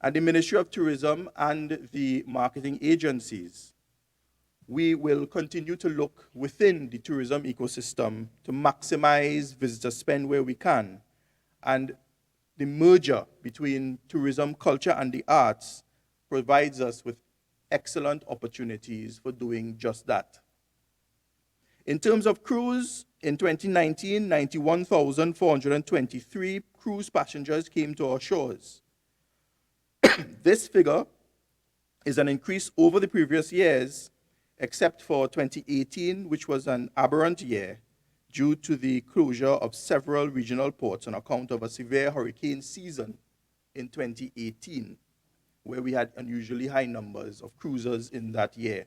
At the Ministry of Tourism and the marketing agencies, we will continue to look within the tourism ecosystem to maximize visitor spend where we can. And the merger between tourism, culture, and the arts provides us with excellent opportunities for doing just that. In terms of cruise, in 2019, 91,423 cruise passengers came to our shores. This figure is an increase over the previous years, except for 2018, which was an aberrant year due to the closure of several regional ports on account of a severe hurricane season in 2018, where we had unusually high numbers of cruisers in that year.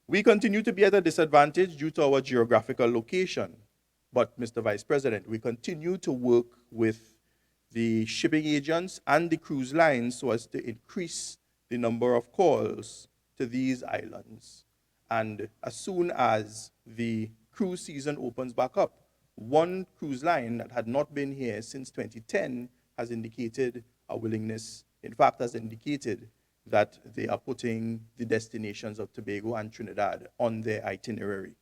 We continue to be at a disadvantage due to our geographical location, but, Mr. Vice President, we continue to work with the shipping agents and the cruise lines so as to increase the number of calls to these islands. And as soon as the cruise season opens back up, one cruise line that had not been here since 2010 has indicated a willingness, in fact, has indicated that they are putting the destinations of Tobago and Trinidad on their itinerary.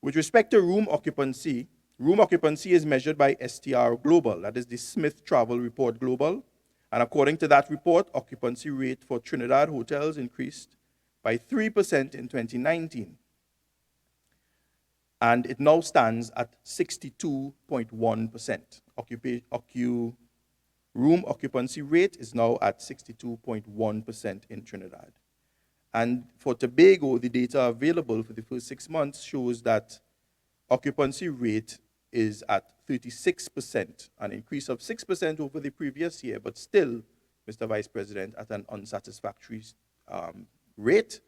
With respect to room occupancy is measured by STR Global, that is the Smith Travel Report Global. And according to that report, occupancy rate for Trinidad hotels increased by 3% in 2019. And it now stands at 62.1%. Room occupancy rate is now at 62.1% in Trinidad. And for Tobago, the data available for the first 6 months shows that occupancy rate is at 36%, an increase of 6% over the previous year, but still, Mr. Vice President, at an unsatisfactory rate.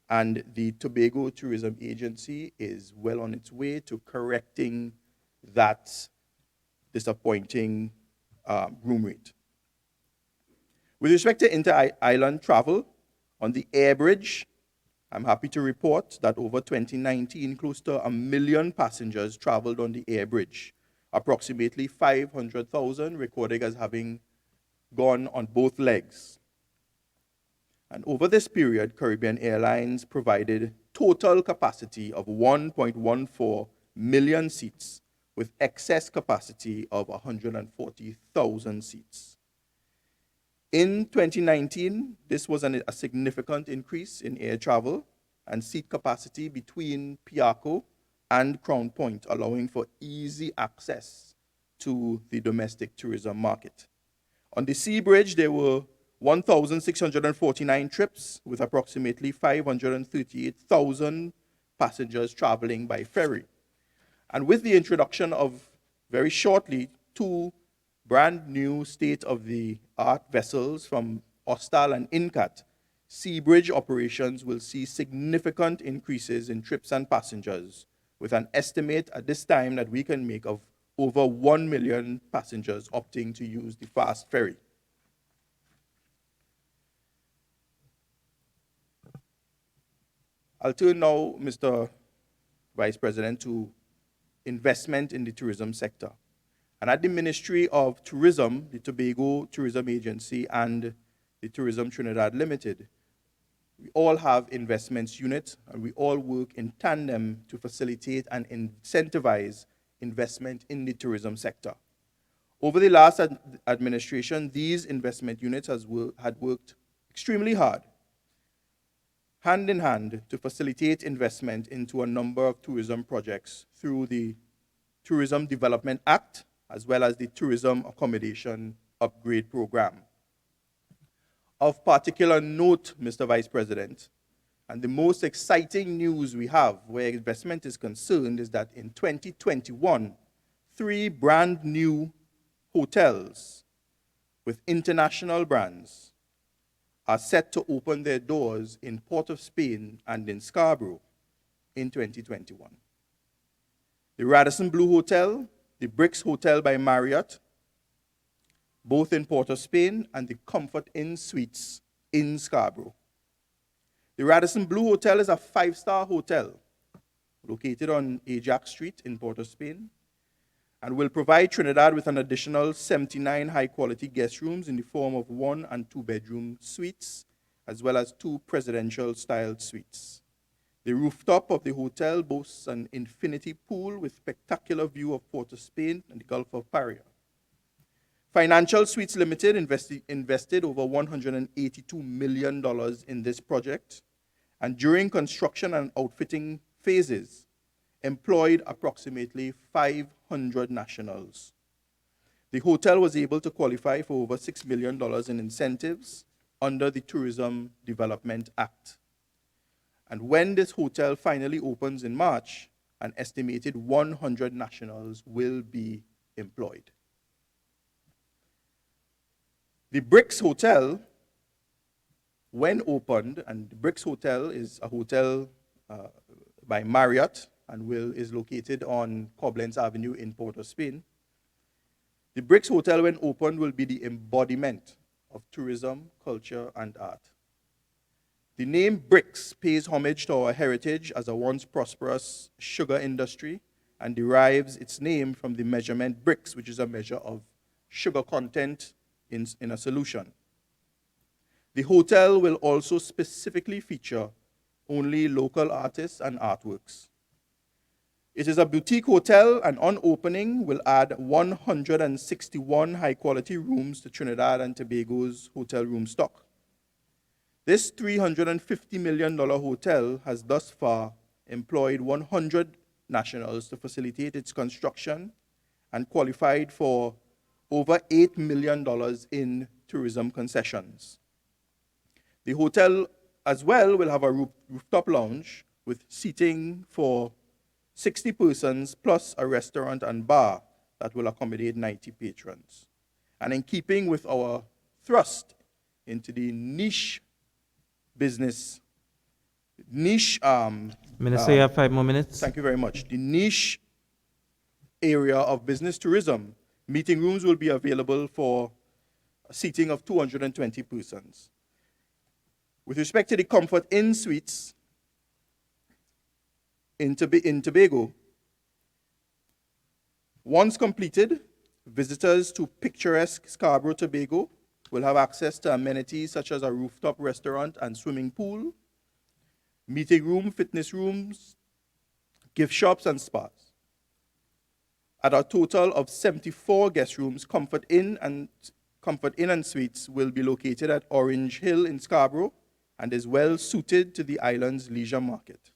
And the Tobago Tourism Agency is well on its way to correcting that disappointing room rate. With respect to inter-island travel, on the air bridge, I'm happy to report that over 2019, close to 1 million passengers traveled on the air bridge, approximately 500,000 recorded as having gone on both legs. And over this period, Caribbean Airlines provided total capacity of 1.14 million seats with excess capacity of 140,000 seats. In 2019, this was a significant increase in air travel and seat capacity between Piarco and Crown Point, allowing for easy access to the domestic tourism market. On the Sea Bridge, there were 1,649 trips with approximately 538,000 passengers traveling by ferry. And with the introduction of, very shortly, 2 brand new state-of-the-art vessels from Ostal and Incat, Sea Bridge operations will see significant increases in trips and passengers, with an estimate at this time that we can make of over 1 million passengers opting to use the fast ferry. I'll turn now, Mr. Vice President, to investment in the tourism sector. And at the Ministry of Tourism, the Tobago Tourism Agency, and the Tourism Trinidad Limited, we all have investments units, and we all work in tandem to facilitate and incentivize investment in the tourism sector. Over the last administration, these investment units had worked extremely hard, hand in hand, to facilitate investment into a number of tourism projects through the Tourism Development Act, as well as the Tourism Accommodation Upgrade Program. Of particular note, Mr. Vice President, and the most exciting news we have where investment is concerned is that in 2021, 3 brand new hotels with international brands are set to open their doors in Port of Spain and in Scarborough in 2021. The Radisson Blu Hotel, the Bricks Hotel by Marriott, both in Port of Spain, and the Comfort Inn Suites in Scarborough. The Radisson Blu Hotel is a 5-star hotel located on Ajax Street in Port of Spain, and will provide Trinidad with an additional 79 high-quality guest rooms in the form of 1- and 2-bedroom suites, as well as 2 presidential-styled suites. The rooftop of the hotel boasts an infinity pool with spectacular view of Port of Spain and the Gulf of Paria. Financial Suites Limited invested over $182 million in this project, and during construction and outfitting phases, employed approximately 500 nationals. The hotel was able to qualify for over $6 million in incentives under the Tourism Development Act. And when this hotel finally opens in March, an estimated 100 nationals will be employed. The Bricks Hotel, when opened, and the Bricks Hotel is a hotel by Marriott and is located on Koblenz Avenue in Port of Spain. The Bricks Hotel, when opened, will be the embodiment of tourism, culture, and art. The name Bricks pays homage to our heritage as a once prosperous sugar industry and derives its name from the measurement bricks, which is a measure of sugar content in a solution. The hotel will also specifically feature only local artists and artworks. It is a boutique hotel, and on opening will add 161 high-quality rooms to Trinidad and Tobago's hotel room stock. This $350 million hotel has thus far employed 100 nationals to facilitate its construction and qualified for over $8 million in tourism concessions. The hotel as well will have a rooftop lounge with seating for 60 persons plus a restaurant and bar that will accommodate 90 patrons. And in keeping with our thrust into the niche business, Minister, you have 5 more minutes. Thank you very much. The niche area of business tourism, meeting rooms will be available for a seating of 220 persons. With respect to the Comfort Inn Suites in Tobago, once completed, visitors to picturesque Scarborough, Tobago will have access to amenities such as a rooftop restaurant and swimming pool, meeting room, fitness rooms, gift shops, and spas. At a total of 74 guest rooms, Comfort Inn and Suites will be located at Orange Hill in Scarborough and is well suited to the island's leisure market.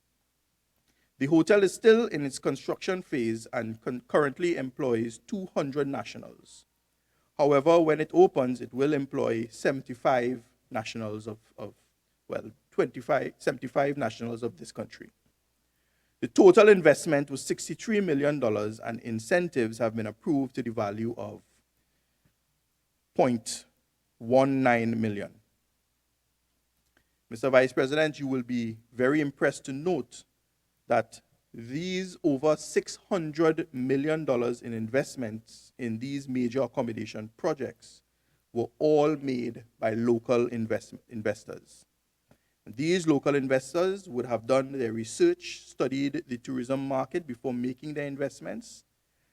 The hotel is still in its construction phase and currently employs 200 nationals. However, when it opens, it will employ 75 nationals 75 nationals of this country. The total investment was $63 million, and incentives have been approved to the value of $0.19 million. Mr. Vice President, you will be very impressed to note that these over $600 million in investments in these major accommodation projects were all made by local investors. These local investors would have done their research, studied the tourism market before making their investments,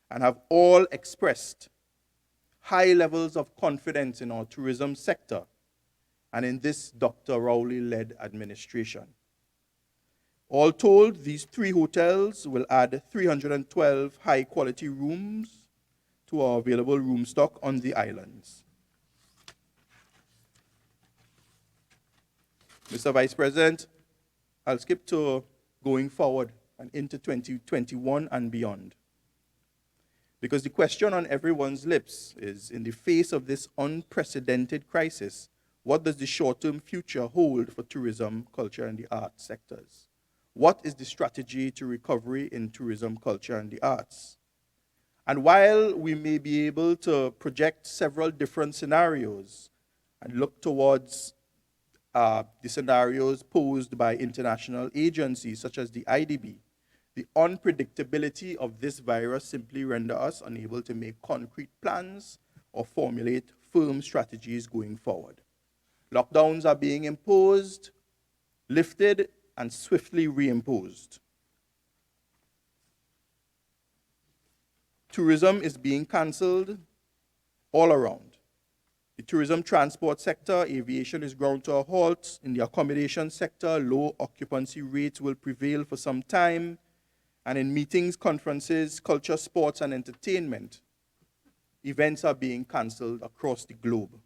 and have all expressed high levels of confidence in our tourism sector and in this Dr. Rowley-led administration. All told, these 3 hotels will add 312 high-quality rooms to our available room stock on the islands. Mr. Vice President, I'll skip to going forward and into 2021 and beyond. Because the question on everyone's lips is, in the face of this unprecedented crisis, what does the short-term future hold for tourism, culture, and the arts sectors? What is the strategy to recovery in tourism, culture, and the arts? And while we may be able to project several different scenarios and look towards the scenarios posed by international agencies such as the IDB, the unpredictability of this virus simply renders us unable to make concrete plans or formulate firm strategies going forward. Lockdowns are being imposed, lifted, and swiftly reimposed. Tourism is being cancelled all around. The tourism transport sector, aviation is ground to a halt. In the accommodation sector, low occupancy rates will prevail for some time. And in meetings, conferences, culture, sports, and entertainment, events are being cancelled across the globe.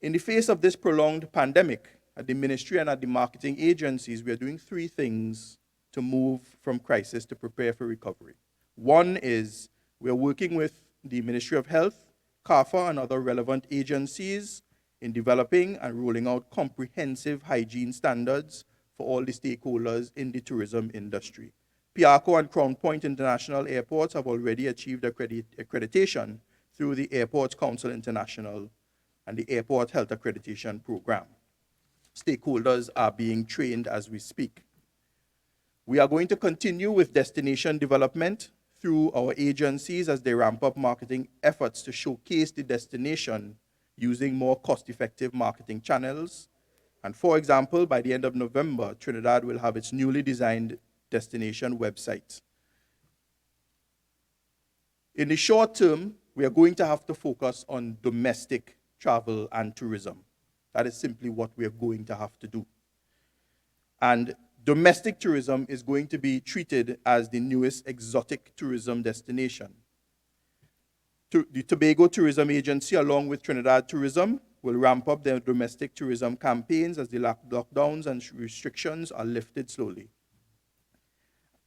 In the face of this prolonged pandemic, at the ministry and at the marketing agencies, we are doing 3 things to move from crisis to prepare for recovery. One is we are working with the Ministry of Health, CARFA, and other relevant agencies in developing and rolling out comprehensive hygiene standards for all the stakeholders in the tourism industry. Piarco and Crown Point International Airports have already achieved accreditation through the Airports Council International and the Airport Health Accreditation Program. Stakeholders are being trained as we speak. We are going to continue with destination development through our agencies as they ramp up marketing efforts to showcase the destination using more cost-effective marketing channels. And for example, by the end of November, Trinidad will have its newly designed destination website. In the short term, we are going to have to focus on domestic travel and tourism. That is simply what we are going to have to do. And domestic tourism is going to be treated as the newest exotic tourism destination. The Tobago Tourism Agency, along with Trinidad Tourism, will ramp up their domestic tourism campaigns as the lockdowns and restrictions are lifted slowly.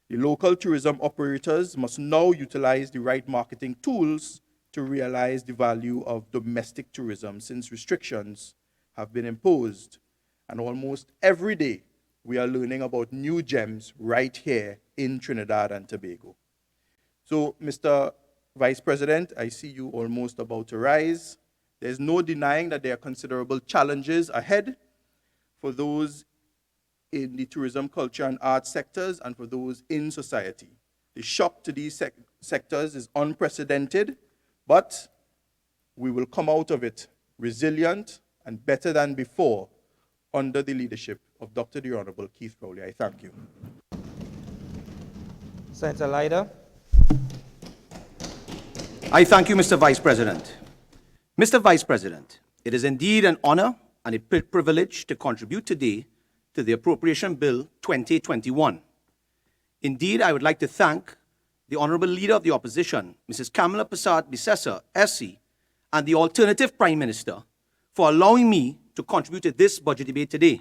The local tourism operators must now utilize the right marketing tools to realize the value of domestic tourism, since restrictions have been imposed. And almost every day, we are learning about new gems right here in Trinidad and Tobago. So, Mr. Vice President, I see you almost about to rise. There's no denying that there are considerable challenges ahead for those in the tourism, culture, and arts sectors and for those in society. The shock to these sectors is unprecedented, but we will come out of it resilient and better than before under the leadership of Dr. the Honorable Keith Rowley. I thank you. Senator Lyder. I thank you, Mr. Vice President. Mr. Vice President, it is indeed an honor and a privilege to contribute today to the Appropriation Bill 2021. Indeed, I would like to thank the Honorable Leader of the Opposition, Mrs. Kamala Persad-Bissessar, SC, and the alternative Prime Minister for allowing me to contribute to this budget debate today.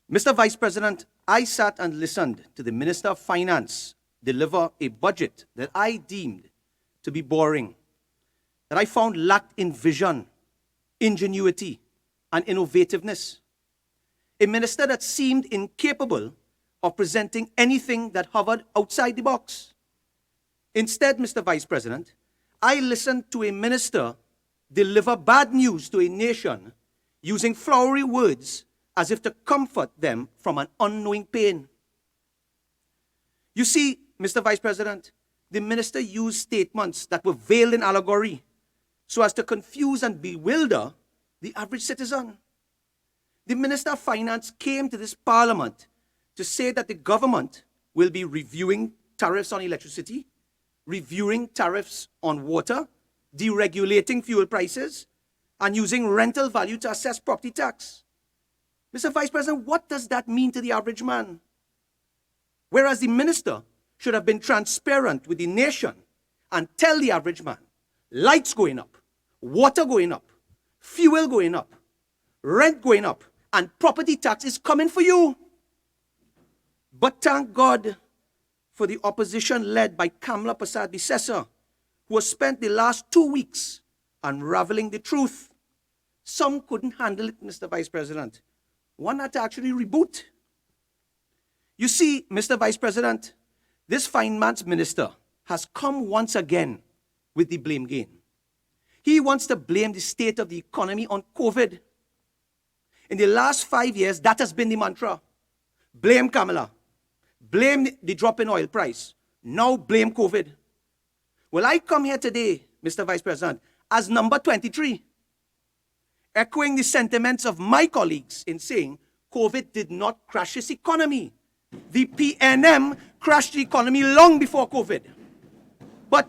Mr. Vice President, I sat and listened to the Minister of Finance deliver a budget that I deemed to be boring, that I found lacked in vision, ingenuity, and innovativeness. A minister that seemed incapable of presenting anything that hovered outside the box. Instead, Mr. Vice President, I listened to a minister deliver bad news to a nation using flowery words as if to comfort them from an unknowing pain. You see, Mr. Vice President, the minister used statements that were veiled in allegory so as to confuse and bewilder the average citizen. The Minister of Finance came to this Parliament to say that the government will be reviewing tariffs on electricity, reviewing tariffs on water, deregulating fuel prices, and using rental value to assess property tax. Mr. Vice President, what does that mean to the average man? Whereas the minister should have been transparent with the nation and tell the average man, lights going up, water going up, fuel going up, rent going up, and property tax is coming for you. But thank God for the opposition led by Kamala Persad-Bissessar, who has spent the last 2 weeks unraveling the truth. Some couldn't handle it, Mr. Vice President. One had to actually reboot. You see, Mr. Vice President, this finance minister has come once again with the blame game. He wants to blame the state of the economy on COVID. In the last 5 years, that has been the mantra. Blame Kamala. Blame the drop in oil price. Now blame COVID. Well, I come here today, Mr. Vice President, as number 23, echoing the sentiments of my colleagues in saying COVID did not crash this economy. The PNM crashed the economy long before COVID. But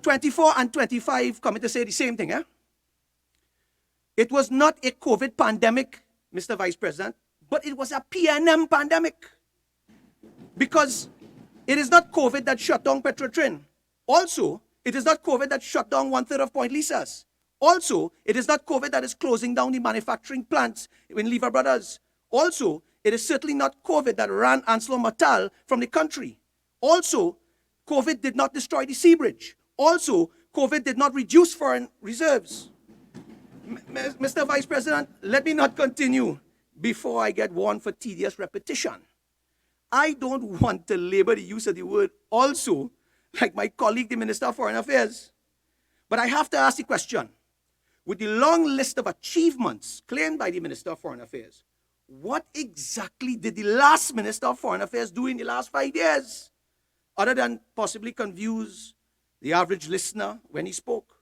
24 and 25 coming to say the same thing, eh? It was not a COVID pandemic, Mr. Vice President, but it was a PNM pandemic. Because it is not COVID that shut down Petrotrin. Also, it is not COVID that shut down 1/3 of Point Lisas. Also, it is not COVID that is closing down the manufacturing plants in Lever Brothers. Also, it is certainly not COVID that ran ArcelorMittal from the country. Also, COVID did not destroy the Sea Bridge. Also, COVID did not reduce foreign reserves. Mr. Vice President, let me not continue before I get warned for tedious repetition. I don't want to labor the use of the word also, like my colleague, the Minister of Foreign Affairs. But I have to ask the question, with the long list of achievements claimed by the Minister of Foreign Affairs, what exactly did the last Minister of Foreign Affairs do in the last 5 years, other than possibly confuse the average listener when he spoke?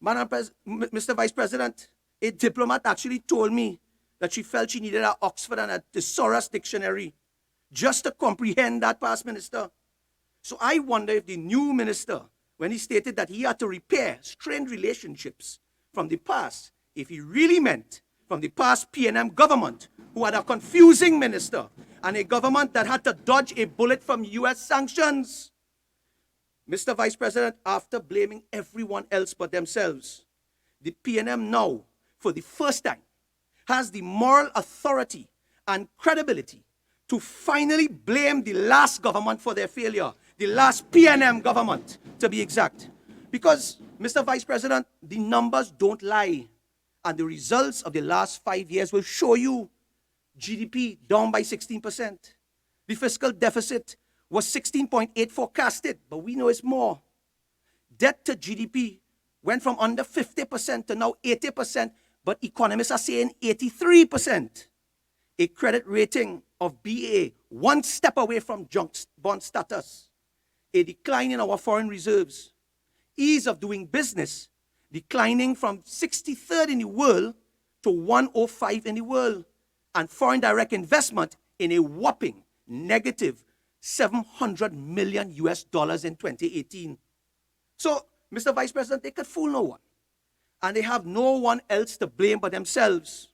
Mr. Vice President, a diplomat actually told me that she felt she needed an Oxford and a thesaurus dictionary just to comprehend that past minister. So I wonder if the new minister, when he stated that he had to repair strained relationships from the past, if he really meant from the past PNM government, who had a confusing minister and a government that had to dodge a bullet from US sanctions. Mr. Vice President, after blaming everyone else but themselves, the PNM now, for the first time, has the moral authority and credibility to finally blame the last government for their failure, the last PNM government, to be exact. Because, Mr. Vice President, the numbers don't lie. And the results of the last 5 years will show you GDP down by 16%. The fiscal deficit was 16.8 forecasted, but we know it's more. Debt to GDP went from under 50% to now 80%, but economists are saying 83%. A credit rating of BA, one step away from junk bond status. A decline in our foreign reserves. Ease of doing business, declining from 63rd in the world to 105 in the world. And foreign direct investment in a whopping negative $700 million in 2018. So, Mr. Vice President, they could fool no one. And they have no one else to blame but themselves.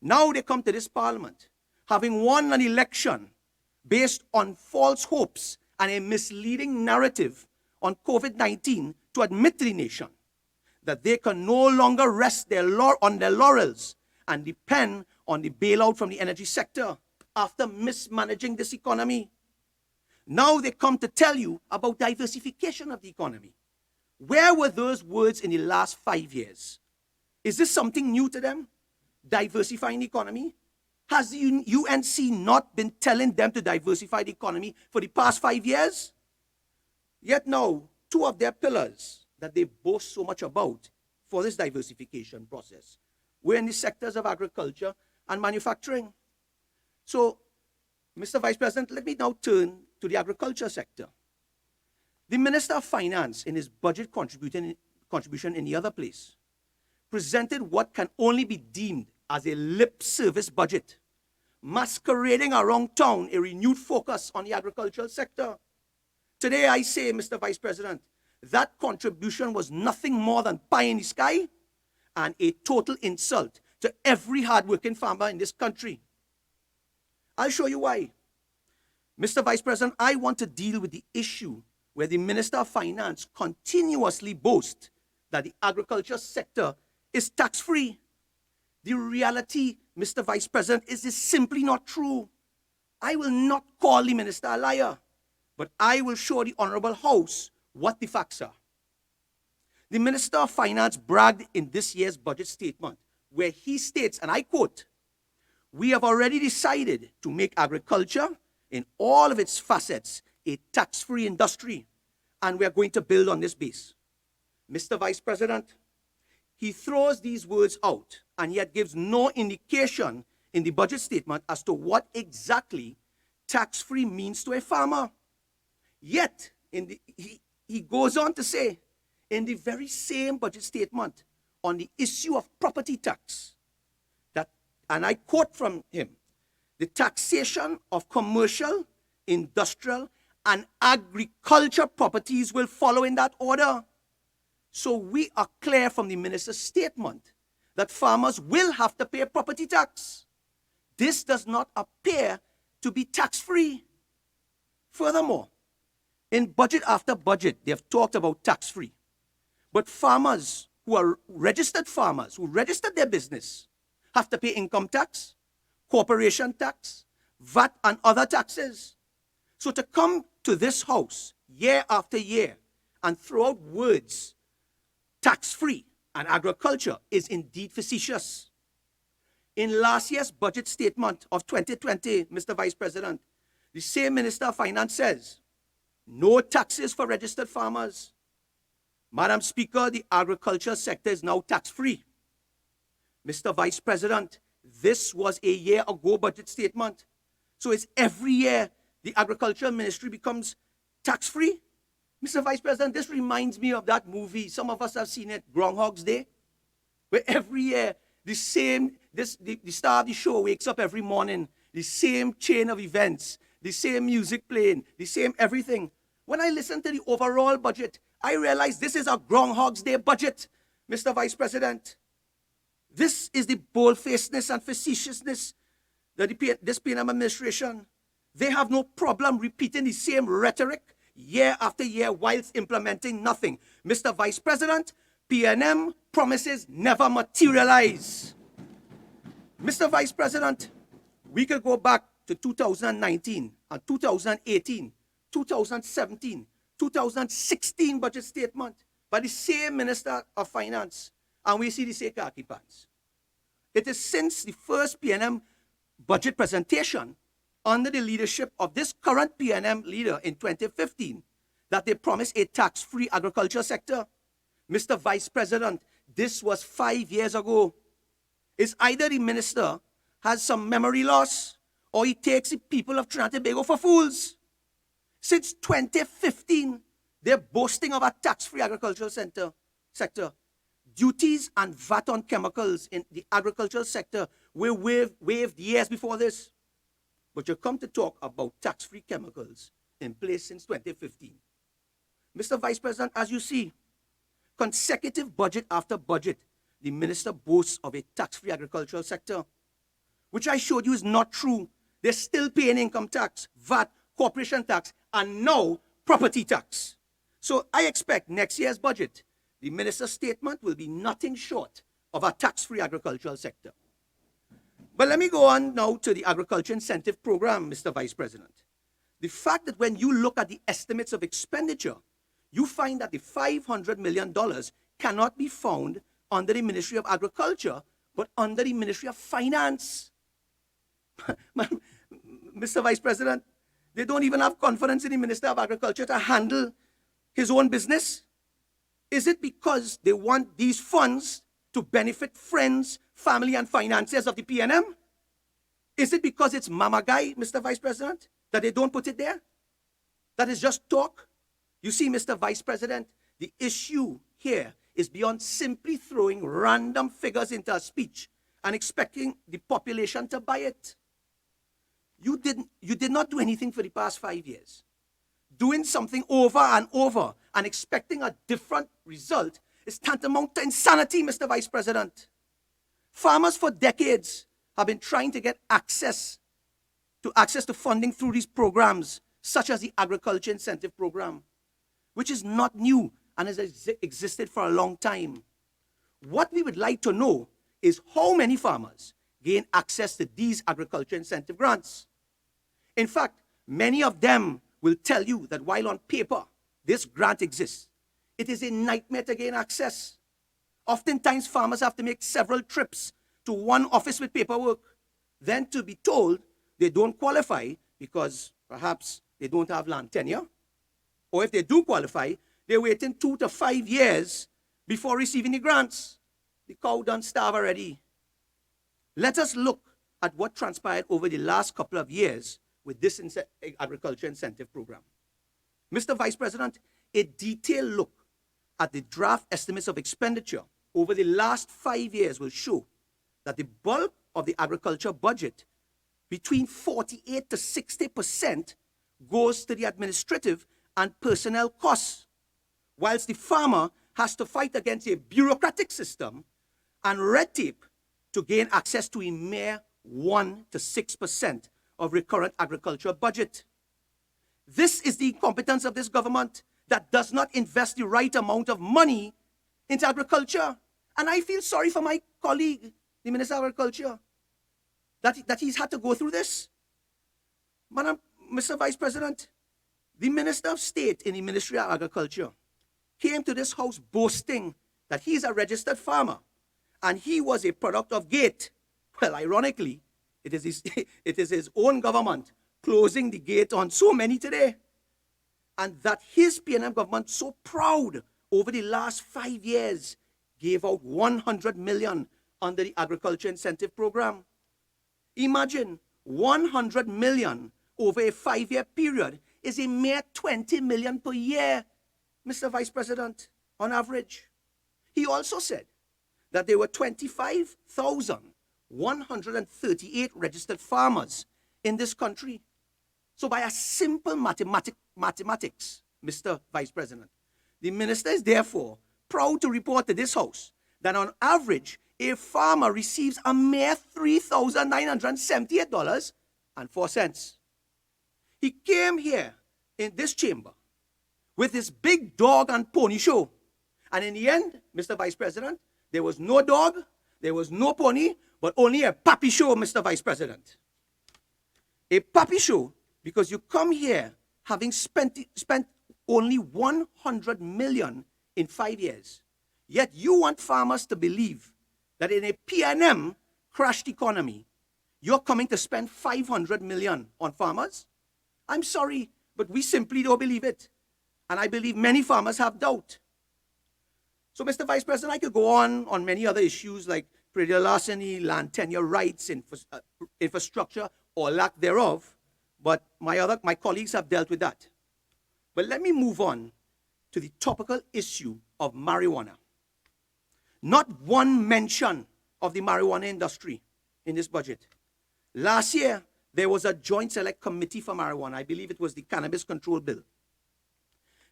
Now they come to this parliament, having won an election based on false hopes and a misleading narrative on COVID-19, to admit to the nation that they can no longer rest on their laurels and depend on the bailout from the energy sector after mismanaging this economy. Now they come to tell you about diversification of the economy. Where were those words in the last 5 years? Is this something new to them? Diversifying the economy? Has the UNC not been telling them to diversify the economy for the past 5 years? Yet now, two of their pillars that they boast so much about for this diversification process were in the sectors of agriculture and manufacturing. So, Mr. Vice President, let me now turn to the agriculture sector. The Minister of Finance, in his budget contribution in the other place, presented what can only be deemed as a lip service budget, masquerading around town a renewed focus on the agricultural sector. Today I say, Mr. Vice President, that contribution was nothing more than pie in the sky and a total insult to every hardworking farmer in this country. I'll show you why. Mr. Vice President, I want to deal with the issue where the Minister of Finance continuously boasts that the agriculture sector is tax-free. The reality, Mr. Vice President, is this simply not true. I will not call the minister a liar, but I will show the Honorable House what the facts are. The Minister of Finance bragged in this year's budget statement where he states, and I quote, "We have already decided to make agriculture in all of its facets a tax-free industry, and we are going to build on this base." Mr. Vice President, he throws these words out and yet gives no indication in the budget statement as to what exactly tax-free means to a farmer. Yet, he goes on to say, in the very same budget statement on the issue of property tax, that, and I quote from him, "The taxation of commercial, industrial, and agriculture properties will follow in that order." So we are clear from the minister's statement that farmers will have to pay property tax. This does not appear to be tax-free. Furthermore, in budget after budget, they have talked about tax-free. But farmers who are registered farmers, who registered their business, have to pay income tax, corporation tax, VAT, and other taxes. So to come to this house year after year and throw out words, tax-free and agriculture, is indeed facetious. In last year's budget statement of 2020, Mr. Vice President, the same Minister of Finance says, no taxes for registered farmers. Madam Speaker, the agriculture sector is now tax-free. Mr. Vice President, this was a year ago budget statement. So it's every year the agriculture ministry becomes tax-free. Mr. Vice President, this reminds me of that movie. Some of us have seen it, Groundhog's Day, where every year the star of the show wakes up every morning, the same chain of events, the same music playing, the same everything. When I listen to the overall budget, I realize this is a Groundhog's Day budget, Mr. Vice President. This is the bold-facedness and facetiousness that this PNM administration, they have no problem repeating the same rhetoric year after year whilst implementing nothing. Mr. Vice President, PNM promises never materialize. Mr. Vice President, we could go back to 2019 and 2018, 2017, 2016 budget statement by the same Minister of Finance, and we see the same khaki pants. It is since the first PNM budget presentation under the leadership of this current PNM leader in 2015 that they promised a tax-free agriculture sector. Mr. Vice President, this was 5 years ago. It's either the minister has some memory loss or he takes the people of Trinidad and Tobago for fools. Since 2015, they're boasting of a tax-free agricultural sector. Duties and VAT on chemicals in the agricultural sector were waived years before this. But you come to talk about tax-free chemicals in place since 2015. Mr. Vice President, as you see, consecutive budget after budget, the minister boasts of a tax-free agricultural sector, which I showed you is not true. They're still paying income tax, VAT, corporation tax, and now property tax. So I expect next year's budget, the minister's statement will be nothing short of a tax-free agricultural sector. But let me go on now to the Agriculture Incentive Program, Mr. Vice President. The fact that when you look at the estimates of expenditure, you find that the $500 million cannot be found under the Ministry of Agriculture, but under the Ministry of Finance. Mr. Vice President, they don't even have confidence in the Minister of Agriculture to handle his own business. Is it because they want these funds to benefit friends, family, and financiers of the PNM? Is it because it's Mama Guy, Mr. Vice President, that they don't put it there? That is just talk? You see, Mr. Vice President, the issue here is beyond simply throwing random figures into a speech and expecting the population to buy it. You did not do anything for the past 5 years. Doing something over and over and expecting a different result is tantamount to insanity, Mr. Vice President. Farmers for decades have been trying to get access to funding through these programs, such as the Agriculture Incentive Program, which is not new and has existed for a long time. What we would like to know is how many farmers gain access to these agriculture incentive grants. In fact, many of them will tell you that while on paper this grant exists, it is a nightmare to gain access. Oftentimes, farmers have to make several trips to one office with paperwork, then to be told they don't qualify because perhaps they don't have land tenure, or if they do qualify, they're waiting 2 to 5 years before receiving the grants. The cow done starve already. Let us look at what transpired over the last couple of years with this agriculture incentive program. Mr. Vice President, a detailed look at the draft estimates of expenditure over the last 5 years will show that the bulk of the agriculture budget, between 48 to 60%, goes to the administrative and personnel costs, whilst the farmer has to fight against a bureaucratic system and red tape to gain access to a mere 1 to 6% of recurrent agricultural budget. This is the incompetence of this government that does not invest the right amount of money into agriculture. And I feel sorry for my colleague, the Minister of Agriculture, that he's had to go through this. Mr. Vice President, the Minister of State in the Ministry of Agriculture came to this house boasting that he's a registered farmer and he was a product of gate. Well, ironically, it is his own government closing the gate on so many today. And that his PNM government, so proud over the last 5 years, gave out $100 million under the Agriculture Incentive Program. Imagine $100 million over a 5-year period is a mere $20 million per year, Mr. Vice President, on average. He also said that there were 25,138 registered farmers in this country. So by a simple mathematics, Mr. Vice President, the minister is therefore proud to report to this house that on average, a farmer receives a mere $3,978.04. He came here in this chamber with his big dog and pony show. And in the end, Mr. Vice President, there was no dog, there was no pony, but only a puppy show, Mr. Vice President. A puppy show because you come here having spent only $100 million in 5 years. Yet you want farmers to believe that in a PNM crashed economy, you're coming to spend $500 million on farmers? I'm sorry, but we simply don't believe it. And I believe many farmers have doubt. So, Mr. Vice President, I could go on many other issues like predial larceny, land tenure rights, infrastructure, or lack thereof, but my colleagues have dealt with that. But let me move on to the topical issue of marijuana. Not one mention of the marijuana industry in this budget. Last year, there was a joint select committee for marijuana. I believe it was the Cannabis Control Bill.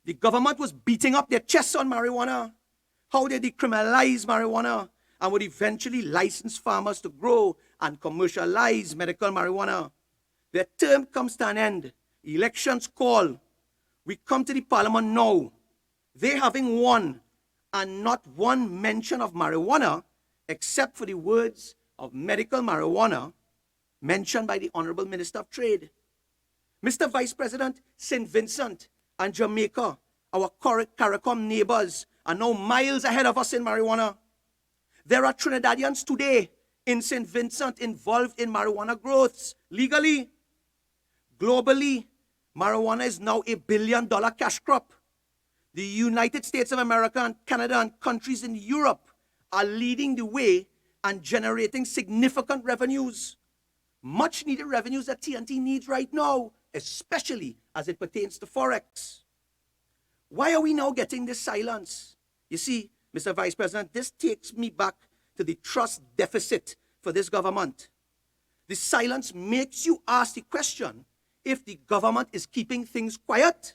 The government was beating up their chests on marijuana. how they decriminalize marijuana and would eventually license farmers to grow and commercialize medical marijuana. Their term comes to an end. Elections call. We come to the parliament now. They having won, and not one mention of marijuana, except for the words of medical marijuana mentioned by the Honorable Minister of Trade. Mr. Vice President, St. Vincent and Jamaica, our CARICOM neighbors, are now miles ahead of us in marijuana. There are Trinidadians today in St. Vincent involved in marijuana growths legally. Globally, marijuana is now $1 billion cash crop. The United States of America and Canada and countries in Europe are leading the way and generating significant revenues. Much needed revenues that TNT needs right now, especially as it pertains to Forex. Why are we now getting this silence? You see, Mr. Vice President, this takes me back to the trust deficit for this government. The silence makes you ask the question if the government is keeping things quiet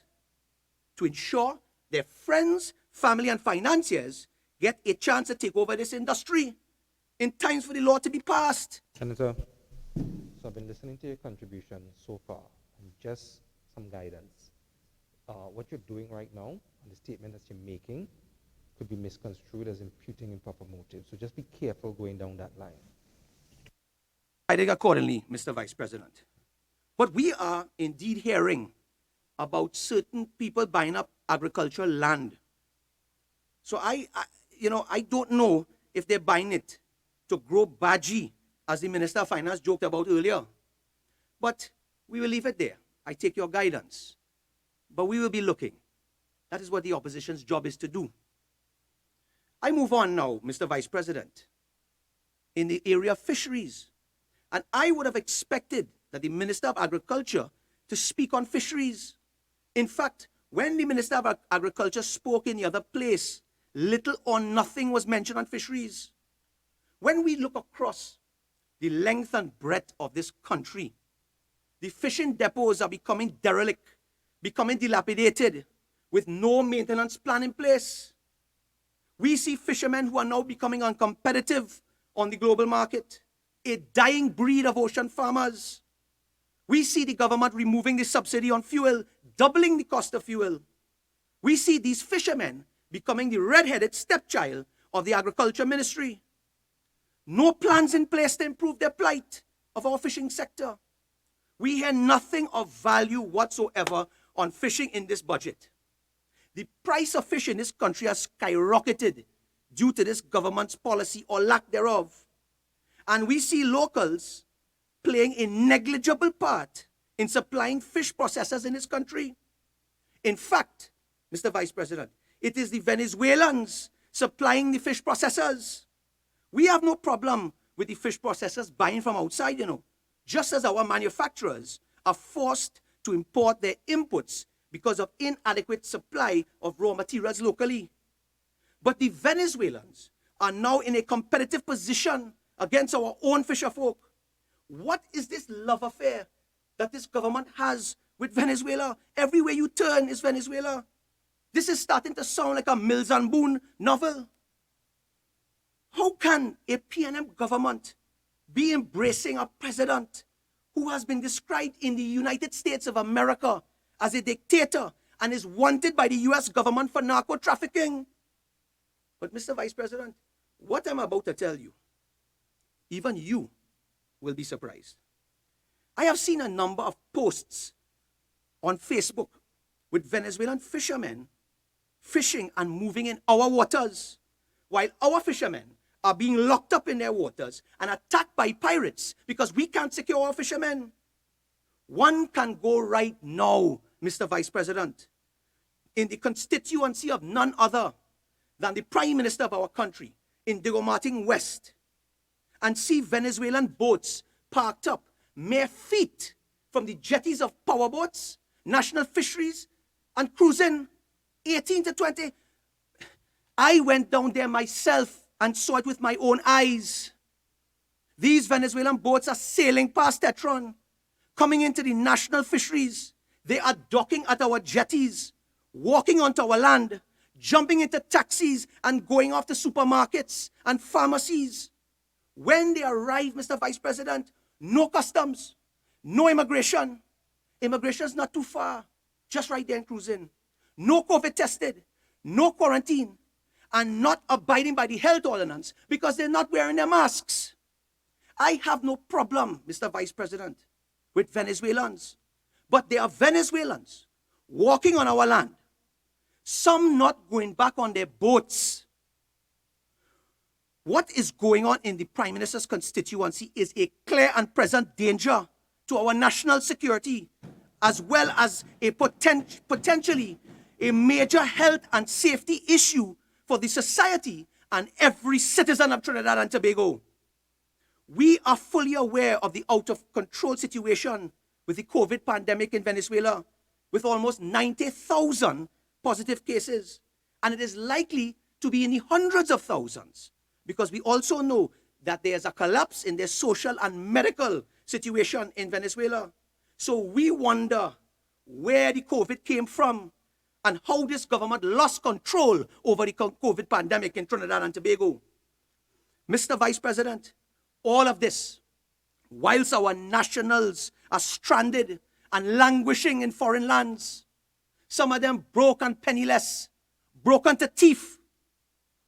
to ensure their friends, family, and financiers get a chance to take over this industry in times for the law to be passed. Senator, so I've been listening to your contribution so far, and just some guidance. What you're doing right now, and the statement that you're making, could be misconstrued as imputing improper motives. So just be careful going down that line. I think accordingly, Mr. Vice President. But we are indeed hearing about certain people buying up agricultural land. So I don't know if they're buying it to grow bhaji, as the Minister of Finance joked about earlier. But we will leave it there. I take your guidance. But we will be looking. That is what the opposition's job is to do. I move on now, Mr. Vice President, in the area of fisheries. And I would have expected that the Minister of Agriculture to speak on fisheries. In fact, when the Minister of Agriculture spoke in the other place, little or nothing was mentioned on fisheries. When we look across the length and breadth of this country, the fishing depots are becoming derelict, becoming dilapidated, with no maintenance plan in place. We see fishermen who are now becoming uncompetitive on the global market, a dying breed of ocean farmers. We see the government removing the subsidy on fuel, doubling the cost of fuel. We see these fishermen becoming the red-headed stepchild of the agriculture ministry. No plans in place to improve their plight of our fishing sector. We hear nothing of value whatsoever on fishing in this budget. The price of fish in this country has skyrocketed due to this government's policy or lack thereof. And we see locals playing a negligible part in supplying fish processors in this country. In fact, Mr. Vice President, it is the Venezuelans supplying the fish processors. We have no problem with the fish processors buying from outside, just as our manufacturers are forced to import their inputs because of inadequate supply of raw materials locally. But the Venezuelans are now in a competitive position against our own fisherfolk. What is this love affair that this government has with Venezuela? Everywhere you turn is Venezuela. This is starting to sound like a Mills and Boone novel. How can a PNM government be embracing a president who has been described in the United States of America as a dictator and is wanted by the US government for narco trafficking? But Mr. Vice President, what I'm about to tell you, even you will be surprised. I have seen a number of posts on Facebook with Venezuelan fishermen fishing and moving in our waters, while our fishermen are being locked up in their waters and attacked by pirates because we can't secure our fishermen. One can go right now, Mr. Vice President, in the constituency of none other than the Prime Minister of our country, in Deoroop West, and see Venezuelan boats parked up mere feet from the jetties of powerboats, national fisheries, and cruising 18 to 20. I went down there myself and saw it with my own eyes. These Venezuelan boats are sailing past Tetron, coming into the national fisheries. They are docking at our jetties, walking onto our land, jumping into taxis and going off to supermarkets and pharmacies. When they arrive, Mr. Vice President, no customs, no immigration. Immigration's not too far, just right there in cruising. No COVID tested, no quarantine, and not abiding by the health ordinance because they're not wearing their masks. I have no problem, Mr. Vice President, with Venezuelans, but there are Venezuelans walking on our land, some not going back on their boats. What is going on in the Prime Minister's constituency is a clear and present danger to our national security, as well as a potentially a major health and safety issue for the society and every citizen of Trinidad and Tobago. We are fully aware of the out-of-control situation with the COVID pandemic in Venezuela, with almost 90,000 positive cases, and it is likely to be in the hundreds of thousands, because we also know that there's a collapse in their social and medical situation in Venezuela. So we wonder where the COVID came from and how this government lost control over the COVID pandemic in Trinidad and Tobago. Mr. Vice President, all of this, whilst our nationals are stranded and languishing in foreign lands, some of them broke and penniless, broken to teeth,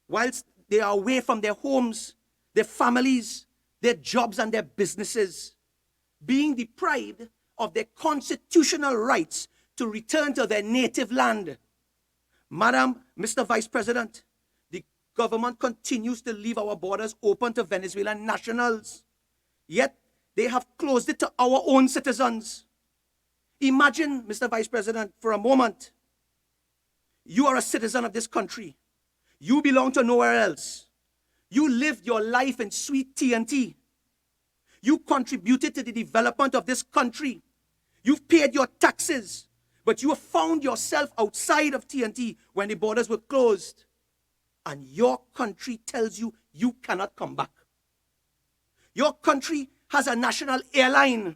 whilst they are away from their homes, their families, their jobs and their businesses, being deprived of their constitutional rights to return to their native land. Madam, Mr. Vice President, the government continues to leave our borders open to Venezuelan nationals, yet they have closed it to our own citizens. Imagine, Mr. Vice President, for a moment, you are a citizen of this country. You belong to nowhere else. You lived your life in sweet TNT. You contributed to the development of this country. You've paid your taxes, but you have found yourself outside of TNT when the borders were closed. And your country tells you you cannot come back. Your country has a national airline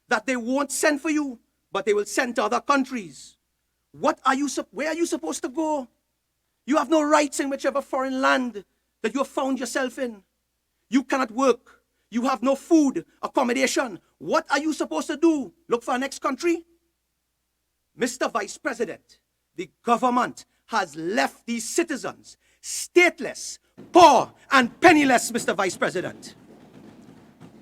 that they won't send for you, but they will send to other countries. Where are you supposed to go? You have no rights in whichever foreign land that you have found yourself in. You cannot work. You have no food, accommodation. What are you supposed to do? Look for a next country? Mr. Vice President, the government has left these citizens stateless, poor, and penniless, Mr. Vice President.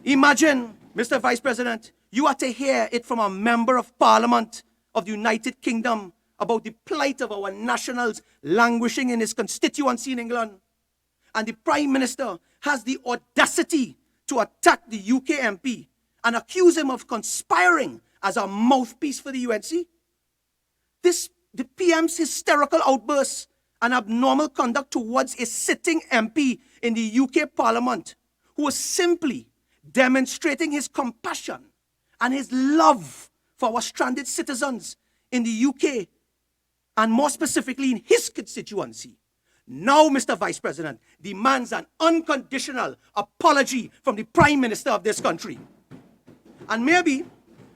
Imagine, Mr. Vice President, you are to hear it from a member of Parliament of the United Kingdom about the plight of our nationals languishing in his constituency in England. And the Prime Minister has the audacity to attack the UK MP and accuse him of conspiring as a mouthpiece for the UNC. The PM's hysterical outbursts and abnormal conduct towards a sitting MP in the UK Parliament who was simply demonstrating his compassion and his love for our stranded citizens in the UK, and more specifically in his constituency, now, Mr. Vice President, demands an unconditional apology from the Prime Minister of this country. And maybe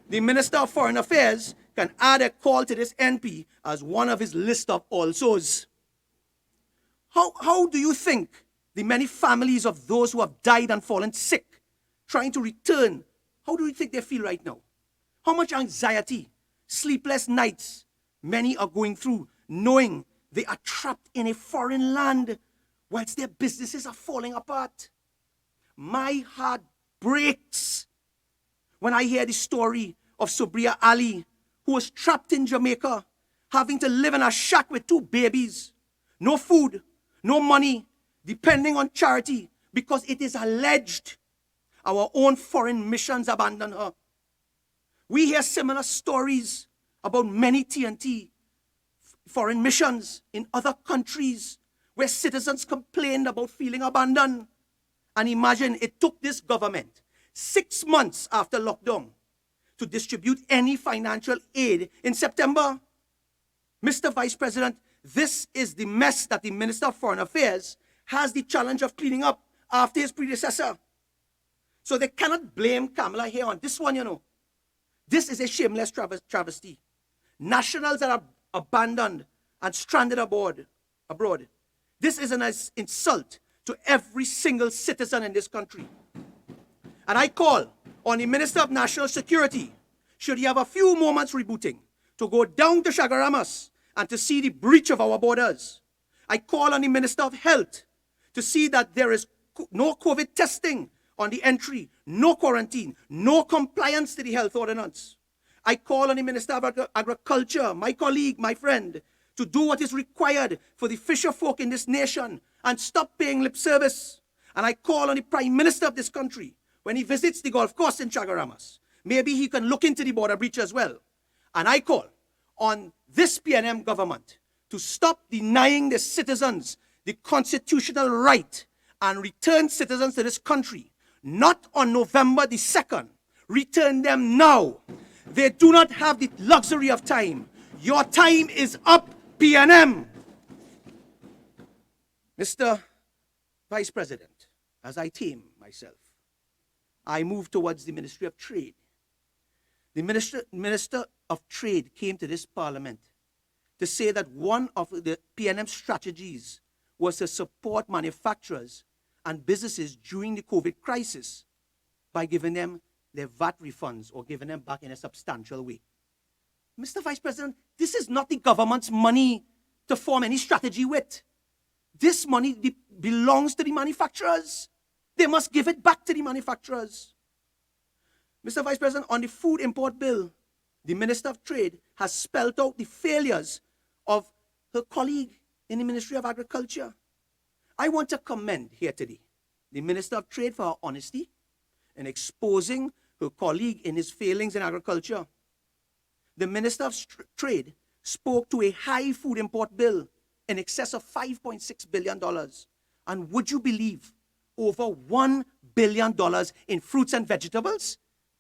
the Minister of Foreign Affairs can add a call to this MP as one of his list of alsos. How do you think the many families of those who have died and fallen sick trying to return, how do you think they feel right now? How much anxiety, sleepless nights many are going through, knowing they are trapped in a foreign land whilst their businesses are falling apart. My heart breaks when I hear the story of Subria Ali, who was trapped in Jamaica, having to live in a shack with 2 babies, no food, no money, depending on charity, because it is alleged our own foreign missions abandoned her. We hear similar stories about many TNT foreign missions in other countries where citizens complained about feeling abandoned. And imagine it took this government 6 months after lockdown to distribute any financial aid in September. Mr. Vice President, this is the mess that the Minister of Foreign Affairs has the challenge of cleaning up after his predecessor. So they cannot blame Kamala here on this one, you know. This is a shameless travesty. Nationals that are abandoned and stranded aboard abroad. This is an insult to every single citizen in this country. And I call on the Minister of National Security, should he have a few moments rebooting, to go down to Chaguaramas and to see the breach of our borders. I call on the Minister of Health to see that there is no COVID testing on the entry, no quarantine, no compliance to the health ordinance. I call on the Minister of Agriculture, my colleague, my friend, to do what is required for the fisher folk in this nation and stop paying lip service. And I call on the Prime Minister of this country, when he visits the golf course in Chaguaramas, maybe he can look into the border breach as well. And I call on this PNM government to stop denying the citizens the constitutional right and return citizens to this country, not on November the 2nd. Return them now. They do not have the luxury of time. Your time is up, PNM. Mr. Vice President, as I tame myself, I move towards the Ministry of Trade. The Minister of Trade came to this Parliament to say that one of the PNM strategies was to support manufacturers and businesses during the COVID crisis by giving them their VAT refunds or giving them back in a substantial way. Mr. Vice President, this is not the government's money to form any strategy with. This money belongs to the manufacturers. They must give it back to the manufacturers. Mr. Vice President, on the food import bill, the Minister of Trade has spelled out the failures of her colleague in the Ministry of Agriculture. I want to commend here today the Minister of Trade for her honesty in exposing her colleague in his failings in agriculture. The Minister of Trade spoke to a high food import bill in excess of $5.6 billion. And would you believe, over $1 billion in fruits and vegetables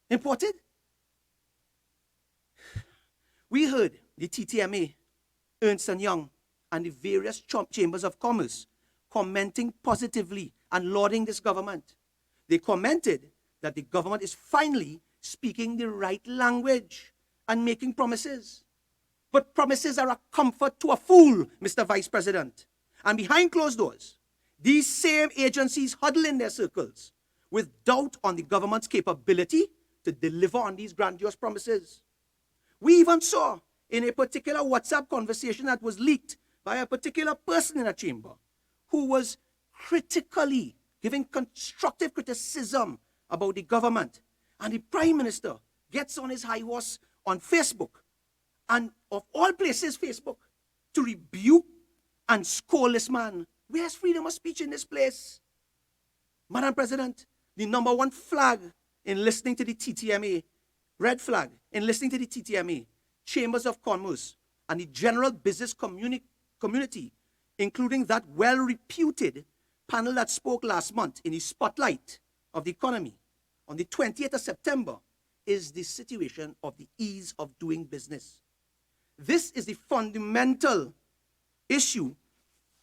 imported? We heard the TTMA, Ernst & Young, and the various chambers of commerce commenting positively and lauding this government. They commented that the government is finally speaking the right language and making promises. But promises are a comfort to a fool, Mr. Vice President. And behind closed doors, these same agencies huddle in their circles with doubt on the government's capability to deliver on these grandiose promises. We even saw in a particular WhatsApp conversation that was leaked by a particular person in a chamber who was critically giving constructive criticism about the government. And the Prime Minister gets on his high horse on Facebook, and of all places, Facebook, to rebuke and scold this man. Where's freedom of speech in this place? Madam President, the number one flag in listening to the TTMA, red flag in listening to the TTMA, chambers of commerce, and the general business community, including that well-reputed panel that spoke last month in the spotlight of the economy on the 20th of September, is the situation of the ease of doing business. This is the fundamental issue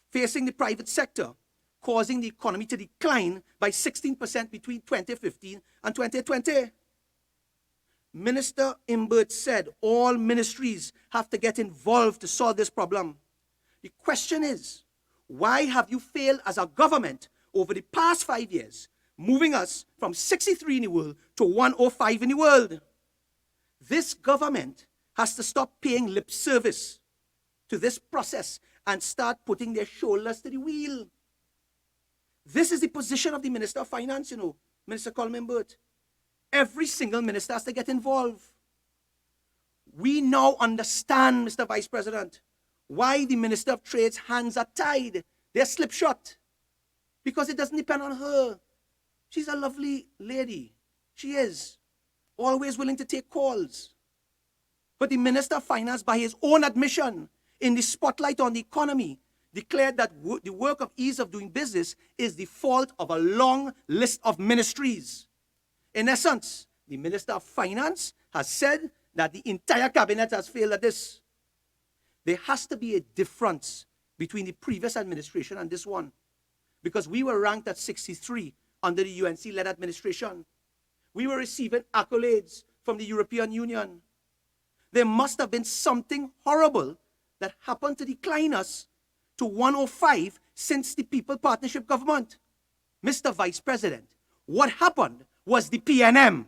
facing the private sector, causing the economy to decline by 16% between 2015 and 2020. Minister Imbert said all ministries have to get involved to solve this problem. The question is, why have you failed as a government over the past 5 years, moving us from 63 in the world to 105 in the world? This government has to stop paying lip service to this process and start putting their shoulders to the wheel. This is the position of the Minister of Finance, Minister Colin Burt. Every single minister has to get involved. We now understand, Mr. Vice President, why the Minister of Trade's hands are tied. They're slipshod. Because it doesn't depend on her. She's a lovely lady. She is. Always willing to take calls. But the Minister of Finance, by his own admission in the spotlight on the economy, declared that the work of ease of doing business is the fault of a long list of ministries. In essence, the Minister of Finance has said that the entire cabinet has failed at this. There has to be a difference between the previous administration and this one, because we were ranked at 63 under the UNC-led administration. We were receiving accolades from the European Union. There must have been something horrible that happened to decline us to to 105 since the People Partnership Government. Mr. Vice President, what happened was the PNM.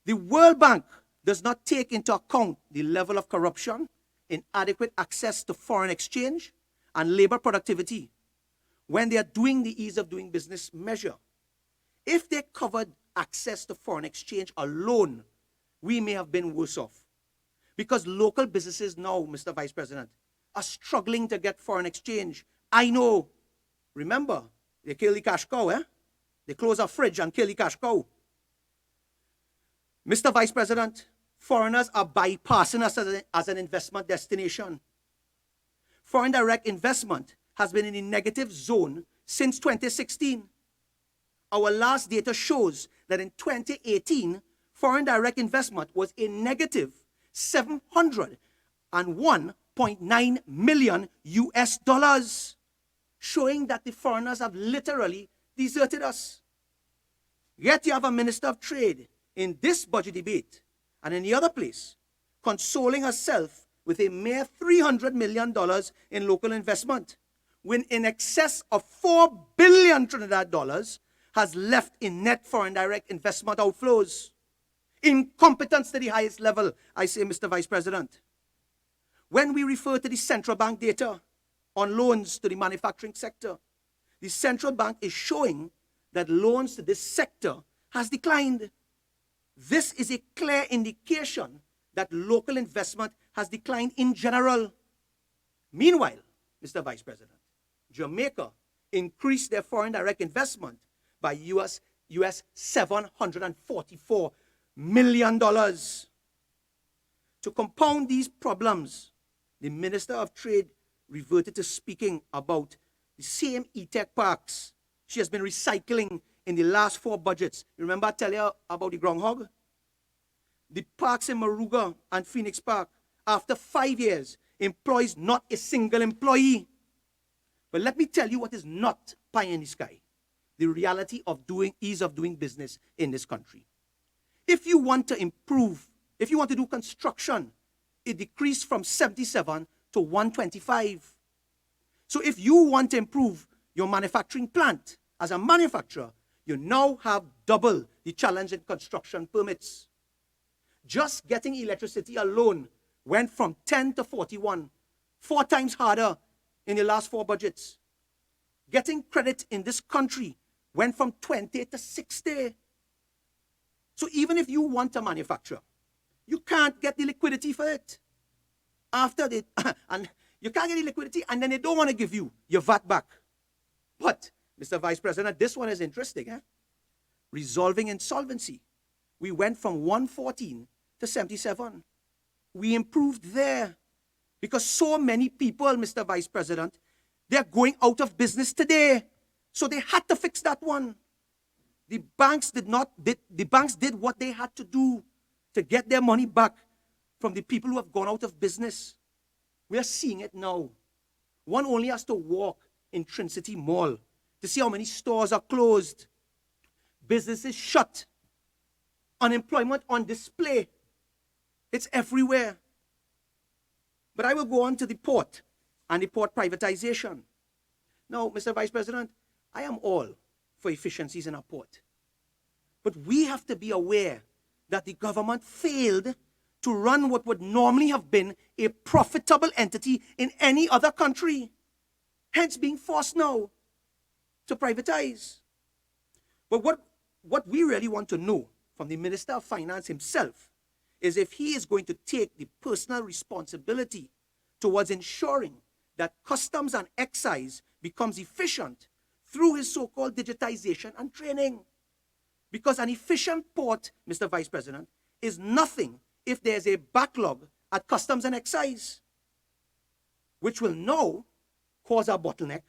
The World Bank does not take into account the level of corruption, inadequate access to foreign exchange, and labor productivity when they are doing the ease of doing business measure. If they covered access to foreign exchange alone, we may have been worse off. Because local businesses now, Mr. Vice President, are struggling to get foreign exchange. I know. Remember, they kill the cash cow, eh? They close our fridge and kill the cash cow. Mr. Vice President, foreigners are bypassing us as an investment destination. Foreign direct investment has been in a negative zone since 2016. Our last data shows that in 2018, foreign direct investment was a negative $701.9 million US dollars, showing that the foreigners have literally deserted us. Yet you have a Minister of Trade in this budget debate and in the other place, consoling herself with a mere $300 million in local investment, when in excess of $4 billion Trinidad dollars has left in net foreign direct investment outflows. Incompetence to the highest level, I say, Mr. Vice President. When we refer to the central bank data on loans to the manufacturing sector, the central bank is showing that loans to this sector has declined. This is a clear indication that local investment has declined in general. Meanwhile, Mr. Vice President, Jamaica increased their foreign direct investment by US $744 million. To compound these problems, the Minister of Trade reverted to speaking about the same e-tech parks she has been recycling in the last 4 budgets. Remember I tell you about the groundhog? The parks in Moruga and Phoenix Park, after 5 years, employs not a single employee. But let me tell you what is not pie in the sky. The reality of ease of doing business in this country. If you want to improve, if you want to do construction, it decreased from 77 to 125. So if you want to improve your manufacturing plant as a manufacturer, you now have double the challenge in construction permits. Just getting electricity alone went from 10 to 41, 4 times harder in the last 4 budgets. Getting credit in this country went from 20 to 60. So even if you want to manufacture, you can't get the liquidity for it. And you can't get the liquidity, and then they don't want to give you your VAT back. But, Mr. Vice President, this one is interesting. Eh? Resolving insolvency. We went from 114 to 77. We improved there because so many people, Mr. Vice President, they're going out of business today. So they had to fix that one. The banks did what they had to do to get their money back from the people who have gone out of business. We are seeing it now. One only has to walk in Trinity Mall to see how many stores are closed, businesses shut, unemployment on display. It's everywhere. But I will go on to the port and the port privatization. Now, Mr. Vice President, I am all for efficiencies in our port. But we have to be aware that the government failed to run what would normally have been a profitable entity in any other country, hence being forced now to privatize. But what we really want to know from the Minister of Finance himself is if he is going to take the personal responsibility towards ensuring that customs and excise becomes efficient through his so-called digitization and training. Because an efficient port, Mr. Vice President, is nothing if there's a backlog at customs and excise, which will now cause a bottleneck,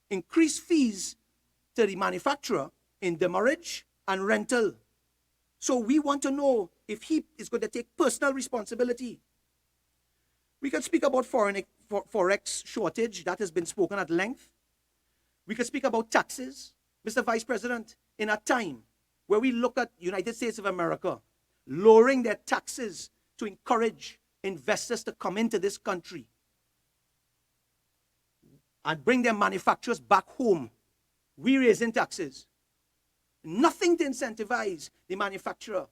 increase fees to the manufacturer in demurrage and rental. So we want to know if he is going to take personal responsibility. We can speak about forex shortage, that has been spoken at length. We can speak about taxes. Mr. Vice President, in a time where we look at United States of America lowering their taxes to encourage investors to come into this country, and bring their manufacturers back home. We raising taxes. Nothing to incentivize the manufacturer.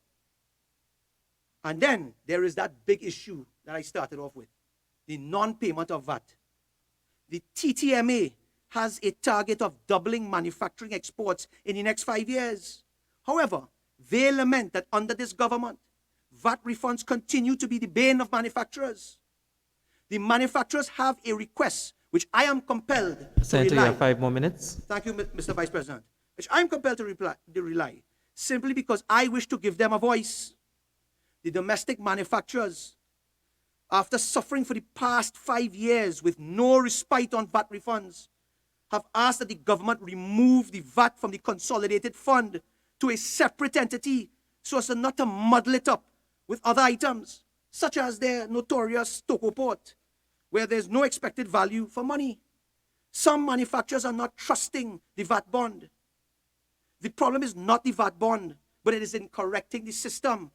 And then there is that big issue that I started off with, the non-payment of VAT. The TTMA has a target of doubling manufacturing exports in the next 5 years. However, they lament that under this government, VAT refunds continue to be the bane of manufacturers. The manufacturers have a request which I am compelled Senator, to you rely. have 5 more minutes. Thank you, Mr. Vice President. Which I am compelled to rely simply because I wish to give them a voice. The domestic manufacturers, after suffering for the past 5 years with no respite on VAT refunds, have asked that the government remove the VAT from the consolidated fund to a separate entity so as not to muddle it up with other items, such as their notorious Toko port, where there's no expected value for money. Some manufacturers are not trusting the VAT bond. The problem is not the VAT bond, but it is in correcting the system.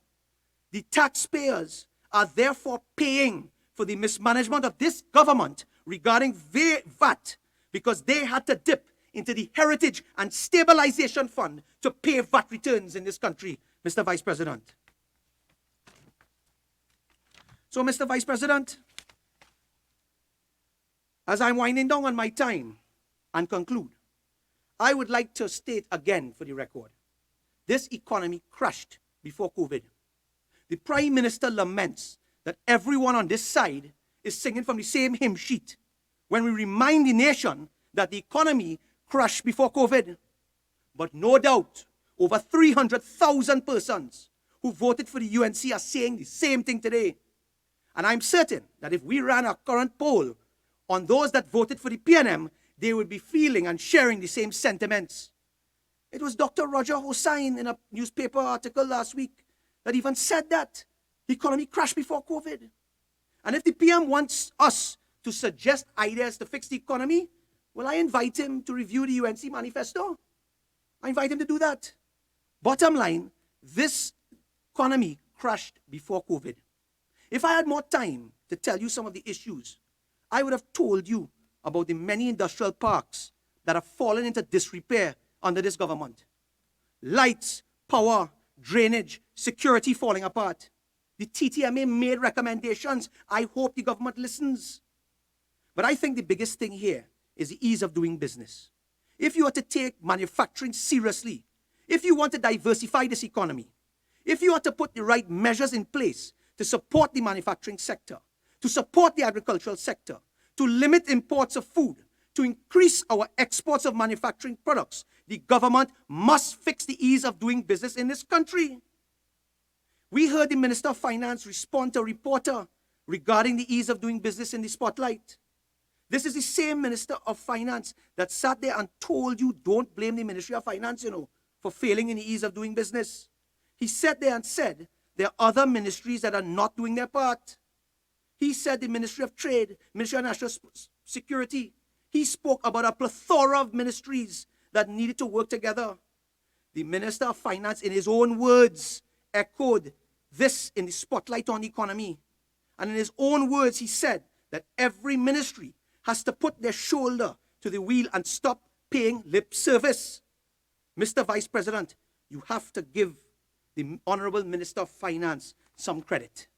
The taxpayers are therefore paying for the mismanagement of this government regarding VAT because they had to dip into the Heritage and Stabilization Fund to pay VAT returns in this country, Mr. Vice President. So, Mr. Vice President, as I'm winding down on my time and conclude, I would like to state again for the record, this economy crashed before COVID. The Prime Minister laments that everyone on this side is singing from the same hymn sheet when we remind the nation that the economy crashed before COVID. But no doubt, over 300,000 persons who voted for the UNC are saying the same thing today. And I'm certain that if we ran our current poll on those that voted for the PNM, they would be feeling and sharing the same sentiments. It was Dr. Roger Hossain in a newspaper article last week that even said that the economy crashed before COVID. And if the PM wants us to suggest ideas to fix the economy, well, I invite him to review the UNC manifesto. I invite him to do that. Bottom line, this economy crashed before COVID. If I had more time to tell you some of the issues, I would have told you about the many industrial parks that have fallen into disrepair under this government. Lights, power, drainage, security falling apart. The TTMA made recommendations. I hope the government listens. But I think the biggest thing here is the ease of doing business. If you are to take manufacturing seriously, if you want to diversify this economy, if you are to put the right measures in place to support the manufacturing sector, to support the agricultural sector, to limit imports of food, to increase our exports of manufacturing products, the government must fix the ease of doing business in this country. We heard the Minister of Finance respond to a reporter regarding the ease of doing business in the spotlight. This is the same Minister of Finance that sat there and told you don't blame the Ministry of Finance, for failing in the ease of doing business. He sat there and said there are other ministries that are not doing their part. He said the Ministry of Trade, Ministry of National Security. He spoke about a plethora of ministries that needed to work together. The Minister of Finance, in his own words, echoed this in the spotlight on the economy. And in his own words, he said that every ministry has to put their shoulder to the wheel and stop paying lip service. Mr. Vice President, you have to give the Honorable Minister of Finance some credit.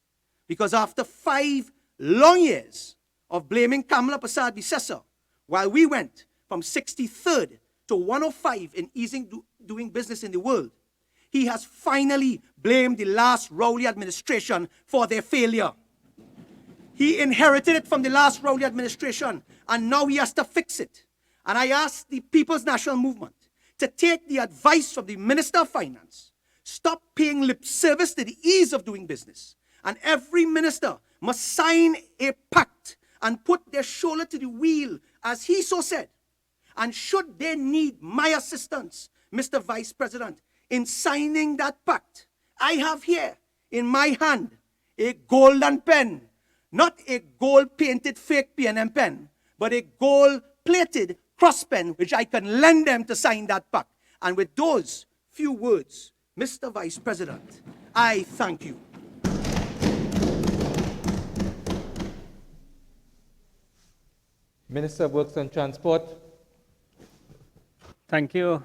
Because after 5 long years of blaming Kamala Prasad-Bissessar, while we went from 63rd to 105 in easing doing business in the world, he has finally blamed the last Rowley administration for their failure. He inherited it from the last Rowley administration, and now he has to fix it. And I ask the People's National Movement to take the advice from the Minister of Finance, stop paying lip service to the ease of doing business, and every minister must sign a pact and put their shoulder to the wheel, as he so said. And should they need my assistance, Mr. Vice President, in signing that pact, I have here in my hand a golden pen, not a gold-painted fake PNM pen, but a gold-plated cross pen, which I can lend them to sign that pact. And with those few words, Mr. Vice President, I thank you. Minister of Works and Transport. Thank you.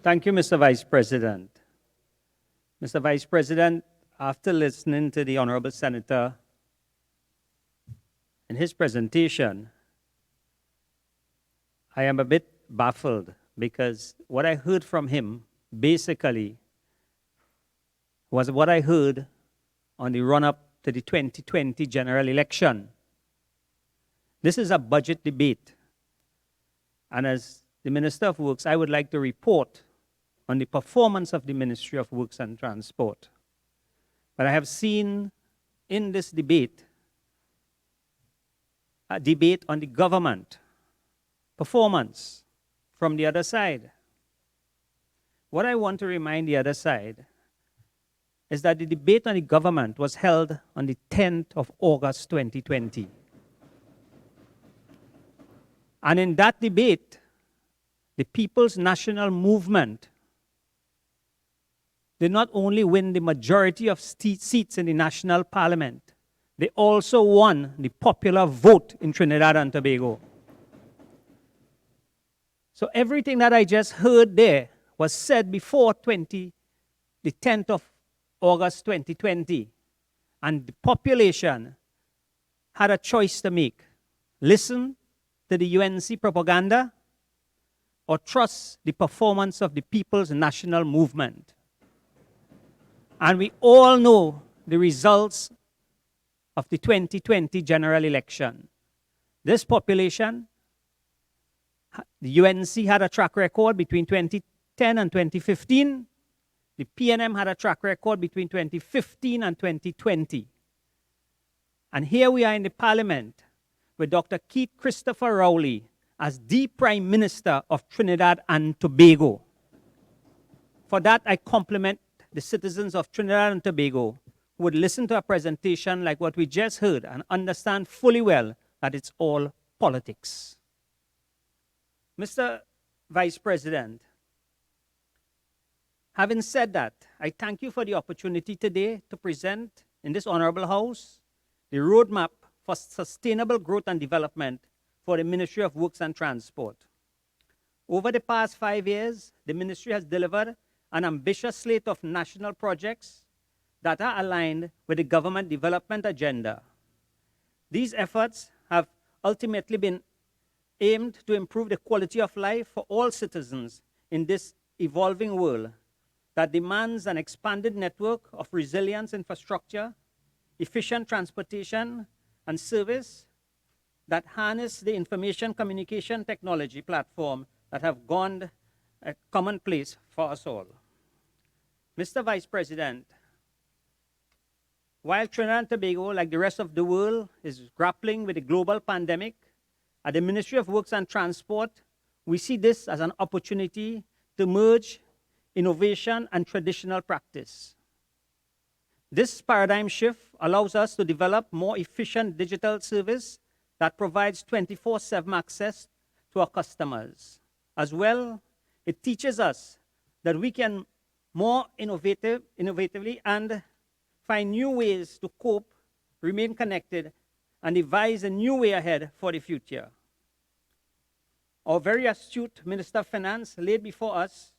Thank you, Mr. Vice President. Mr. Vice President, after listening to the Honorable Senator in his presentation, I am a bit baffled because what I heard from him basically was what I heard on the run-up to the 2020 general election. This is a budget debate. And as the Minister of Works, I would like to report on the performance of the Ministry of Works and Transport. But I have seen in this debate a debate on the government performance from the other side. What I want to remind the other side is that the debate on the government was held on the 10th of August 2020. And in that debate, the People's National Movement did not only win the majority of seats in the national parliament, they also won the popular vote in Trinidad and Tobago. So everything that I just heard there was said before the 10th of August 2020. And the population had a choice to make. Listen to the UNC propaganda or trust the performance of the People's National Movement. And we all know the results of the 2020 general election. This population, the UNC had a track record between 2010 and 2015. The PNM had a track record between 2015 and 2020. And here we are in the Parliament with Dr. Keith Christopher Rowley as the Prime Minister of Trinidad and Tobago. For that, I compliment the citizens of Trinidad and Tobago who would listen to a presentation like what we just heard and understand fully well that it's all politics. Mr. Vice President, having said that, I thank you for the opportunity today to present in this honorable house the roadmap for sustainable growth and development for the Ministry of Works and Transport. Over the past 5 years, the ministry has delivered an ambitious slate of national projects that are aligned with the government development agenda. These efforts have ultimately been aimed to improve the quality of life for all citizens in this evolving world that demands an expanded network of resilience infrastructure, efficient transportation and service that harness the information communication technology platform that have gone a commonplace for us all. Mr. Vice President, while Trinidad and Tobago, like the rest of the world, is grappling with the global pandemic, at the Ministry of Works and Transport, we see this as an opportunity to merge innovation and traditional practice. This paradigm shift allows us to develop more efficient digital service that provides 24/7 access to our customers. As well, it teaches us that we can more innovatively and find new ways to cope, remain connected, and devise a new way ahead for the future. Our very astute Minister of Finance laid before us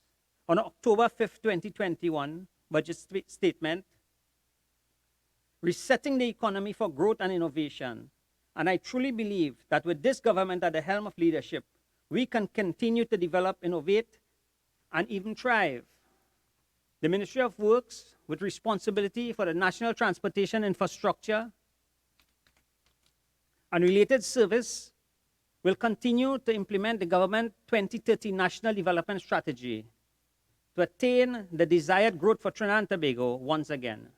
on October 5th, 2021, budget statement, resetting the economy for growth and innovation. And I truly believe that with this government at the helm of leadership, we can continue to develop, innovate, and even thrive. The Ministry of Works, with responsibility for the national transportation infrastructure and related service, will continue to implement the government 2030 National Development Strategy to attain the desired growth for Trinidad and Tobago once again.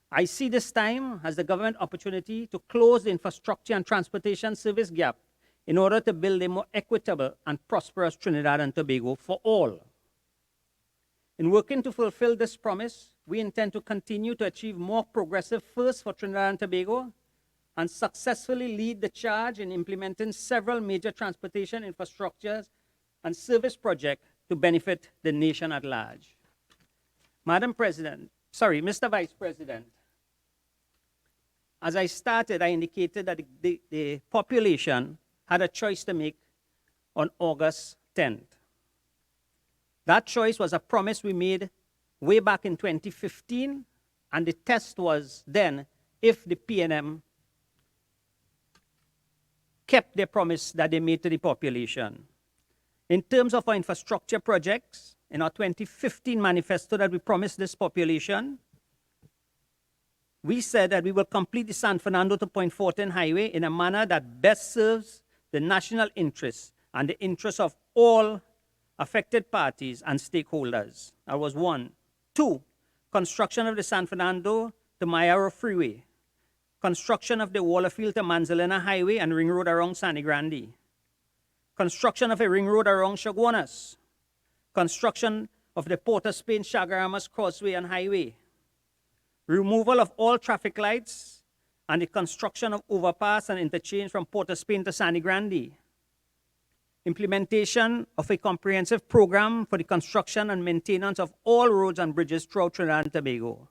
I see this time as the government opportunity to close the infrastructure and transportation service gap in order to build a more equitable and prosperous Trinidad and Tobago for all. In working to fulfill this promise, we intend to continue to achieve more progressive firsts for Trinidad and Tobago and successfully lead the charge in implementing several major transportation infrastructures and service projects to benefit the nation at large. Mr. Vice President, as I started, I indicated that the population had a choice to make on August 10th. That choice was a promise we made way back in 2015, and the test was then if the PNM kept their promise that they made to the population. In terms of our infrastructure projects, in our 2015 manifesto that we promised this population, we said that we will complete the San Fernando to Point Fortin Highway in a manner that best serves the national interests and the interests of all affected parties and stakeholders. That was one. Two, construction of the San Fernando to Mayaro Freeway. Construction of the Waterfield to Manzanilla Highway and ring road around Sangre Grande. Construction of a ring road around Chaguanas. Construction of the Port of Spain Chaguaramas Causeway and Highway. Removal of all traffic lights and the construction of overpass and interchange from Port of Spain to Sangre Grande. Implementation of a comprehensive program for the construction and maintenance of all roads and bridges throughout Trinidad and Tobago.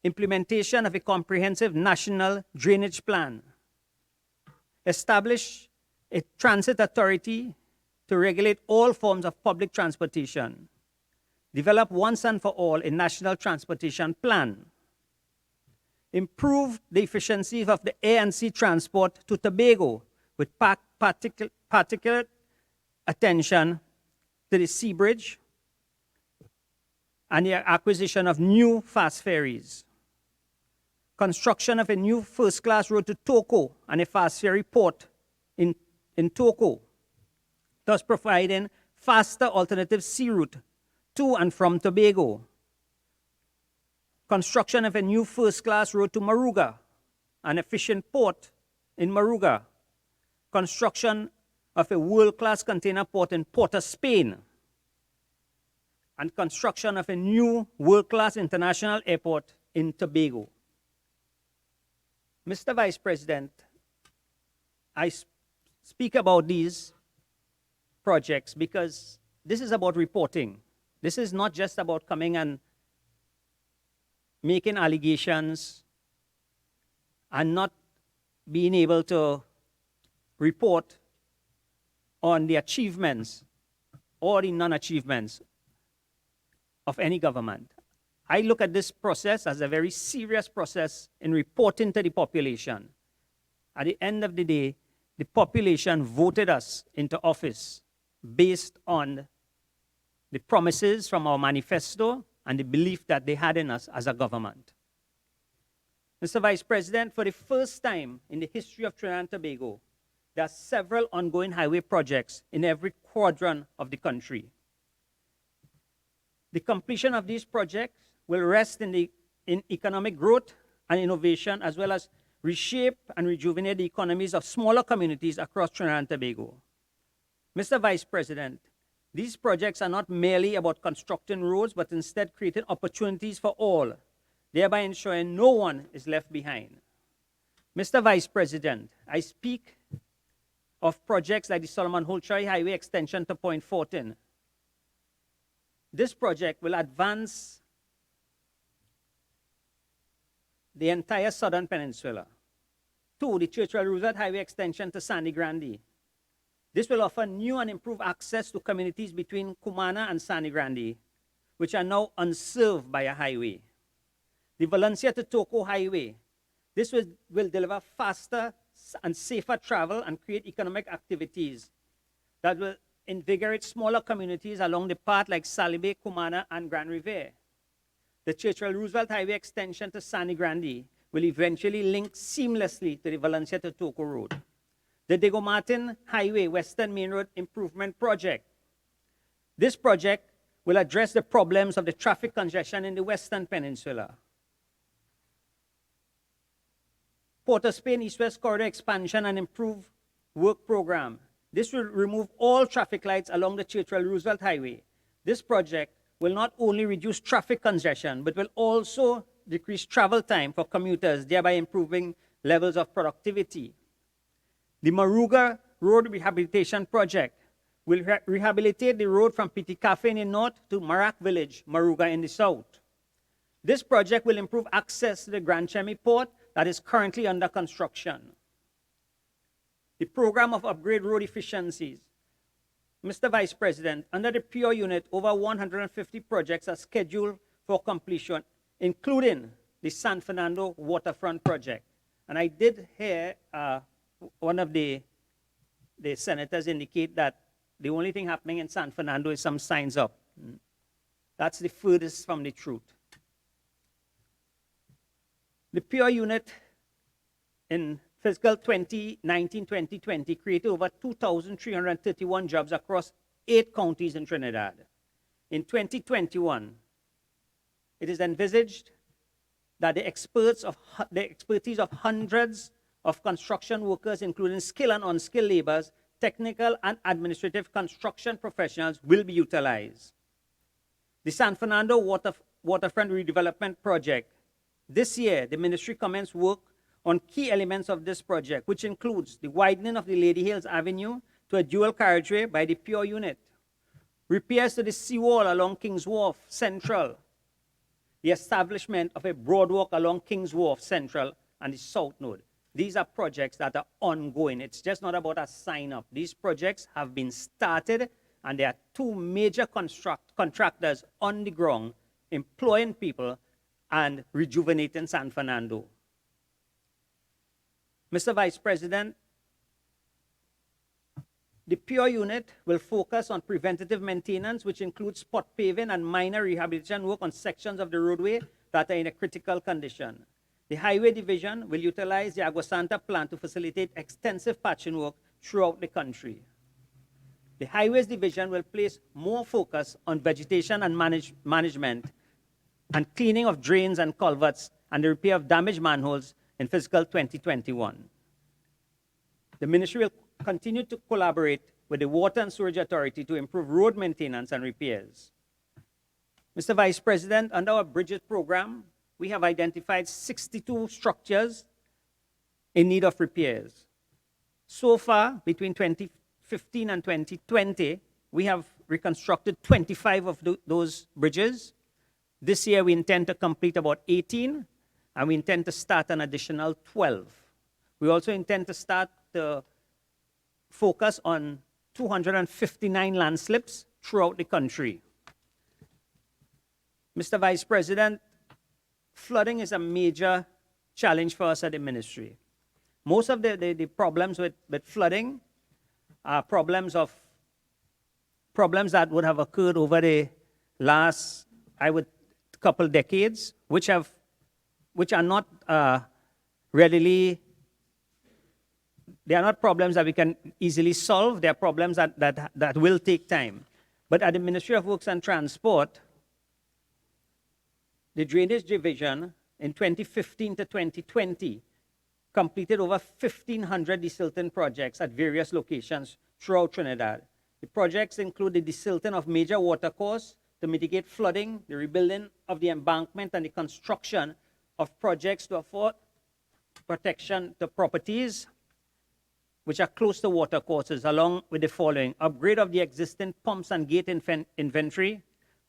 Implementation of a comprehensive national drainage plan. Establish a transit authority to regulate all forms of public transportation. Develop once and for all a national transportation plan. Improve the efficiency of the air and sea transport to Tobago with particular attention to the sea bridge and the acquisition of new fast ferries. Construction of a new first-class road to Toco and a fast ferry port in Toco, thus providing faster alternative sea route to and from Tobago. Construction of a new first-class road to Moruga, an efficient port in Moruga. Construction of a world-class container port in Port of Spain. And construction of a new world-class international airport in Tobago. Mr. Vice President, I speak about these projects because this is about reporting. This is not just about coming and making allegations and not being able to report on the achievements or the non-achievements of any government. I look at this process as a very serious process in reporting to the population. At the end of the day, the population voted us into office based on the promises from our manifesto and the belief that they had in us as a government. Mr. Vice President, for the first time in the history of Trinidad and Tobago, there are several ongoing highway projects in every quadrant of the country. The completion of these projects will rest in economic growth and innovation, as well as reshape and rejuvenate the economies of smaller communities across Trinidad and Tobago. Mr. Vice President, these projects are not merely about constructing roads, but instead creating opportunities for all, thereby ensuring no one is left behind. Mr. Vice President, I speak of projects like the Solomon Holchoy Highway extension to Point Fortin. This project will advance the entire southern peninsula. 2, the Churchill Roosevelt Highway extension to Sangre Grande. This will offer new and improved access to communities between Cumana and Sangre Grande, which are now unserved by a highway. The Valencia to Toco Highway. This will deliver faster and safer travel and create economic activities that will invigorate smaller communities along the path like Salibe, Cumana, and Grand Riviere. The Churchill Roosevelt Highway extension to Sangre Grande will eventually link seamlessly to the Valencia to Toco Road. The Diego Martin Highway Western Main Road Improvement Project. This project will address the problems of the traffic congestion in the Western Peninsula. Port of Spain East-West Corridor Expansion and Improved Work Program. This will remove all traffic lights along the Churchill Roosevelt Highway. This project will not only reduce traffic congestion, but will also decrease travel time for commuters, thereby improving levels of productivity. The Moruga Road Rehabilitation Project will rehabilitate the road from Pitikafe in the north to Marak Village, Moruga in the south. This project will improve access to the Grand Chemi Port that is currently under construction. The program of upgrade road efficiencies. Mr. Vice President, under the PURE unit, over 150 projects are scheduled for completion, including the San Fernando waterfront project. And I did hear one of the senators indicate that the only thing happening in San Fernando is some signs up. That's the furthest from the truth. The PURE unit in fiscal 2019-2020 created over 2,331 jobs across 8 counties in Trinidad. In 2021, it is envisaged that the expertise of hundreds of construction workers, including skilled and unskilled laborers, technical and administrative construction professionals, will be utilized. The San Fernando waterfront redevelopment project. This year, the ministry commenced work on key elements of this project, which includes the widening of the Lady Hills Avenue to a dual carriageway by the PURE unit, repairs to the seawall along Kings Wharf Central, the establishment of a broadwalk along Kings Wharf Central and the South Node. These are projects that are ongoing. It's just not about a sign up. These projects have been started, and there are 2 major contractors on the ground employing people and rejuvenating San Fernando. Mr. Vice President, the PURE unit will focus on preventative maintenance, which includes spot paving and minor rehabilitation work on sections of the roadway that are in a critical condition. The Highway Division will utilize the Agua Santa plant to facilitate extensive patching work throughout the country. The Highways Division will place more focus on vegetation and management and cleaning of drains and culverts and the repair of damaged manholes in fiscal 2021. The ministry will continue to collaborate with the Water and Sewerage Authority to improve road maintenance and repairs. Mr. Vice President, under our Bridges program, we have identified 62 structures in need of repairs. So far, between 2015 and 2020, we have reconstructed 25 of those bridges. This year, we intend to complete about 18, and we intend to start an additional 12. We also intend to start the focus on 259 landslips throughout the country. Mr. Vice President, flooding is a major challenge for us at the ministry. Most of the problems with flooding are problems that would have occurred over the last, couple decades, which are not readily, they are not problems that we can easily solve. They are problems that will take time. But at the Ministry of Works and Transport, the Drainage Division in 2015 to 2020 completed over 1,500 desilting projects at various locations throughout Trinidad. The projects include the desilting of major watercourses to mitigate flooding, the rebuilding of the embankment, and the construction of projects to afford protection to properties which are close to watercourses, along with the following: upgrade of the existing pumps and gate inventory,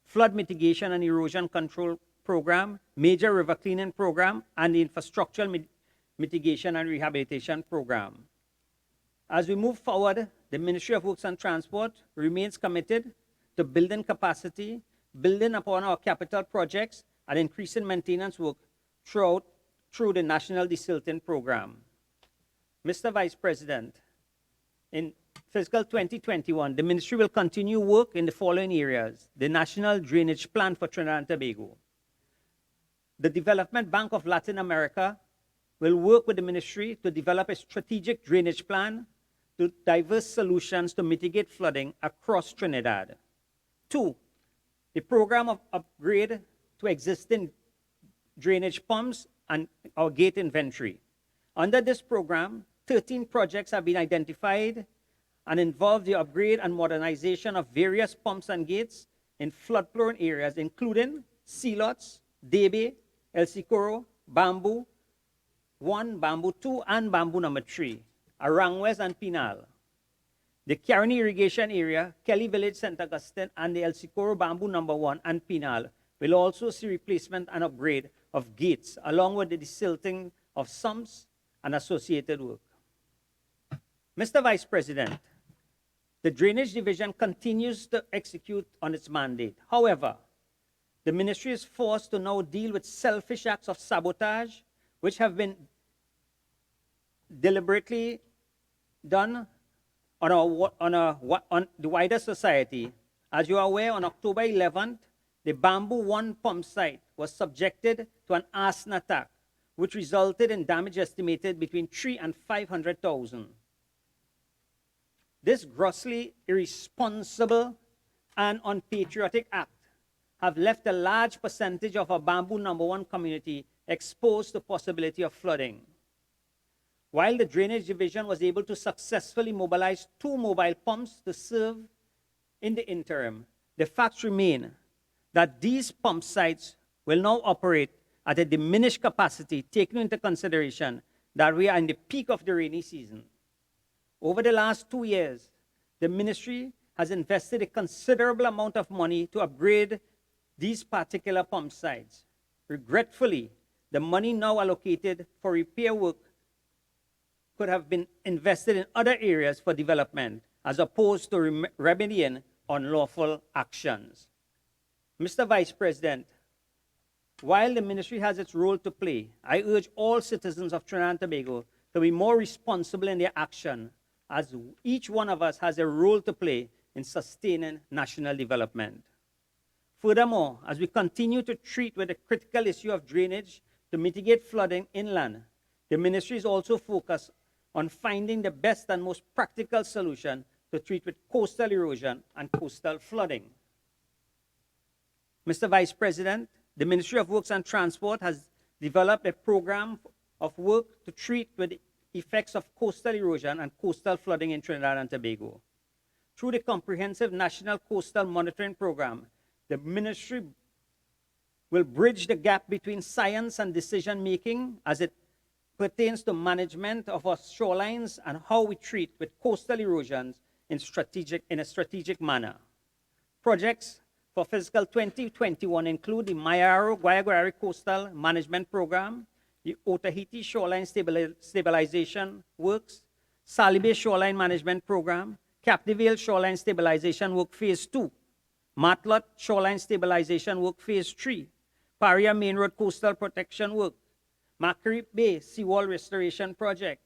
flood mitigation and erosion control program, major river cleaning program, and the infrastructural mitigation and rehabilitation program. As we move forward, the Ministry of Works and Transport remains committed to building capacity, building upon our capital projects, and increasing maintenance work through the National Desilting Program. Mr. Vice President, in fiscal 2021, the ministry will continue work in the following areas: the National Drainage Plan for Trinidad and Tobago. The Development Bank of Latin America will work with the ministry to develop a strategic drainage plan to diverse solutions to mitigate flooding across Trinidad. 2, the program of upgrade to existing drainage pumps and our gate inventory. Under this program, 13 projects have been identified and involve the upgrade and modernization of various pumps and gates in flood-prone areas, including Sealots, Debe, El Sicoro, Bamboo 1, Bamboo 2, and Bamboo number 3, Arangwes and Pinal. The Caroni Irrigation Area, Kelly Village, St. Augustine, and the El Sicoro Bamboo number 1 and Pinal will also see replacement and upgrade of gates, along with the desilting of sumps and associated work. Mr. Vice President, the Drainage Division continues to execute on its mandate. However, the ministry is forced to now deal with selfish acts of sabotage, which have been deliberately done on the wider society. As you are aware, on October 11th, the Bamboo 1 pump site was subjected to an arson attack, which resulted in damage estimated between 300,000 and 500,000. This grossly irresponsible and unpatriotic act have left a large percentage of our Bamboo number 1 community exposed to possibility of flooding. While the Drainage Division was able to successfully mobilize 2 mobile pumps to serve in the interim, the facts remain that these pump sites will now operate at a diminished capacity, taking into consideration that we are in the peak of the rainy season. Over the last 2 years, the ministry has invested a considerable amount of money to upgrade these particular pump sites. Regretfully, the money now allocated for repair work could have been invested in other areas for development, as opposed to remedying unlawful actions. Mr. Vice President, while the ministry has its role to play, I urge all citizens of Trinidad and Tobago to be more responsible in their action, as each one of us has a role to play in sustaining national development. Furthermore, as we continue to treat with the critical issue of drainage to mitigate flooding inland, the ministry is also focused on finding the best and most practical solution to treat with coastal erosion and coastal flooding. Mr. Vice President, the Ministry of Works and Transport has developed a program of work to treat with the effects of coastal erosion and coastal flooding in Trinidad and Tobago. Through the comprehensive National Coastal Monitoring Program, the ministry will bridge the gap between science and decision-making as it pertains to management of our shorelines and how we treat with coastal erosions in a strategic manner. Projects for fiscal 2021 include the Mayaro-Guayagüari Coastal Management Program, the Otahiti Shoreline Stabilization Works, Salibe Shoreline Management Program, Captivale Shoreline Stabilization Work Phase 2, Matlot Shoreline Stabilization Work Phase 3, Paria Main Road Coastal Protection Work, Macquarie Bay Seawall Restoration Project,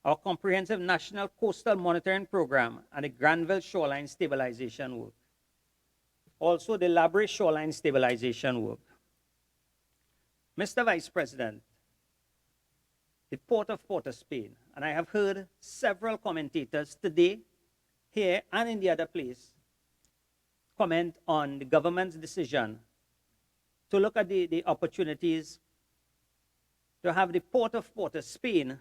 our comprehensive National Coastal Monitoring Program, and the Granville Shoreline Stabilization Work. Also, the Labre Shoreline Stabilization Work. Mr. Vice President, the Port of Port of Spain, and I have heard several commentators today, here and in the other place, comment on the government's decision to look at the opportunities to have the Port of Port of Spain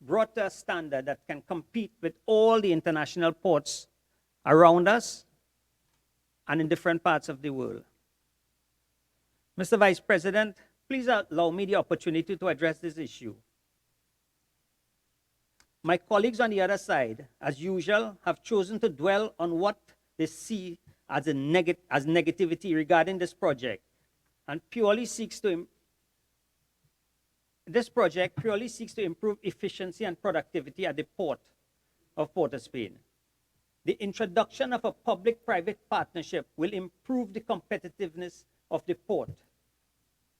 brought to a standard that can compete with all the international ports around us and in different parts of the world. Mr. Vice President, please allow me the opportunity to address this issue. My colleagues on the other side, as usual, have chosen to dwell on what they see as negativity regarding this project, and this project purely seeks to improve efficiency and productivity at the Port of Port of Spain. The introduction of a public-private partnership will improve the competitiveness of the port.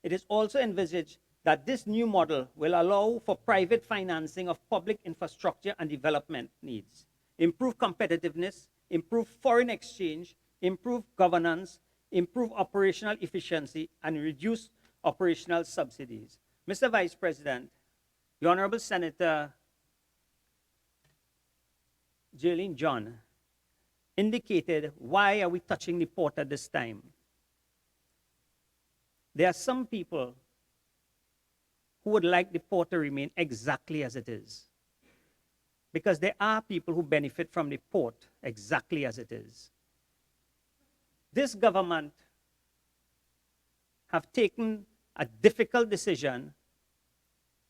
It is also envisaged that this new model will allow for private financing of public infrastructure and development needs, improve competitiveness, improve foreign exchange, improve governance, improve operational efficiency, and reduce operational subsidies. Mr. Vice President, the Honorable Senator Jearlean John indicated, why are we touching the port at this time? There are some people who would like the port to remain exactly as it is, because there are people who benefit from the port exactly as it is. This government have taken a difficult decision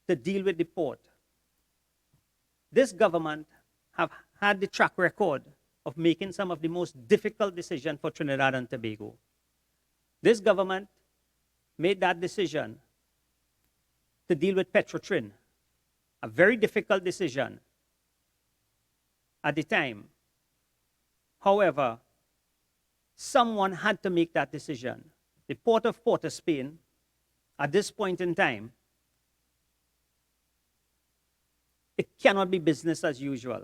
to deal with the port. This government have had the track record of making some of the most difficult decisions for Trinidad and Tobago. This government made that decision to deal with Petrotrin, a very difficult decision at the time. However, someone had to make that decision. The Port of Port of Spain, at this point in time, it cannot be business as usual.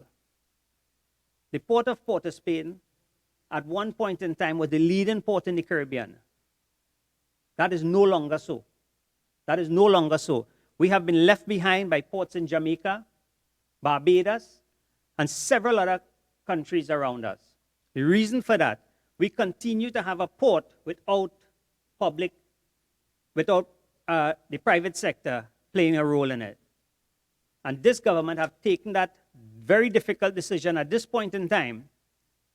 The Port of Port of Spain, at one point in time, was the leading port in the Caribbean. That is no longer so. That is no longer so. We have been left behind by ports in Jamaica, Barbados, and several other countries around us. The reason for that, we continue to have a port without the private sector playing a role in it. And this government have taken that very difficult decision at this point in time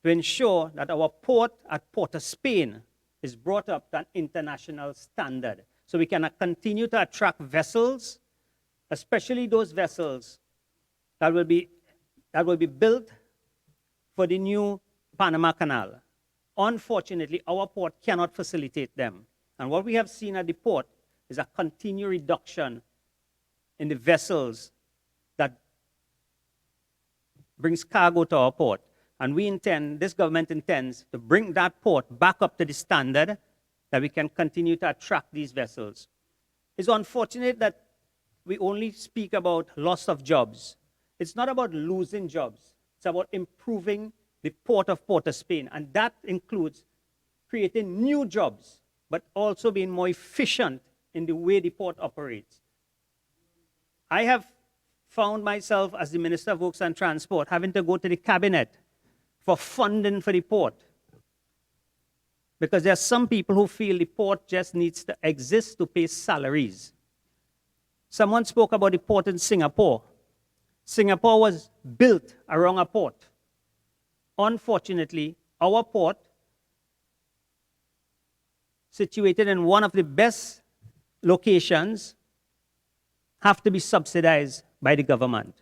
to ensure that our port at Port of Spain is brought up to an international standard. So we can continue to attract vessels, especially those vessels that will be built for the new Panama Canal. Unfortunately, our port cannot facilitate them. And what we have seen at the port is a continued reduction in the vessels that brings cargo to our port. And this government intends to bring that port back up to the standard that we can continue to attract these vessels. It's unfortunate that we only speak about loss of jobs. It's not about losing jobs. It's about improving the Port of Port of Spain. And that includes creating new jobs, but also being more efficient in the way the port operates. I have found myself, as the Minister of Works and Transport, having to go to the cabinet for funding for the port. Because there are some people who feel the port just needs to exist to pay salaries. Someone spoke about the port in Singapore. Singapore was built around a port. Unfortunately, our port, situated in one of the best locations, have to be subsidized by the government.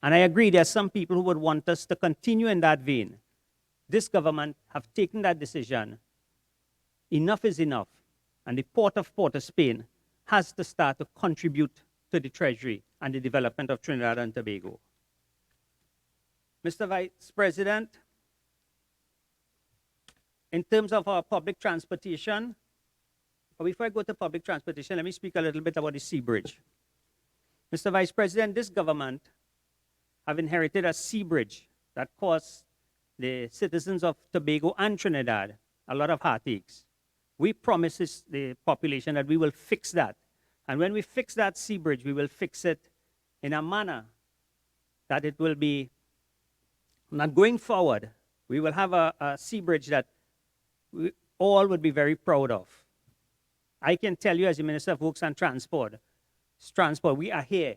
And I agree there are some people who would want us to continue in that vein. This government have taken that decision. Enough is enough. And the Port of Port of Spain has to start to contribute to the Treasury and the development of Trinidad and Tobago. Mr. Vice President, in terms of our public transportation, but before I go to public transportation, let me speak a little bit about the Sea Bridge. Mr. Vice President, this government have inherited a sea bridge that caused the citizens of Tobago and Trinidad a lot of heartaches. We promise the population that we will fix that. And when we fix that sea bridge, we will fix it in a manner that it will be, not going forward, we will have a sea bridge that we all would be very proud of. I can tell you as the Minister of Works and Transport, we are here.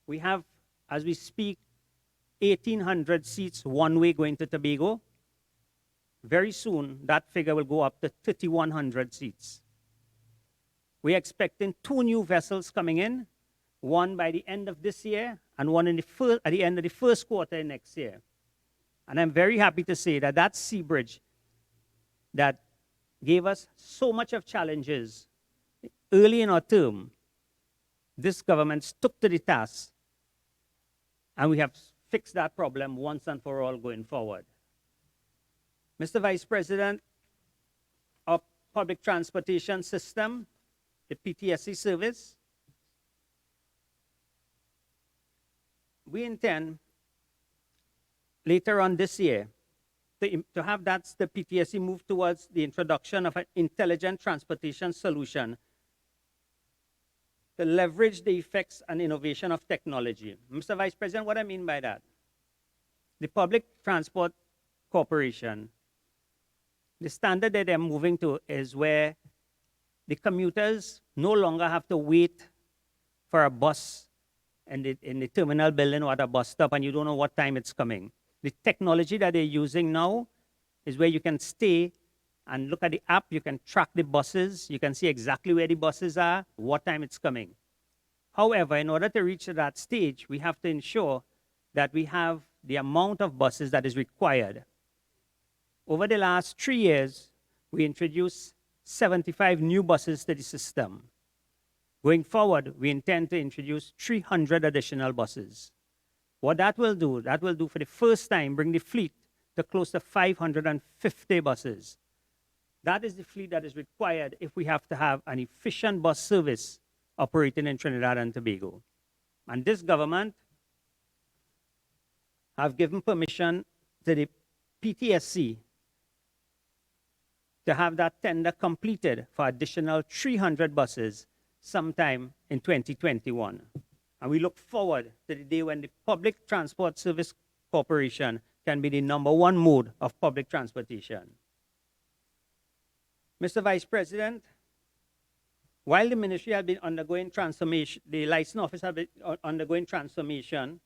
We have, as we speak, 1,800 seats one way going to Tobago. Very soon, that figure will go up to 3,100 seats. We're expecting 2 new vessels coming in, one by the end of this year and one at the end of the first quarter next year. And I'm very happy to say that that sea bridge that gave us so much of challenges early in our term, this government took to the task, and we have fixed that problem once and for all going forward. Mr. Vice President, our public transportation system, the PTSC service, we intend later on this year to have the PTSC move towards the introduction of an intelligent transportation solution to leverage the effects and innovation of technology. Mr. Vice President, what I mean by that? The Public Transport Corporation, the standard that they're moving to is where the commuters no longer have to wait for a bus in the terminal building or at a bus stop and you don't know what time it's coming. The technology that they're using now is where you can stay and look at the app, you can track the buses, you can see exactly where the buses are, what time it's coming. However, in order to reach that stage, we have to ensure that we have the amount of buses that is required. Over the last 3 years, we introduced 75 new buses to the system. Going forward, we intend to introduce 300 additional buses. What that will do for the first time, bring the fleet to close to 550 buses. That is the fleet that is required if we have to have an efficient bus service operating in Trinidad and Tobago. And this government have given permission to the PTSC to have that tender completed for additional 300 buses sometime in 2021. And we look forward to the day when the Public Transport Service Corporation can be the #1 mode of public transportation. Mr. Vice President, while the ministry has been undergoing transformation, the license office has been undergoing transformation,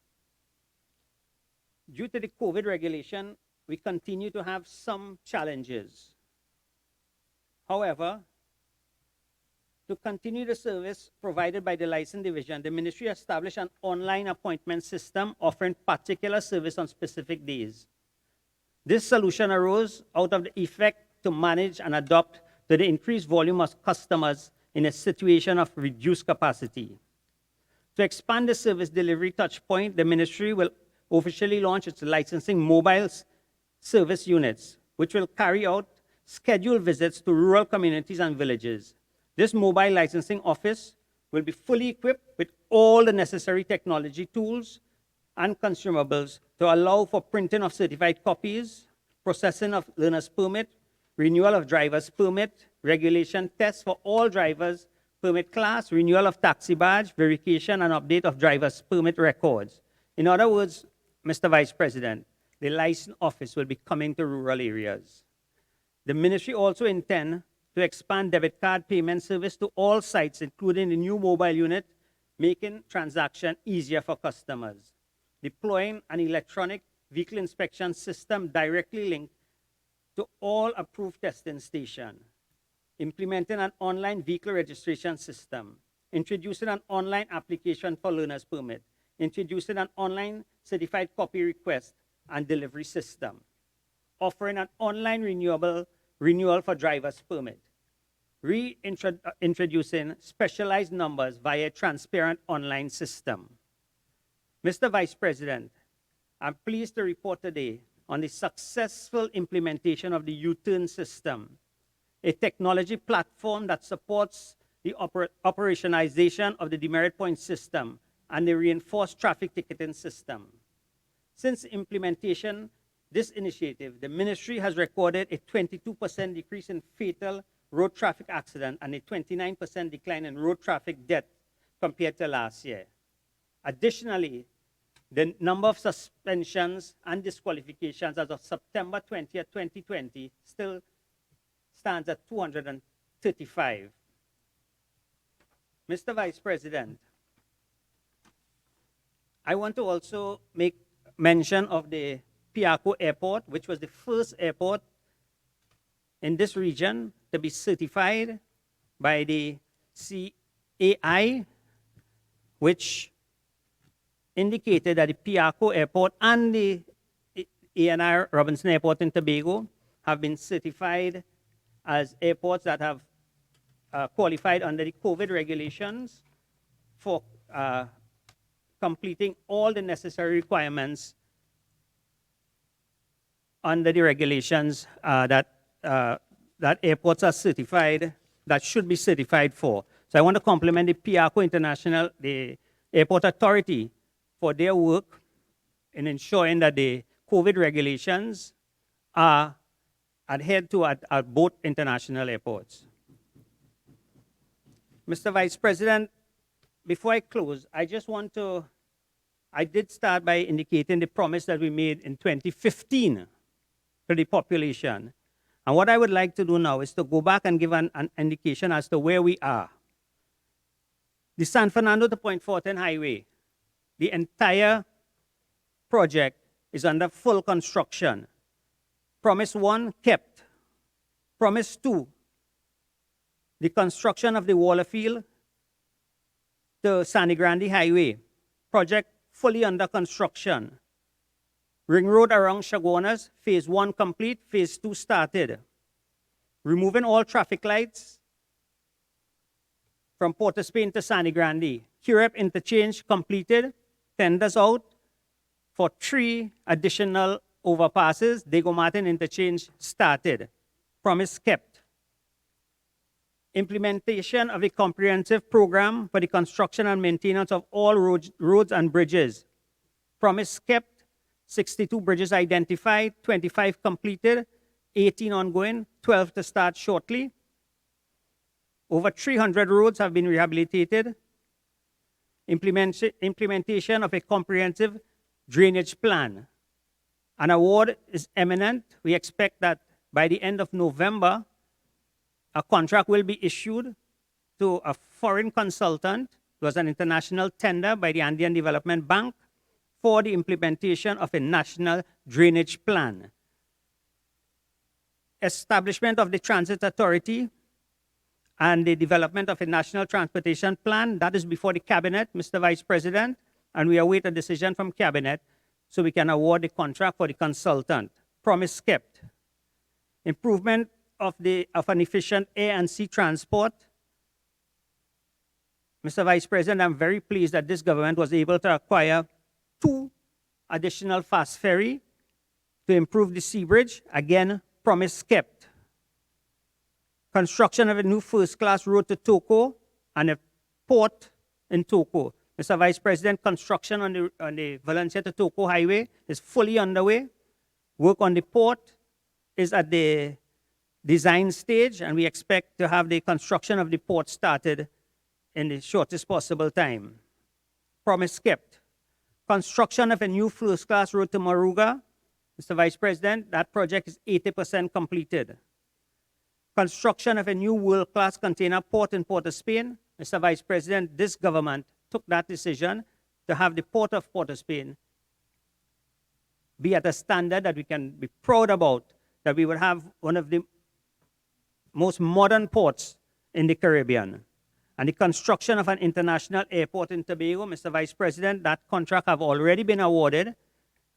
due to the COVID regulation, we continue to have some challenges. However, to continue the service provided by the license division, the ministry established an online appointment system offering particular service on specific days. This solution arose out of the effect to manage and adapt to the increased volume of customers in a situation of reduced capacity. To expand the service delivery touchpoint, the ministry will officially launch its licensing mobile service units, which will carry out scheduled visits to rural communities and villages. This mobile licensing office will be fully equipped with all the necessary technology tools and consumables to allow for printing of certified copies, processing of learner's permit, renewal of driver's permit, regulation tests for all drivers, permit class, renewal of taxi badge, verification and update of driver's permit records. In other words, Mr. Vice President, the license office will be coming to rural areas. The ministry also intends to expand debit card payment service to all sites, including the new mobile unit, making transaction easier for customers. Deploying an electronic vehicle inspection system directly linked to all approved testing stations. Implementing an online vehicle registration system. Introducing an online application for learner's permit. Introducing an online certified copy request and delivery system. Offering an online renewal for driver's permit. Reintroducing specialized numbers via a transparent online system. Mr. Vice President, I'm pleased to report today on the successful implementation of the U-turn system, a technology platform that supports the operationalization of the demerit point system and the reinforced traffic ticketing system. Since implementation, this initiative, the ministry has recorded a 22% decrease in fatal road traffic accident and a 29% decline in road traffic death compared to last year. Additionally, the number of suspensions and disqualifications as of September 20th, 2020 still stands at 235. Mr. Vice President, I want to also make mention of the Piarco Airport, which was the first airport in this region to be certified by the CAI, which indicated that the Piarco Airport and the ANR Robinson Airport in Tobago have been certified as airports that have qualified under the COVID regulations for completing all the necessary requirements under the regulations that airports are certified, that should be certified for. So I want to compliment the Piarco International, the Airport Authority, for their work in ensuring that the COVID regulations are adhered to at both international airports. Mr. Vice President, before I close, I did start by indicating the promise that we made in 2015 to the population. And what I would like to do now is to go back and give an indication as to where we are. The San Fernando to Point Fortin Highway, the entire project is under full construction. Promise 1 kept. Promise 2, the construction of the Waterfield to Sangre Grande Highway, project fully under construction. Ring Road around Chaguanas, phase 1 complete, phase 2 started. removing all traffic lights from Port of Spain to Sani Grande. Curep interchange completed, tenders out for 3 additional overpasses. Diego Martin interchange started, promise kept. Implementation of a comprehensive program for the construction and maintenance of all roads and bridges. Promise kept, 62 bridges identified, 25 completed, 18 ongoing, 12 to start shortly. Over 300 roads have been rehabilitated. Implementation of a comprehensive drainage plan. An award is imminent. We expect that by the end of November, a contract will be issued to a foreign consultant. It was an international tender by the Andean Development Bank for the implementation of a national drainage plan. Establishment of the Transit Authority and the development of a national transportation plan. That is before the Cabinet, Mr. Vice President, and we await a decision from Cabinet so we can award the contract for the consultant. Promise kept. Improvement of an efficient air and sea transport. Mr. Vice President, I'm very pleased that this government was able to acquire 2 additional fast ferry to improve the sea bridge. Again, promise kept. Construction of a new first-class road to Toko and a port in Toko. Mr. Vice President, construction on the Valencia to Toko highway is fully underway. Work on the port is at the design stage, and we expect to have the construction of the port started in the shortest possible time. Promise kept. Construction of a new first-class road to Moruga. Mr. Vice President, that project is 80% completed. Construction of a new world-class container port in Port of Spain. Mr. Vice President, this government took that decision to have the Port of Port of Spain be at a standard that we can be proud about, that we will have one of the most modern ports in the Caribbean. And the construction of an international airport in Tobago, Mr. Vice President, that contract have already been awarded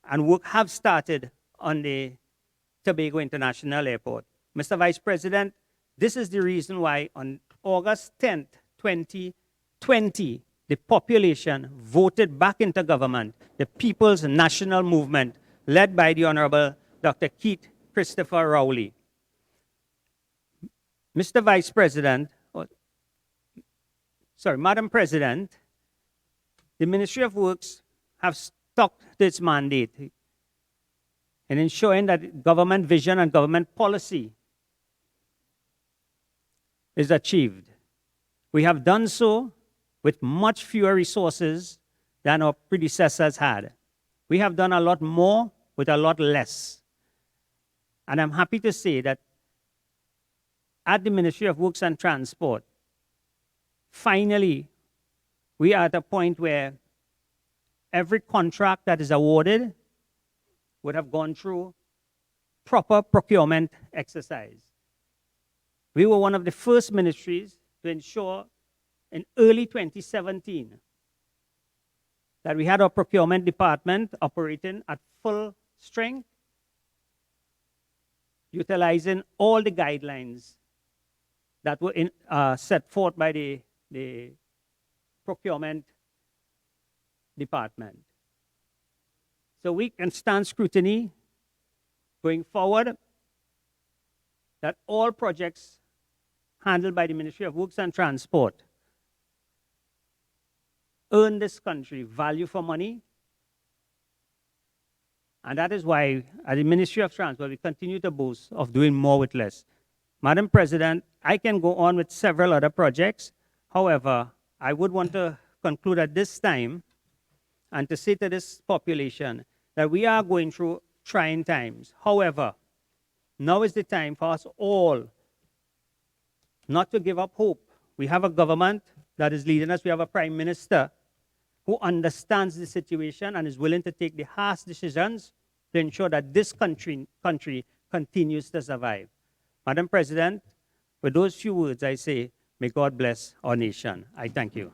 and work have started on the Tobago International Airport. Mr. Vice President, this is the reason why on August 10th, 2020, the population voted back into government, the People's National Movement, led by the Honorable Dr. Keith Christopher Rowley. Mr. Vice President, Madam President, the Ministry of Works have stuck to its mandate in ensuring that government vision and government policy is achieved. We have done so with much fewer resources than our predecessors had. We have done a lot more with a lot less. And I'm happy to say that at the Ministry of Works and Transport, finally, we are at a point where every contract that is awarded would have gone through proper procurement exercise. We were one of the first ministries to ensure in early 2017 that we had our procurement department operating at full strength, utilizing all the guidelines that were set forth by the procurement department. So we can stand scrutiny going forward that all projects handled by the Ministry of Works and Transport earn this country value for money. And that is why, at the Ministry of Transport, we continue to boast of doing more with less. Madam President, I can go on with several other projects. However, I would want to conclude at this time and to say to this population that we are going through trying times. However, now is the time for us all not to give up hope. We have a government that is leading us. We have a prime minister who understands the situation and is willing to take the harsh decisions to ensure that this country continues to survive. Madam President, with those few words, I say, may God bless our nation. I thank you.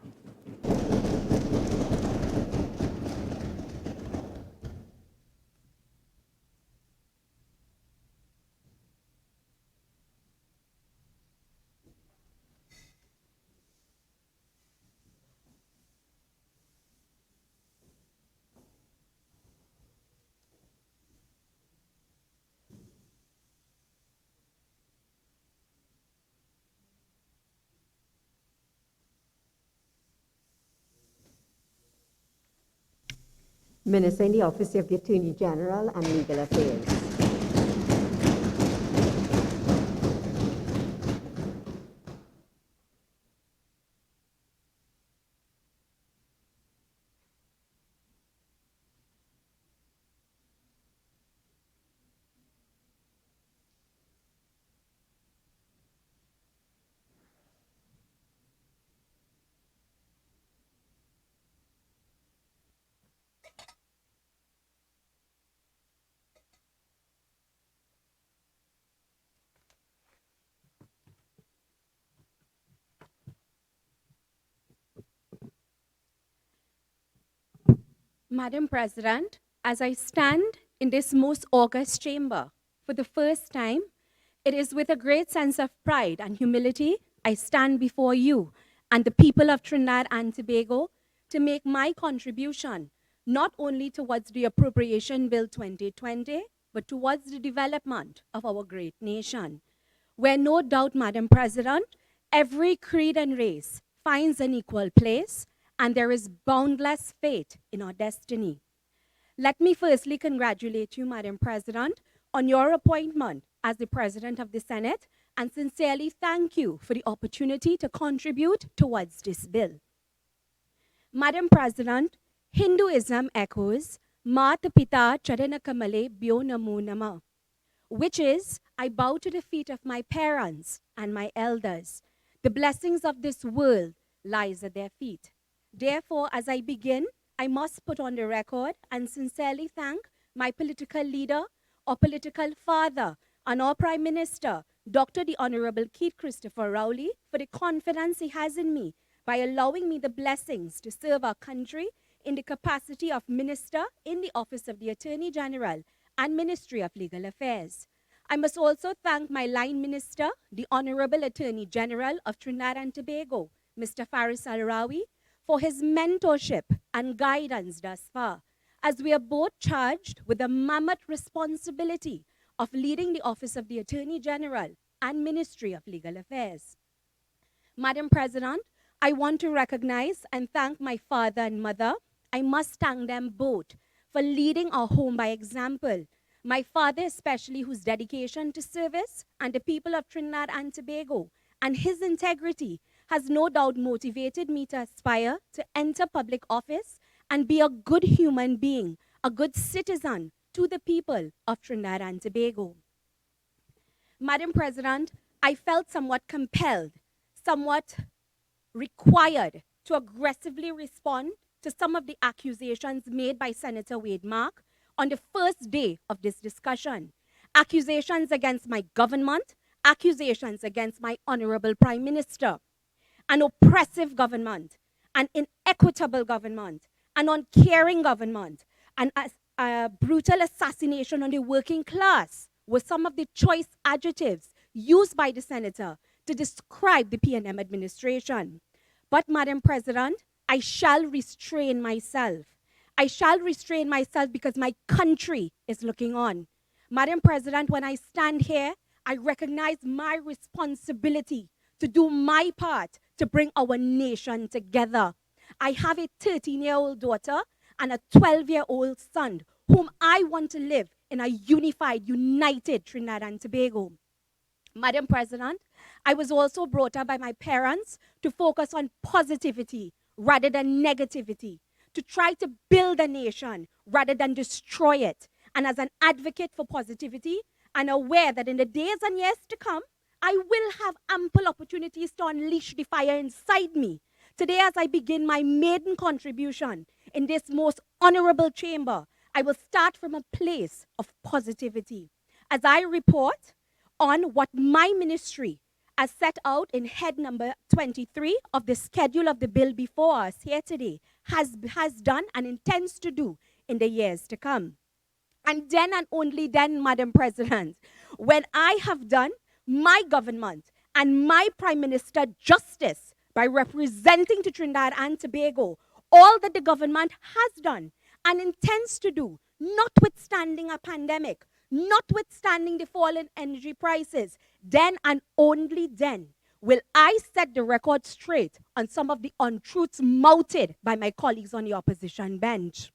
Minister in the Office of the Attorney General and Legal Affairs. Madam President, as I stand in this most august chamber for the first time, it is with a great sense of pride and humility I stand before you and the people of Trinidad and Tobago to make my contribution not only towards the Appropriation Bill 2020, but towards the development of our great nation, where no doubt, Madam President, every creed and race finds an equal place and there is boundless faith in our destiny. Let me firstly congratulate you, Madam President, on your appointment as the President of the Senate and sincerely thank you for the opportunity to contribute towards this bill. Madam President, Hinduism echoes Mata Pita Charana Kamale Byo Namo Nama, which is, I bow to the feet of my parents and my elders. The blessings of this world lies at their feet. Therefore, as I begin, I must put on the record and sincerely thank my political leader, or political father, and our Prime Minister, Dr. the Honorable Keith Christopher Rowley, for the confidence he has in me by allowing me the blessings to serve our country in the capacity of Minister in the Office of the Attorney General and Ministry of Legal Affairs. I must also thank my line minister, the Honorable Attorney General of Trinidad and Tobago, Mr. Faris Al-Rawi, for his mentorship and guidance thus far, as we are both charged with the mammoth responsibility of leading the Office of the Attorney General and Ministry of Legal Affairs. Madam President, I want to recognize and thank my father and mother. I must thank them both for leading our home by example. My father especially, whose dedication to service and the people of Trinidad and Tobago and his integrity has no doubt motivated me to aspire to enter public office and be a good human being, a good citizen to the people of Trinidad and Tobago. Madam President, I felt somewhat compelled, somewhat required to aggressively respond to some of the accusations made by Senator Wade Mark on the first day of this discussion. Accusations against my government, accusations against my Honorable Prime Minister, an oppressive government, an inequitable government, an uncaring government, and a brutal assassination on the working class were some of the choice adjectives used by the senator to describe the PNM administration. But, Madam President, I shall restrain myself. I shall restrain myself because my country is looking on. Madam President, when I stand here, I recognize my responsibility to do my part to bring our nation together. I have a 13-year-old daughter and a 12-year-old son whom I want to live in a unified, united Trinidad and Tobago. Madam President, I was also brought up by my parents to focus on positivity rather than negativity, to try to build a nation rather than destroy it. And as an advocate for positivity, and aware that in the days and years to come, I will have ample opportunities to unleash the fire inside me. Today, as I begin my maiden contribution in this most honorable chamber, I will start from a place of positivity. As I report on what my ministry, as set out in head number 23 of the schedule of the bill before us here today, has done and intends to do in the years to come. And then and only then, Madam President, when I have done my government and my Prime Minister justice by representing to Trinidad and Tobago all that the government has done and intends to do, notwithstanding a pandemic, notwithstanding the fall in energy prices, then and only then will I set the record straight on some of the untruths mouted by my colleagues on the opposition bench.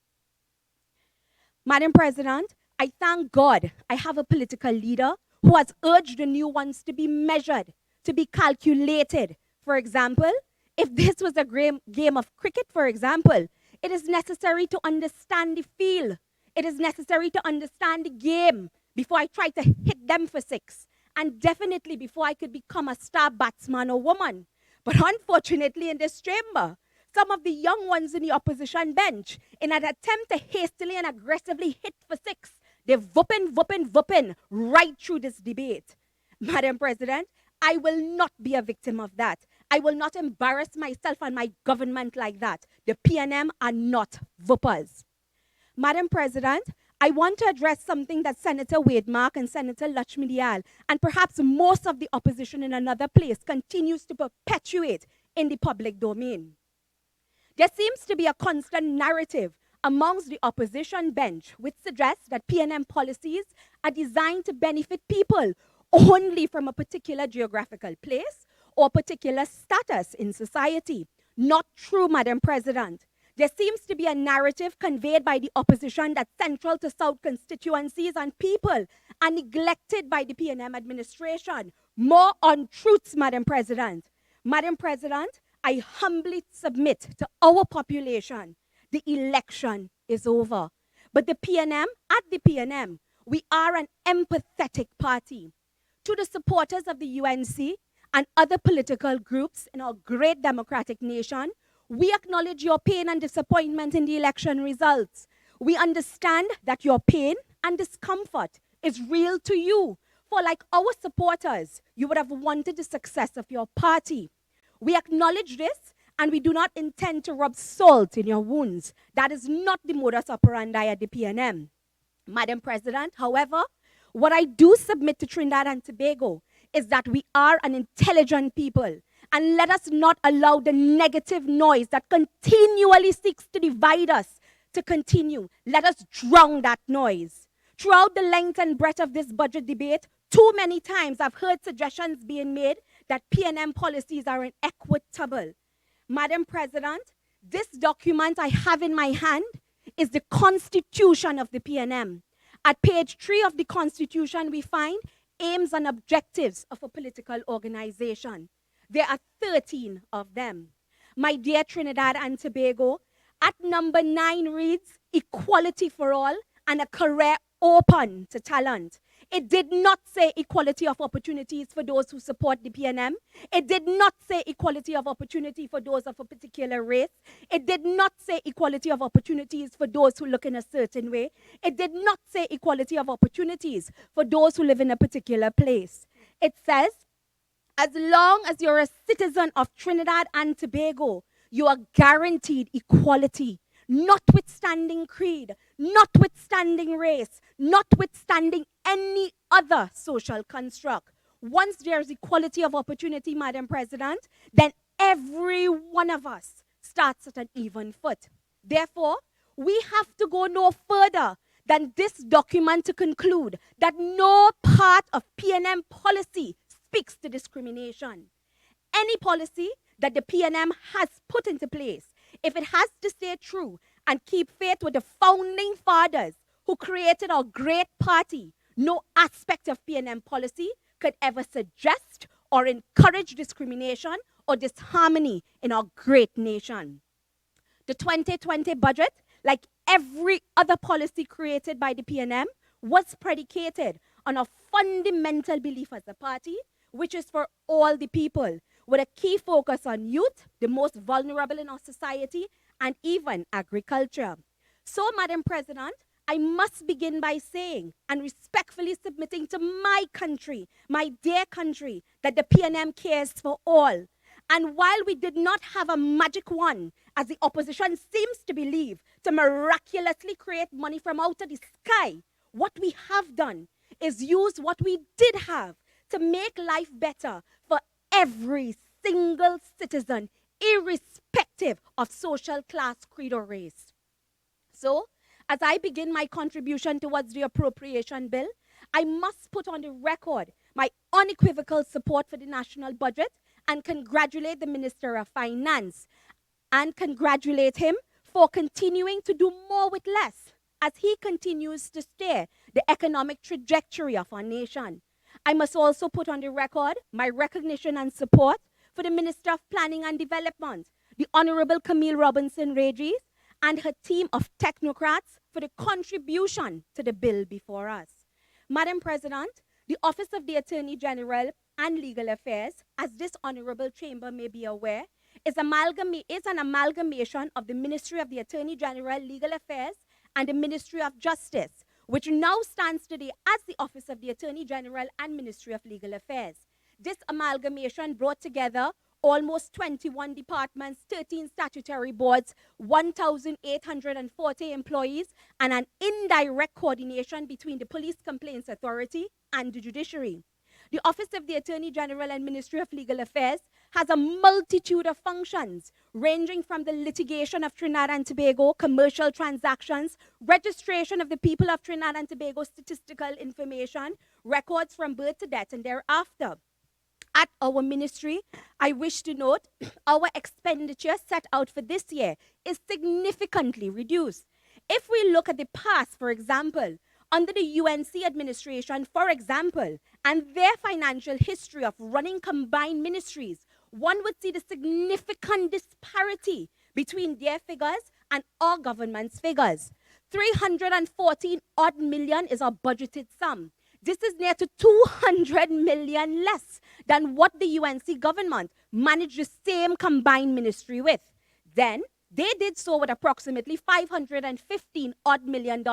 Madam President, I thank God I have a political leader who has urged the new ones to be measured, to be calculated. For example, if this was a game of cricket, for example, it is necessary to understand the field. It is necessary to understand the game before I try to hit them for six, and definitely before I could become a star batsman or woman. But unfortunately in this chamber, some of the young ones in the opposition bench, in an attempt to hastily and aggressively hit for six, they're whooping right through this debate. Madam President, I will not be a victim of that. I will not embarrass myself and my government like that. The PNM are not whoopers. Madam President, I want to address something that Senator Wademark and Senator Lakshmi Dayal, and perhaps most of the opposition in another place, continues to perpetuate in the public domain. There seems to be a constant narrative amongst the opposition bench which suggests that PNM policies are designed to benefit people only from a particular geographical place or particular status in society. Not true, Madam President. There seems to be a narrative conveyed by the opposition that central to South constituencies and people are neglected by the PNM administration. More untruths, Madam President. Madam President, I humbly submit to our population, the election is over. But at the PNM, we are an empathetic party. To the supporters of the UNC and other political groups in our great democratic nation, we acknowledge your pain and disappointment in the election results. We understand that your pain and discomfort is real to you. For like our supporters, you would have wanted the success of your party. We acknowledge this, and we do not intend to rub salt in your wounds. That is not the modus operandi at the PNM. Madam President, however, what I do submit to Trinidad and Tobago is that we are an intelligent people, and let us not allow the negative noise that continually seeks to divide us to continue. Let us drown that noise. Throughout the length and breadth of this budget debate, too many times I've heard suggestions being made that PNM policies are inequitable. Madam President, this document I have in my hand is the Constitution of the PNM. At page 3 of the Constitution, we find aims and objectives of a political organization. There are 13 of them. My dear Trinidad and Tobago, at number 9 reads, equality for all and a career open to talent. It did not say equality of opportunities for those who support the PNM. It did not say equality of opportunity for those of a particular race. It did not say equality of opportunities for those who look in a certain way. It did not say equality of opportunities for those who live in a particular place. It says, as long as you're a citizen of Trinidad and Tobago, you are guaranteed equality, notwithstanding creed, notwithstanding race, notwithstanding any other social construct. Once there's equality of opportunity, Madam President, then every one of us starts at an even foot. Therefore, we have to go no further than this document to conclude that no part of PNM policy speaks to discrimination. Any policy that the PNM has put into place, if it has to stay true and keep faith with the founding fathers who created our great party, no aspect of PNM policy could ever suggest or encourage discrimination or disharmony in our great nation. The 2020 budget, like every other policy created by the PNM, was predicated on a fundamental belief as a party, which is for all the people, with a key focus on youth, the most vulnerable in our society, and even agriculture. So, Madam President, I must begin by saying and respectfully submitting to my country, my dear country, that the PNM cares for all. And while we did not have a magic wand, as the opposition seems to believe, to miraculously create money from out of the sky, what we have done is use what we did have to make life better for every single citizen, irrespective of social class, creed, or race. So, as I begin my contribution towards the appropriation bill, I must put on the record my unequivocal support for the national budget and congratulate the Minister of Finance and congratulate him for continuing to do more with less. as he continues to steer the economic trajectory of our nation. I must also put on the record my recognition and support for the Minister of Planning and Development, the Honorable Camille Robinson-Regis, and her team of technocrats for the contribution to the bill before us. Madam President, the Office of the Attorney General and Legal Affairs, as this honorable chamber may be aware, is an amalgamation of the Ministry of the Attorney General, Legal Affairs, and the Ministry of Justice, which now stands today as the Office of the Attorney General and Ministry of Legal Affairs. This amalgamation brought together almost 21 departments, 13 statutory boards, 1,840 employees, and an indirect coordination between the Police Complaints Authority and the judiciary. The Office of the Attorney General and Ministry of Legal Affairs has a multitude of functions, ranging from the litigation of Trinidad and Tobago, commercial transactions, registration of the people of Trinidad and Tobago statistical information, records from birth to death and thereafter. At our ministry, I wish to note our expenditure set out for this year is significantly reduced. If we look at the past, for example, under the UNC administration, for example, and their financial history of running combined ministries, one would see the significant disparity between their figures and our government's figures. 314 odd million is our budgeted sum. This is near to 200 million less than what the UNC government managed the same combined ministry with. Then, they did so with approximately $515 odd million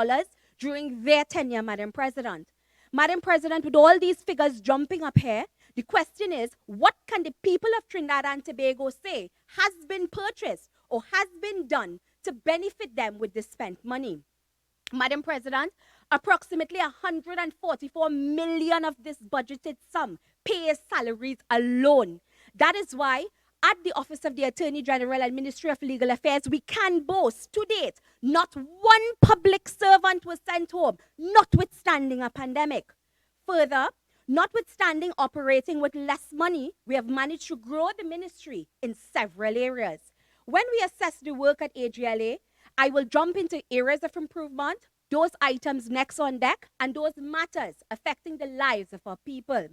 during their tenure, Madam President. Madam President, with all these figures jumping up here, the question is, what can the people of Trinidad and Tobago say has been purchased or has been done to benefit them with the spent money? Madam President, approximately 144 million of this budgeted sum pays salaries alone. That is why at the Office of the Attorney General and Ministry of Legal Affairs, we can boast to date, not one public servant was sent home, notwithstanding a pandemic. Further, notwithstanding operating with less money, we have managed to grow the ministry in several areas. When we assess the work at AGLA, I will jump into areas of improvement, those items next on deck, and those matters affecting the lives of our people.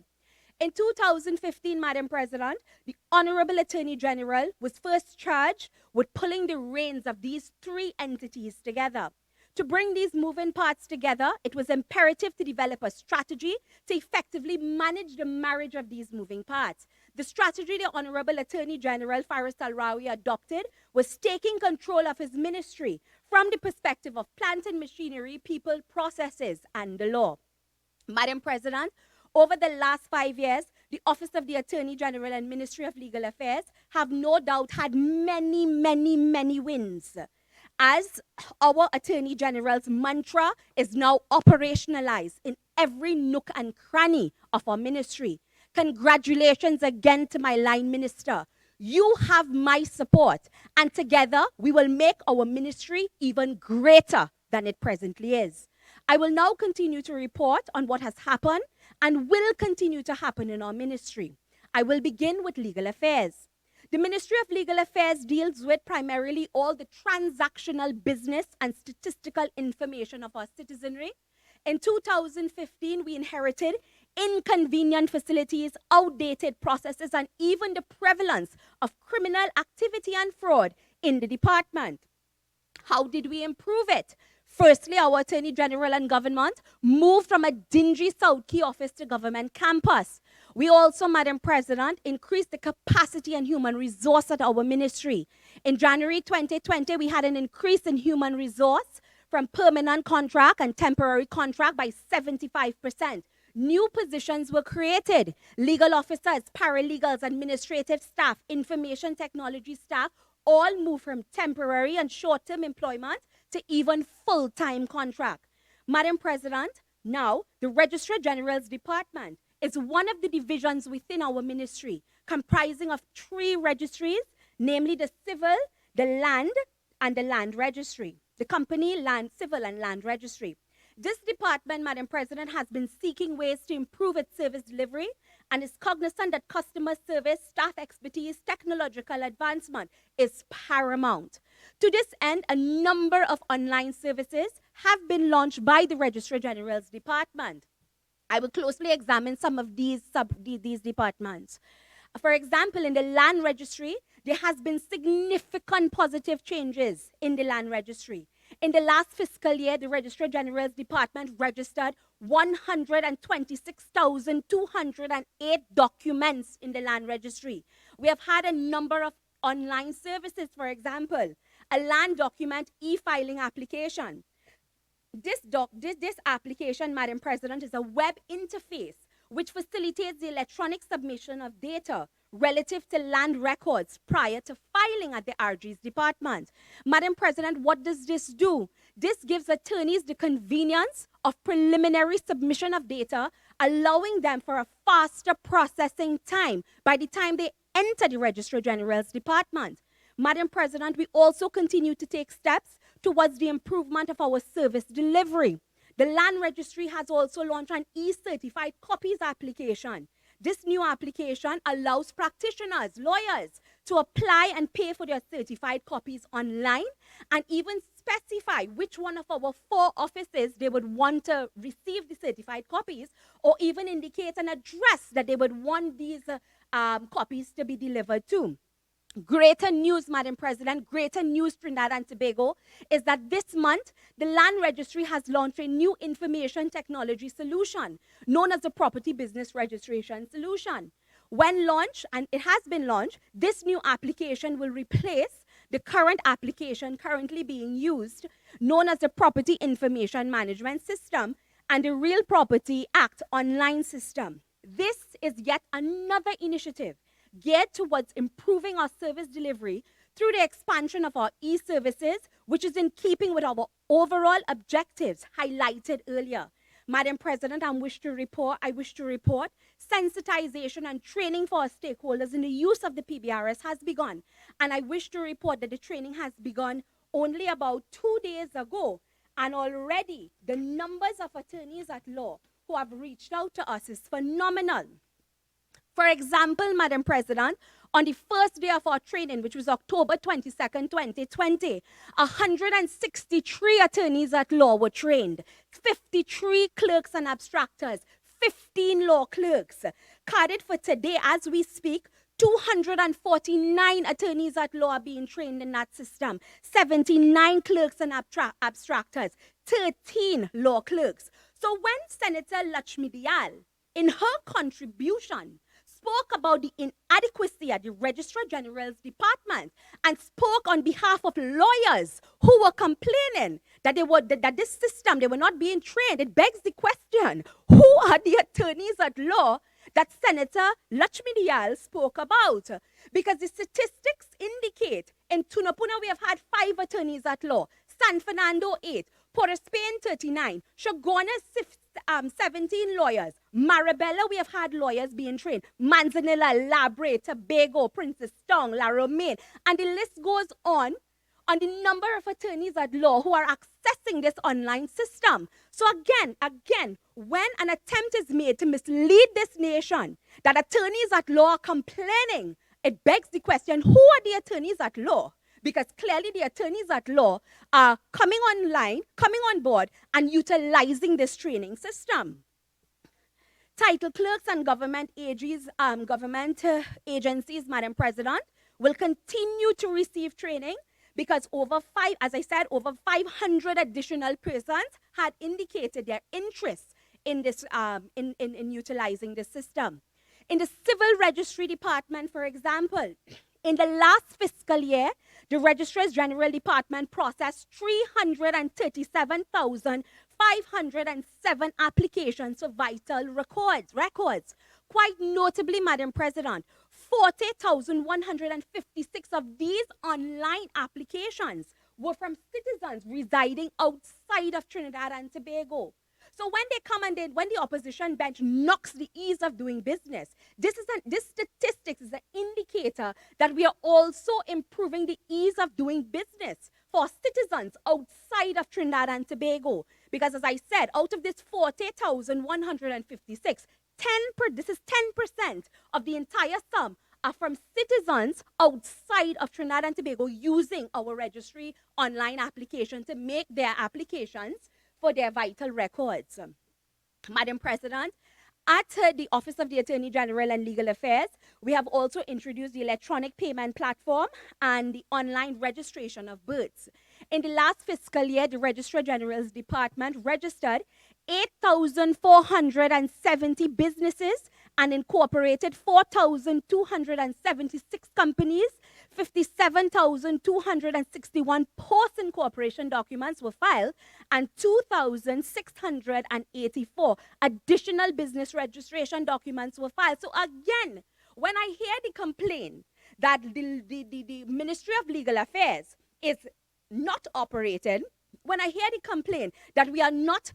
In 2015, Madam President, the Honorable Attorney General was first charged with pulling the reins of these three entities together. To bring these moving parts together, it was imperative to develop a strategy to effectively manage the marriage of these moving parts. The strategy the Honorable Attorney General Faris Al-Rawi adopted was taking control of his ministry from the perspective of plant and machinery, people, processes, and the law. Madam President, over the last 5 years, the Office of the Attorney General and Ministry of Legal Affairs have no doubt had many, many, many wins, as our Attorney General's mantra is now operationalized in every nook and cranny of our ministry. Congratulations again to my line minister. You have my support, and together we will make our ministry even greater than it presently is. I will now continue to report on what has happened and will continue to happen in our ministry. I will begin with legal affairs. The Ministry of Legal Affairs deals with primarily all the transactional business and statistical information of our citizenry. In 2015, we inherited inconvenient facilities, outdated processes, and even the prevalence of criminal activity and fraud in the department. How did we improve it? Firstly, our Attorney General and government moved from a dingy South Key office to government campus. We also, Madam President, increased the capacity and human resource at our ministry. In January 2020, we had an increase in human resource from permanent contract and temporary contract by 75%. New positions were created. Legal officers, paralegals, administrative staff, information technology staff all moved from temporary and short-term employment to even full-time contract. Madam President, now the Registrar General's Department is one of the divisions within our ministry, comprising of 3 registries, namely the Civil, the Land, and the Land Registry. The Company, Land, Civil, and Land Registry. This department, Madam President, has been seeking ways to improve its service delivery and is cognizant that customer service, staff expertise, technological advancement is paramount. To this end, a number of online services have been launched by the Registrar General's Department. I will closely examine some of these departments. For example, in the land registry, there has been significant positive changes in the land registry. In the last fiscal year, the Registrar General's Department registered 126,208 documents in the land registry. We have had a number of online services, for example, a land document e-filing application. This application, Madam President, is a web interface which facilitates the electronic submission of data relative to land records prior to filing at the RG's department. Madam President, what does this do? This gives attorneys the convenience of preliminary submission of data, allowing them for a faster processing time by the time they enter the Registrar General's Department. Madam President, we also continue to take steps towards the improvement of our service delivery. The Land Registry has also launched an e-certified copies application. This new application allows practitioners, lawyers, to apply and pay for their certified copies online and even specify which one of our 4 offices they would want to receive the certified copies, or even indicate an address that they would want these copies to be delivered to. Greater news, Madam President, greater news, Trinidad and Tobago, is that this month, the Land Registry has launched a new information technology solution known as the Property Business Registration Solution. When launched, and it has been launched, this new application will replace the current application currently being used, known as the Property Information Management System and the Real Property Act online system. This is yet another initiative geared towards improving our service delivery through the expansion of our e-services, which is in keeping with our overall objectives highlighted earlier. Madam President, I wish to report sensitization and training for our stakeholders in the use of the PBRS has begun. And I wish to report that the training has begun only about 2 days ago. And already the numbers of attorneys at law who have reached out to us is phenomenal. For example, Madam President, on the first day of our training, which was October 22nd, 2020, 163 attorneys at law were trained, 53 clerks and abstractors, 15 law clerks. Carded for today, as we speak, 249 attorneys at law are being trained in that system, 79 clerks and abstractors, 13 law clerks. So when Senator Lakshmi Dayal, in her contribution, spoke about the inadequacy at the Registrar General's Department and spoke on behalf of lawyers who were complaining that this system, they were not being trained, it begs the question, who are the attorneys at law that Senator Lakshmi Dayal spoke about? Because the statistics indicate in Tunapuna we have had 5 attorneys at law, San Fernando 8, Port of Spain 39, Shagona 17 lawyers, Marabella we have had lawyers being trained, Manzanilla, Labre, Tobago, Princess Tong, La Romaine, and the list goes on the number of attorneys at law who are accessing this online system. So again, when an attempt is made to mislead this nation, that attorneys at law are complaining, it begs the question, who are the attorneys at law? Because clearly the attorneys at law are coming online, coming on board, and utilizing this training system. Title clerks and government agencies, Madam President, will continue to receive training because over 500 additional persons had indicated their interest in this, in utilizing this system. In the Civil Registry Department, for example, in the last fiscal year, the Registrar's General Department processed 337,507 applications for vital records. Quite notably, Madam President, 40,156 of these online applications were from citizens residing outside of Trinidad and Tobago. So when they come and when the opposition bench knocks the ease of doing business, this statistics is an indicator that we are also improving the ease of doing business for citizens outside of Trinidad and Tobago. Because as I said, out of this 40,156, this is 10% of the entire sum are from citizens outside of Trinidad and Tobago using our registry online application to make their applications for their vital records. Madam President, at the Office of the Attorney General and Legal Affairs, we have also introduced the electronic payment platform and the online registration of births. In the last fiscal year, the Registrar General's Department registered 8,470 businesses and incorporated 4,276 companies. 57,261 post-incorporation documents were filed, and 2,684 additional business registration documents were filed. So again, when I hear the complaint that the Ministry of Legal Affairs is not operated, when I hear the complaint that we are not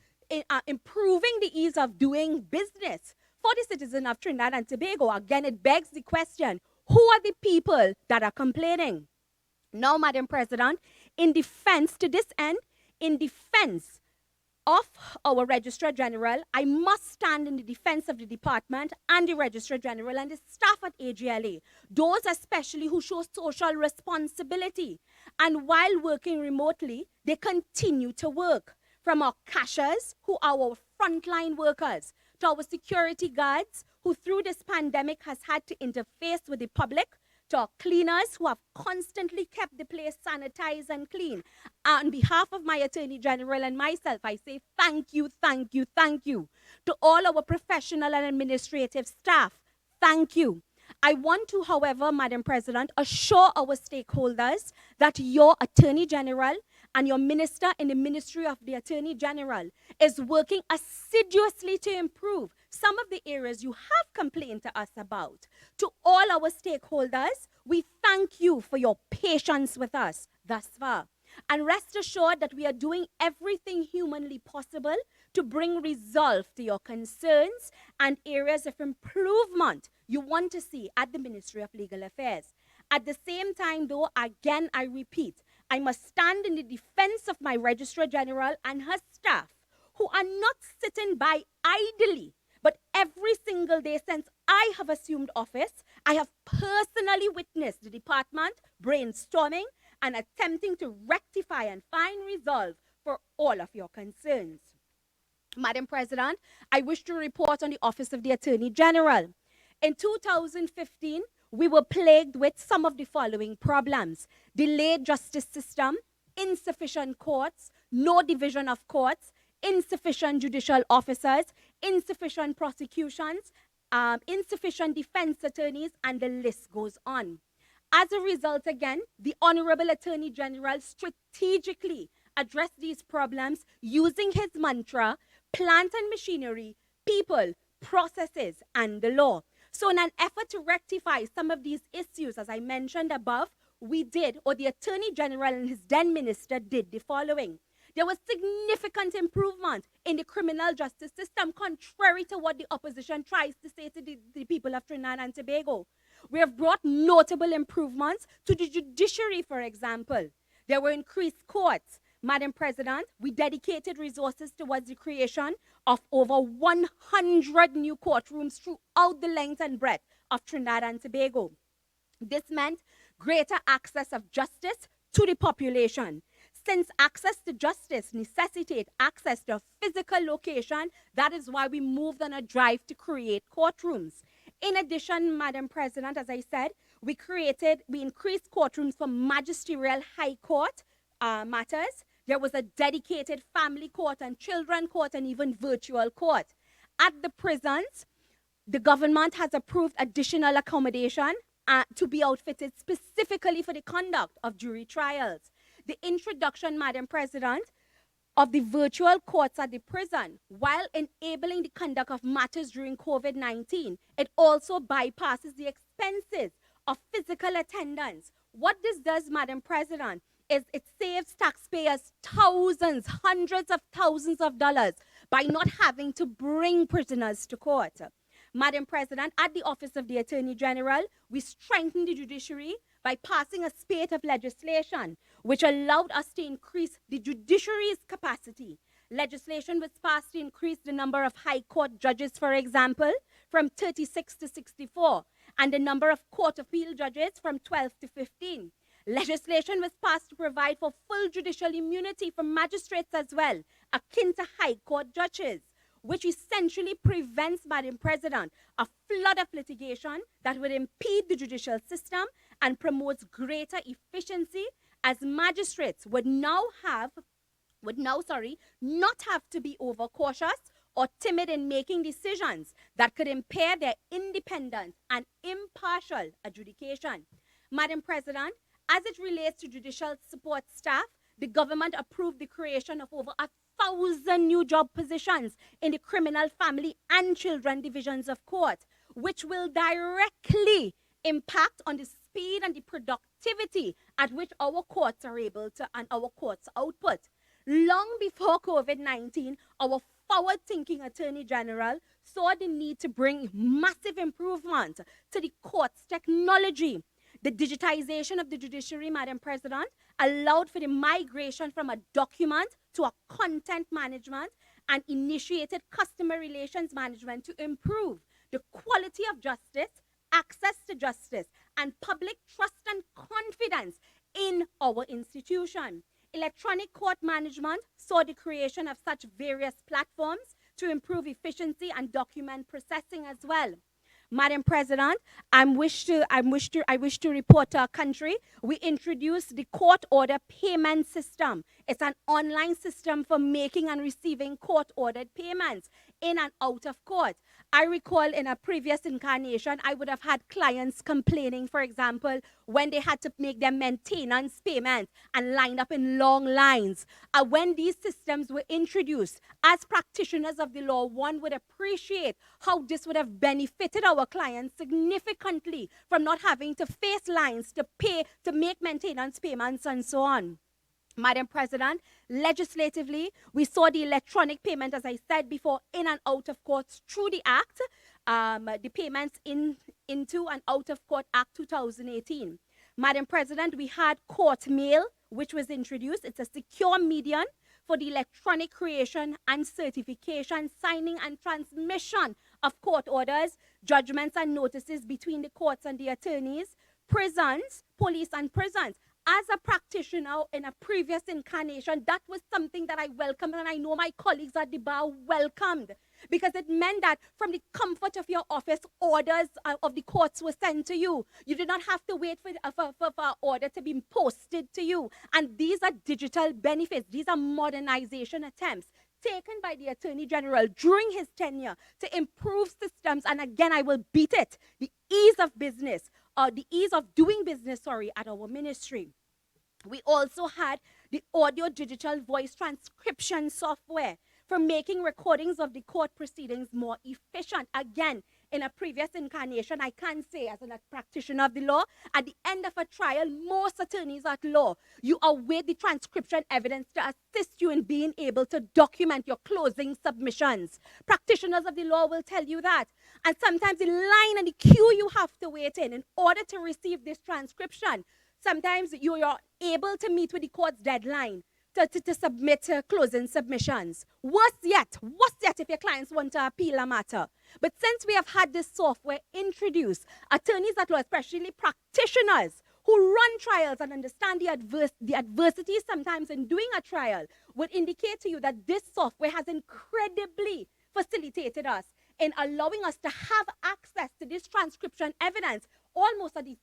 improving the ease of doing business for the citizen of Trinidad and Tobago, again, it begs the question, who are the people that are complaining? Now, Madam President, in defense to this end, in defense of our Registrar General, I must stand in the defense of the department and the Registrar General and the staff at AGLA, those especially who show social responsibility. And while working remotely, they continue to work. From our cashiers, who are our frontline workers, to our security guards, who through this pandemic has had to interface with the public, to our cleaners who have constantly kept the place sanitized and clean. On behalf of my Attorney General and myself, I say thank you, thank you, thank you. To all our professional and administrative staff, thank you. I want to, however, Madam President, assure our stakeholders that your Attorney General and your minister in the Ministry of the Attorney General is working assiduously to improve some of the areas you have complained to us about. To all our stakeholders, we thank you for your patience with us thus far. And rest assured that we are doing everything humanly possible to bring resolve to your concerns and areas of improvement you want to see at the Ministry of Legal Affairs. At the same time, though, again, I repeat, I must stand in the defense of my Registrar General and her staff, who are not sitting by idly, but every single day since I have assumed office, I have personally witnessed the department brainstorming and attempting to rectify and find resolve for all of your concerns. Madam President, I wish to report on the Office of the Attorney General. In 2015, we were plagued with some of the following problems: delayed justice system, insufficient courts, no division of courts, insufficient judicial officers, insufficient prosecutions, insufficient defense attorneys, and the list goes on. As a result, again, the Honorable Attorney General strategically addressed these problems using his mantra, plant and machinery, people, processes, and the law. So in an effort to rectify some of these issues, as I mentioned above, we did, or the Attorney General and his then minister did the following. There was significant improvement in the criminal justice system, contrary to what the opposition tries to say to the people of Trinidad and Tobago. We have brought notable improvements to the judiciary, for example. There were increased courts. Madam President, we dedicated resources towards the creation of over 100 new courtrooms throughout the length and breadth of Trinidad and Tobago. This meant greater access of justice to the population. Since access to justice necessitates access to a physical location, that is why we moved on a drive to create courtrooms. In addition, Madam President, as I said, we increased courtrooms for magisterial high court matters. There was a dedicated family court and children court and even virtual court. At the prisons, the government has approved additional accommodation to be outfitted specifically for the conduct of jury trials. The introduction, Madam President, of the virtual courts at the prison, while enabling the conduct of matters during COVID-19, it also bypasses the expenses of physical attendance. What this does, Madam President, is it saves taxpayers thousands, hundreds of thousands of dollars by not having to bring prisoners to court. Madam President, at the Office of the Attorney General, we strengthened the judiciary by passing a spate of legislation which allowed us to increase the judiciary's capacity. Legislation was passed to increase the number of high court judges, for example, from 36 to 64. and the number of court appeal judges from 12 to 15. Legislation was passed to provide for full judicial immunity for magistrates as well, akin to high court judges, which essentially prevents, Madam President, a flood of litigation that would impede the judicial system and promotes greater efficiency, as magistrates would not have to be overcautious or timid in making decisions that could impair their independent and impartial adjudication. Madam President, as it relates to judicial support staff, the government approved the creation of over 1,000 new job positions in the criminal, family, and children divisions of court, which will directly impact on the speed and the productivity at which our courts are able to, and our courts' output. Long before COVID-19, our forward-thinking Attorney General saw the need to bring massive improvement to the court's technology. The digitization of the judiciary, Madam President, allowed for the migration from a document to a content management and initiated customer relations management to improve the quality of justice, access to justice, and public trust and confidence in our institution. Electronic court management saw the creation of such various platforms to improve efficiency and document processing as well. Madam President, I wish to report to our country, we introduced the court order payment system. It's an online system for making and receiving court-ordered payments in and out of court. I recall in a previous incarnation, I would have had clients complaining, for example, when they had to make their maintenance payments and line up in long lines. When these systems were introduced, as practitioners of the law, one would appreciate how this would have benefited our clients significantly from not having to face lines to pay, to make maintenance payments and so on. Madam President, legislatively, we saw the electronic payment, as I said before, in and out of courts through the Act, the payments into and out of court Act 2018. Madam President, we had court mail, which was introduced. It's a secure medium for the electronic creation and certification, signing and transmission of court orders, judgments and notices between the courts and the attorneys, prisons, police and prisons. As a practitioner in a previous incarnation, that was something that I welcomed, and I know my colleagues at the bar welcomed, because it meant that from the comfort of your office, orders of the courts were sent to you. You did not have to wait for an order to be posted to you. And these are digital benefits. These are modernization attempts taken by the Attorney General during his tenure to improve systems. And again, I will beat it, the ease of business, the ease of doing business, at our ministry. We also had the audio digital voice transcription software for making recordings of the court proceedings more efficient. Again, in a previous incarnation, I can say as a practitioner of the law, at the end of a trial, most attorneys at law, you await the transcription evidence to assist you in being able to document your closing submissions. Practitioners of the law will tell you that. And sometimes the line and the queue you have to wait in order to receive this transcription, sometimes you are able to meet with the court's deadline to submit closing submissions. Worse yet, if your clients want to appeal a matter. But since we have had this software introduced, attorneys at law, especially practitioners who run trials and understand the adversities sometimes in doing a trial, would indicate to you that this software has incredibly facilitated us in allowing us to have access to this transcription evidence almost at the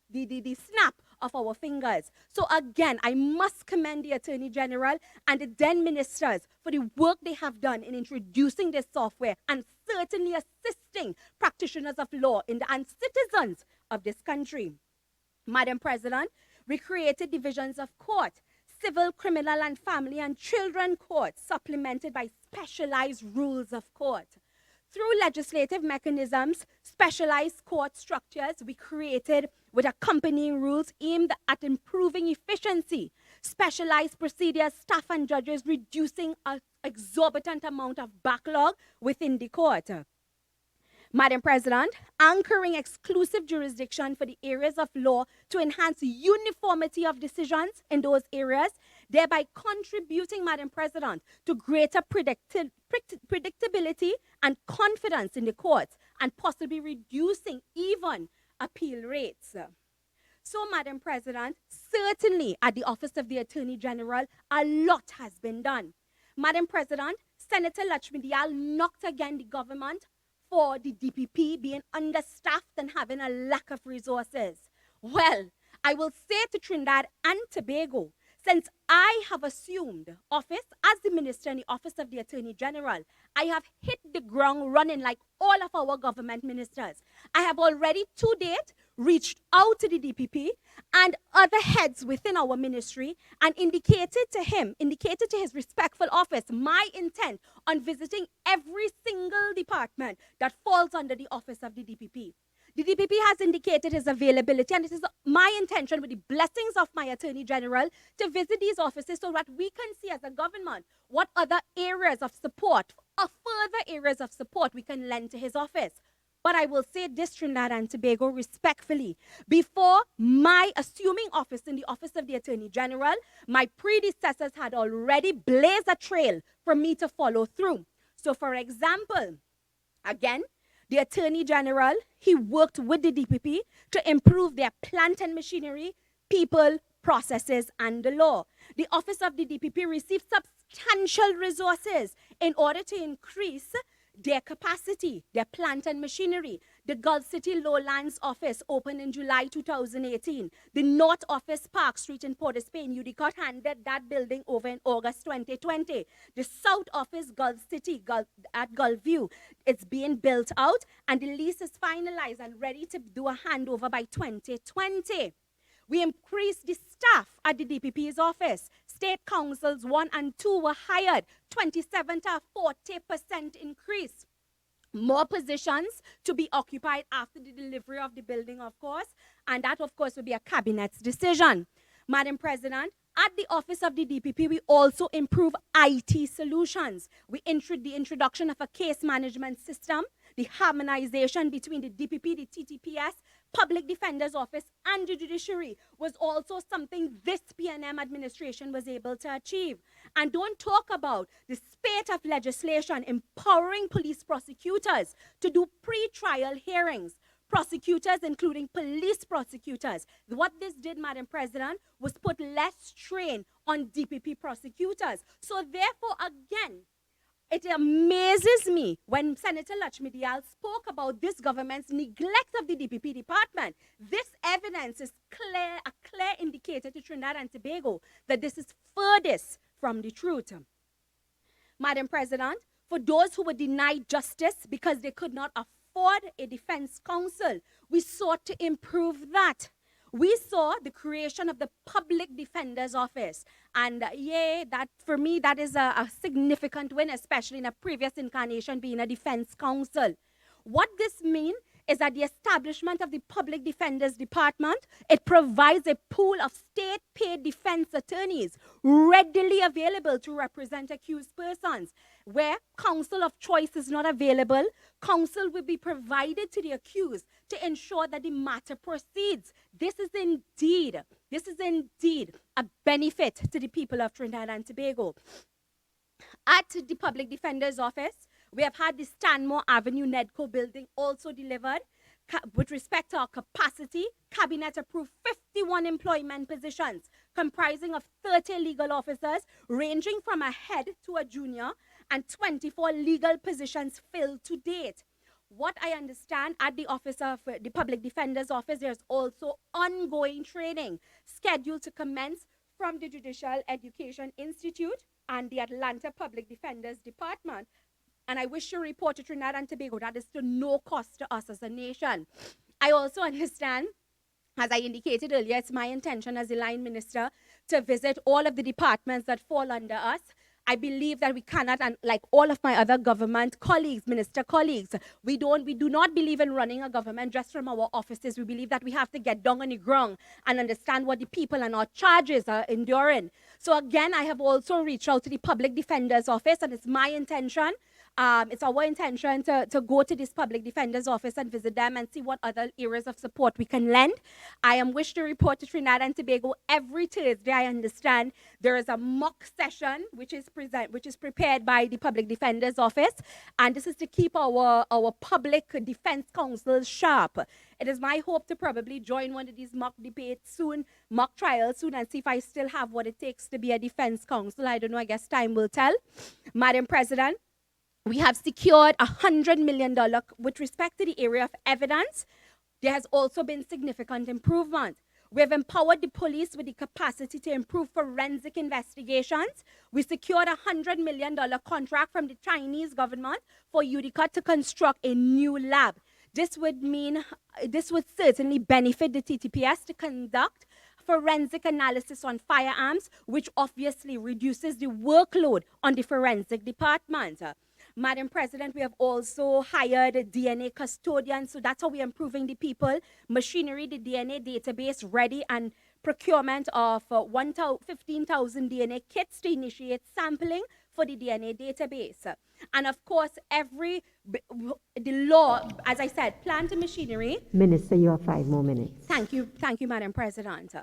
snap of our fingers. So again, I must commend the Attorney General and the then ministers for the work they have done in introducing this software and certainly assisting practitioners of law and citizens of this country. Madam President, we created divisions of court, civil, criminal, and family and children courts, supplemented by specialized rules of court. Through legislative mechanisms, specialized court structures we created with accompanying rules aimed at improving efficiency, specialized procedures, staff and judges reducing an exorbitant amount of backlog within the court. Madam President, anchoring exclusive jurisdiction for the areas of law to enhance uniformity of decisions in those areas, thereby contributing, Madam President, to greater predictability and confidence in the courts, and possibly reducing even appeal rates. So, Madam President, certainly at the Office of the Attorney General, a lot has been done. Madam President, Senator Lakshmi Dayal knocked again the government for the DPP being understaffed and having a lack of resources. Well, I will say to Trinidad and Tobago, since I have assumed office as the Minister in the Office of the Attorney General, I have hit the ground running like all of our government ministers. I have already to date reached out to the DPP and other heads within our ministry and indicated to his respectful office my intent on visiting every single department that falls under the office of the DPP. The DPP has indicated his availability, and it is my intention, with the blessings of my Attorney General, to visit these offices so that we can see as a government what other areas of support, or further areas of support we can lend to his office. But I will say this, Trinidad and Tobago, respectfully, before my assuming office in the Office of the Attorney General, my predecessors had already blazed a trail for me to follow through. So, for example, again, the Attorney General, he worked with the DPP to improve their plant and machinery, people, processes, and the law. The Office of the DPP received substantial resources in order to increase their capacity, their plant and machinery. The Gulf City Lowlands office opened in July 2018. The North Office, Park Street in Port of Spain, UDCOT handed that building over in August 2020. The South Office, Gulf City, at Gulfview, it's being built out, and the lease is finalized and ready to do a handover by 2020. We increased the staff at the DPP's office. State councils 1 and 2 were hired, 27 to 40% increase. More positions to be occupied after the delivery of the building, of course, and that, of course, will be a cabinet's decision. Madam President, at the Office of the DPP, we also improve IT solutions. The introduction of a case management system, the harmonization between the DPP, the TTPS, Public Defender's Office, and the judiciary was also something this PNM administration was able to achieve. And don't talk about the spate of legislation empowering police prosecutors to do pre-trial hearings. Prosecutors, including police prosecutors. What this did, Madam President, was put less strain on DPP prosecutors. So therefore, again, it amazes me when Senator Lakshmi Dayal spoke about this government's neglect of the DPP department. This evidence is a clear indicator to Trinidad and Tobago that this is furthest from the truth. Madam President, for those who were denied justice because they could not afford a defense counsel, we sought to improve that. We saw the creation of the Public Defender's Office. And that for me, that is a significant win, especially in a previous incarnation being a defense counsel. What this means is that the establishment of the Public Defender's Department, it provides a pool of state-paid defense attorneys readily available to represent accused persons. Where counsel of choice is not available, counsel will be provided to the accused to ensure that the matter proceeds. This is indeed a benefit to the people of Trinidad and Tobago. At the Public Defender's Office, we have had the Stanmore Avenue Nedco building also delivered. With respect to our capacity, Cabinet approved 51 employment positions comprising of 30 legal officers ranging from a head to a junior and 24 legal positions filled to date. What I understand at the Office of the Public Defender's Office, there's also ongoing training scheduled to commence from the Judicial Education Institute and the Atlanta Public Defender's Department. And I wish to report to Trinidad and Tobago that is to no cost to us as a nation. I also understand, as I indicated earlier, it's my intention as the line minister to visit all of the departments that fall under us. I believe that we cannot, and like all of my other government colleagues, minister colleagues, we do not believe in running a government just from our offices. We believe that we have to get down on the ground and understand what the people and our charges are enduring. So again, I have also reached out to the Public Defender's Office, and it's my intention It's our intention to go to this public defender's office and visit them and see what other areas of support we can lend. I am wish to report to Trinidad and Tobago every Thursday. I understand there is a mock session which is prepared by the public defender's office, and this is to keep our public defense counsels sharp. It is my hope to probably join one of these mock debates soon, mock trials soon, and see if I still have what it takes to be a defense counsel. I don't know, I guess time will tell. Madam President, we have secured $100 million with respect to the area of evidence. There has also been significant improvement. We have empowered the police with the capacity to improve forensic investigations. We secured a $100 million contract from the Chinese government for Utica to construct a new lab. This would certainly benefit the TTPS to conduct forensic analysis on firearms, which obviously reduces the workload on the forensic department. Madam President, we have also hired DNA custodians, so that's how we're improving the people, machinery, the DNA database ready, and procurement of 15,000 DNA kits to initiate sampling for the DNA database. And of course, the law, as I said, plant and machinery. Minister, you have 5 more minutes. Thank you, Madam President.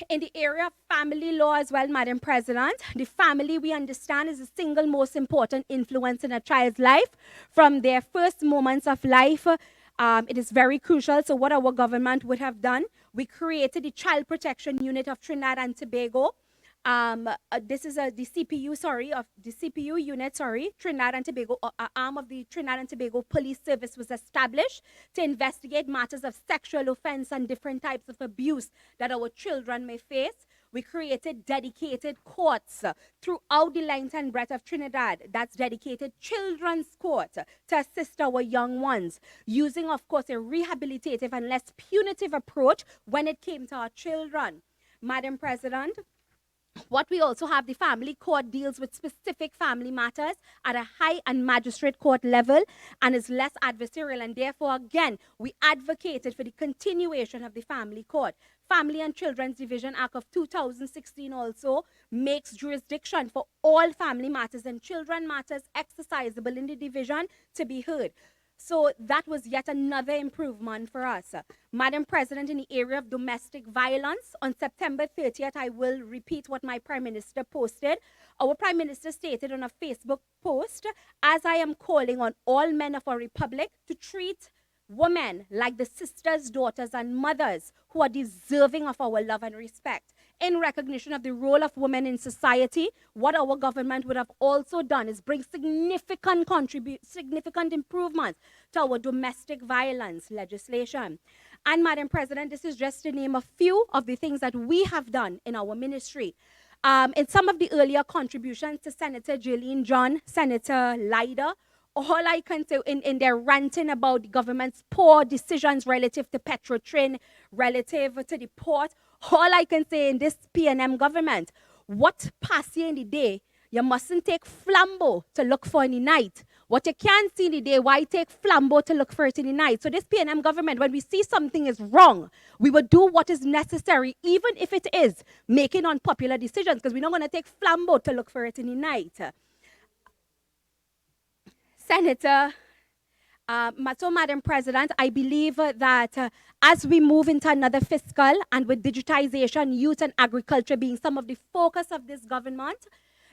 In the area of family law as well, Madam President, the family, we understand, is the single most important influence in a child's life. From their first moments of life, it is very crucial. So what our government would have done, we created the Child Protection Unit of Trinidad and Tobago. This is the CPU unit, Trinidad and Tobago, arm of the Trinidad and Tobago Police Service was established to investigate matters of sexual offense and different types of abuse that our children may face. We created dedicated courts throughout the length and breadth of Trinidad. That's dedicated children's court to assist our young ones, using, of course, a rehabilitative and less punitive approach when it came to our children. Madam President, what we also have, the family court deals with specific family matters at a high and magistrate court level and is less adversarial, and therefore, again, we advocated for the continuation of the family court. Family and Children's Division Act of 2016 also makes jurisdiction for all family matters and children matters exercisable in the division to be heard. So that was yet another improvement for us. Madam President, in the area of domestic violence, on September 30th, I will repeat what my Prime Minister posted. Our Prime Minister stated on a Facebook post, as I am calling on all men of our republic to treat women like the sisters, daughters, and mothers who are deserving of our love and respect. In recognition of the role of women in society, what our government would have also done is bring significant improvements to our domestic violence legislation. And Madam President, this is just to name a few of the things that we have done in our ministry. In some of the earlier contributions to Senator Jearlean John, Senator Lyder, all I can say in their ranting about the government's poor decisions relative to Petrotrin, relative to the port, all I can say in this PNM government, what pass you in the day, you mustn't take flambeau to look for in the night. What you can't see in the day, why take flambeau to look for it in the night? So this PNM government, when we see something is wrong, we will do what is necessary, even if it is making unpopular decisions, because we're not going to take flambeau to look for it in the night. Senator, Madam President, I believe that as we move into another fiscal and with digitization, youth and agriculture being some of the focus of this government,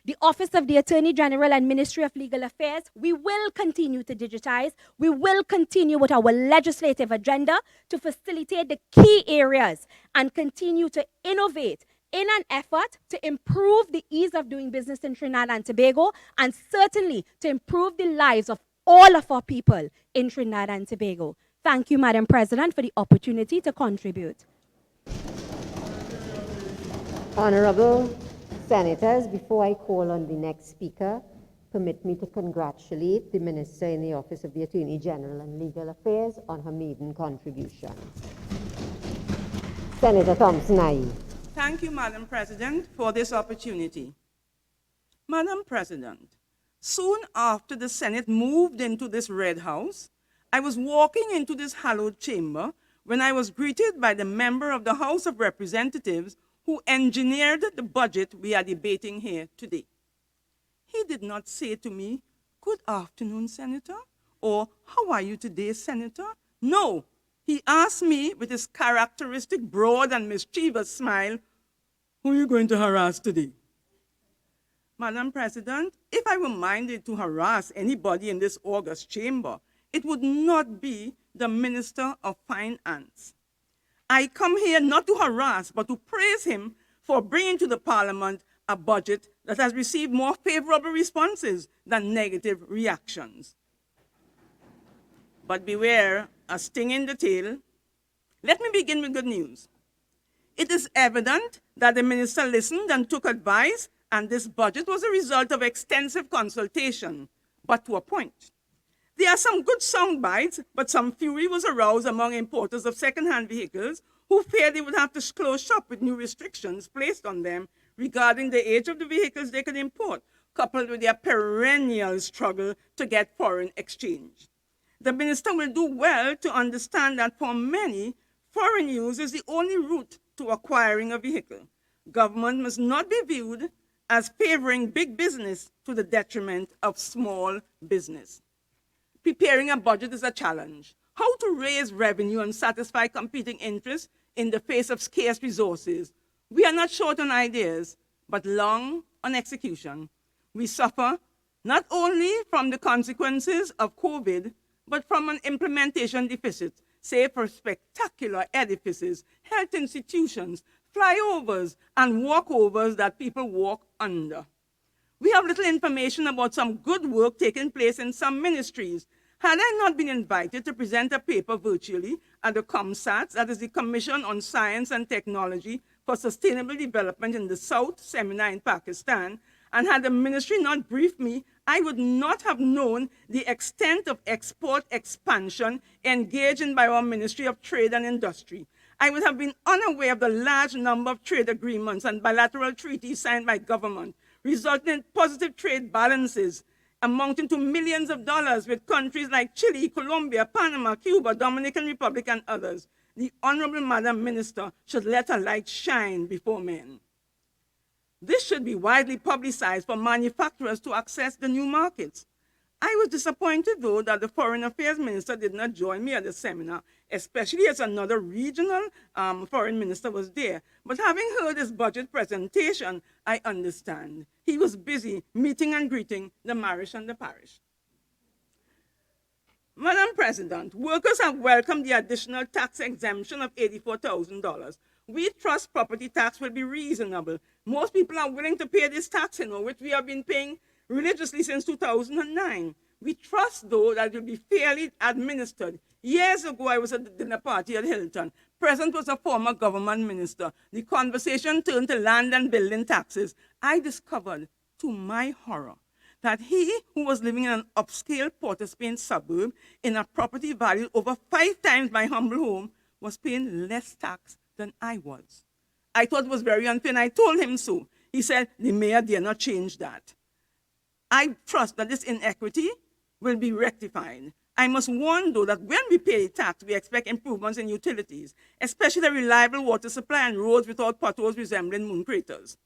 the Office of the Attorney General and Ministry of Legal Affairs, we will continue to digitize. We will continue with our legislative agenda to facilitate the key areas and continue to innovate in an effort to improve the ease of doing business in Trinidad and Tobago, and certainly to improve the lives of all of our people in Trinidad and Tobago. Thank you, Madam President, for the opportunity to contribute. Honorable Senators, before I call on the next speaker, permit me to congratulate the Minister in the Office of the Attorney General and Legal Affairs on her maiden contribution. Senator Thompson-Ahye. Thank you, Madam President, for this opportunity. Madam President, soon after the Senate moved into this Red House, I was walking into this hallowed chamber when I was greeted by the member of the House of Representatives who engineered the budget we are debating here today. He did not say to me, "Good afternoon, Senator," or "How are you today, Senator?" No, he asked me with his characteristic broad and mischievous smile, "Who are you going to harass today?" Madam President, if I were minded to harass anybody in this august chamber, it would not be the Minister of Finance. I come here not to harass, but to praise him for bringing to the Parliament a budget that has received more favorable responses than negative reactions. But beware a sting in the tail. Let me begin with good news. It is evident that the minister listened and took advice, and this budget was a result of extensive consultation, but to a point. There are some good sound bites, but some fury was aroused among importers of second-hand vehicles who feared they would have to close shop with new restrictions placed on them regarding the age of the vehicles they could import, coupled with their perennial struggle to get foreign exchange. The minister will do well to understand that for many, foreign use is the only route to acquiring a vehicle. Government must not be viewed as favoring big business to the detriment of small business. Preparing a budget is a challenge. How to raise revenue and satisfy competing interests in the face of scarce resources. We are not short on ideas, but long on execution. We suffer not only from the consequences of COVID, but from an implementation deficit, say for spectacular edifices, health institutions, flyovers, and walkovers that people walk under. We have little information about some good work taking place in some ministries. Had I not been invited to present a paper virtually at the ComSats, that is the Commission on Science and Technology for Sustainable Development in the South seminar in Pakistan, and had the ministry not briefed me, I would not have known the extent of export expansion engaged in by our Ministry of Trade and Industry. I would have been unaware of the large number of trade agreements and bilateral treaties signed by government, resulting in positive trade balances amounting to millions of dollars with countries like Chile, Colombia, Panama, Cuba, Dominican Republic, and others. The Honorable Madam Minister should let her light shine before men. This should be widely publicized for manufacturers to access the new markets. I was disappointed, though, that the Foreign Affairs Minister did not join me at the seminar, especially as another regional foreign minister was there. But having heard his budget presentation, I understand. He was busy meeting and greeting the marish and the parish. Madam President, workers have welcomed the additional tax exemption of $84,000. We trust property tax will be reasonable. Most people are willing to pay this tax, which we have been paying religiously since 2009. We trust, though, that it will be fairly administered. Years ago, I was at the dinner party at Hilton. Present was a former government minister. The conversation turned to land and building taxes. I discovered, to my horror, that he who was living in an upscale Port of Spain suburb in a property valued over 5 times my humble home was paying less tax than I was. I thought it was very unfair, and I told him so. He said, the mayor dare not change that. I trust that this inequity will be rectified. I must warn, though, that when we pay tax, we expect improvements in utilities, especially the reliable water supply and roads without potholes resembling moon craters.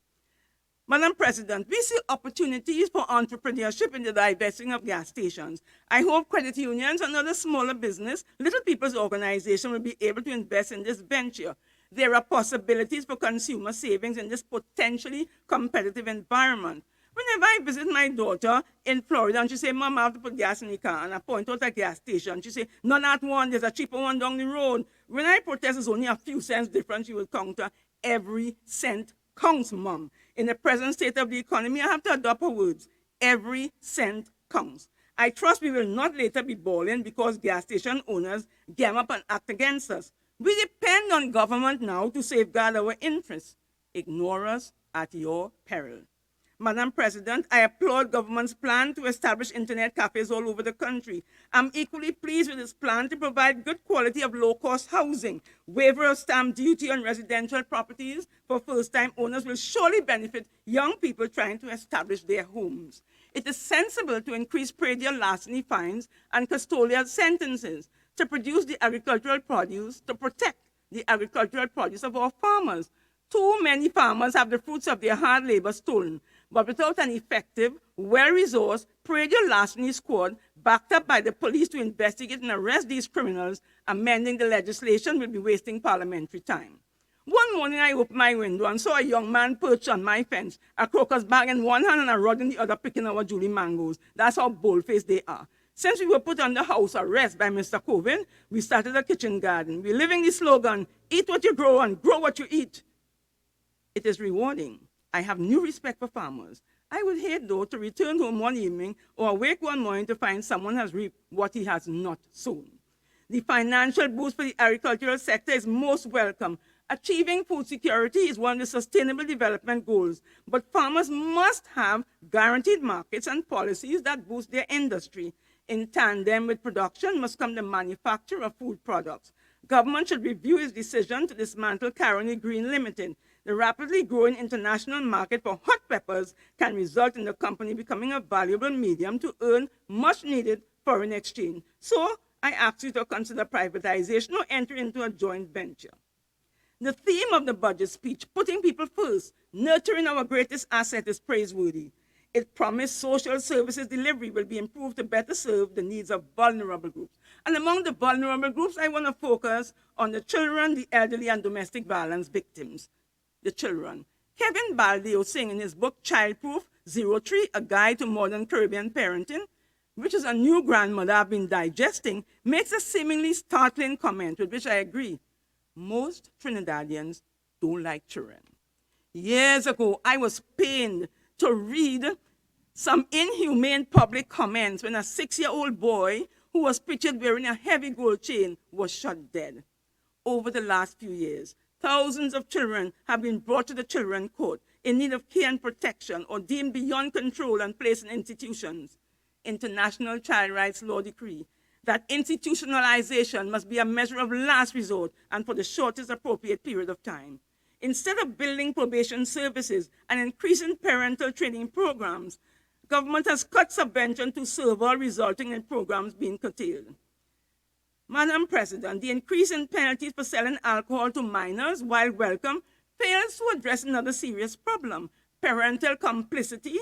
Madam President, we see opportunities for entrepreneurship in the divesting of gas stations. I hope credit unions and other smaller business, Little People's Organization will be able to invest in this venture. There are possibilities for consumer savings in this potentially competitive environment. Whenever I visit my daughter in Florida and she say, Mom, I have to put gas in the car, and I point out a gas station, she say, no, not one, there's a cheaper one down the road. When I protest, it's only a few cents difference, she will counter. Every cent counts, Mom. In the present state of the economy, I have to adopt her words. Every cent counts. I trust we will not later be bawling because gas station owners game up and act against us. We depend on government now to safeguard our interests. Ignore us at your peril. Madam President, I applaud government's plan to establish internet cafes all over the country. I'm equally pleased with its plan to provide good quality of low-cost housing. Waiver of stamp duty on residential properties for first-time owners will surely benefit young people trying to establish their homes. It is sensible to increase predial larceny fines and custodial sentences to produce the agricultural produce, to protect the agricultural produce of our farmers, Too many farmers have the fruits of their hard labor stolen, but without an effective, well-resourced, larceny squad backed up by the police to investigate and arrest these criminals, amending the legislation will be wasting parliamentary time. One morning, I opened my window and saw a young man perched on my fence, a crocus bag in one hand and a rod in the other, picking our Julie mangoes. That's how bold-faced they are. Since we were put under house arrest by Mr. COVID, we started a kitchen garden. We're living the slogan, eat what you grow and grow what you eat. It is rewarding. I have new respect for farmers. I would hate, though, to return home one evening or awake one morning to find someone has reaped what he has not sown. The financial boost for the agricultural sector is most welcome. Achieving food security is one of the sustainable development goals, but farmers must have guaranteed markets and policies that boost their industry. In tandem with production must come the manufacture of food products. Government should review its decision to dismantle Caroni Green Limited. The rapidly growing international market for hot peppers can result in the company becoming a valuable medium to earn much-needed foreign exchange. So I ask you to consider privatization or enter into a joint venture. The theme of the budget speech, putting people first, nurturing our greatest asset, is praiseworthy. It promised social services delivery will be improved to better serve the needs of vulnerable groups. And among the vulnerable groups, I want to focus on the children, the elderly, and domestic violence victims. The children. Kevin Baldeo Singh, in his book Childproof 03, A Guide to Modern Caribbean Parenting, which is a new grandmother I've been digesting, makes a seemingly startling comment with which I agree. Most Trinidadians don't like children. Years ago, I was pained to read some inhumane public comments when a 6-year-old boy who was pictured wearing a heavy gold chain was shot dead. Over the last few years, thousands of children have been brought to the children's court in need of care and protection or deemed beyond control and placed in institutions. International child rights law decree that institutionalization must be a measure of last resort and for the shortest appropriate period of time. Instead of building probation services and increasing parental training programs, government has cut subvention to serve-all, resulting in programs being curtailed. Madam President, the increase in penalties for selling alcohol to minors, while welcome, fails to address another serious problem, parental complicity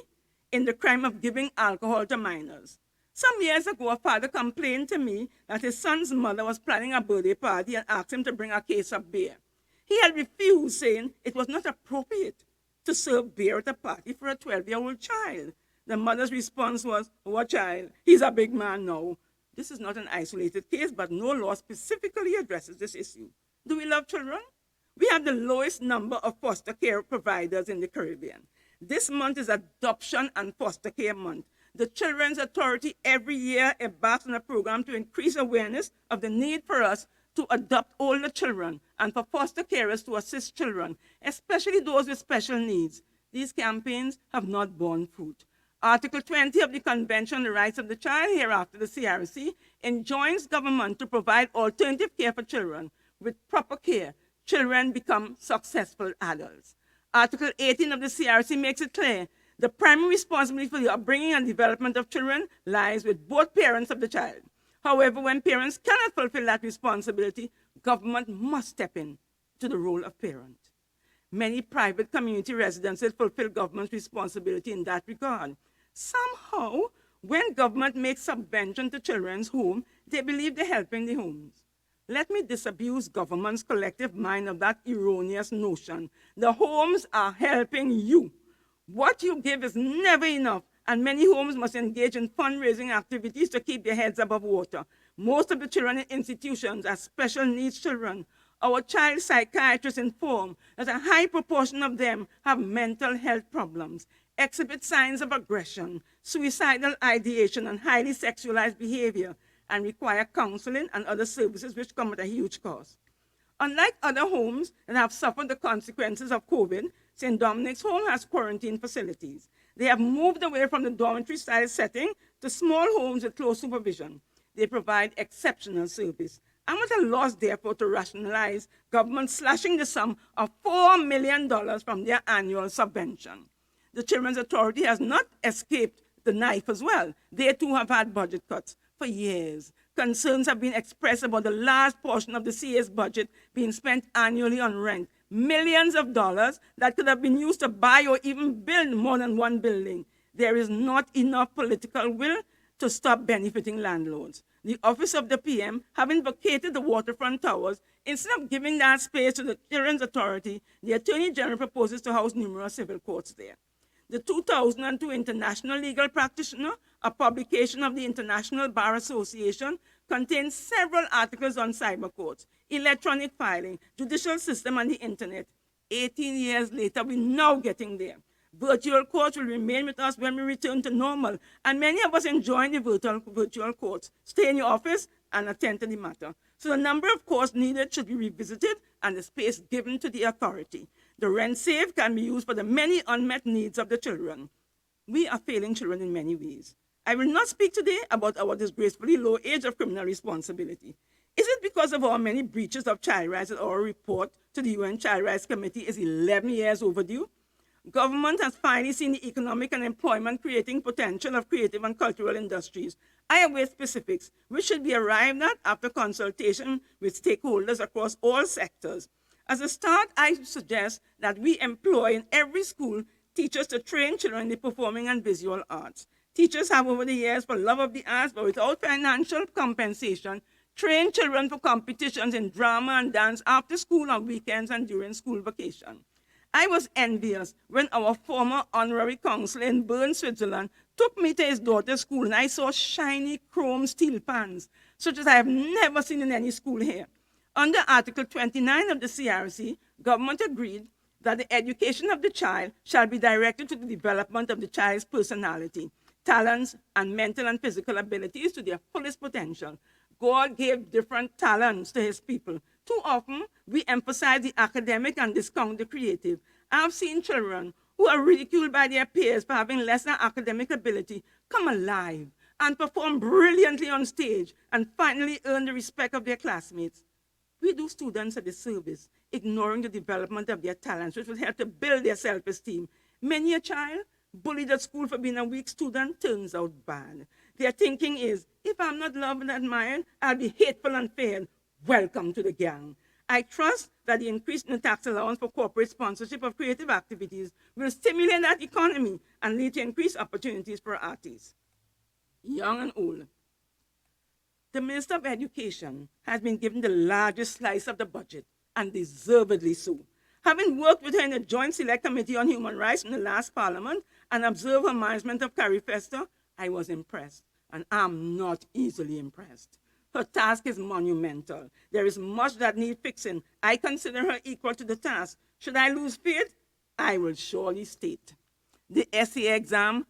in the crime of giving alcohol to minors. Some years ago, a father complained to me that his son's mother was planning a birthday party and asked him to bring a case of beer. He had refused, saying it was not appropriate to serve beer at a party for a 12-year-old child. The mother's response was, "What child? He's a big man now." This is not an isolated case, but no law specifically addresses this issue. Do we love children? We have the lowest number of foster care providers in the Caribbean. This month is Adoption and Foster Care Month. The Children's Authority every year embarks on a program to increase awareness of the need for us to adopt older children and for foster carers to assist children, especially those with special needs. These campaigns have not borne fruit. Article 20 of the Convention on the Rights of the Child, hereafter the CRC, enjoins government to provide alternative care for children. With proper care, children become successful adults. Article 18 of the CRC makes it clear the primary responsibility for the upbringing and development of children lies with both parents of the child. However, when parents cannot fulfill that responsibility, government must step in to the role of parent. Many private community residences fulfill government's responsibility in that regard. Somehow, when government makes subvention to children's home, they believe they're helping the homes. Let me disabuse government's collective mind of that erroneous notion. The homes are helping you. What you give is never enough, and many homes must engage in fundraising activities to keep their heads above water. Most of the children in institutions are special needs children. Our child psychiatrists inform that a high proportion of them have mental health problems, exhibit signs of aggression, suicidal ideation, and highly sexualized behavior, and require counseling and other services which come at a huge cost. Unlike other homes that have suffered the consequences of COVID, St. Dominic's Home has quarantine facilities. They have moved away from the dormitory-style setting to small homes with close supervision. They provide exceptional service. I'm at a loss, therefore, to rationalize government slashing the sum of $4 million from their annual subvention. The Children's Authority has not escaped the knife as well. They too have had budget cuts for years. Concerns have been expressed about the large portion of the CA's budget being spent annually on rent, millions of dollars that could have been used to buy or even build more than one building. There is not enough political will to stop benefiting landlords. The office of the PM, having vacated the waterfront towers, instead of giving that space to the Children's Authority, the Attorney General proposes to house numerous civil courts there. The 2002 International Legal Practitioner, a publication of the International Bar Association, contains several articles on cyber courts, electronic filing, judicial system, and the internet. 18 years later, we're now getting there. Virtual courts will remain with us when we return to normal, and many of us enjoying the virtual courts. Stay in your office and attend to the matter. So the number of courts needed should be revisited and the space given to the authority. The rent saved can be used for the many unmet needs of the children. We are failing children in many ways. I will not speak today about our disgracefully low age of criminal responsibility. Is it because of our many breaches of child rights that our report to the UN Child Rights Committee is 11 years overdue? Government has finally seen the economic and employment creating potential of creative and cultural industries. I await specifics, which should be arrived at after consultation with stakeholders across all sectors. As a start, I suggest that we employ in every school teachers to train children in the performing and visual arts. Teachers have over the years, for love of the arts, but without financial compensation, trained children for competitions in drama and dance after school, on weekends, and during school vacation. I was envious when our former honorary consul in Bern, Switzerland, took me to his daughter's school, and I saw shiny chrome steel pans, such as I have never seen in any school here. Under Article 29 of the CRC, government agreed that the education of the child shall be directed to the development of the child's personality, talents, and mental and physical abilities to their fullest potential. God gave different talents to his people. Too often, we emphasize the academic and discount the creative. I've seen children who are ridiculed by their peers for having less than academic ability come alive and perform brilliantly on stage and finally earn the respect of their classmates. We do students a disservice, ignoring the development of their talents, which will help to build their self-esteem. Many a child bullied at school for being a weak student turns out bad. Their thinking is, if I'm not loved and admired, I'll be hateful and failed. Welcome to the gang. I trust that the increase in the tax allowance for corporate sponsorship of creative activities will stimulate that economy and lead to increased opportunities for artists, young and old. The Minister of Education has been given the largest slice of the budget, and deservedly so. Having worked with her in the Joint Select Committee on Human Rights in the last Parliament and observed her management of Carifesta, I was impressed, and I'm not easily impressed. Her task is monumental. There is much that needs fixing. I consider her equal to the task. Should I lose faith? I will surely state. The essay exam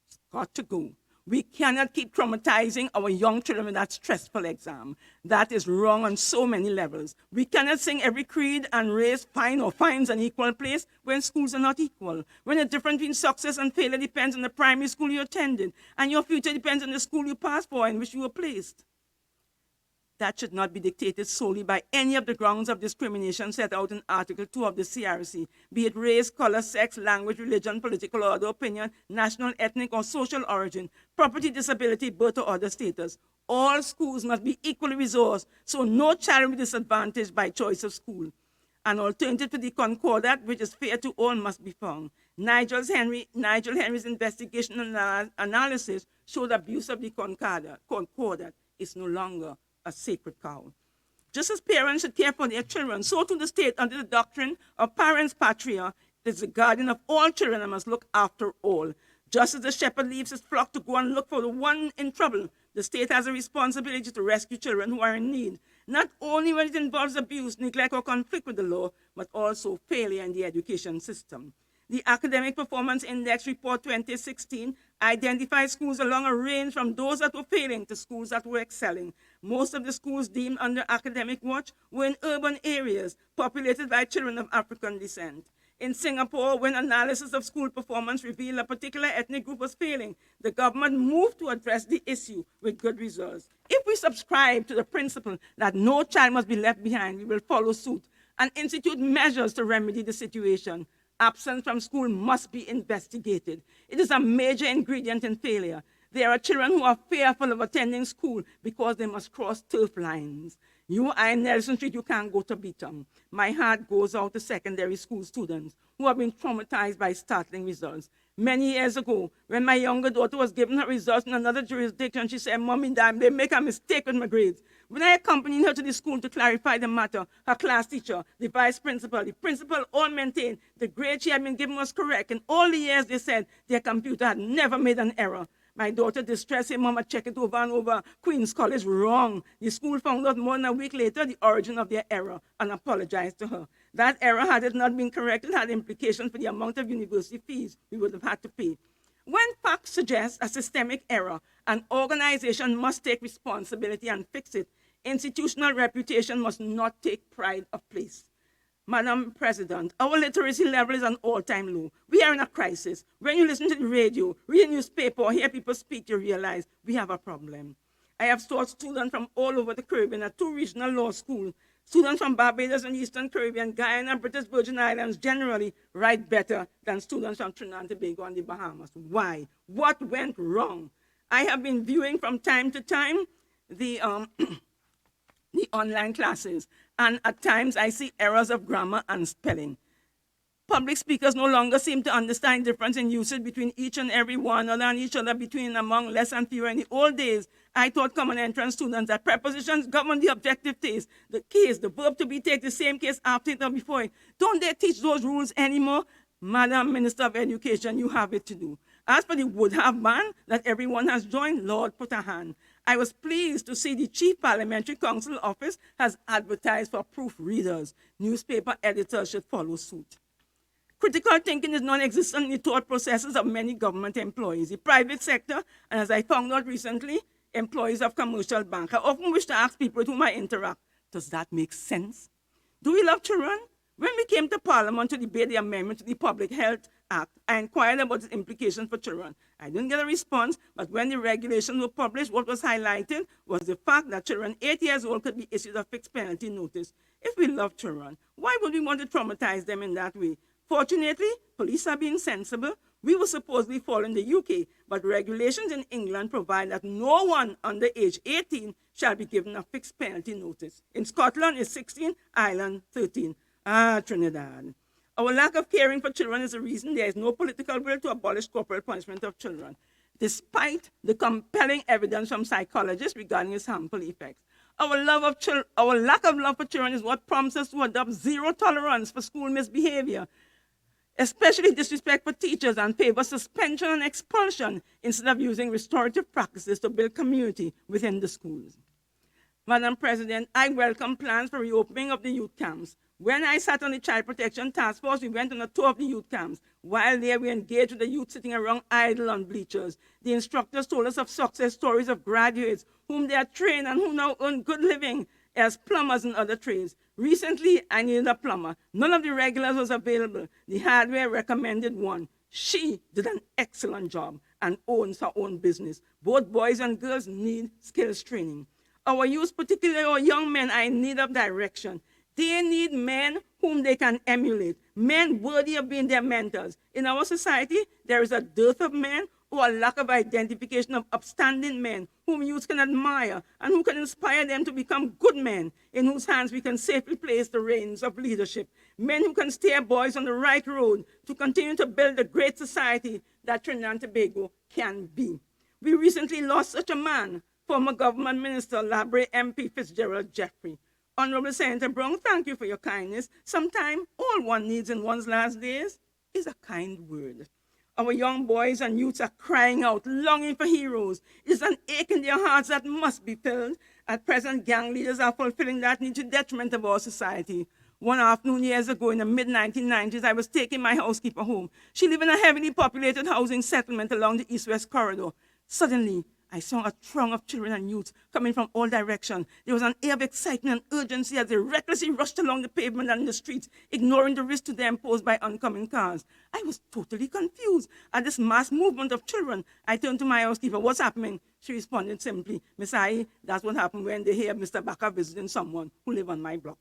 has got to go. We cannot keep traumatizing our young children with that stressful exam. That is wrong on so many levels. We cannot sing every creed and raise fine or fines an equal place when schools are not equal. When the difference between success and failure depends on the primary school you attended, and your future depends on the school you passed for in which you were placed. That should not be dictated solely by any of the grounds of discrimination set out in Article 2 of the CRC, be it race, color, sex, language, religion, political or other opinion, national, ethnic, or social origin, property, disability, birth, or other status. All schools must be equally resourced, so no child will be disadvantaged by choice of school. An alternative to the Concordat, which is fair to all, must be found. Nigel Henry's investigation and analysis showed abuse of the Concordat is no longer a sacred cow. Just as parents should care for their children, so too the state, under the doctrine of parens patria, is the guardian of all children and must look after all. Just as the shepherd leaves his flock to go and look for the one in trouble, the state has a responsibility to rescue children who are in need, not only when it involves abuse, neglect, or conflict with the law, but also failure in the education system. The Academic Performance Index Report 2016 identified schools along a range from those that were failing to schools that were excelling. Most of the schools deemed under academic watch were in urban areas populated by children of African descent. In Singapore, when analysis of school performance revealed a particular ethnic group was failing, the government moved to address the issue with good results. If we subscribe to the principle that no child must be left behind, we will follow suit and institute measures to remedy the situation. Absence from school must be investigated. It is a major ingredient in failure. There are children who are fearful of attending school because they must cross turf lines. You are in Nelson Street, you can't go to Beetham. My heart goes out to secondary school students who have been traumatized by startling results. Many years ago, when my younger daughter was given her results in another jurisdiction, she said, Mommy, Dad, they make a mistake with my grades. When I accompanied her to the school to clarify the matter, her class teacher, the vice principal, the principal all maintained the grade she had been given was correct. In all the years, they said their computer had never made an error. My daughter distressed said, Mama, check it over and over. Queen's College wrong. The school found out more than a week later the origin of their error and apologized to her. That error, had it not been corrected, had implications for the amount of university fees we would have had to pay. When facts suggest a systemic error, an organization must take responsibility and fix it. Institutional reputation must not take pride of place. Madam President, our literacy level is an all-time low. We are in a crisis. When you listen to the radio, read a newspaper, or hear people speak, you realize we have a problem. I have taught students from all over the Caribbean at 2 regional law schools. Students from Barbados and Eastern Caribbean, Guyana, and British Virgin Islands generally write better than students from Trinidad and Tobago and the Bahamas. Why? What went wrong? I have been viewing from time to time the online classes, and at times I see errors of grammar and spelling. Public speakers no longer seem to understand the difference in usage between each and every one, other and each other, between and among, less and fewer. In the old days, I taught common entrance students that prepositions govern the objective case, the case, the verb to be take the same case after it or before it. Don't they teach those rules anymore? Madam Minister of Education, you have it to do. As for the would have ban that everyone has joined, Lord, put a hand. I was pleased to see the Chief Parliamentary Council Office has advertised for proofreaders. Newspaper editors should follow suit. Critical thinking is non-existent in the thought processes of many government employees. The private sector, and as I found out recently, employees of commercial banks. I often wish to ask people with whom I interact, does that make sense? Do we love children? When we came to Parliament to debate the amendment to the Public Health Act, I inquired about its implications for children. I didn't get a response, but when the regulations were published, what was highlighted was the fact that children 8 years old could be issued a fixed penalty notice. If we love children, why would we want to traumatize them in that way? Fortunately, police are being sensible. We were supposedly following the UK, but regulations in England provide that no one under age 18 shall be given a fixed penalty notice. In Scotland, it's 16, Ireland, 13. Trinidad. Our lack of caring for children is the reason there is no political will to abolish corporal punishment of children, despite the evidence from psychologists regarding its harmful effects. Our lack of love for children is what prompts us to adopt zero tolerance for school misbehavior, especially disrespect for teachers, and favor suspension and expulsion instead of using restorative practices to build community within the schools. Madam President, I welcome plans for reopening of the youth camps. When I sat on the Child Protection Task Force, we went on a tour of the youth camps. While there, we engaged with the youth sitting around idle on bleachers. The instructors told us of success stories of graduates whom they are trained and who now earn good living as plumbers and other trades. Recently, I needed a plumber. None of the regulars was available. The hardware recommended one. She did an excellent job and owns her own business. Both boys and girls need skills training. Our youth, particularly our young men, are in need of direction. They need men whom they can emulate, men worthy of being their mentors. In our society, there is a dearth of men or a lack of identification of upstanding men whom youth can admire and who can inspire them to become good men, in whose hands we can safely place the reins of leadership. Men who can steer boys on the right road to continue to build the great society that Trinidad and Tobago can be. We recently lost such a man, former government minister, Labre MP Fitzgerald Jeffrey. Honorable Senator Brown, thank you for your kindness. Sometimes all one needs in one's last days is a kind word. Our young boys and youths are crying out, longing for heroes. It is an ache in their hearts that must be filled. At present, gang leaders are fulfilling that need to the detriment of our society. One afternoon years ago in the mid-1990s, I was taking my housekeeper home. She lived in a heavily populated housing settlement along the east-west corridor. Suddenly, I saw a throng of children and youths coming from all directions. There was an air of excitement and urgency as they recklessly rushed along the pavement and in the streets, ignoring the risk to them posed by oncoming cars. I was totally confused at this mass movement of children. I turned to my housekeeper, what's happening? She responded simply, Miss Ahye, that's what happened when they hear Mr. Bacchus visiting someone who lives on my block.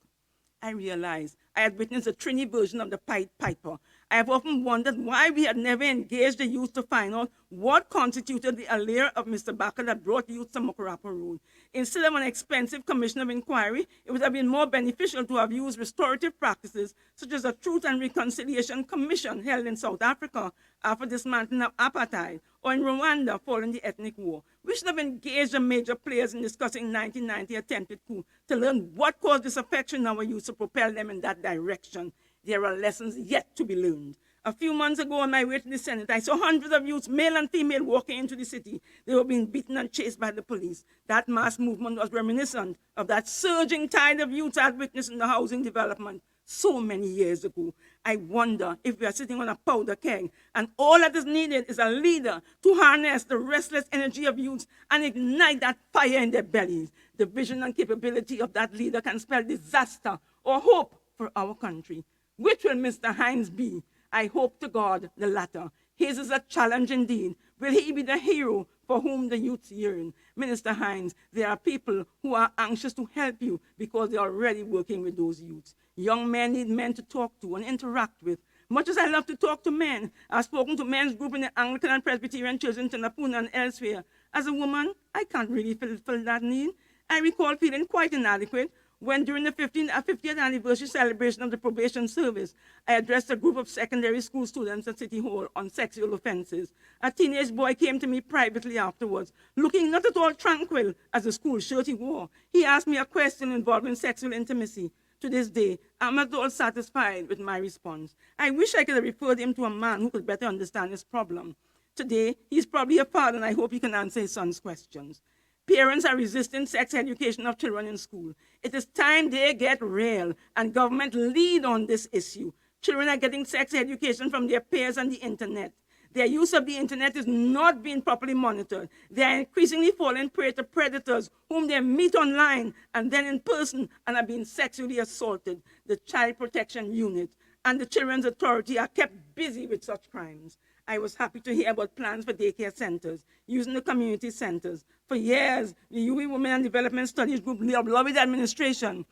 I realized I had witnessed a Trini version of the Pied Piper. I have often wondered why we had never engaged the youth to find out what constituted the allure of Mr. Bacchus that brought youth to Mokorapa Road. Instead of an expensive commission of inquiry, it would have been more beneficial to have used restorative practices such as a Truth and Reconciliation Commission held in South Africa after dismantling of apartheid, or in Rwanda following the ethnic war. We should have engaged the major players in discussing 1990 attempted coup to learn what caused disaffection in our youth to propel them in that direction. There are lessons yet to be learned. A few months ago on my way to the Senate, I saw hundreds of youths, male and female, walking into the city. They were being beaten and chased by the police. That mass movement was reminiscent of that surging tide of youths I had witnessed in the housing development so many years ago. I wonder if we are sitting on a powder keg and all that is needed is a leader to harness the restless energy of youths and ignite that fire in their bellies. The vision and capability of that leader can spell disaster or hope for our country. Which will Mr. Hines be? I hope to God the latter. His is a challenge indeed. Will he be the hero for whom the youths yearn? Minister Hines, there are people who are anxious to help you because they are already working with those youths. Young men need men to talk to and interact with. Much as I love to talk to men, I've spoken to men's group in the Anglican and Presbyterian churches in Tanapuna and elsewhere. As a woman, I can't really fulfill that need. I recall feeling quite inadequate when during the 50th anniversary celebration of the probation service, I addressed a group of secondary school students at City Hall on sexual offenses. A teenage boy came to me privately afterwards, looking not at all tranquil as the school shirt he wore. He asked me a question involving sexual intimacy. To this day, I'm not at all satisfied with my response. I wish I could have referred him to a man who could better understand his problem. Today, he's probably a father, and I hope he can answer his son's questions. Parents are resisting sex education of children in school. It is time they get real and government lead on this issue. Children are getting sex education from their peers on the internet. Their use of the internet is not being properly monitored. They are increasingly falling prey to predators whom they meet online and then in person and are being sexually assaulted. The Child Protection Unit and the Children's Authority are kept busy with such crimes. I was happy to hear about plans for daycare centers, using the community centers. For years, the UE Women and Development Studies Group lobbied the administration.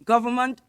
Government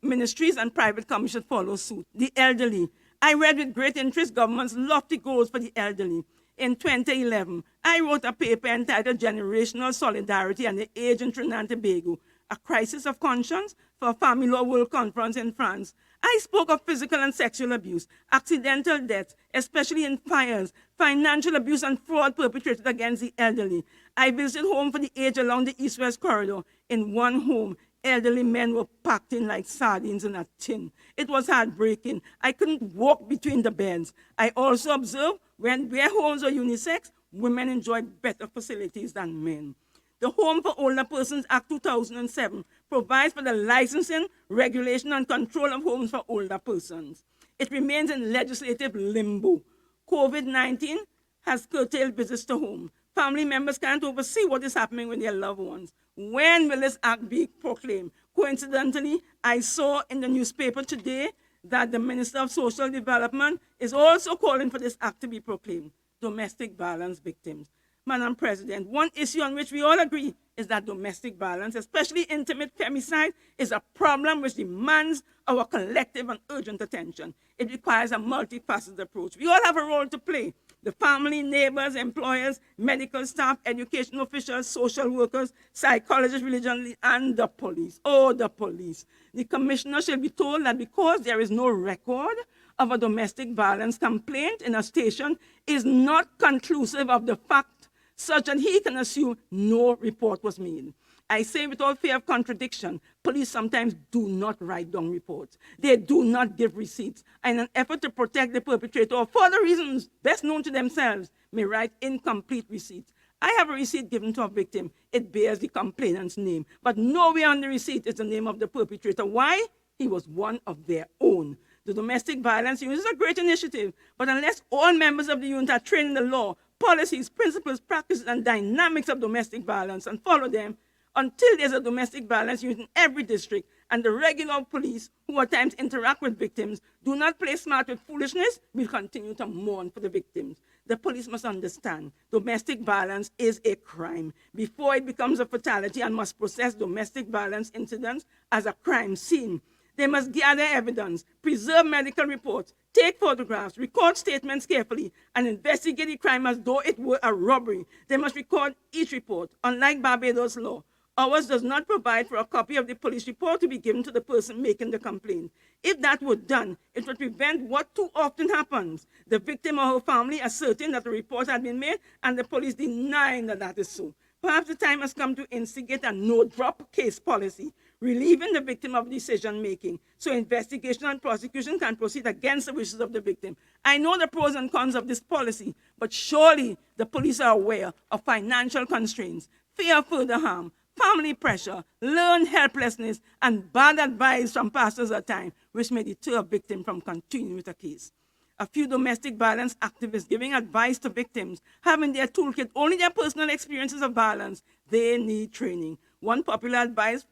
ministries and private companies should follow suit. The elderly. I read with great interest government's lofty goals for the elderly. In 2011, I wrote a paper entitled Generational Solidarity and the Age in Trinidad and Tobago, a crisis of conscience for a Family Law World Conference in France. I spoke of physical and sexual abuse, accidental deaths, especially in fires, financial abuse and fraud perpetrated against the elderly. I visited home for the aged along the East-West corridor. In one home, elderly men were packed in like sardines in a tin. It was heartbreaking. I couldn't walk between the beds. I also observed where homes are unisex, women enjoy better facilities than men. The Home for Older Persons Act 2007 provides for the licensing, regulation, and control of homes for older persons. It remains in legislative limbo. COVID-19 has curtailed visits to home. Family members can't oversee what is happening with their loved ones. When will this act be proclaimed? Coincidentally, I saw in the newspaper today that the Minister of Social Development is also calling for this act to be proclaimed. Domestic violence victims. Madam President, one issue on which we all agree is that domestic violence, especially intimate femicide, is a problem which demands our collective and urgent attention. It requires a multifaceted approach. We all have a role to play. The family, neighbors, employers, medical staff, education officials, social workers, psychologists, religion leaders, and the police. Oh, the police. The commissioner shall be told that because there is no record of a domestic violence complaint in a station is not conclusive of the fact such that he can assume no report was made. I say without fear of contradiction, police sometimes do not write down reports. They do not give receipts. And in an effort to protect the perpetrator, or for the reasons best known to themselves, may write incomplete receipts. I have a receipt given to a victim. It bears the complainant's name. But nowhere on the receipt is the name of the perpetrator. Why? He was one of their own. The domestic violence unit is a great initiative, but unless all members of the unit are trained in the law, policies, principles, practices, and dynamics of domestic violence and follow them, until there's a domestic violence unit in every district, and the regular police, who at times interact with victims, do not play smart with foolishness, we'll continue to mourn for the victims. The police must understand domestic violence is a crime before it becomes a fatality, and must process domestic violence incidents as a crime scene. They must gather evidence, preserve medical reports, take photographs, record statements carefully, and investigate the crime as though it were a robbery. They must record each report. Unlike Barbados law, ours does not provide for a copy of the police report to be given to the person making the complaint. If that were done, it would prevent what too often happens: the victim or her family asserting that the report had been made and the police denying that that is so. Perhaps the time has come to instigate a no-drop case policy, relieving the victim of decision-making, so investigation and prosecution can proceed against the wishes of the victim. I know the pros and cons of this policy, but surely the police are aware of financial constraints, fear of further harm, family pressure, learned helplessness, and bad advice from pastors at times, which may deter a victim from continuing with a case. A few domestic violence activists giving advice to victims have in their toolkit only their personal experiences of violence. They need training. One popular advice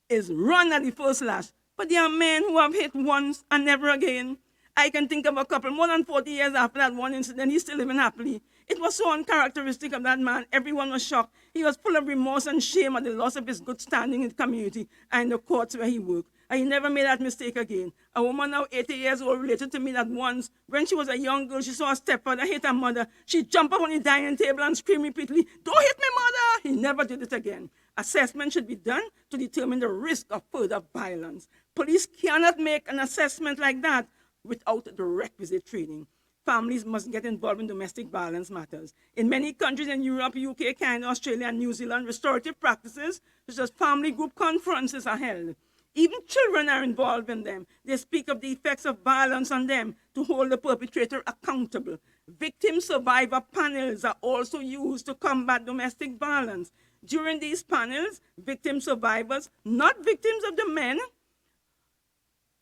is run at the first lash, but there are men who have hit once and never again. I can think of a couple more than 40 years after that one incident, he's still living happily. It was so uncharacteristic of that man, everyone was shocked. He was full of remorse and shame at the loss of his good standing in the community and in the courts where he worked. And he never made that mistake again. A woman now 80 years old related to me that once, when she was a young girl, she saw a stepfather hit her mother. She jumped up on the dining table and screamed repeatedly, "Don't hit me, mother!" He never did it again. Assessment should be done to determine the risk of further violence. Police cannot make an assessment like that without the requisite training. Families must get involved in domestic violence matters. In many countries in Europe, UK, Canada, Australia, and New Zealand, restorative practices such as family group conferences are held. Even children are involved in them. They speak of the effects of violence on them to hold the perpetrator accountable. Victim survivor panels are also used to combat domestic violence. During these panels, victim survivors, not victims of the men,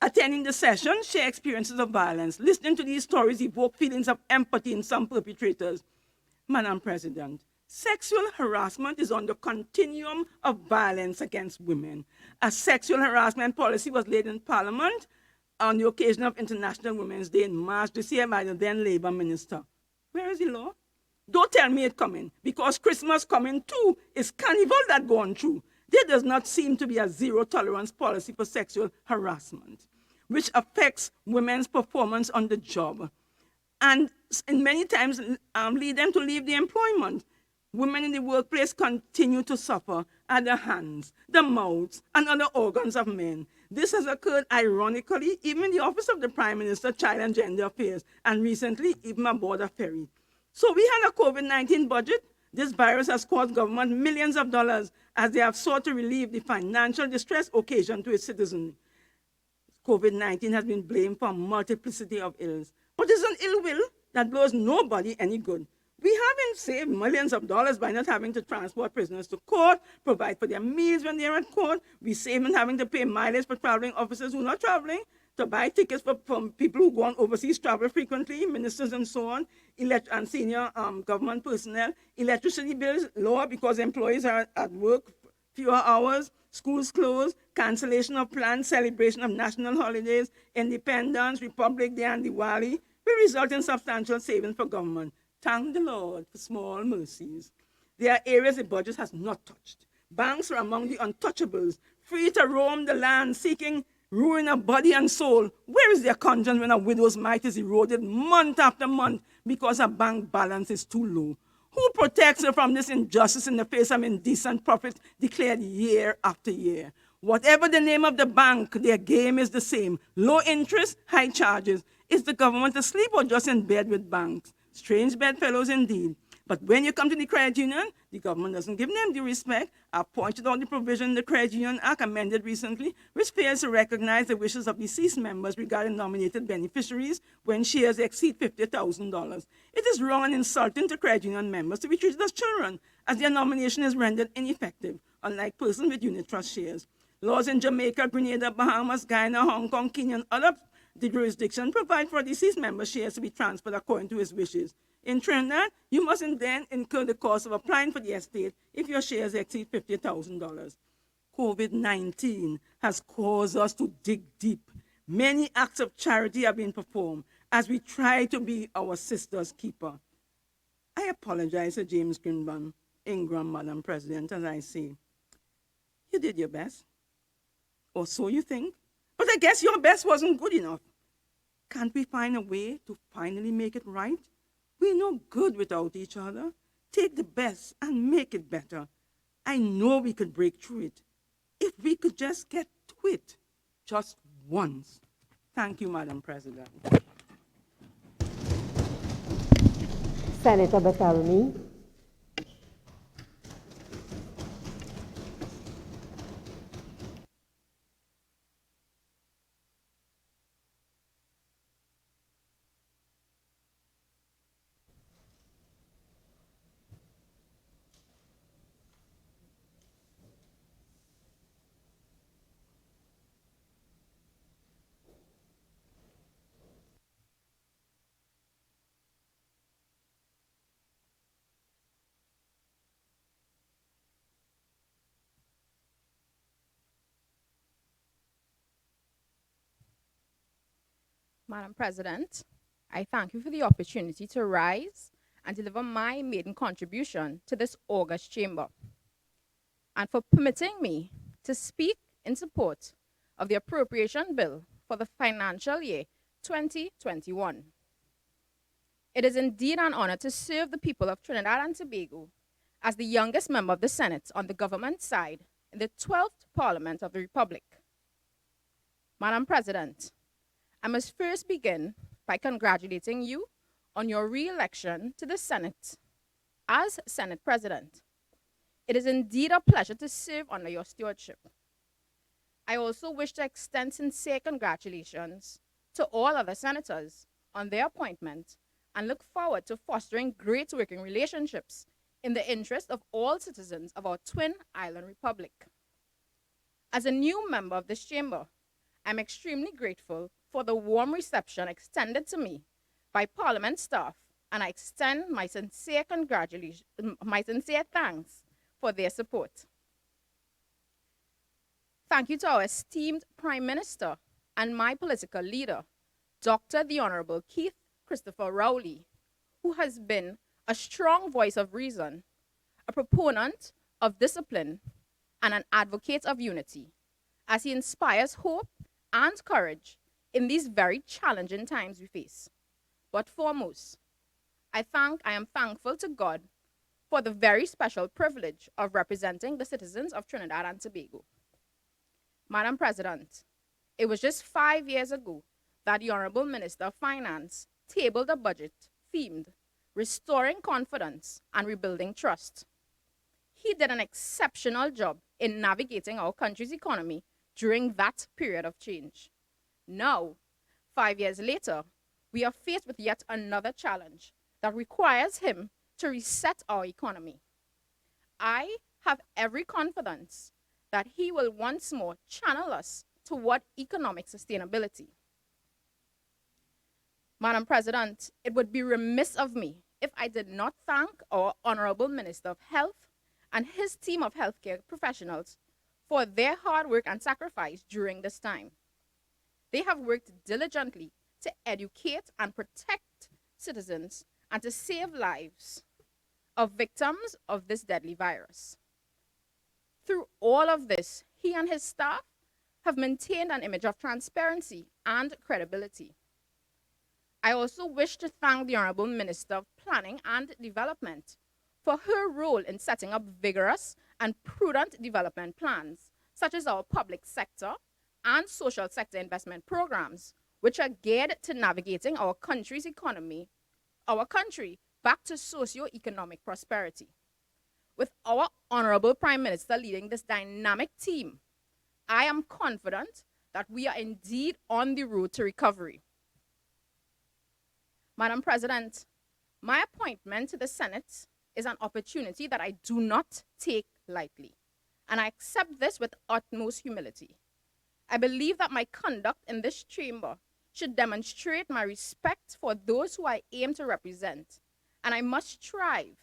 attending the session, share experiences of violence. Listening to these stories evoke feelings of empathy in some perpetrators. Madam President, sexual harassment is on the continuum of violence against women. A sexual harassment policy was laid in Parliament on the occasion of International Women's Day in March this year by the then Labour Minister. Where is the law? Don't tell me it's coming, because Christmas coming too is carnival that going through. There does not seem to be a zero-tolerance policy for sexual harassment, which affects women's performance on the job and in many times lead them to leave the employment. Women in the workplace continue to suffer at the hands, the mouths, and other organs of men. This has occurred, ironically, even in the Office of the Prime Minister, Child and Gender Affairs, and recently, even aboard a ferry. So we had a COVID-19 budget. This virus has cost government millions of dollars as they have sought to relieve the financial distress occasioned to its citizens. COVID-19 has been blamed for a multiplicity of ills, but it's an ill will that blows nobody any good. We haven't saved millions of dollars by not having to transport prisoners to court, provide for their meals when they're at court. We save in having to pay mileage for traveling officers who are not traveling, to buy tickets from people who go on overseas travel frequently, ministers and so on, and senior government personnel. Electricity bills lower because employees are at work fewer hours, schools closed, cancellation of planned celebration of national holidays, Independence, Republic Day, and Diwali will result in substantial savings for government. Thank the Lord for small mercies. There are areas the budget has not touched. Banks are among the untouchables, free to roam the land, seeking ruin of body and soul. Where is their conscience when a widow's mite is eroded month after month because her bank balance is too low? Who protects her from this injustice in the face of indecent profits declared year after year? Whatever the name of the bank, their game is the same. Low interest, high charges. Is the government asleep or just in bed with banks? Strange bedfellows indeed. But when you come to the credit union, the government doesn't give them due respect. I pointed out the provision in the Credit Union Act amended recently, which fails to recognize the wishes of deceased members regarding nominated beneficiaries when shares exceed $50,000. It is wrong and insulting to credit union members to be treated as children, as their nomination is rendered ineffective, unlike persons with unit trust shares. Laws in Jamaica, Grenada, Bahamas, Guyana, Hong Kong, Kenya, and other jurisdictions provide for deceased member's shares to be transferred according to his wishes. In Trinidad, you mustn't then incur the cost of applying for the estate if your shares exceed $50,000. COVID-19 has caused us to dig deep. Many acts of charity have been performed as we try to be our sister's keeper. I apologize to James Ingram, Madam President, as I say, you did your best, or so you think. But I guess your best wasn't good enough. Can't we find a way to finally make it right? We're no good without each other. Take the best and make it better. I know we could break through it. If we could just get to it just once. Thank you, Madam President. Senator Bethelmy. Madam President, I thank you for the opportunity to rise and deliver my maiden contribution to this august chamber, and for permitting me to speak in support of the Appropriation Bill for the financial year 2021. It is indeed an honor to serve the people of Trinidad and Tobago as the youngest member of the Senate on the government side in the 12th Parliament of the Republic. Madam President, I must first begin by congratulating you on your re-election to the Senate as Senate President. It is indeed a pleasure to serve under your stewardship. I also wish to extend sincere congratulations to all other senators on their appointment and look forward to fostering great working relationships in the interest of all citizens of our twin island republic. As a new member of this chamber, I'm extremely grateful for the warm reception extended to me by Parliament staff, and I extend my sincere thanks for their support. Thank you to our esteemed Prime Minister and my political leader, Dr. the Honorable Keith Christopher Rowley, who has been a strong voice of reason, a proponent of discipline, and an advocate of unity, as he inspires hope and courage in these very challenging times we face. But foremost, I am thankful to God for the very special privilege of representing the citizens of Trinidad and Tobago. Madam President, it was just 5 years ago that the Honorable Minister of Finance tabled a budget themed Restoring Confidence and Rebuilding Trust. He did an exceptional job in navigating our country's economy during that period of change. Now, 5 years later, we are faced with yet another challenge that requires him to reset our economy. I have every confidence that he will once more channel us toward economic sustainability. Madam President, it would be remiss of me if I did not thank our Honorable Minister of Health and his team of healthcare professionals for their hard work and sacrifice during this time. They have worked diligently to educate and protect citizens and to save lives of victims of this deadly virus. Through all of this, he and his staff have maintained an image of transparency and credibility. I also wish to thank the Honorable Minister of Planning and Development for her role in setting up vigorous and prudent development plans, such as our public sector and social sector investment programs, which are geared to navigating our country's economy, our country back to socio-economic prosperity. With our Honorable Prime Minister leading this dynamic team, I am confident that we are indeed on the road to recovery. Madam President, my appointment to the Senate is an opportunity that I do not take lightly, and I accept this with utmost humility. I believe that my conduct in this chamber should demonstrate my respect for those who I aim to represent, and I must strive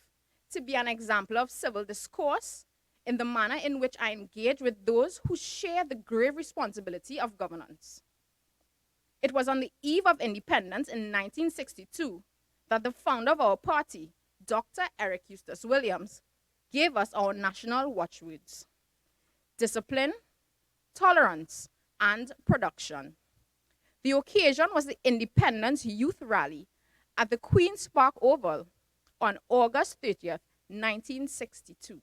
to be an example of civil discourse in the manner in which I engage with those who share the grave responsibility of governance. It was on the eve of independence in 1962 that the founder of our party, Dr. Eric Eustace Williams, gave us our national watchwords: discipline, tolerance, and production. The occasion was the Independence Youth Rally at the Queen's Park Oval on August 30th, 1962.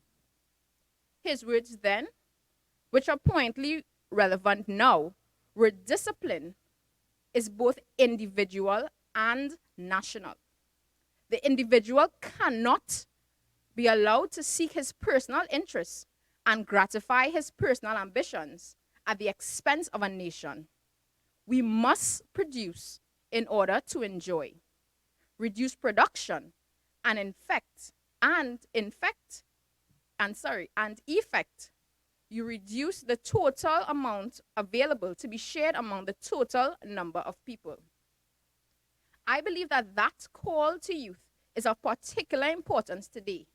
His words then, which are pointedly relevant now, were discipline is both individual and national. The individual cannot be allowed to seek his personal interests and gratify his personal ambitions at the expense of a nation. We must produce in order to enjoy. Reduce production and effect, you reduce the total amount available to be shared among the total number of people. I believe that that call to youth is of particular importance today,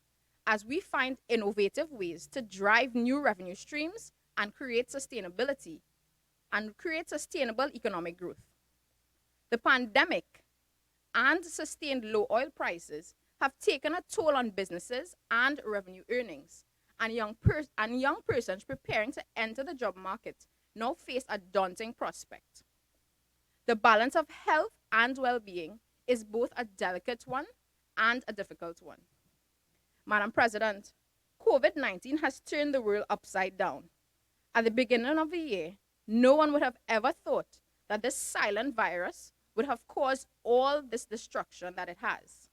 as we find innovative ways to drive new revenue streams and create sustainability and create sustainable economic growth. The pandemic and sustained low oil prices have taken a toll on businesses and revenue earnings, and young persons preparing to enter the job market now face a daunting prospect. The balance of health and well-being is both a delicate one and a difficult one. Madam President, COVID-19 has turned the world upside down. At the beginning of the year, no one would have ever thought that this silent virus would have caused all this destruction that it has.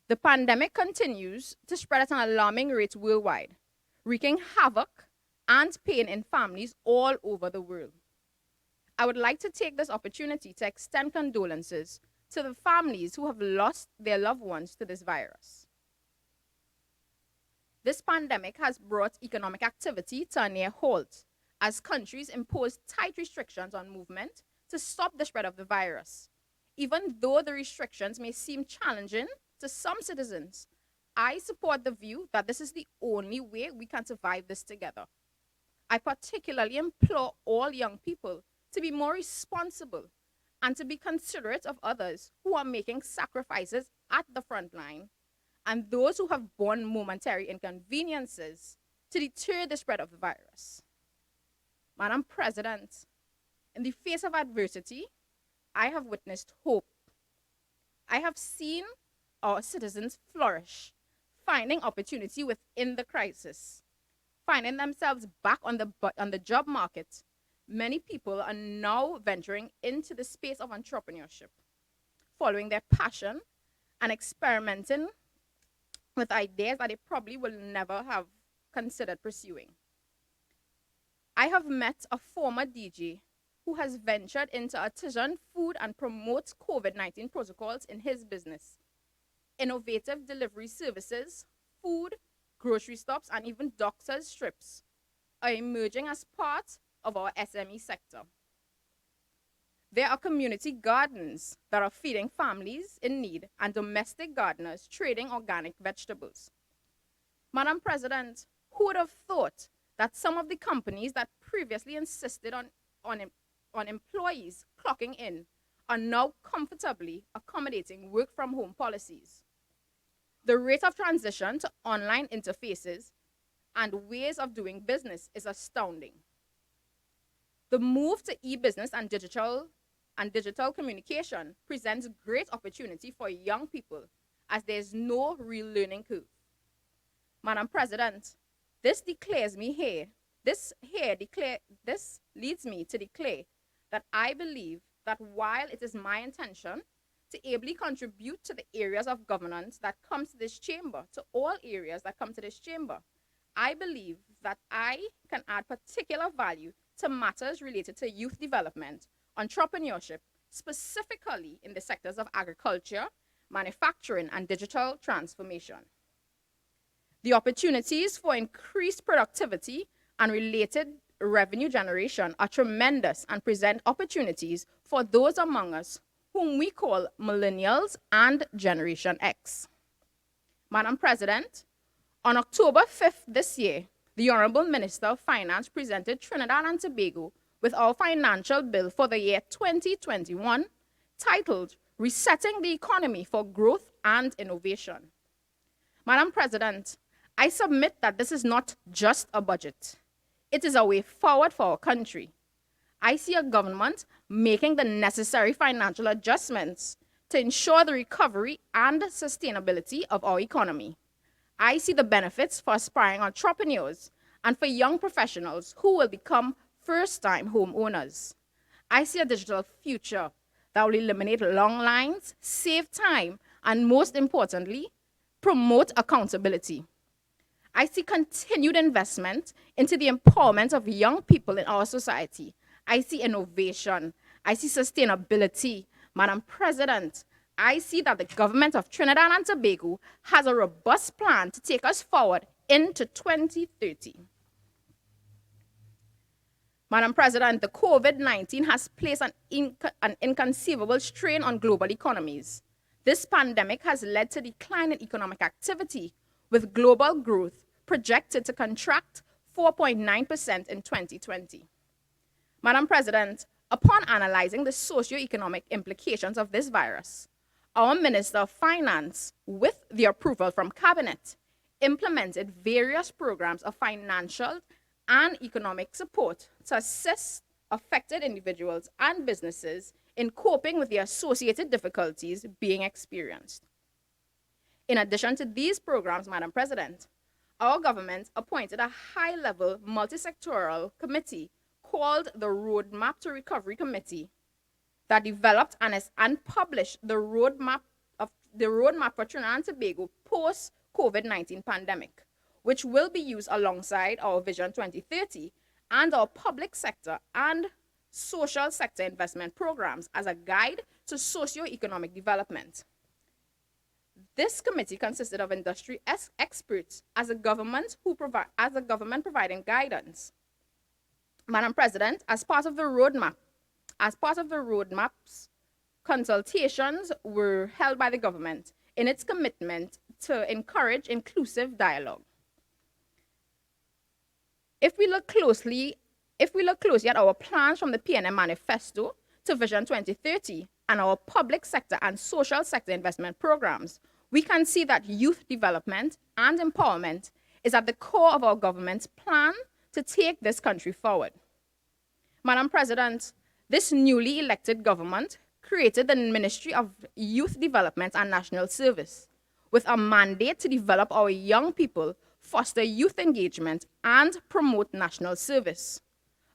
The pandemic continues to spread at an alarming rate worldwide, wreaking havoc and pain in families all over the world. I would like to take this opportunity to extend condolences to the families who have lost their loved ones to this virus. This pandemic has brought economic activity to a near halt as countries impose tight restrictions on movement to stop the spread of the virus. Even though the restrictions may seem challenging to some citizens, I support the view that this is the only way we can survive this together. I particularly implore all young people to be more responsible and to be considerate of others who are making sacrifices at the front line and those who have borne momentary inconveniences to deter the spread of the virus. Madam President, in the face of adversity, I have witnessed hope. I have seen our citizens flourish, finding opportunity within the crisis, finding themselves back on the job market. Many people are now venturing into the space of entrepreneurship, following their passion and experimenting with ideas that they probably will never have considered pursuing. I have met a former DJ who has ventured into artisan food and promotes COVID-19 protocols in his business. Innovative delivery services, food, grocery stops, and even doctors' strips are emerging as part of our SME sector. There are community gardens that are feeding families in need and domestic gardeners trading organic vegetables. Madam President, who would have thought that some of the companies that previously insisted on employees clocking in are now comfortably accommodating work-from-home policies? The rate of transition to online interfaces and ways of doing business is astounding. The move to e-business and digital communication presents great opportunity for young people as there is no real learning curve. Madam President, this leads me to declare that I believe that while it is my intention to ably contribute to the areas of governance that come to this chamber, to all areas that come to this chamber, I believe that I can add particular value to matters related to youth development, entrepreneurship, specifically in the sectors of agriculture, manufacturing, and digital transformation. The opportunities for increased productivity and related revenue generation are tremendous and present opportunities for those among us whom we call millennials and Generation X. Madam President, on October 5th this year, the Honorable Minister of Finance presented Trinidad and Tobago with our financial bill for the year 2021, titled resetting the economy for growth and innovation. Madam President, I submit that this is not just a budget. It is a way forward for our country. I see a government making the necessary financial adjustments to ensure the recovery and sustainability of our economy. I see the benefits for aspiring entrepreneurs and for young professionals who will become first-time homeowners. I see a digital future that will eliminate long lines, save time, and most importantly, promote accountability. I see continued investment into the empowerment of young people in our society. I see innovation. I see sustainability. Madam President, I see that the government of Trinidad and Tobago has a robust plan to take us forward into 2030. Madam President, the COVID-19 has placed an inconceivable strain on global economies. This pandemic has led to decline in economic activity, with global growth projected to contract 4.9% in 2020. Madam President, upon analyzing the socio-economic implications of this virus, our Minister of Finance, with the approval from Cabinet, implemented various programs of financial and economic support to assist affected individuals and businesses in coping with the associated difficulties being experienced. In addition to these programs, Madam President, our government appointed a high-level multi-sectoral committee called the Roadmap to Recovery Committee that developed and published the roadmap for Trinidad and Tobago post-COVID-19 pandemic, which will be used alongside our Vision 2030 and our public sector and social sector investment programs as a guide to socio-economic development. This committee consisted of industry experts as a government providing guidance. Madam President, as part of the roadmaps, consultations were held by the government in its commitment to encourage inclusive dialogue. If we look closely at our plans from the PNM Manifesto to Vision 2030 and our public sector and social sector investment programs, we can see that youth development and empowerment is at the core of our government's plan to take this country forward. Madam President, this newly elected government created the Ministry of Youth Development and National Service with a mandate to develop our young people, foster youth engagement, and promote national service.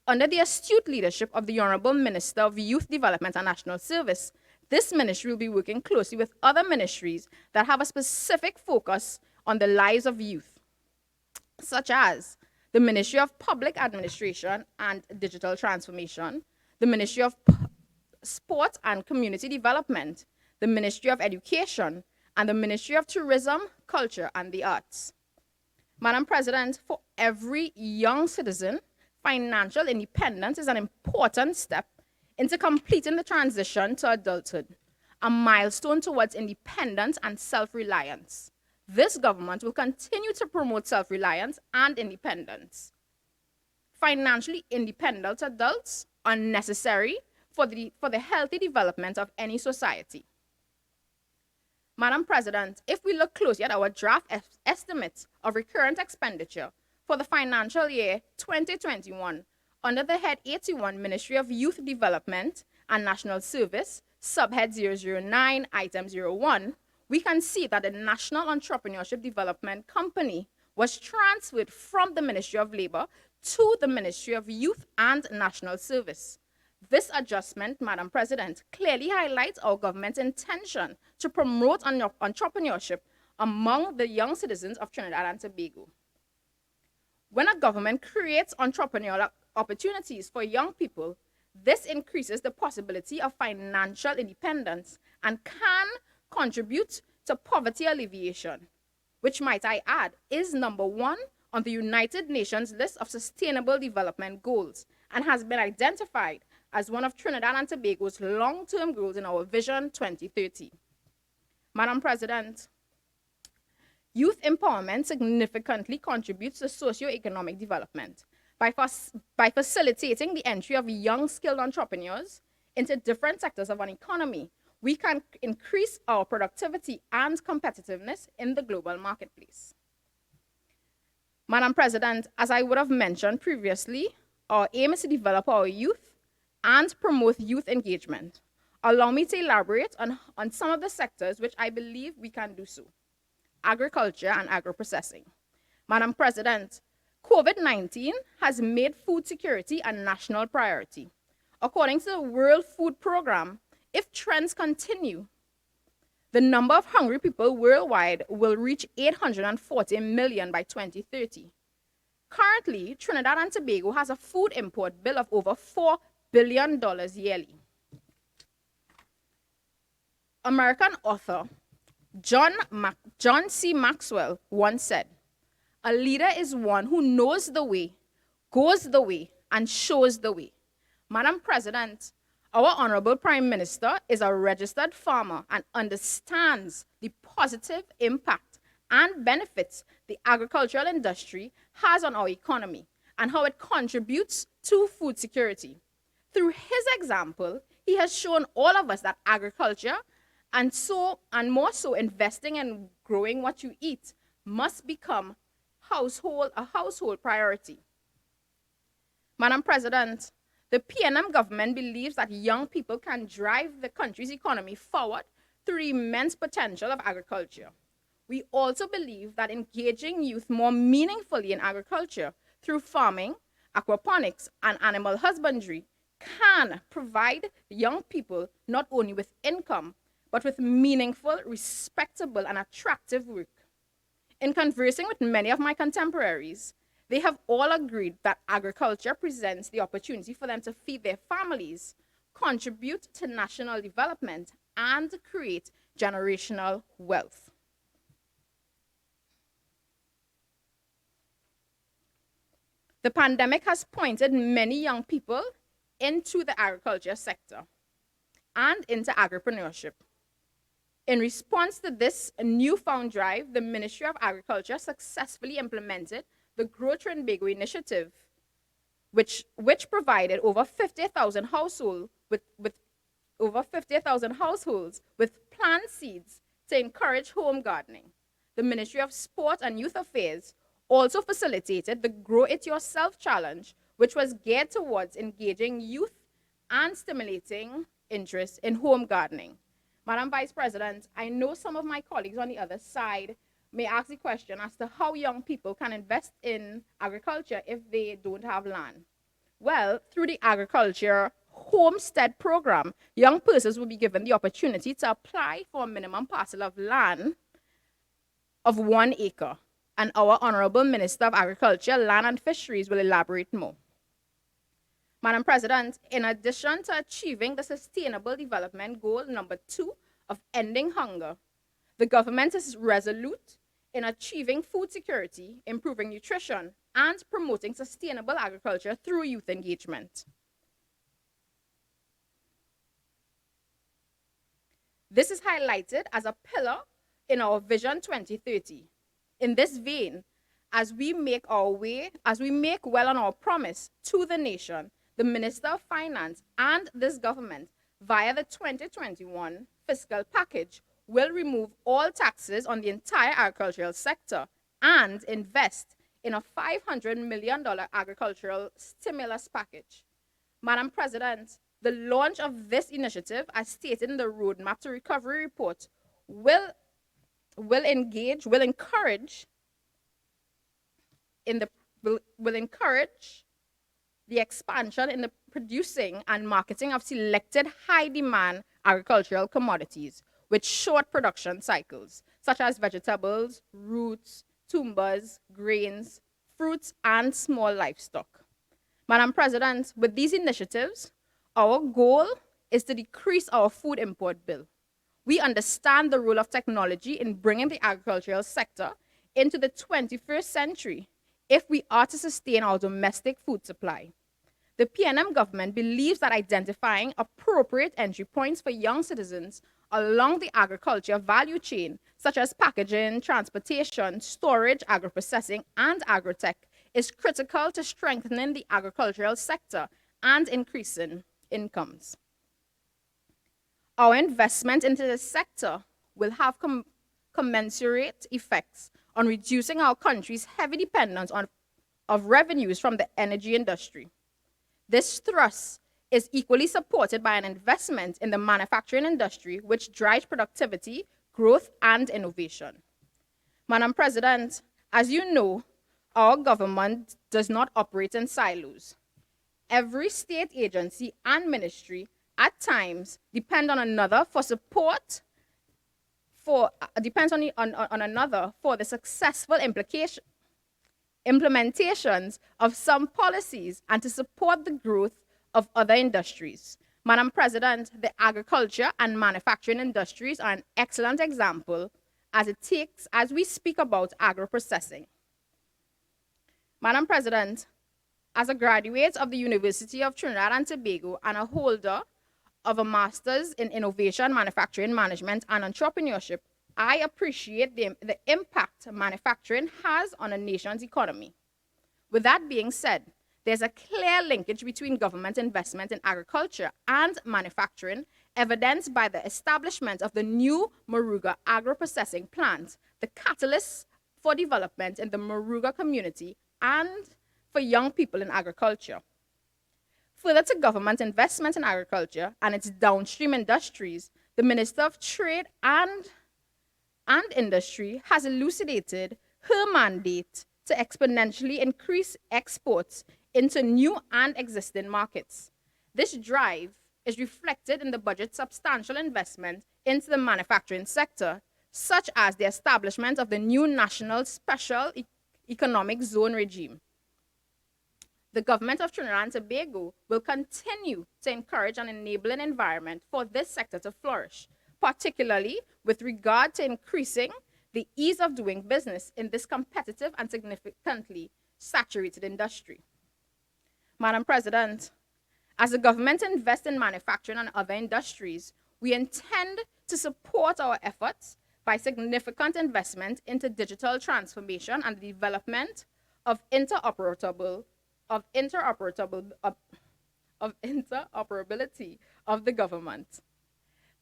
Under the astute leadership of the Honorable Minister of Youth Development and National Service, this ministry will be working closely with other ministries that have a specific focus on the lives of youth, such as the Ministry of Public Administration and Digital Transformation, the Ministry of Sport and Community Development, the Ministry of Education, and the Ministry of Tourism, Culture, and the Arts. Madam President, for every young citizen, financial independence is an important step into completing the transition to adulthood, a milestone towards independence and self-reliance. This government will continue to promote self-reliance and independence. Financially independent adults are necessary for the healthy development of any society. Madam President, if we look closely at our draft estimates of recurrent expenditure for the financial year 2021, under the Head 81, Ministry of Youth Development and National Service, Subhead 009, Item 01, we can see that the National Entrepreneurship Development Company was transferred from the Ministry of Labor to the Ministry of Youth and National Service. This adjustment, Madam President, clearly highlights our government's intention to promote entrepreneurship among the young citizens of Trinidad and Tobago. When a government creates entrepreneurial opportunities for young people, this increases the possibility of financial independence and can contribute to poverty alleviation, which, might I add, is #1 on the United Nations list of Sustainable Development Goals and has been identified as one of Trinidad and Tobago's long-term goals in our Vision 2030. Madam President, youth empowerment significantly contributes to socio-economic development by facilitating the entry of young skilled entrepreneurs into different sectors of an economy. we can increase our productivity and competitiveness in the global marketplace. Madam President, as I would have mentioned previously, our aim is to develop our youth and promote youth engagement. Allow me to elaborate on some of the sectors which I believe we can do so: agriculture and agro-processing. Madam President, COVID-19 has made food security a national priority. According to the World Food Programme, if trends continue, the number of hungry people worldwide will reach 840 million by 2030. Currently, Trinidad and Tobago has a food import bill of over $4 billion yearly. American author John C. Maxwell once said, "A leader is one who knows the way, goes the way, and shows the way." Madam President, our Honorable Prime Minister is a registered farmer and understands the positive impact and benefits the agricultural industry has on our economy and how it contributes to food security. Through his example, he has shown all of us that agriculture, and more so investing in growing what you eat, must become a household priority. Madam President, the PNM government believes that young people can drive the country's economy forward through the immense potential of agriculture. We also believe that engaging youth more meaningfully in agriculture through farming, aquaponics, and animal husbandry can provide young people not only with income, but with meaningful, respectable, and attractive work. In conversing with many of my contemporaries, they have all agreed that agriculture presents the opportunity for them to feed their families, contribute to national development, and create generational wealth. The pandemic has pointed many young people into the agriculture sector and into entrepreneurship. In response to this newfound drive, the Ministry of Agriculture successfully implemented the Grow Trinbago initiative, which provided over 50,000 households with plant seeds to encourage home gardening. The Ministry of Sport and Youth Affairs also facilitated the Grow It Yourself Challenge, which was geared towards engaging youth and stimulating interest in home gardening. Madam Vice President, I know some of my colleagues on the other side may ask the question as to how young people can invest in agriculture if they don't have land. Well, through the Agriculture Homestead Program, young persons will be given the opportunity to apply for a minimum parcel of land of 1 acre. And our Honorable Minister of Agriculture, Land and Fisheries will elaborate more. Madam President, in addition to achieving the Sustainable Development Goal number 2 of ending hunger, the government is resolute in achieving food security, improving nutrition, and promoting sustainable agriculture through youth engagement. This is highlighted as a pillar in our Vision 2030. In this vein, as we make well on our promise to the nation, the Minister of Finance and this government, via the 2021 fiscal package, will remove all taxes on the entire agricultural sector and invest in a $500 million agricultural stimulus package. Madam President, the launch of this initiative, as stated in the Roadmap to Recovery report, will encourage the expansion in the producing and marketing of selected high-demand agricultural commodities with short production cycles, such as vegetables, roots, tubers, grains, fruits, and small livestock. Madam President, with these initiatives, our goal is to decrease our food import bill. We understand the role of technology in bringing the agricultural sector into the 21st century if we are to sustain our domestic food supply. The PNM government believes that identifying appropriate entry points for young citizens along the agriculture value chain, such as packaging, transportation, storage, agro-processing, and agrotech, is critical to strengthening the agricultural sector and increasing incomes. Our investment into this sector will have commensurate effects on reducing our country's heavy dependence of revenues from the energy industry. This thrust is equally supported by an investment in the manufacturing industry, which drives productivity, growth, and innovation. Madam President, as you know, our government does not operate in silos. Every state agency and ministry at times depend on another for support, depends on another for the successful implementations of some policies and to support the growth of other industries. Madam President, the agriculture and manufacturing industries are an excellent example as we speak about agro-processing. Madam President, as a graduate of the University of Trinidad and Tobago and a holder of a master's in innovation, manufacturing, management, and entrepreneurship, I appreciate the impact manufacturing has on a nation's economy. With that being said, there's a clear linkage between government investment in agriculture and manufacturing, evidenced by the establishment of the new Moruga agro-processing plant, the catalyst for development in the Moruga community and for young people in agriculture. Further to government investment in agriculture and its downstream industries, the Minister of Trade and Industry has elucidated her mandate to exponentially increase exports into new and existing markets. This drive is reflected in the budget's substantial investment into the manufacturing sector, such as the establishment of the new National Special Economic Zone regime. The government of Trinidad and Tobago will continue to encourage an enabling environment for this sector to flourish, particularly with regard to increasing the ease of doing business in this competitive and significantly saturated industry. Madam President, as the government invests in manufacturing and other industries, we intend to support our efforts by significant investment into digital transformation and the development of interoperability of the government.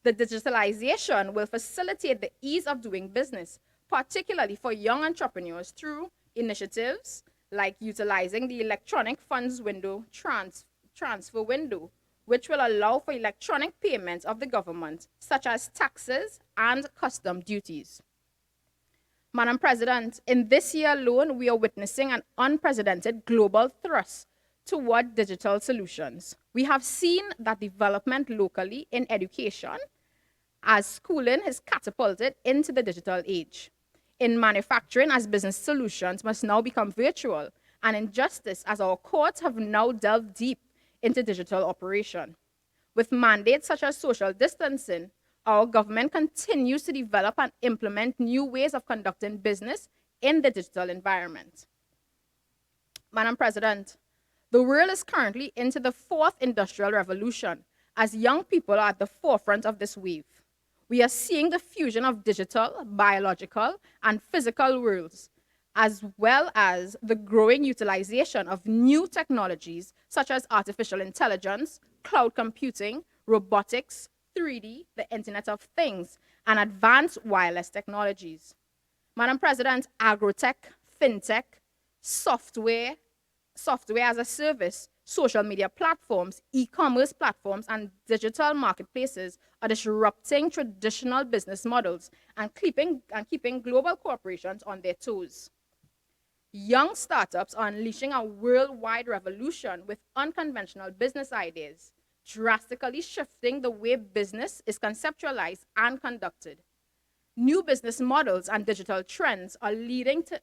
The digitalization will facilitate the ease of doing business, particularly for young entrepreneurs through initiatives like utilizing the electronic funds window transfer window, which will allow for electronic payments of the government, such as taxes and custom duties. Madam President, in this year alone, we are witnessing an unprecedented global thrust toward digital solutions. We have seen that development locally in education as schooling is catapulted into the digital age. In manufacturing, as business solutions must now become virtual, and in justice, as our courts have now delved deep into digital operation. With mandates such as social distancing, our government continues to develop and implement new ways of conducting business in the digital environment. Madam President, the world is currently into the fourth industrial revolution, as young people are at the forefront of this wave. We are seeing the fusion of digital, biological, and physical worlds, as well as the growing utilization of new technologies such as artificial intelligence, cloud computing, robotics, 3D, the Internet of Things, and advanced wireless technologies. Madam President, agrotech, fintech, software as a service, social media platforms, e-commerce platforms, and digital marketplaces are disrupting traditional business models and keeping global corporations on their toes. Young startups are unleashing a worldwide revolution with unconventional business ideas, drastically shifting the way business is conceptualized and conducted. New business models and digital trends are leading to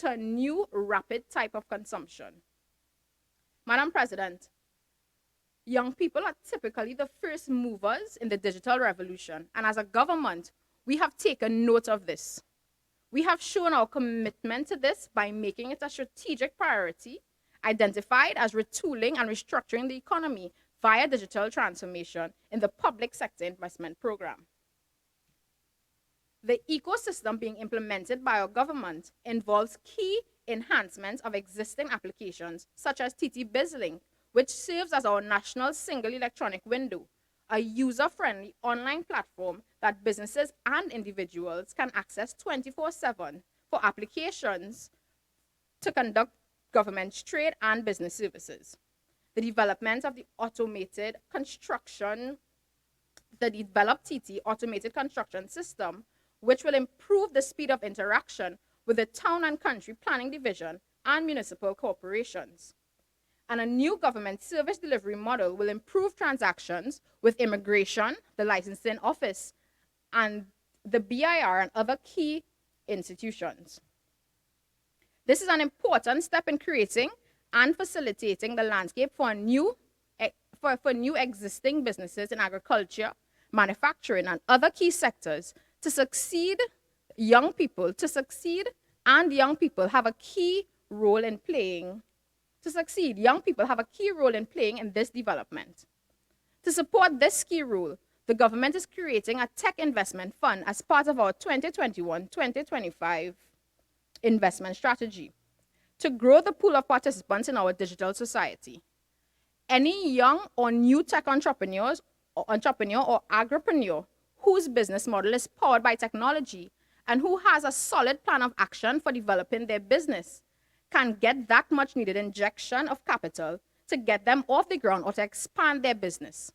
a new rapid type of consumption. Madam President, young people are typically the first movers in the digital revolution, and as a government, we have taken note of this. We have shown our commitment to this by making it a strategic priority, identified as retooling and restructuring the economy via digital transformation in the public sector investment program. The ecosystem being implemented by our government involves key enhancements of existing applications, such as TT BizLink, which serves as our national single electronic window, a user-friendly online platform that businesses and individuals can access 24/7 for applications to conduct government trade and business services. The development of the developed TT automated construction system, which will improve the speed of interaction with the town and country planning division and municipal corporations. And a new government service delivery model will improve transactions with immigration, the licensing office, and the BIR and other key institutions. This is an important step in creating and facilitating the landscape for new existing businesses in agriculture, manufacturing, and other key sectors to succeed, and young people have a key role in playing. To succeed, young people have a key role in playing in this development. To support this key role, the government is creating a tech investment fund as part of our 2021-2025 investment strategy to grow the pool of participants in our digital society. Any young or new tech entrepreneur or agripreneur whose business model is powered by technology and who has a solid plan of action for developing their business can get that much needed injection of capital to get them off the ground or to expand their business.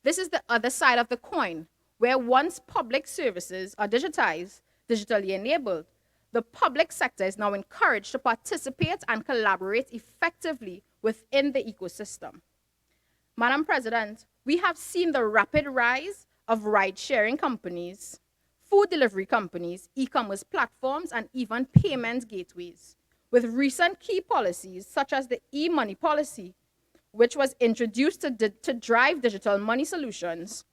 This is the other side of the coin, where once public services are digitally enabled, the public sector is now encouraged to participate and collaborate effectively within the ecosystem. Madam President, we have seen the rapid rise of ride-sharing companies, food delivery companies, e-commerce platforms, and even payment gateways. With recent key policies, such as the e-money policy, which was introduced to drive digital money solutions,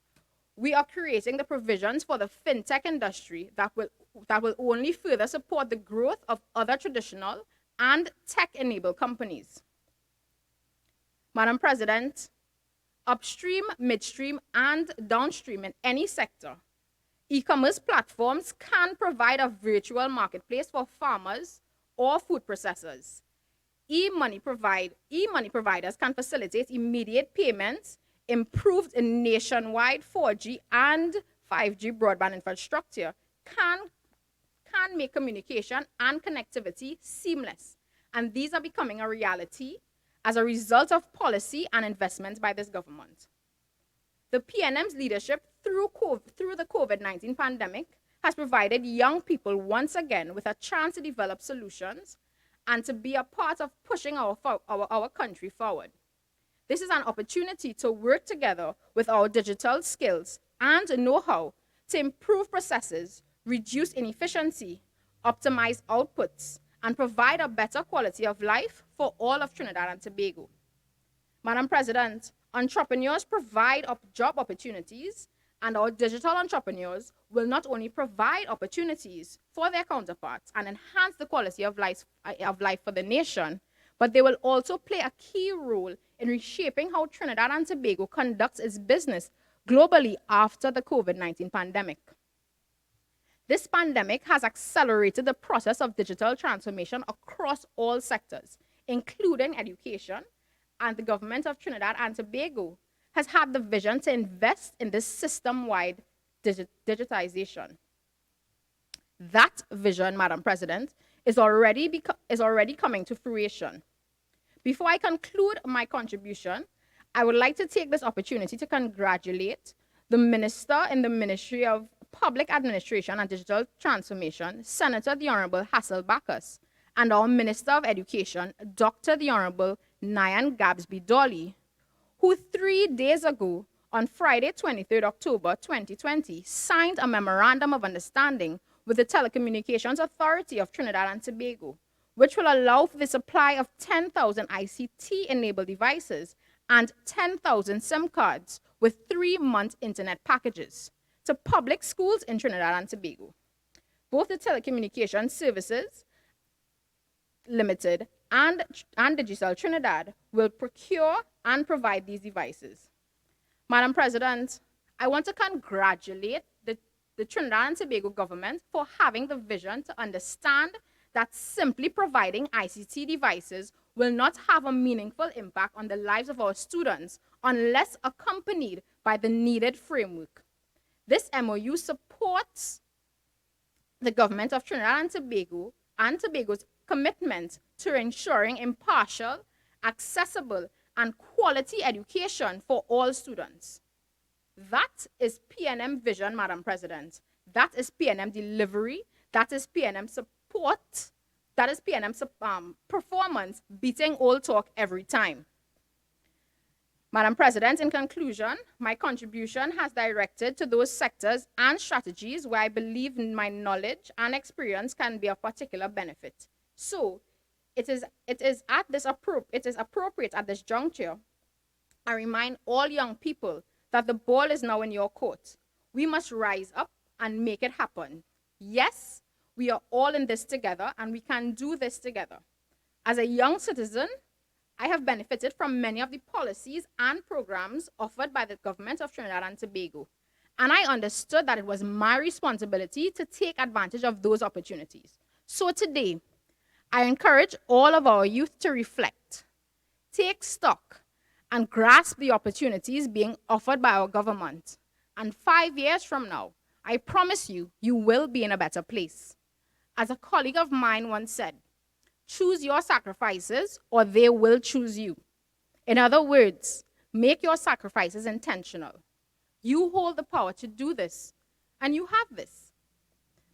we are creating the provisions for the fintech industry that will only further support the growth of other traditional and tech-enabled companies. Madam President, upstream, midstream, and downstream in any sector, e-commerce platforms can provide a virtual marketplace for farmers or food processors. E-money providers can facilitate immediate payments, improved nationwide 4G and 5G broadband infrastructure, can make communication and connectivity seamless. And these are becoming a reality as a result of policy and investments by this government. The PNM's leadership through the COVID-19 pandemic has provided young people once again with a chance to develop solutions and to be a part of pushing our country forward. This is an opportunity to work together with our digital skills and know-how to improve processes, reduce inefficiency, optimize outputs, and provide a better quality of life for all of Trinidad and Tobago. Madam President, entrepreneurs provide job opportunities, and our digital entrepreneurs will not only provide opportunities for their counterparts and enhance the quality of life for the nation, but they will also play a key role in reshaping how Trinidad and Tobago conducts its business globally after the COVID-19 pandemic. This pandemic has accelerated the process of digital transformation across all sectors, including education, and the government of Trinidad and Tobago has had the vision to invest in this system-wide digitization. That vision, Madam President, is already coming to fruition. Before I conclude my contribution, I would like to take this opportunity to congratulate the Minister in the Ministry of Public Administration and Digital Transformation, Senator the Honorable Hassell Bacchus, and our Minister of Education, Dr. the Honorable Nyan Gabsby Dolly, who 3 days ago, on Friday, 23rd October 2020, signed a Memorandum of Understanding with the Telecommunications Authority of Trinidad and Tobago, which will allow for the supply of 10,000 ICT-enabled devices and 10,000 SIM cards with 3-month internet packages to public schools in Trinidad and Tobago. Both the Telecommunications Services Limited and Digicel Trinidad will procure and provide these devices. Madam President, I want to congratulate the Trinidad and Tobago government for having the vision to understand that simply providing ICT devices will not have a meaningful impact on the lives of our students unless accompanied by the needed framework. This MOU supports the government of Trinidad and Tobago's commitment to ensuring impartial, accessible, and quality education for all students. That is PNM vision, Madam President. That is PNM delivery. That is PNM support. That is PNM performance, beating all talk every time. Madam President, in conclusion, my contribution has directed to those sectors and strategies where I believe my knowledge and experience can be of particular benefit. So, it is appropriate at this juncture. I remind all young people that the ball is now in your court. We must rise up and make it happen. Yes, we are all in this together, and we can do this together. As a young citizen, I have benefited from many of the policies and programs offered by the government of Trinidad and Tobago, and I understood that it was my responsibility to take advantage of those opportunities. So today, I encourage all of our youth to reflect, take stock, and grasp the opportunities being offered by our government. And 5 years from now, I promise you, you will be in a better place. As a colleague of mine once said, choose your sacrifices or they will choose you. In other words, make your sacrifices intentional. You hold the power to do this, and you have this.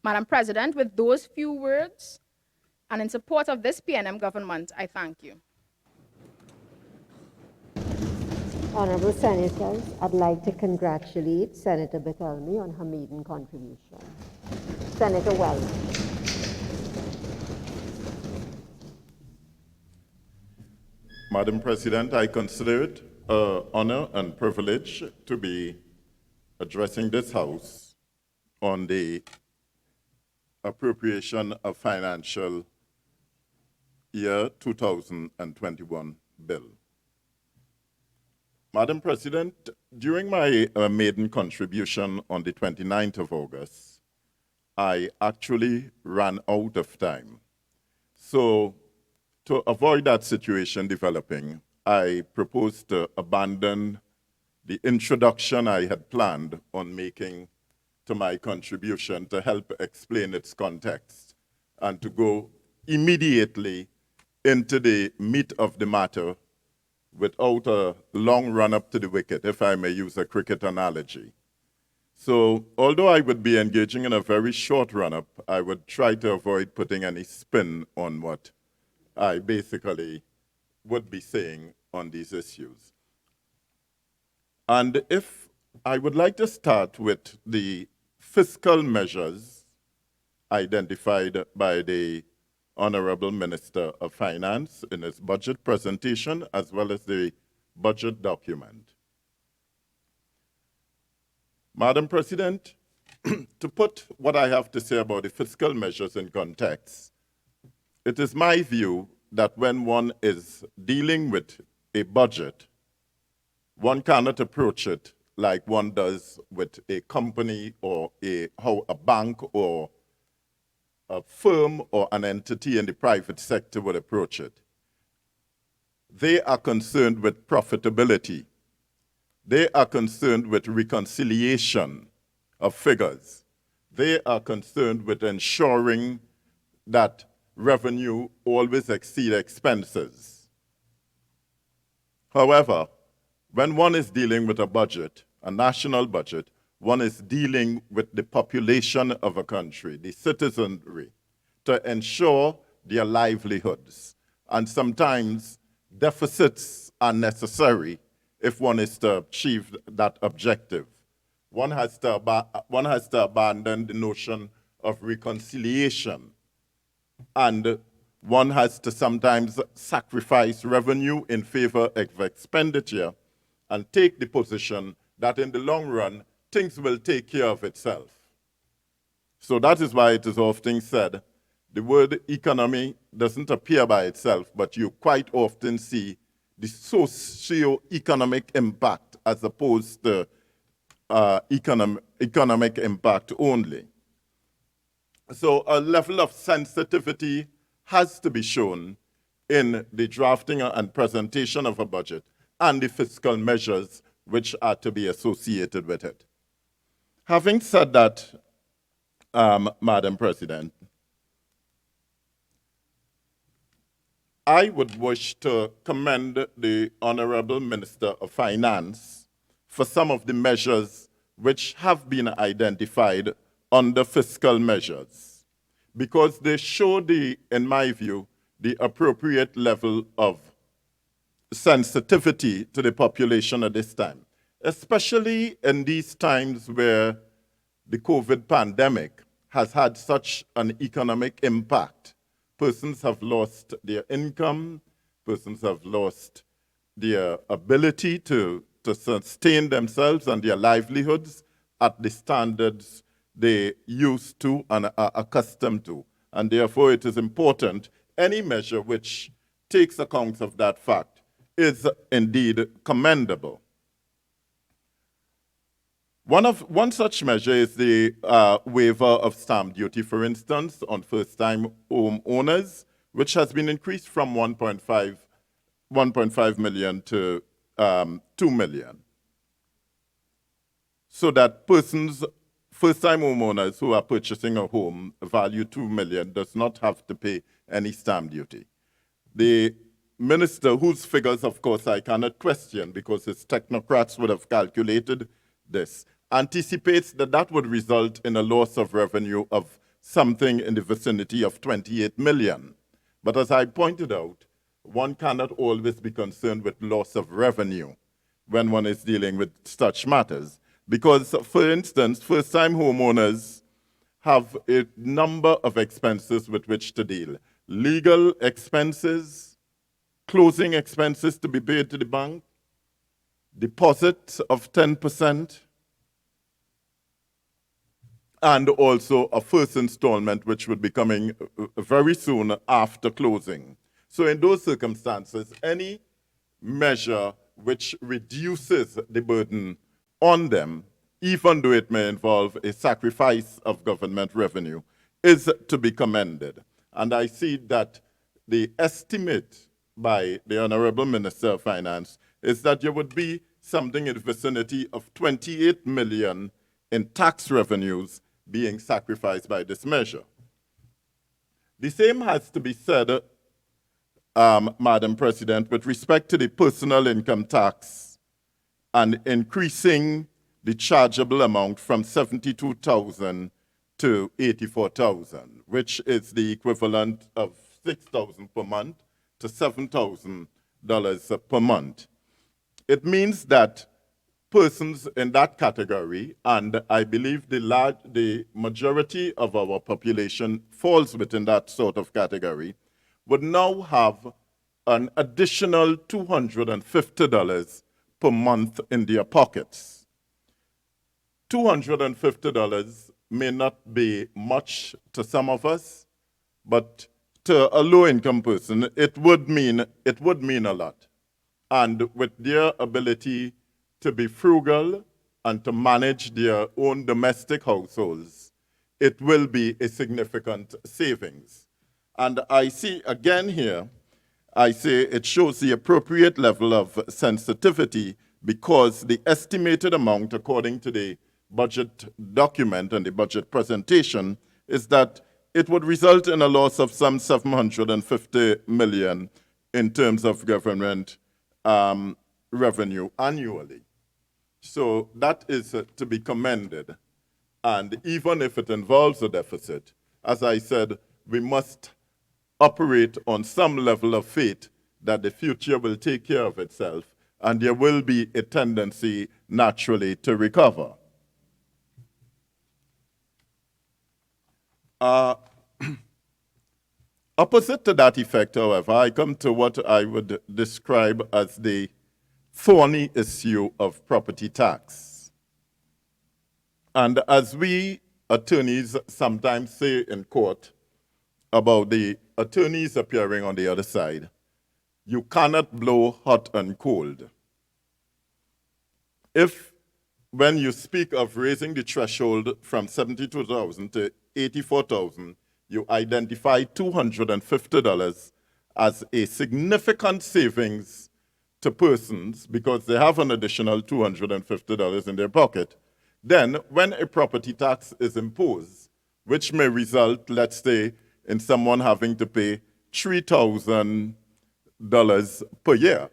Madam President, with those few words, and in support of this PNM government, I thank you. Honorable Senators, I'd like to congratulate Senator Bethelmy on her maiden contribution. Senator Welch. Madam President, I consider it an honor and privilege to be addressing this House on the appropriation of financial year 2021 bill. Madam President, during my maiden contribution on the 29th of August, I actually ran out of time. So, to avoid that situation developing, I proposed to abandon the introduction I had planned on making to my contribution to help explain its context and to go immediately into the meat of the matter without a long run up to the wicket, if I may use a cricket analogy. So, although I would be engaging in a very short run up, I would try to avoid putting any spin on what I basically would be saying on these issues. And if I would like to start with the fiscal measures identified by the Honorable Minister of Finance in his budget presentation, as well as the budget document. Madam President, to put what I have to say about the fiscal measures in context, it is my view that when one is dealing with a budget, one cannot approach it like one does with a company or how a bank or a firm or an entity in the private sector would approach it. They are concerned with profitability. They are concerned with reconciliation of figures. They are concerned with ensuring that revenue always exceeds expenses. However, when one is dealing with a budget, a national budget, one is dealing with the population of a country, the citizenry, to ensure their livelihoods. And sometimes deficits are necessary if one is to achieve that objective. One has to abandon the notion of reconciliation, and one has to sometimes sacrifice revenue in favor of expenditure and take the position that in the long run, things will take care of itself. So that is why it is often said, the word economy doesn't appear by itself, but you quite often see the socio-economic impact as opposed to economic impact only. So a level of sensitivity has to be shown in the drafting and presentation of a budget and the fiscal measures which are to be associated with it. Having said that, Madam President, I would wish to commend the Honorable Minister of Finance for some of the measures which have been identified under fiscal measures, because they show in my view, the appropriate level of sensitivity to the population at this time, especially in these times where the COVID pandemic has had such an economic impact. Persons have lost their income, persons have lost their ability to sustain themselves and their livelihoods at the standards they used to and are accustomed to. And therefore it is important, any measure which takes account of that fact is indeed commendable. One such measure is the waiver of stamp duty, for instance, on first-time home owners, which has been increased from 1.5 million to 2 million. So that persons, first-time homeowners who are purchasing a home value 2 million does not have to pay any stamp duty. The minister, whose figures, of course, I cannot question because his technocrats would have calculated this, anticipates that that would result in a loss of revenue of something in the vicinity of 28 million. But as I pointed out, one cannot always be concerned with loss of revenue when one is dealing with such matters. Because, for instance, first-time homeowners have a number of expenses with which to deal. Legal expenses, closing expenses to be paid to the bank, deposits of 10%, and also a first installment which would be coming very soon after closing. So in those circumstances, any measure which reduces the burden on them, even though it may involve a sacrifice of government revenue, is to be commended. And I see that the estimate by the Honorable Minister of Finance is that there would be something in the vicinity of 28 million in tax revenues being sacrificed by this measure. The same has to be said, Madam President, with respect to the personal income tax and increasing the chargeable amount from 72,000 to 84,000, which is the equivalent of 6,000 per month to $7,000 per month. It means that persons in that category, and I believe the majority of our population falls within that sort of category, would now have an additional $250 per month in their pockets. $250 may not be much to some of us, but to a low-income person, it would mean a lot. And with their ability to be frugal and to manage their own domestic households, it will be a significant savings. And I see again here, I say it shows the appropriate level of sensitivity because the estimated amount, according to the budget document and the budget presentation, is that it would result in a loss of some 750 million in terms of government revenue annually. So that is to be commended. And even if it involves a deficit, as I said, we must operate on some level of faith that the future will take care of itself and there will be a tendency naturally to recover. Opposite to that effect, however, I come to what I would describe as the thorny issue of property tax. And as we attorneys sometimes say in court about the attorneys appearing on the other side, you cannot blow hot and cold. If, when you speak of raising the threshold from 72,000 to $84,000, you identify $250 as a significant savings to persons because they have an additional $250 in their pocket. Then, when a property tax is imposed, which may result, let's say, in someone having to pay $3,000 per year,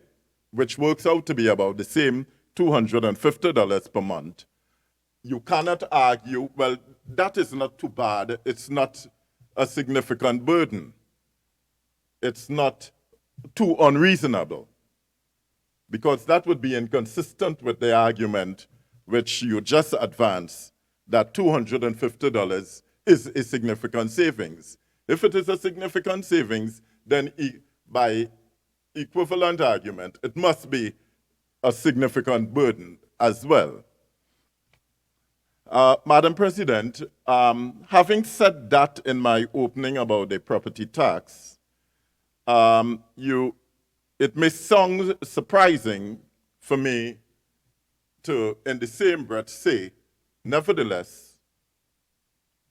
which works out to be about the same $250 per month, you cannot argue, well, that is not too bad. It's not a significant burden. It's not too unreasonable, because that would be inconsistent with the argument which you just advanced, that $250 is a significant savings. If it is a significant savings, then by equivalent argument, it must be a significant burden as well. Madam President, having said that in my opening about the property tax, it may sound surprising for me to, in the same breath, say, nevertheless,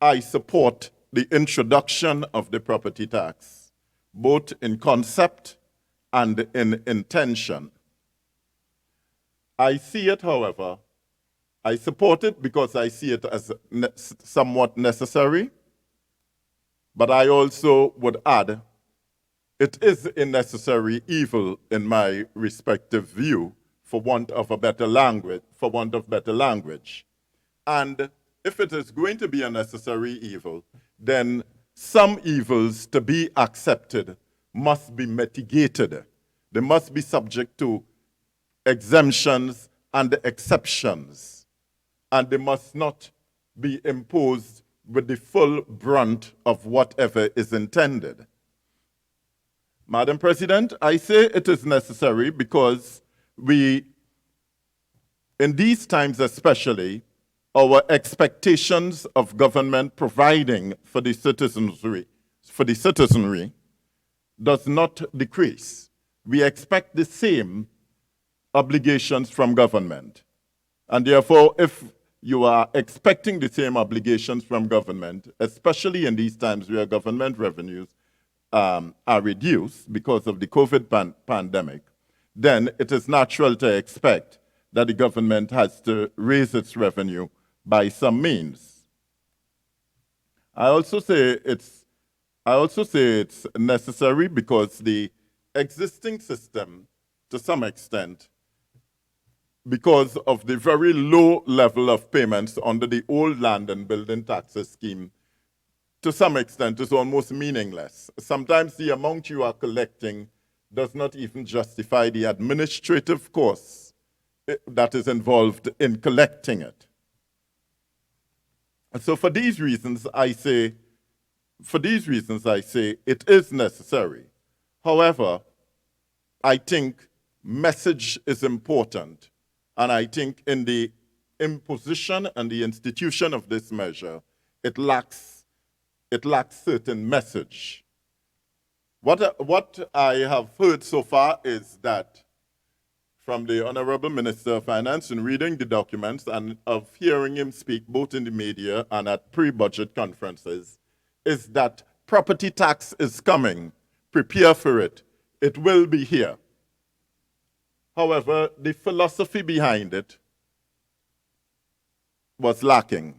I support the introduction of the property tax, both in concept and in intention. I see it, however, I support it because I see it as somewhat necessary, but I also would add it is a necessary evil in my respective view, for want of better language. And if it is going to be a necessary evil, then some evils to be accepted must be mitigated. They must be subject to exemptions and exceptions, and they must not be imposed with the full brunt of whatever is intended. Madam President, I say it is necessary because in these times especially, our expectations of government providing for the citizenry does not decrease. We expect the same obligations from government. And therefore, if you are expecting the same obligations from government, especially in these times where government revenues are reduced because of the COVID pandemic, then it is natural to expect that the government has to raise its revenue by some means. I also say it's necessary because the existing system, to some extent, because of the very low level of payments under the old land and building taxes scheme, to some extent is almost meaningless. Sometimes the amount you are collecting does not even justify the administrative costs that is involved in collecting it. And so for these reasons, I say it is necessary. However, I think message is important. And I think in the imposition and the institution of this measure, it lacks certain message. What I have heard so far is that from the Honorable Minister of Finance in reading the documents and of hearing him speak both in the media and at pre-budget conferences, is that property tax is coming. Prepare for it. It will be here. However, the philosophy behind it was lacking.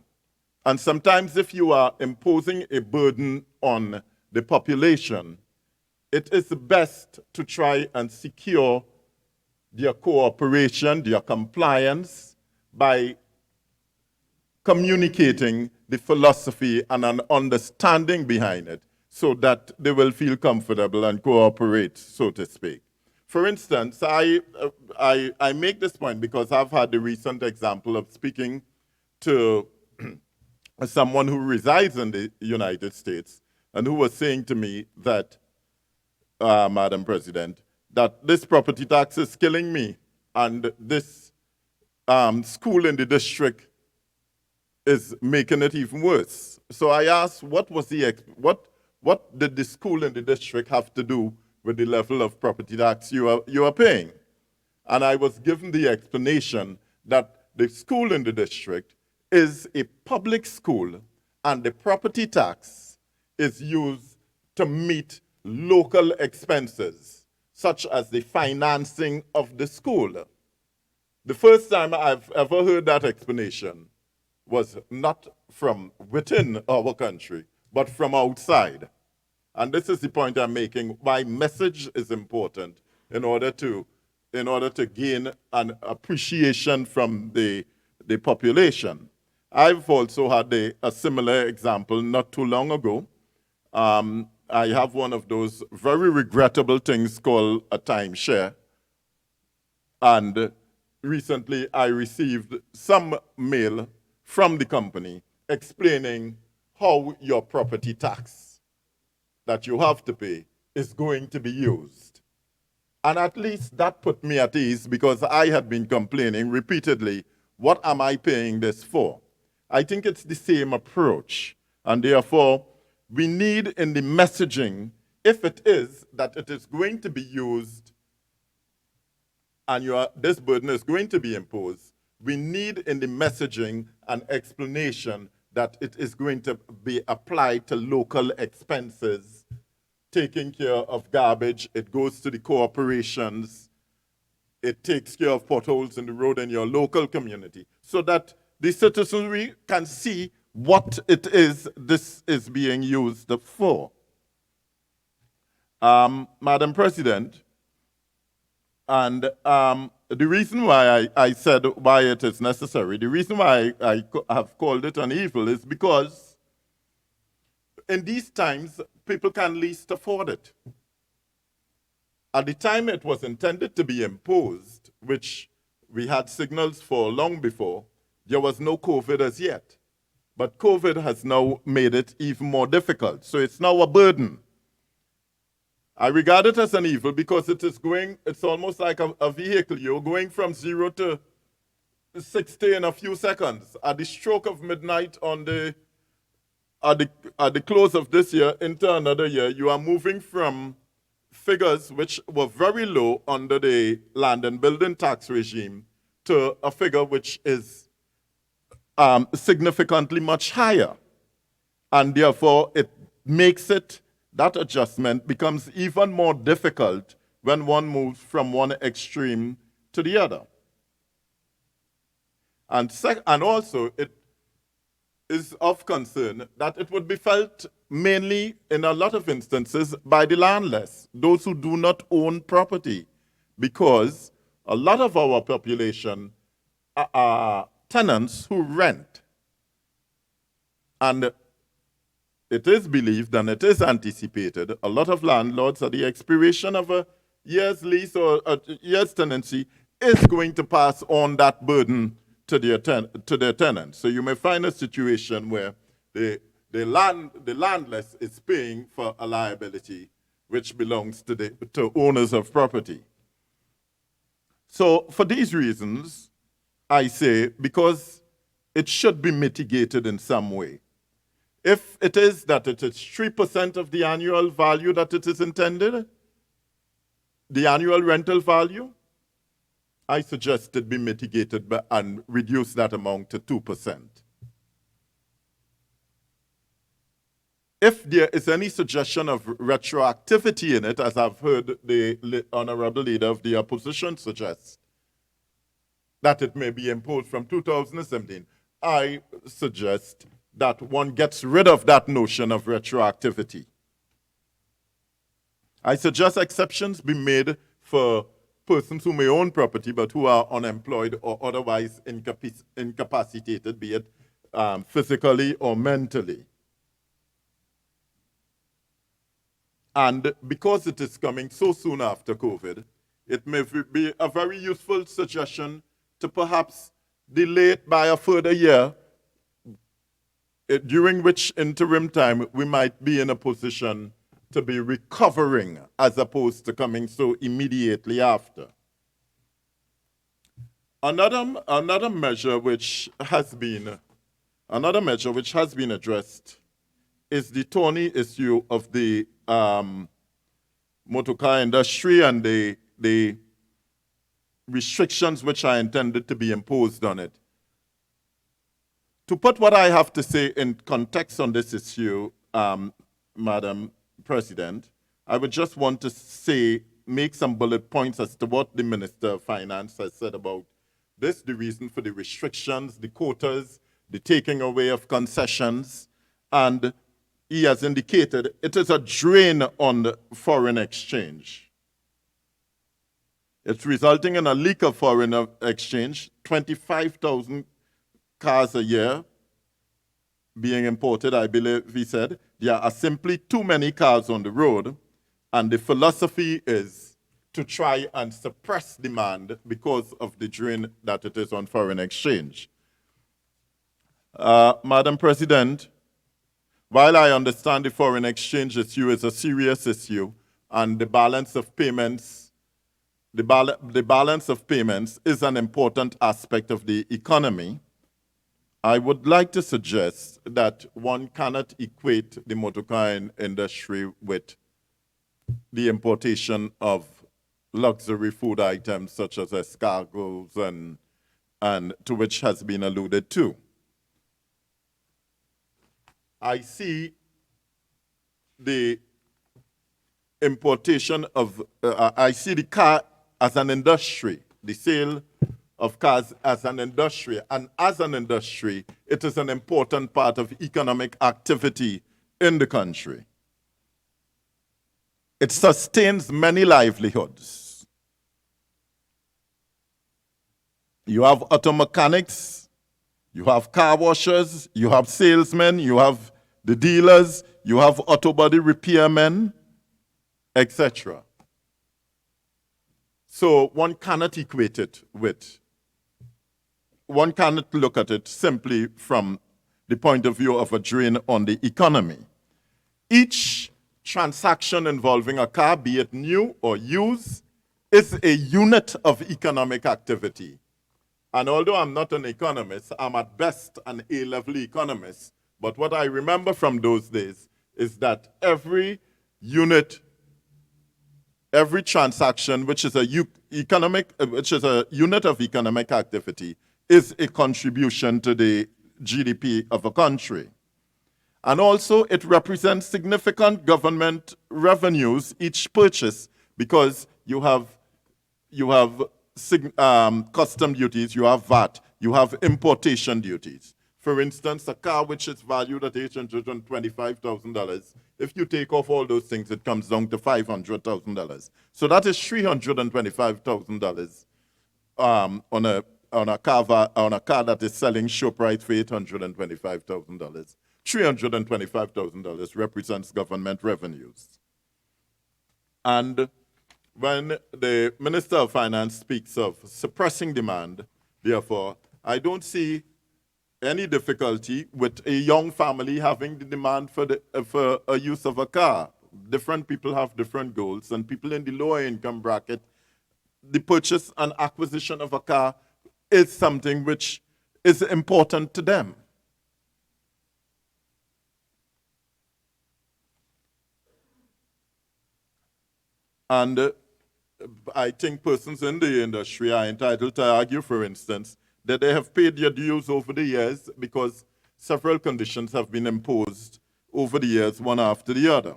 And sometimes if you are imposing a burden on the population, it is best to try and secure their cooperation, their compliance, by communicating the philosophy and an understanding behind it so that they will feel comfortable and cooperate, so to speak. For instance, I make this point because I've had the recent example of speaking to someone who resides in the United States and who was saying to me that, Madam President, that this property tax is killing me and this school in the district is making it even worse. So I asked, what did the school in the district have to do with the level of property tax you are paying? And I was given the explanation that the school in the district is a public school and the property tax is used to meet local expenses, such as the financing of the school. The first time I've ever heard that explanation was not from within our country, but from outside. And this is the point I'm making, why message is important in order to gain an appreciation from the population. I've also had a similar example not too long ago. I have one of those very regrettable things called a timeshare. And recently I received some mail from the company explaining how your property tax that you have to pay is going to be used. And at least that put me at ease, because I had been complaining repeatedly, what am I paying this for? I think it's the same approach. And therefore, we need in the messaging, if it is that it is going to be used and this burden is going to be imposed, we need in the messaging an explanation that it is going to be applied to local expenses, taking care of garbage, it goes to the corporations, it takes care of potholes in the road in your local community, so that the citizenry can see what it is this is being used for. Madam President, and the reason why I said why it is necessary, the reason why I have called it an evil is because in these times, people can least afford it. At the time it was intended to be imposed, which we had signals for long before, there was no COVID as yet. But COVID has now made it even more difficult. So it's now a burden. I regard it as an evil because it's almost like a vehicle. You're going from 0 to 60 in a few seconds. At the stroke of midnight at the close of this year into another year, you are moving from figures which were very low under the land and building tax regime to a figure which is significantly much higher. And therefore, it makes that adjustment becomes even more difficult when one moves from one extreme to the other. And also, it is of concern that it would be felt mainly, in a lot of instances, by the landless, those who do not own property, because a lot of our population are tenants who rent. And it is believed and it is anticipated, a lot of landlords at the expiration of a year's lease or a year's tenancy is going to pass on that burden to their tenants. So you may find a situation where the landless is paying for a liability which belongs to owners of property. So for these reasons, I say, because it should be mitigated in some way. If it is that it is 3% of the annual value that it is intended, the annual rental value, I suggest it be mitigated and reduce that amount to 2%. If there is any suggestion of retroactivity in it, as I've heard the Honorable Leader of the Opposition suggest, that it may be imposed from 2017, I suggest that one gets rid of that notion of retroactivity. I suggest exceptions be made for persons who may own property but who are unemployed or otherwise incapacitated, be it physically or mentally. And because it is coming so soon after COVID, it may be a very useful suggestion to perhaps delay it by a further year, during which interim time we might be in a position to be recovering as opposed to coming so immediately after. Another measure which has been addressed is the thorny issue of the motor car industry and the restrictions which are intended to be imposed on it. To put what I have to say in context on this issue, Madam President, I would just want to make some bullet points as to what the Minister of Finance has said about this, the reason for the restrictions, the quotas, the taking away of concessions, and he has indicated it is a drain on the foreign exchange. It's resulting in a leak of foreign exchange, 25,000 cars a year being imported, I believe he said. There are simply too many cars on the road, and the philosophy is to try and suppress demand because of the drain that it is on foreign exchange. Madam President, while I understand the foreign exchange issue is a serious issue, and the balance of payments, the balance of payments is an important aspect of the economy, I would like to suggest that one cannot equate the motorcar industry with the importation of luxury food items such as escargots and to which has been alluded to. I see the importation of, I see the car as an industry, the sale of cars as an industry, and as an industry, it is an important part of economic activity in the country. It sustains many livelihoods. You have auto mechanics, you have car washers, you have salesmen, you have the dealers, you have auto body repairmen, etc. So one cannot equate it with, one cannot look at it simply from the point of view of a drain on the economy. Each transaction involving a car, be it new or used, is a unit of economic activity. And although I'm not an economist, I'm at best an A-level economist. But what I remember from those days is that every unit, every transaction, which is a unit of economic activity, is a contribution to the GDP of a country. And also, it represents significant government revenues, each purchase, because you have custom duties, you have VAT, you have importation duties. For instance, a car which is valued at $825,000, if you take off all those things, it comes down to $500,000. So that is $325,000 on a car that is selling show price for $825,000. $325,000 represents government revenues. And when the Minister of Finance speaks of suppressing demand, therefore, I don't see any difficulty with a young family having the demand for a use of a car. Different people have different goals, and people in the lower income bracket, the purchase and acquisition of a car is something which is important to them. And I think persons in the industry are entitled to argue, for instance, that they have paid their dues over the years because several conditions have been imposed over the years, one after the other.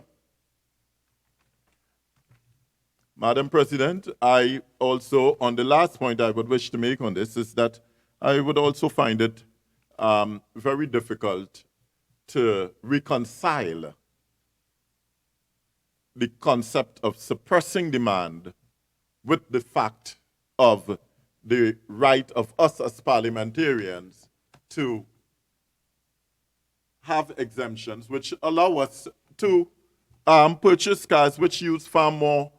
Madam President, I also, on the last point I would wish to make on this, is that I would also find it very difficult to reconcile the concept of suppressing demand with the fact of the right of us as parliamentarians to have exemptions which allow us to purchase cars which use far more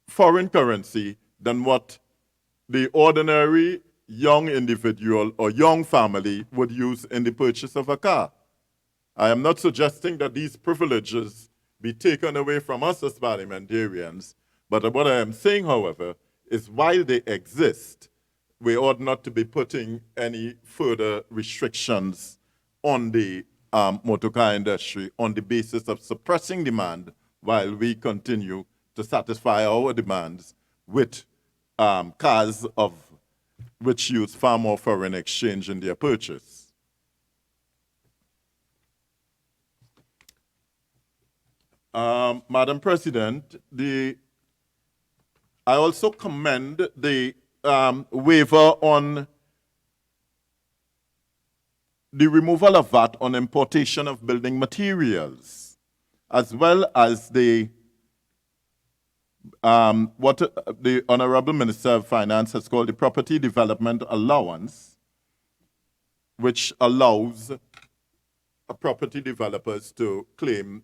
foreign currency than what the ordinary young individual or young family would use in the purchase of a car. I am not suggesting that these privileges be taken away from us as parliamentarians, but what I am saying, however, is while they exist, we ought not to be putting any further restrictions on the motor car industry on the basis of suppressing demand while we continue to satisfy our demands with cars which use far more foreign exchange in their purchase. Madam President, I also commend the waiver on the removal of VAT on importation of building materials, as well as the what the Honorable Minister of Finance has called the Property Development Allowance, which allows property developers to claim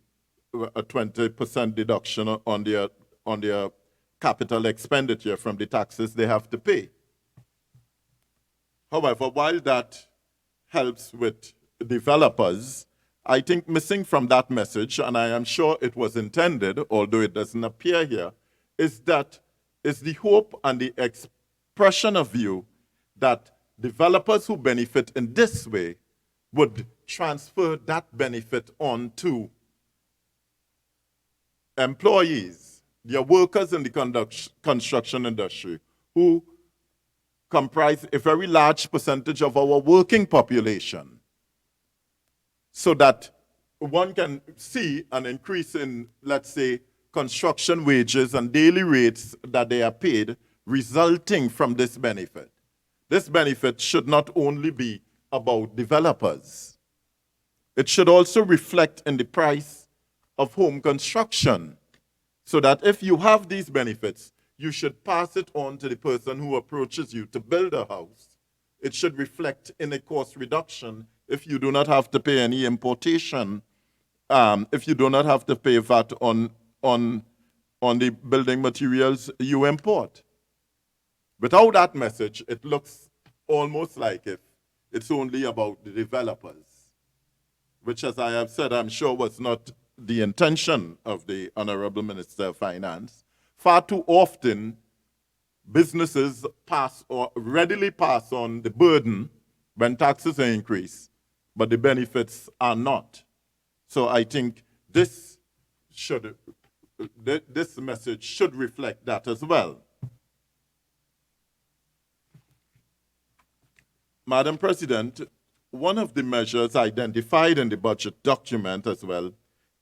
a 20% deduction on their capital expenditure from the taxes they have to pay. However, while that helps with developers, I think missing from that message, and I am sure it was intended, although it doesn't appear here, is the hope and the expression of view that developers who benefit in this way would transfer that benefit on to employees, their workers in the construction industry, who comprise a very large percentage of our working population, so that one can see an increase in, let's say, construction wages and daily rates that they are paid resulting from this benefit. This benefit should not only be about developers. It should also reflect in the price of home construction, so that if you have these benefits, you should pass it on to the person who approaches you to build a house. It should reflect in a cost reduction if you do not have to pay any importation, if you do not have to pay VAT on the building materials you import. Without that message, it looks almost like if it's only about the developers, which, as I have said, I'm sure was not the intention of the Honorable Minister of Finance. Far too often, businesses pass or readily pass on the burden when taxes are increased, but the benefits are not. So I think this message should reflect that as well. Madam President, one of the measures identified in the budget document as well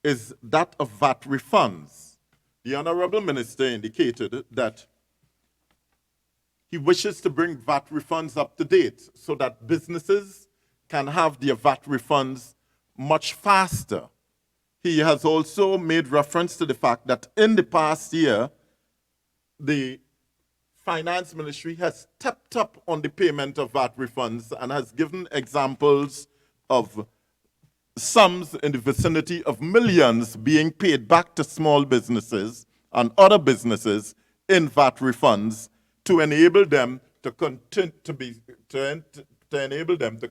is that of VAT refunds. The Honorable Minister indicated that he wishes to bring VAT refunds up to date so that businesses can have their VAT refunds much faster. He has also made reference to the fact that in the past year, the Finance Ministry has stepped up on the payment of VAT refunds and has given examples of sums in the vicinity of millions being paid back to small businesses and other businesses in VAT refunds to enable them to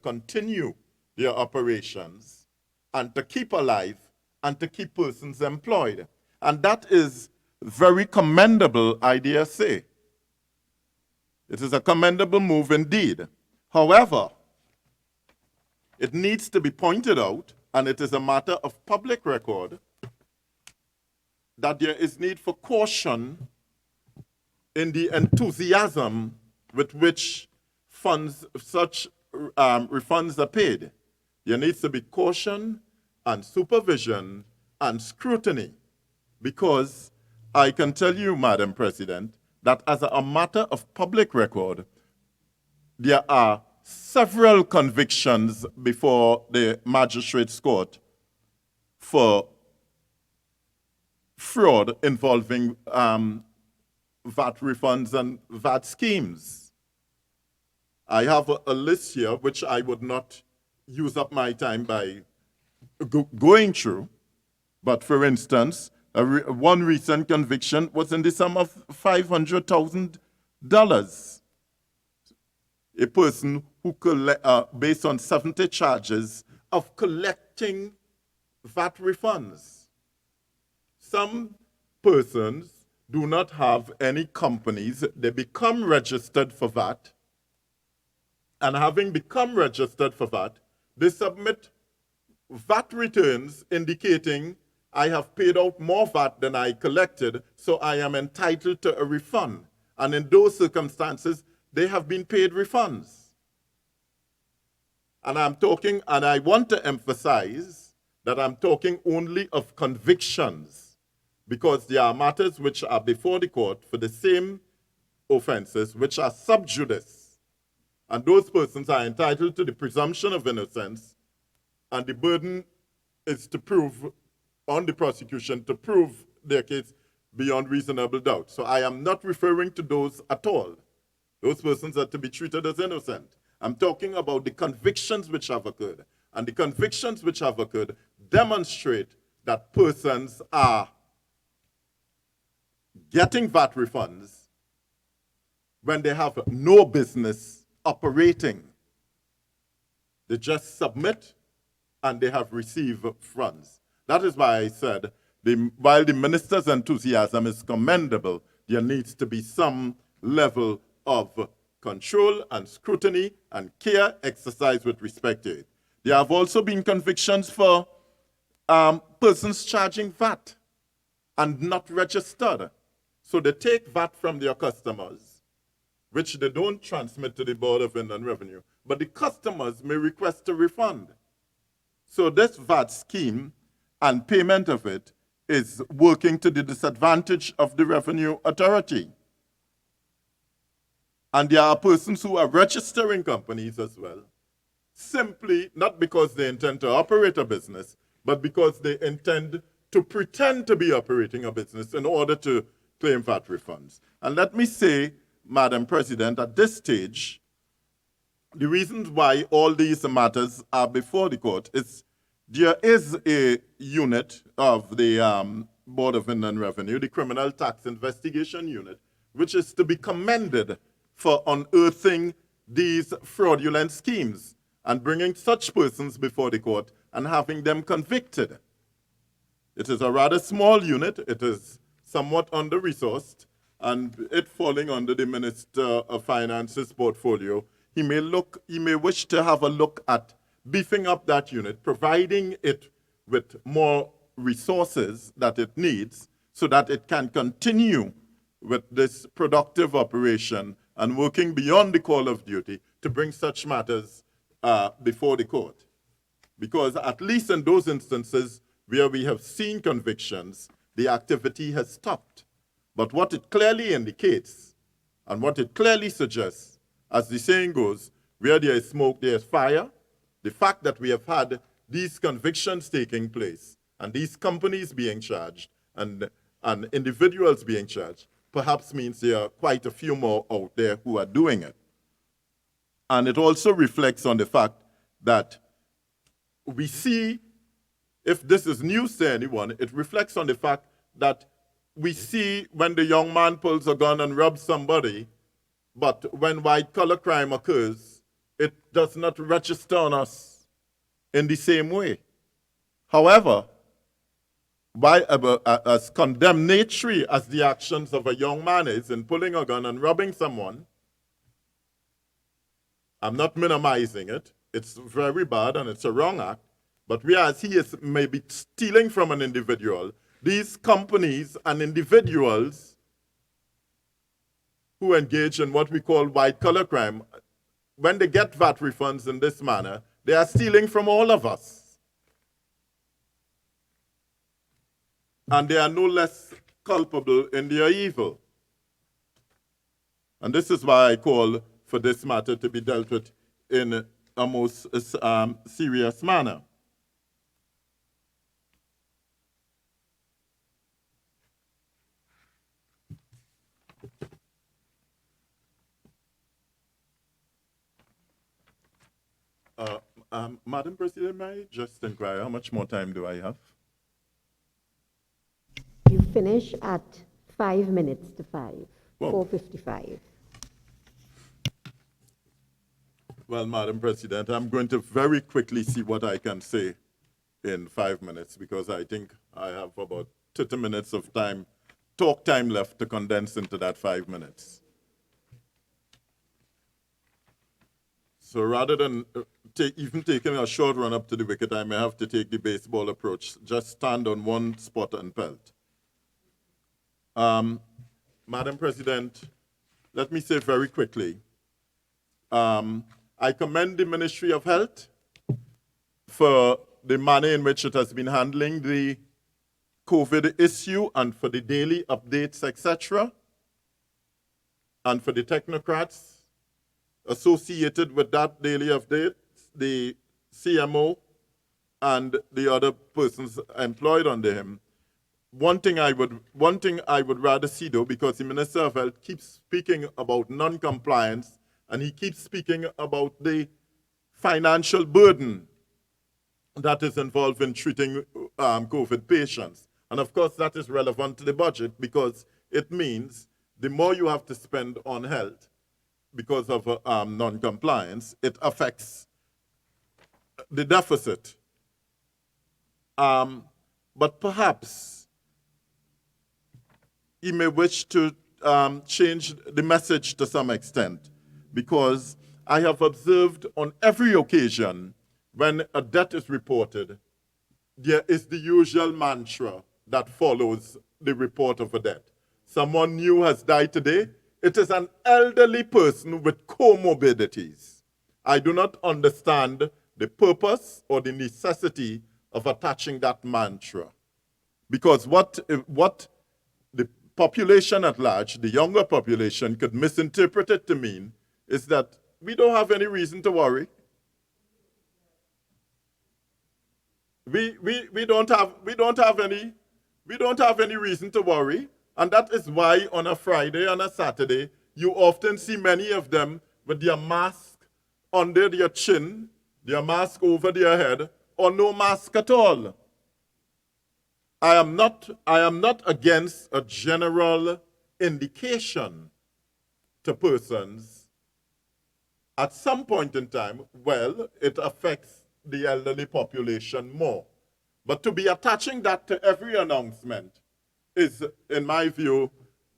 continue their operations and to keep alive and to keep persons employed. And that is very commendable, I dare say. It is a commendable move indeed. However, it needs to be pointed out, and it is a matter of public record, that there is need for caution in the enthusiasm with which such refunds are paid. There needs to be caution and supervision and scrutiny, because I can tell you, Madam President, that as a matter of public record, there are several convictions before the magistrate's court for fraud involving VAT refunds and VAT schemes. I have a list here which I would not use up my time by going through, but for instance, one recent conviction was in the sum of $500,000. A person who based on 70 charges of collecting VAT refunds. Some persons do not have any companies. They become registered for VAT, and having become registered for VAT, they submit VAT returns indicating I have paid out more VAT than I collected, so I am entitled to a refund. And in those circumstances, they have been paid refunds. And I'm talking, and I want to emphasize that I'm talking only of convictions. because there are matters which are before the court for the same offenses which are sub judice. And those persons are entitled to the presumption of innocence, and the burden is to prove, on the prosecution, to prove their case beyond reasonable doubt. So I am not referring to those at all. Those persons are to be treated as innocent. I'm talking about the convictions which have occurred. And the convictions which have occurred demonstrate that persons are getting VAT refunds when they have no business operating. They just submit and they have received funds. That is why I said, while the minister's enthusiasm is commendable, there needs to be some level of control and scrutiny and care exercised with respect to it. There have also been convictions for persons charging VAT and not registered. So they take VAT from their customers, which they don't transmit to the Board of Inland Revenue, but the customers may request a refund. So this VAT scheme and payment of it is working to the disadvantage of the Revenue Authority. And there are persons who are registering companies as well, simply not because they intend to operate a business, but because they intend to pretend to be operating a business in order to claim VAT refunds. And let me say, Madam President, at this stage, the reasons why all these matters are before the court is there is a unit of the Board of Inland Revenue, the Criminal Tax Investigation Unit, which is to be commended for unearthing these fraudulent schemes and bringing such persons before the court and having them convicted. It is a rather small unit. It is somewhat under-resourced, and it falling under the Minister of Finance's portfolio, he may wish to have a look at beefing up that unit, providing it with more resources that it needs so that it can continue with this productive operation and working beyond the call of duty to bring such matters before the court. Because at least in those instances where we have seen convictions, the activity has stopped. But what it clearly indicates and what it clearly suggests, as the saying goes, where there is smoke, there is fire. The fact that we have had these convictions taking place and these companies being charged and individuals being charged perhaps means there are quite a few more out there who are doing it. And it also reflects on the fact that we see, if this is news to anyone, it reflects on the fact that we see when the young man pulls a gun and robs somebody, but when white-collar crime occurs, it does not register on us in the same way. However, as condemnatory as the actions of a young man is in pulling a gun and robbing someone, I'm not minimizing it. It's very bad and it's a wrong act. But whereas he is maybe stealing from an individual, these companies and individuals who engage in what we call white-collar crime, when they get VAT refunds in this manner, they are stealing from all of us. And they are no less culpable in their evil. And this is why I call for this matter to be dealt with in a most serious manner. Madam President, may I just inquire how much more time do I have? You finish at 5 minutes to 5, Whoa. 4:55. Well, Madam President, I'm going to very quickly see what I can say in 5 minutes because I think I have about 30 minutes of time, talk time left to condense into that 5 minutes. So rather than even taking a short run up to the wicket, I may have to take the baseball approach. Just stand on one spot and pelt. Madam President, let me say very quickly, I commend the Ministry of Health for the manner in which it has been handling the COVID issue and for the daily updates, etc., and for the technocrats associated with that daily update, the CMO and the other persons employed under him. One thing I would rather see, though, because the Minister of Health keeps speaking about non-compliance and he keeps speaking about the financial burden that is involved in treating COVID patients. And of course, that is relevant to the budget because it means the more you have to spend on health because of non-compliance, it affects the deficit. But perhaps he may wish to change the message to some extent, because I have observed on every occasion when a death is reported, there is the usual mantra that follows the report of a death. Someone new has died today. It is an elderly person with comorbidities. I do not understand the purpose or the necessity of attaching that mantra, because what the population at large, the younger population, could misinterpret it to mean is that we don't have any reason to worry. We don't have any reason to worry, and that is why on a Friday and a Saturday you often see many of them with their mask under their chin, their mask over their head, or no mask at all. I am not against a general indication to persons at some point in time, well, it affects the elderly population more. But to be attaching that to every announcement is, in my view,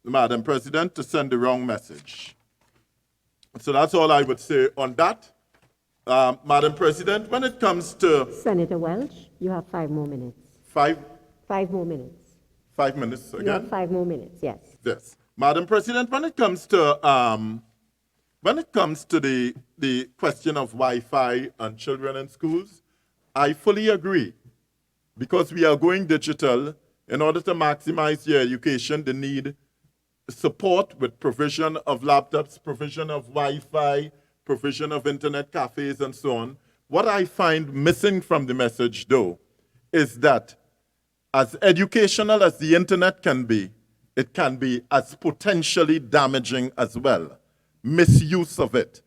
Madam President, to send the wrong message. So that's all I would say on that. Madam President, when it comes to... Senator Welch, you have 5 more minutes. 5 more minutes. 5 minutes again? You have 5 more minutes, yes. Yes. Madam President, when it comes to the question of Wi-Fi and children in schools, I fully agree. Because we are going digital, in order to maximize your education, they need support with provision of laptops, provision of Wi-Fi, provision of internet cafes, and so on. What I find missing from the message, though, is that as educational as the internet can be, it can be as potentially damaging as well. Misuse of it.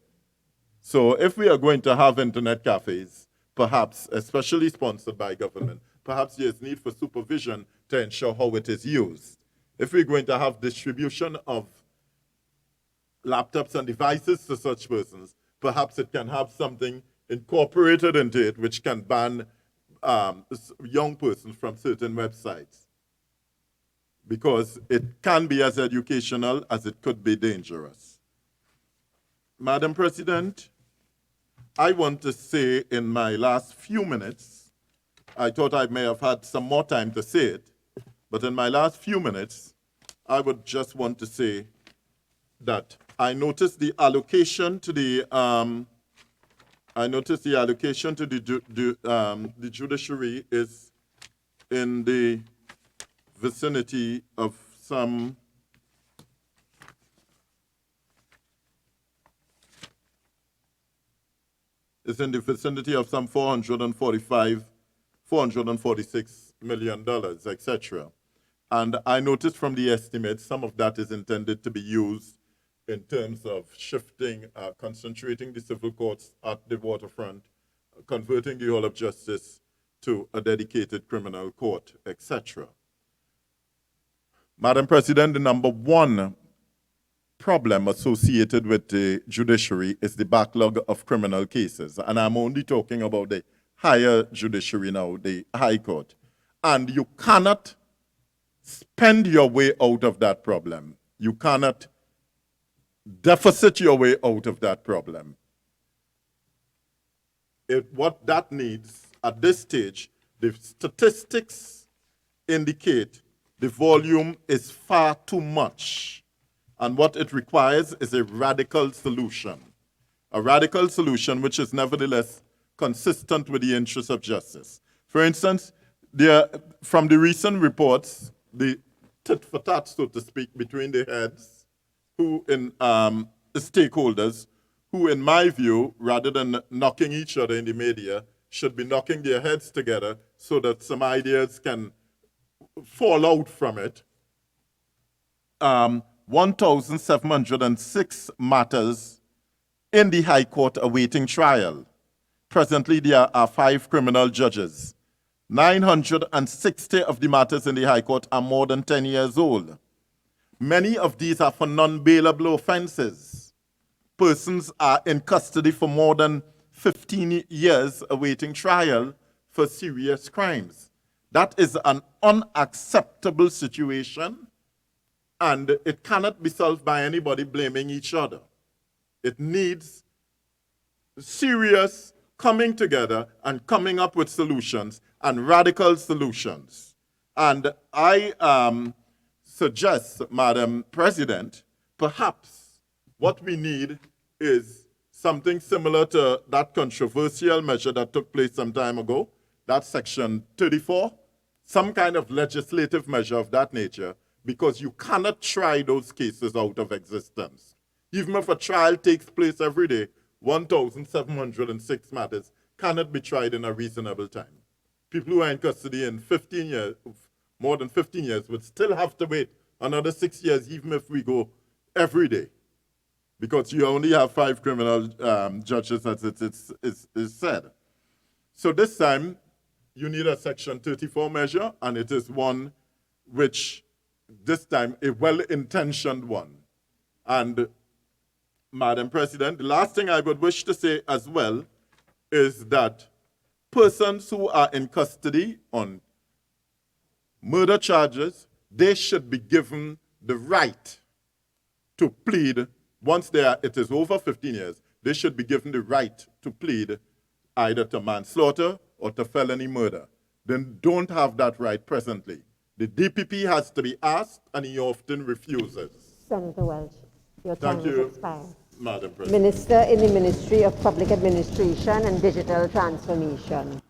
So if we are going to have internet cafes, perhaps, especially sponsored by government, perhaps there is need for supervision to ensure how it is used. If we're going to have distribution of laptops and devices to such persons, perhaps it can have something incorporated into it which can ban young persons from certain websites, because it can be as educational as it could be dangerous. Madam President, I want to say in my last few minutes, I thought I may have had some more time to say it, but in my last few minutes, I would just want to say that I noticed the allocation to the the judiciary is in the vicinity of some $446 million, etc. And I noticed from the estimates, some of that is intended to be used in terms of shifting, concentrating the civil courts at the waterfront, converting the Hall of Justice to a dedicated criminal court, etc. Madam President, the number one problem associated with the judiciary is the backlog of criminal cases. And I'm only talking about the higher judiciary now, the High Court. And you cannot spend your way out of that problem. You cannot deficit your way out of that problem. What that needs at this stage, the statistics indicate the volume is far too much. And what it requires is a radical solution. A radical solution which is nevertheless consistent with the interests of justice. For instance, from the recent reports, the tit for tat, so to speak, between the heads, the stakeholders, who, in my view, rather than knocking each other in the media, should be knocking their heads together so that some ideas can fall out from it. 1,706 matters in the High Court awaiting trial. Presently, there are 5 criminal judges. 960 of the matters in the High Court are more than 10 years old. Many of these are for non-bailable offenses. Persons are in custody for more than 15 years awaiting trial for serious crimes. That is an unacceptable situation, and it cannot be solved by anybody blaming each other. It needs serious coming together and coming up with solutions, and radical solutions. And I suggest, Madam President, perhaps what we need is something similar to that controversial measure that took place some time ago, that's Section 34, some kind of legislative measure of that nature, because you cannot try those cases out of existence. Even if a trial takes place every day, 1,706 matters cannot be tried in a reasonable time. People who are in custody in 15 years, more than 15 years, would still have to wait another 6 years, even if we go every day, because you only have 5 criminal judges, as it is said. So this time, you need a Section 34 measure, and it is one which, this time, a well-intentioned one. And, Madam President, the last thing I would wish to say as well is that persons who are in custody on murder charges, they should be given the right to plead. Once it is over 15 years, they should be given the right to plead either to manslaughter or to felony murder. They don't have that right presently. The DPP has to be asked, and he often refuses. Senator Welch, your time has expired. Madam President. Minister in the Ministry of Public Administration and Digital Transformation.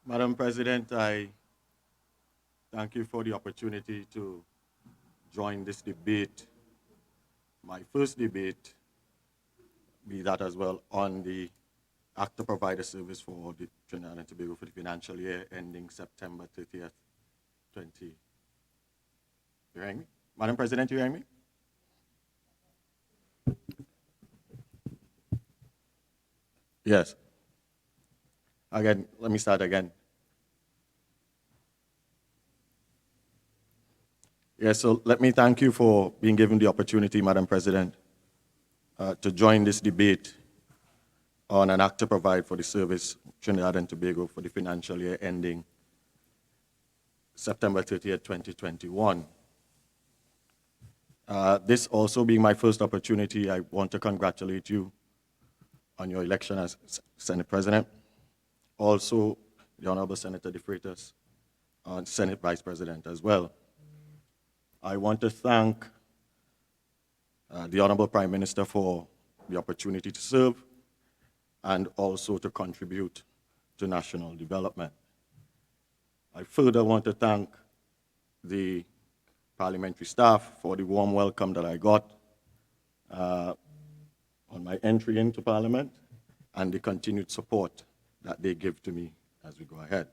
Madam President, I thank you for the opportunity to join this debate. My first debate, be that as well, on the Act to Provide a Service for the Trinidad and Tobago for the financial year ending September 30th, 20. You hearing me? Madam President, you hearing me? Yes. Again, let me start again. Yes, so let me thank you for being given the opportunity, Madam President, to join this debate on an act to provide for the service Trinidad and Tobago for the financial year ending September 30th, 2021. This also being my first opportunity, I want to congratulate you on your election as Senate President. Also, the Honorable Senator De Freitas, Senate Vice President as well. I want to thank the Honorable Prime Minister for the opportunity to serve and also to contribute to national development. I further want to thank the parliamentary staff for the warm welcome that I got on my entry into Parliament and the continued support that they give to me as we go ahead.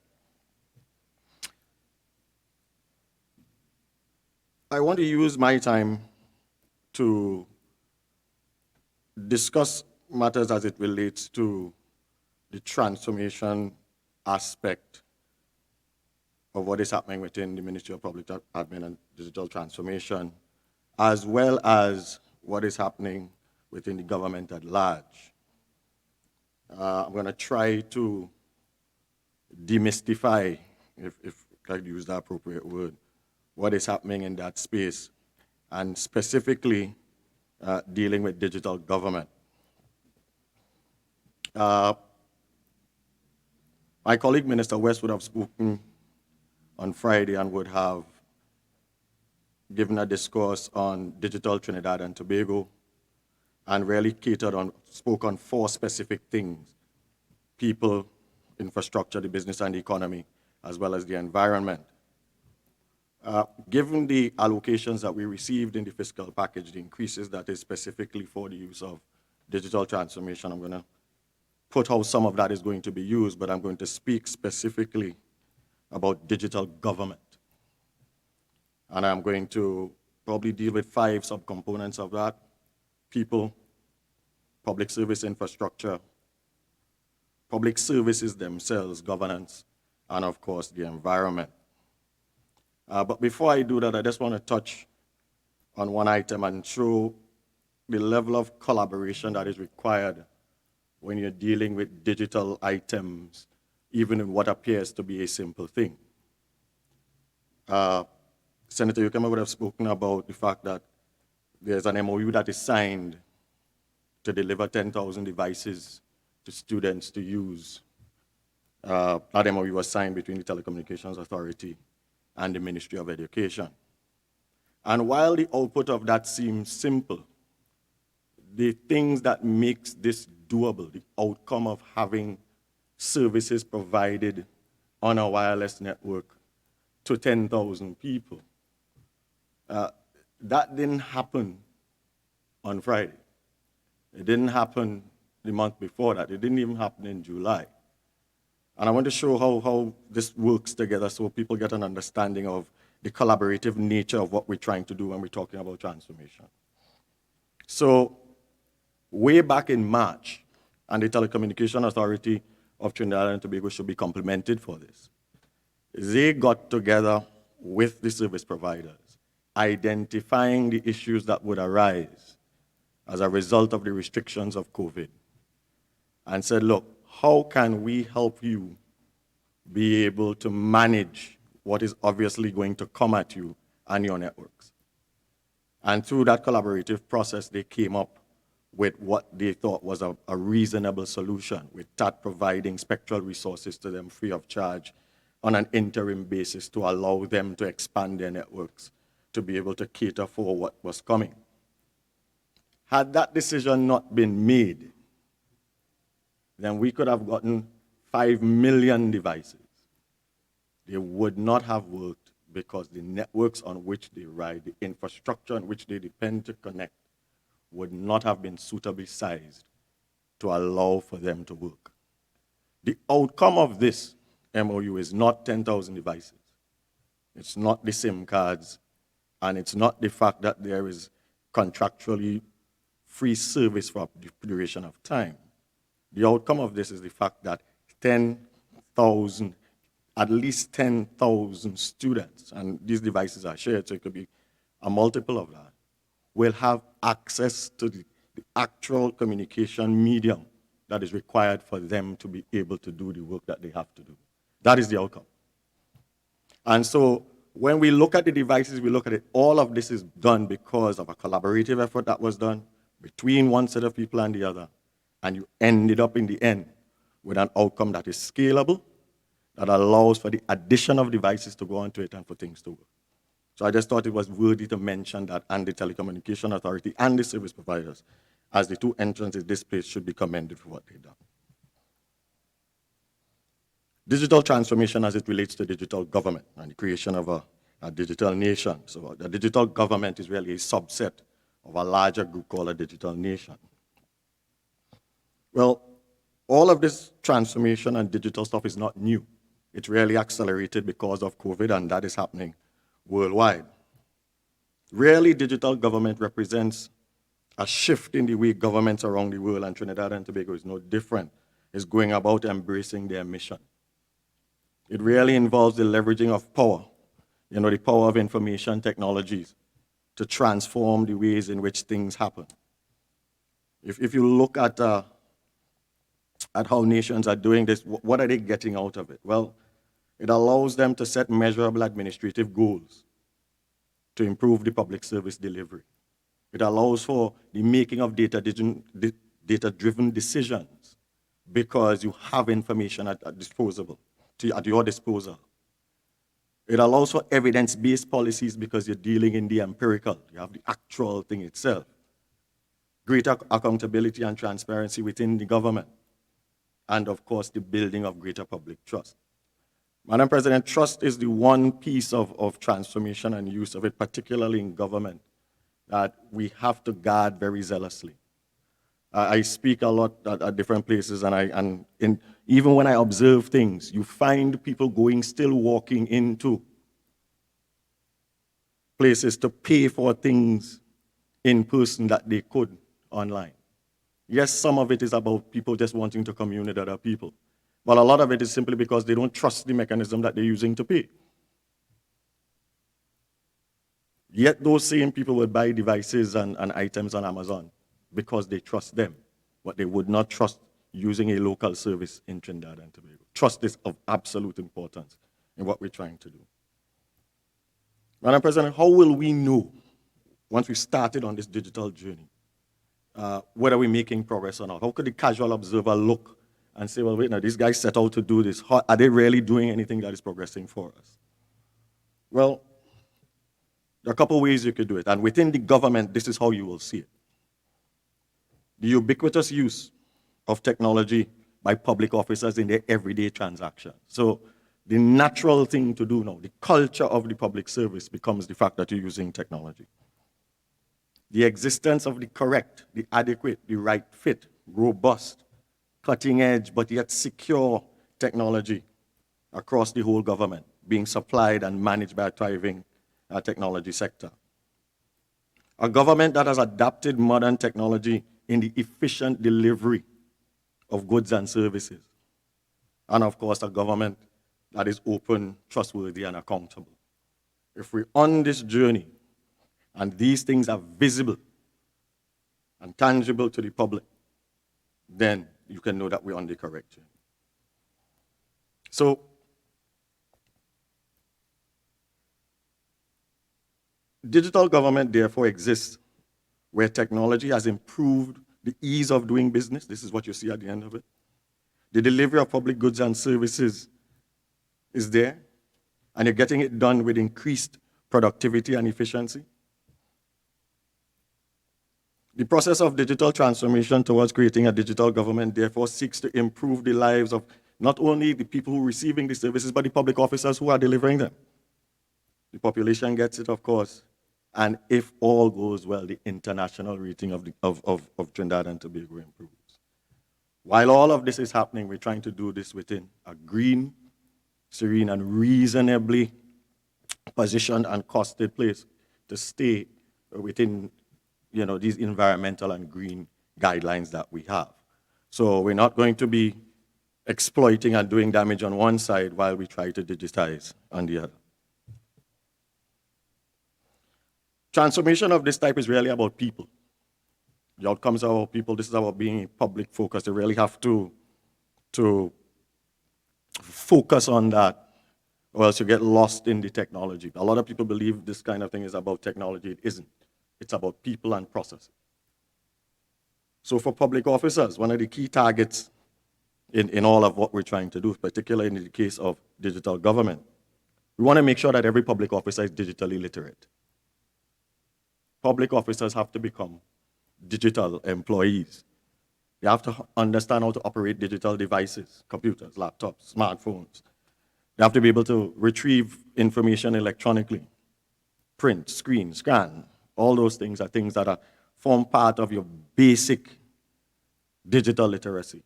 I want to use my time to discuss matters as it relates to the transformation aspect of what is happening within the Ministry of Public Admin and Digital Transformation, as well as what is happening within the government at large. I'm going to try to demystify, if I could use the appropriate word, what is happening in that space, and specifically dealing with digital government. My colleague, Minister West, would have spoken on Friday and would have given a discourse on digital Trinidad and Tobago and really spoke on 4 specific things people, infrastructure, the business and the economy, as well as the environment. Given the allocations that we received in the fiscal package, the increases that is specifically for the use of digital transformation, I'm going to put how some of that is going to be used, but I'm going to speak specifically about digital government. And I'm going to probably deal with 5 subcomponents of that: people, public service infrastructure, public services themselves, governance, and of course the environment. But before I do that, I just want to touch on one item and show the level of collaboration that is required when you're dealing with digital items, even in what appears to be a simple thing. Senator Yokymma would have spoken about the fact that there's an MOU that is signed to deliver 10,000 devices to students to use. That MOU was signed between the Telecommunications Authority and the Ministry of Education. And while the output of that seems simple, the things that makes this doable, the outcome of having services provided on a wireless network to 10,000 people, that didn't happen on Friday. It didn't happen the month before that. It didn't even happen in July. And I want to show how this works together so people get an understanding of the collaborative nature of what we're trying to do when we're talking about transformation. So way back in March, and the Telecommunication Authority of Trinidad and Tobago should be complimented for this, they got together with the service providers, identifying the issues that would arise as a result of the restrictions of COVID, and said, look, how can we help you be able to manage what is obviously going to come at you and your networks? And through that collaborative process, they came up with what they thought was a reasonable solution, with TAT providing spectral resources to them free of charge on an interim basis to allow them to expand their networks to be able to cater for what was coming. Had that decision not been made, then we could have gotten 5 million devices. They would not have worked because the networks on which they ride, the infrastructure on which they depend to connect, would not have been suitably sized to allow for them to work. The outcome of this MOU is not 10,000 devices. It's not the SIM cards, and it's not the fact that there is contractually free service for a duration of time. The outcome of this is the fact that 10,000, at least 10,000 students, and these devices are shared, so it could be a multiple of that, will have access to the actual communication medium that is required for them to be able to do the work that they have to do. That is the outcome. And so when we look at the devices, we look at it, all of this is done because of a collaborative effort that was done between one set of people and the other. And you ended up in the end with an outcome that is scalable, that allows for the addition of devices to go onto it and for things to work. So I just thought it was worthy to mention that, and the Telecommunication Authority and the service providers, as the two entrants in this place, should be commended for what they've done. Digital transformation as it relates to digital government and the creation of a digital nation. So the digital government is really a subset of a larger group called a digital nation. Well, all of this transformation and digital stuff is not new. It's really accelerated because of COVID, and that is happening worldwide. Really, digital government represents a shift in the way governments around the world, and Trinidad and Tobago is no different, is going about embracing their mission. It really involves the leveraging of power, the power of information technologies to transform the ways in which things happen. If you look at how nations are doing this, what are they getting out of it? Well, it allows them to set measurable administrative goals to improve the public service delivery. It allows for the making of data-driven decisions because you have information at your disposal. It allows for evidence-based policies because you're dealing in the empirical. You have the actual thing itself. Greater accountability and transparency within the government. and of course, the building of greater public trust. Madam President, trust is the one piece of transformation and use of it, particularly in government, that we have to guard very zealously. I speak a lot at different places, and even when I observe things, you find people still walking into places to pay for things in person that they could online. Yes, some of it is about people just wanting to commune with other people, but a lot of it is simply because they don't trust the mechanism that they're using to pay. Yet those same people would buy devices and items on Amazon because they trust them, but they would not trust using a local service in Trinidad and Tobago. Trust is of absolute importance in what we're trying to do. Madam President, how will we know, once we started on this digital journey, whether we're making progress or not? How could the casual observer look and say, well, wait, now, these guys set out to do this. Are they really doing anything that is progressing for us? Well, there are a couple ways you could do it. And within the government, this is how you will see it. The ubiquitous use of technology by public officers in their everyday transactions. So the natural thing to do now, the culture of the public service becomes the fact that you're using technology. The existence of the correct, the adequate, the right fit, robust, cutting edge, but yet secure technology across the whole government being supplied and managed by a thriving technology sector. A government that has adapted modern technology in the efficient delivery of goods and services. And of course, a government that is open, trustworthy, and accountable. If we're on this journey, and these things are visible and tangible to the public, then you can know that we're on the correct journey. So, digital government therefore exists where technology has improved the ease of doing business. This is what you see at the end of it. The delivery of public goods and services is there, and you're getting it done with increased productivity and efficiency. The process of digital transformation towards creating a digital government therefore seeks to improve the lives of not only the people who are receiving the services, but the public officers who are delivering them. The population gets it, of course, and if all goes well, the international rating of Trinidad and Tobago improves. While all of this is happening, we're trying to do this within a green, serene, and reasonably positioned and costed place to stay within these environmental and green guidelines that we have. So we're not going to be exploiting and doing damage on one side while we try to digitize on the other. Transformation of this type is really about people. The outcomes are about people. This is about being public focused. You really have to focus on that, or else you get lost in the technology. A lot of people believe this kind of thing is about technology. It isn't. It's about people and processes. So for public officers, one of the key targets in all of what we're trying to do, particularly in the case of digital government, we want to make sure that every public officer is digitally literate. Public officers have to become digital employees. They have to understand how to operate digital devices, computers, laptops, smartphones. They have to be able to retrieve information electronically, print, screen, scan. All those things are things that form part of your basic digital literacy.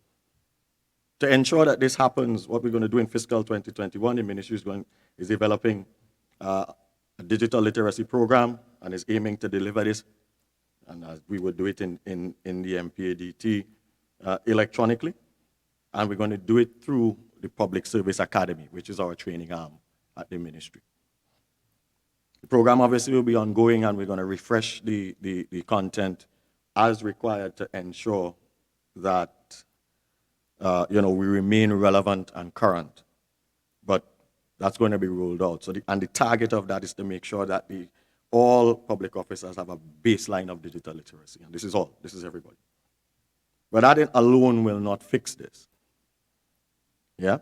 To ensure that this happens, what we're going to do in fiscal 2021, the ministry is developing a digital literacy program and is aiming to deliver this, and we would do it in the MPADT electronically, and we're going to do it through the Public Service Academy, which is our training arm at the ministry. The program obviously will be ongoing, and we're going to refresh the content as required to ensure that we remain relevant and current. But that's going to be rolled out. So the target of that is to make sure that all public officers have a baseline of digital literacy. And this is all. This is everybody. But that alone will not fix this. Yeah?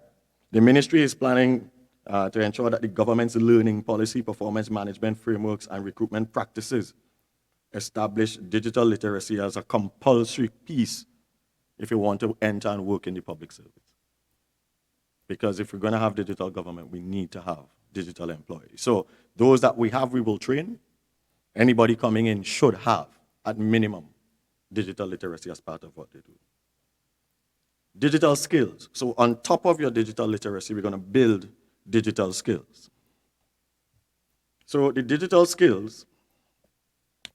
The ministry is planning to ensure that the government's learning policy, performance management frameworks, and recruitment practices establish digital literacy as a compulsory piece if you want to enter and work in the public service. Because if we're going to have digital government, we need to have digital employees. So those that we have, we will train. Anybody coming in should have, at minimum, digital literacy as part of what they do. Digital skills. So on top of your digital literacy, we're going to build digital skills. So the digital skills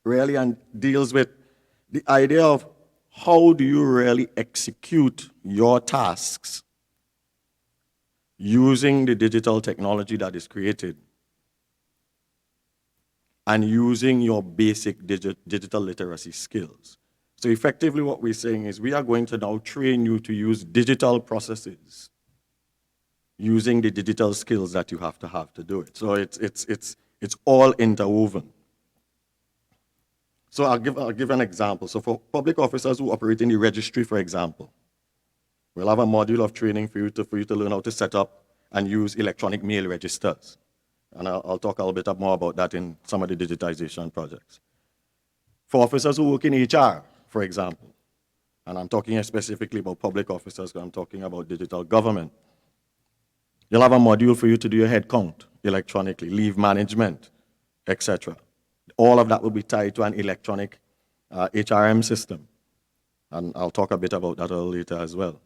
really deals with the idea of how do you really execute your tasks using the digital technology that is created and using your basic digital literacy skills. So effectively what we're saying is we are going to now train you to use digital processes using the digital skills that you have to do it. So it's all interwoven. So I'll give an example. So for public officers who operate in the registry, for example, we'll have a module of training for you to learn how to set up and use electronic mail registers. And I'll talk a little bit more about that in some of the digitization projects. For officers who work in HR, for example, and I'm talking specifically about public officers because I'm talking about digital government, you'll have a module for you to do your head count electronically, leave management, etc. All of that will be tied to an electronic HRM system. And I'll talk a bit about that a little later as well.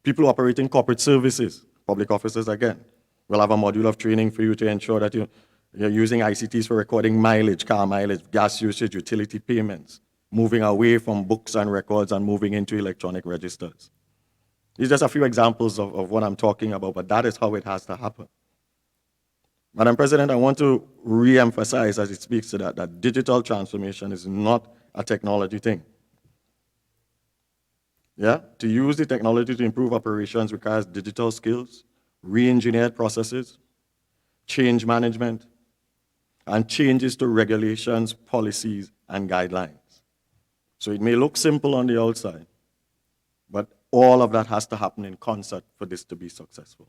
People operating corporate services, public officers again, we'll have a module of training for you to ensure that you're using ICTs for recording mileage, car mileage, gas usage, utility payments, moving away from books and records and moving into electronic registers. These are just a few examples of what I'm talking about, but that is how it has to happen. Madam President, I want to re-emphasize as it speaks to that digital transformation is not a technology thing. Yeah? To use the technology to improve operations requires digital skills, re-engineered processes, change management, and changes to regulations, policies, and guidelines. So it may look simple on the outside, but all of that has to happen in concert for this to be successful.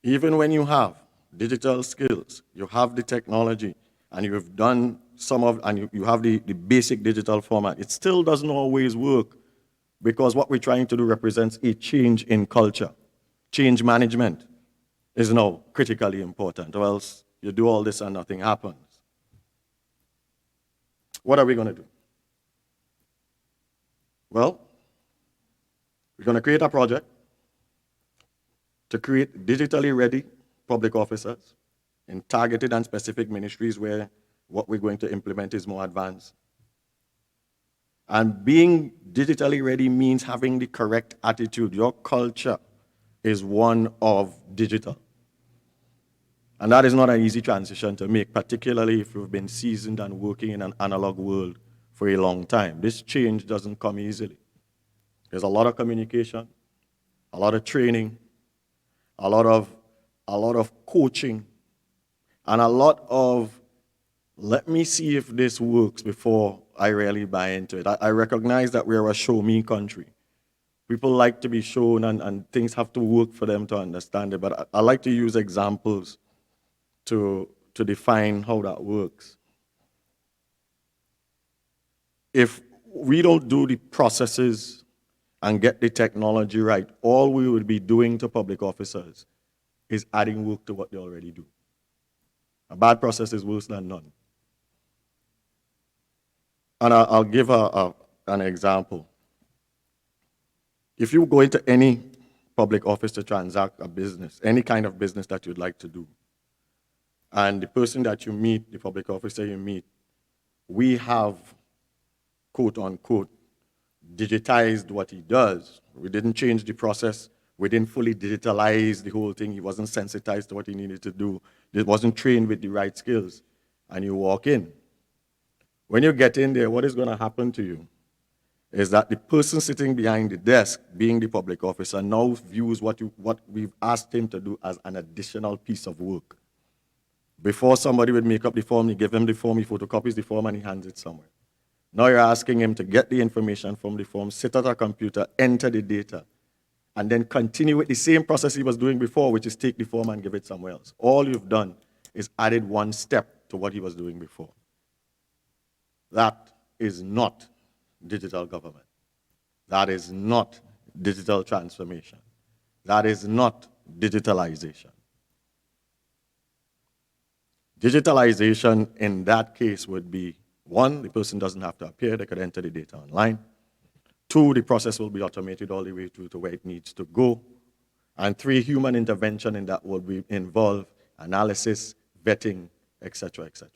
Even when you have digital skills, you have the technology, and you've done and you have the basic digital format, it still doesn't always work because what we're trying to do represents a change in culture. Change management is now critically important, or else you do all this and nothing happens. What are we going to do? Well, we're going to create a project to create digitally ready public officers in targeted and specific ministries where what we're going to implement is more advanced. And being digitally ready means having the correct attitude. Your culture is one of digital. And that is not an easy transition to make, particularly if you've been seasoned and working in an analog world for a long time. This change doesn't come easily. There's a lot of communication, a lot of training, a lot of coaching, and a lot of, let me see if this works before I really buy into it. I recognize that we're a show-me country. People like to be shown and things have to work for them to understand it, but I like to use examples to define how that works. If we don't do the processes and get the technology right, all we would be doing to public officers is adding work to what they already do. A bad process is worse than none. And I'll give an example. If you go into any public office to transact a business, any kind of business that you'd like to do, and the person that you meet, the public officer you meet, we have, quote unquote, digitized what he does. We didn't change the process. We didn't fully digitalize the whole thing. He wasn't sensitized to what he needed to do. He wasn't trained with the right skills. And you walk in. When you get in there, what is going to happen to you is that the person sitting behind the desk, being the public officer, now views what we've asked him to do as an additional piece of work. Before somebody would make up the form, you give him the form, he photocopies the form, and he hands it somewhere. Now you're asking him to get the information from the form, sit at a computer, enter the data, and then continue with the same process he was doing before, which is take the form and give it somewhere else. All you've done is added one step to what he was doing before. That is not digital government. That is not digital transformation. That is not digitalization. Digitalization in that case would be, one, the person doesn't have to appear, they could enter the data online. Two, the process will be automated all the way through to where it needs to go. And three, human intervention in that will be involve analysis, vetting, etc., etc.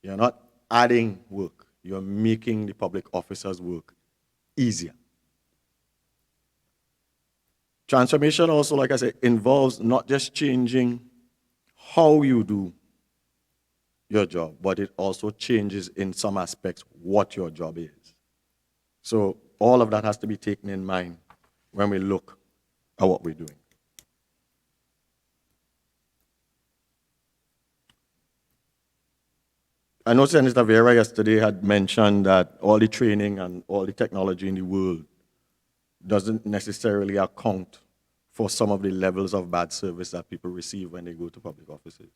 You're not adding work, you're making the public officers' work easier. Transformation also, like I said, involves not just changing how you do your job, but it also changes in some aspects what your job is. So all of that has to be taken in mind when we look at what we're doing. I know Senator Vera yesterday had mentioned that all the training and all the technology in the world doesn't necessarily account for some of the levels of bad service that people receive when they go to public offices.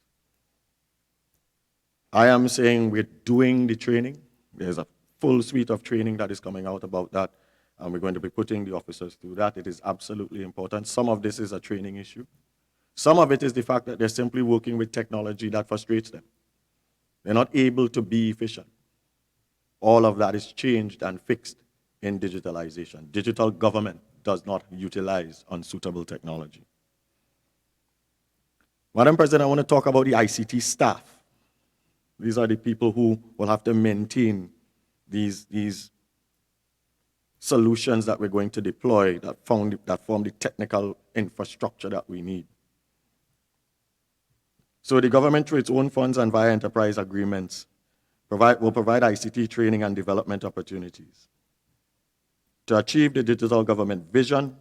I am saying we're doing the training. There's a full suite of training that is coming out about that, and we're going to be putting the officers through that. It is absolutely important. Some of this is a training issue. Some of it is the fact that they're simply working with technology that frustrates them. They're not able to be efficient. All of that is changed and fixed in digitalization. Digital government does not utilize unsuitable technology. Madam President, I want to talk about the ICT staff. These are the people who will have to maintain these solutions that we're going to deploy that form the technical infrastructure that we need. So the government, through its own funds and via enterprise agreements, will provide ICT training and development opportunities. To achieve the digital government vision,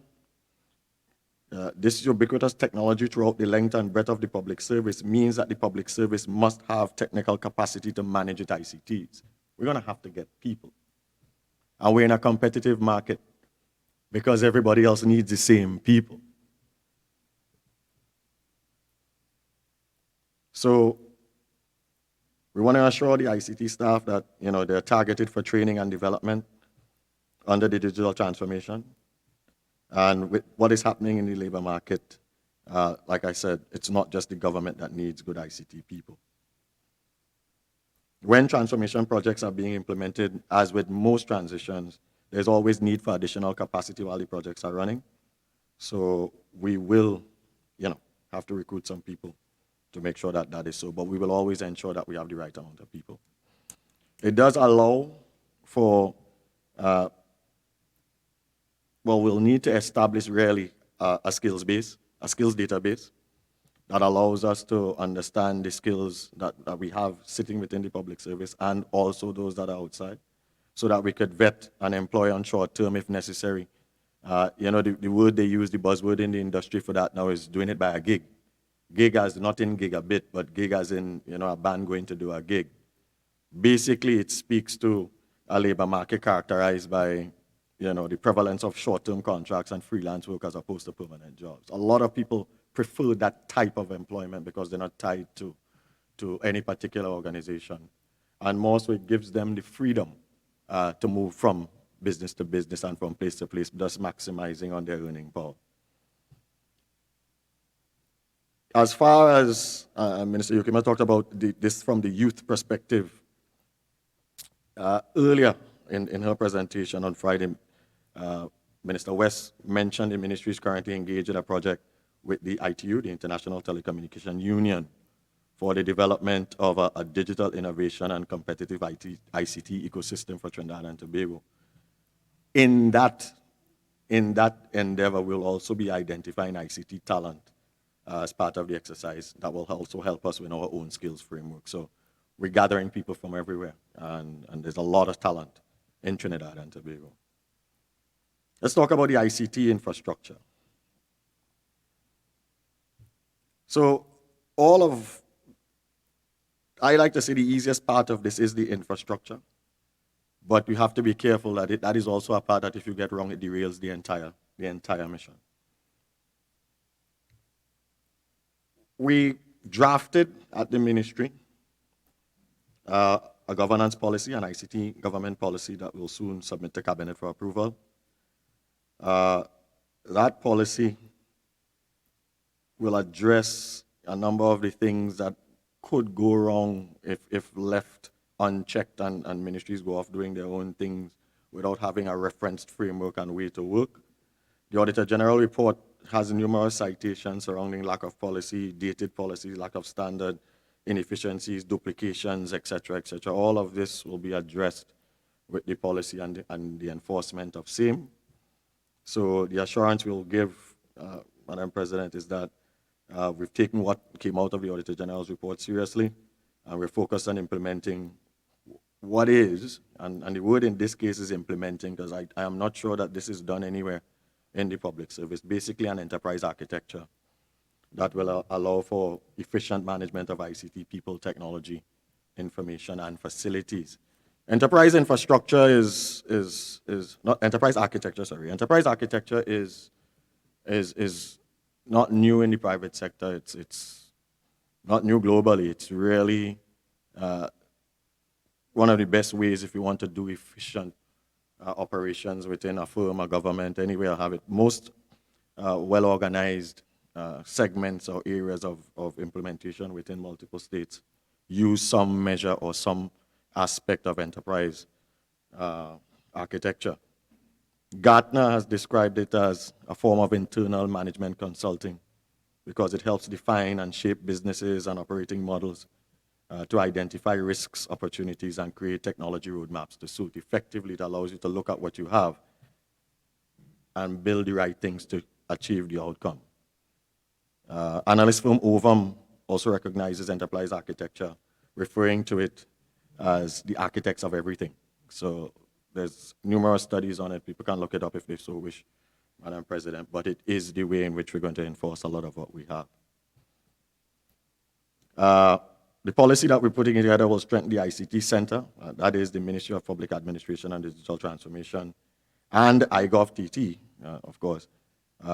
this ubiquitous technology throughout the length and breadth of the public service means that the public service must have technical capacity to manage its ICTs. We're going to have to get people. And we're in a competitive market because everybody else needs the same people. So we want to assure the ICT staff that they're targeted for training and development under the digital transformation. And with what is happening in the labor market, like I said, it's not just the government that needs good ICT people. When transformation projects are being implemented, as with most transitions, there's always need for additional capacity while the projects are running. So we will, have to recruit some people to make sure that that is so, but we will always ensure that we have the right amount of people. It does allow for, we'll need to establish really a skills base, a skills database that allows us to understand the skills that we have sitting within the public service and also those that are outside, so that we could vet and employ on short term if necessary. The word they use, the buzzword in the industry for that now is doing it by a gig. Gig as not in gigabit, but gig as in, a band going to do a gig. Basically, it speaks to a labor market characterized by, the prevalence of short-term contracts and freelance work as opposed to permanent jobs. A lot of people prefer that type of employment because they're not tied to any particular organization. And more so, it gives them the freedom to move from business to business and from place to place, thus maximizing on their earning power. As far as Minister Yokymma talked about this from the youth perspective, earlier in her presentation on Friday, Minister West mentioned the ministry is currently engaged in a project with the ITU, the International Telecommunication Union, for the development of a digital innovation and competitive ICT ecosystem for Trinidad and Tobago. In that endeavor, we'll also be identifying ICT talent as part of the exercise that will also help us with our own skills framework. So we're gathering people from everywhere, and there's a lot of talent in Trinidad and Tobago. Let's talk about the ICT infrastructure. So I like to say the easiest part of this is the infrastructure, but you have to be careful that that is also a part that if you get wrong, it derails the entire mission. We drafted at the ministry a governance policy, an ICT government policy that will soon submit to Cabinet for approval. That policy will address a number of the things that could go wrong if left unchecked and ministries go off doing their own things without having a referenced framework and way to work. The Auditor General report has numerous citations surrounding lack of policy, dated policies, lack of standard, inefficiencies, duplications, etc., etc. All of this will be addressed with the policy and the enforcement of same. So the assurance we'll give, Madam President, is that we've taken what came out of the Auditor General's report seriously, and we're focused on implementing what is, and the word in this case is implementing, because I am not sure that this is done anywhere in the public service, basically an enterprise architecture that will allow for efficient management of ICT people, technology, information, and facilities. Enterprise infrastructure is not enterprise architecture, sorry. Enterprise architecture is not new in the private sector. It's not new globally. It's really one of the best ways if you want to do efficient operations within a firm, a government, anywhere have it. Most well-organized segments or areas of implementation within multiple states use some measure or some aspect of enterprise architecture. Gartner has described it as a form of internal management consulting because it helps define and shape businesses and operating models to identify risks, opportunities, and create technology roadmaps to suit. Effectively, it allows you to look at what you have and build the right things to achieve the outcome. Analyst firm Ovum also recognizes enterprise architecture, referring to it as the architects of everything. So there's numerous studies on it. People can look it up if they so wish, Madam President, but it is the way in which we're going to enforce a lot of what we have. The policy that we're putting together will strengthen the ICT Center, that is the Ministry of Public Administration and Digital Transformation, and IGovTT, of course,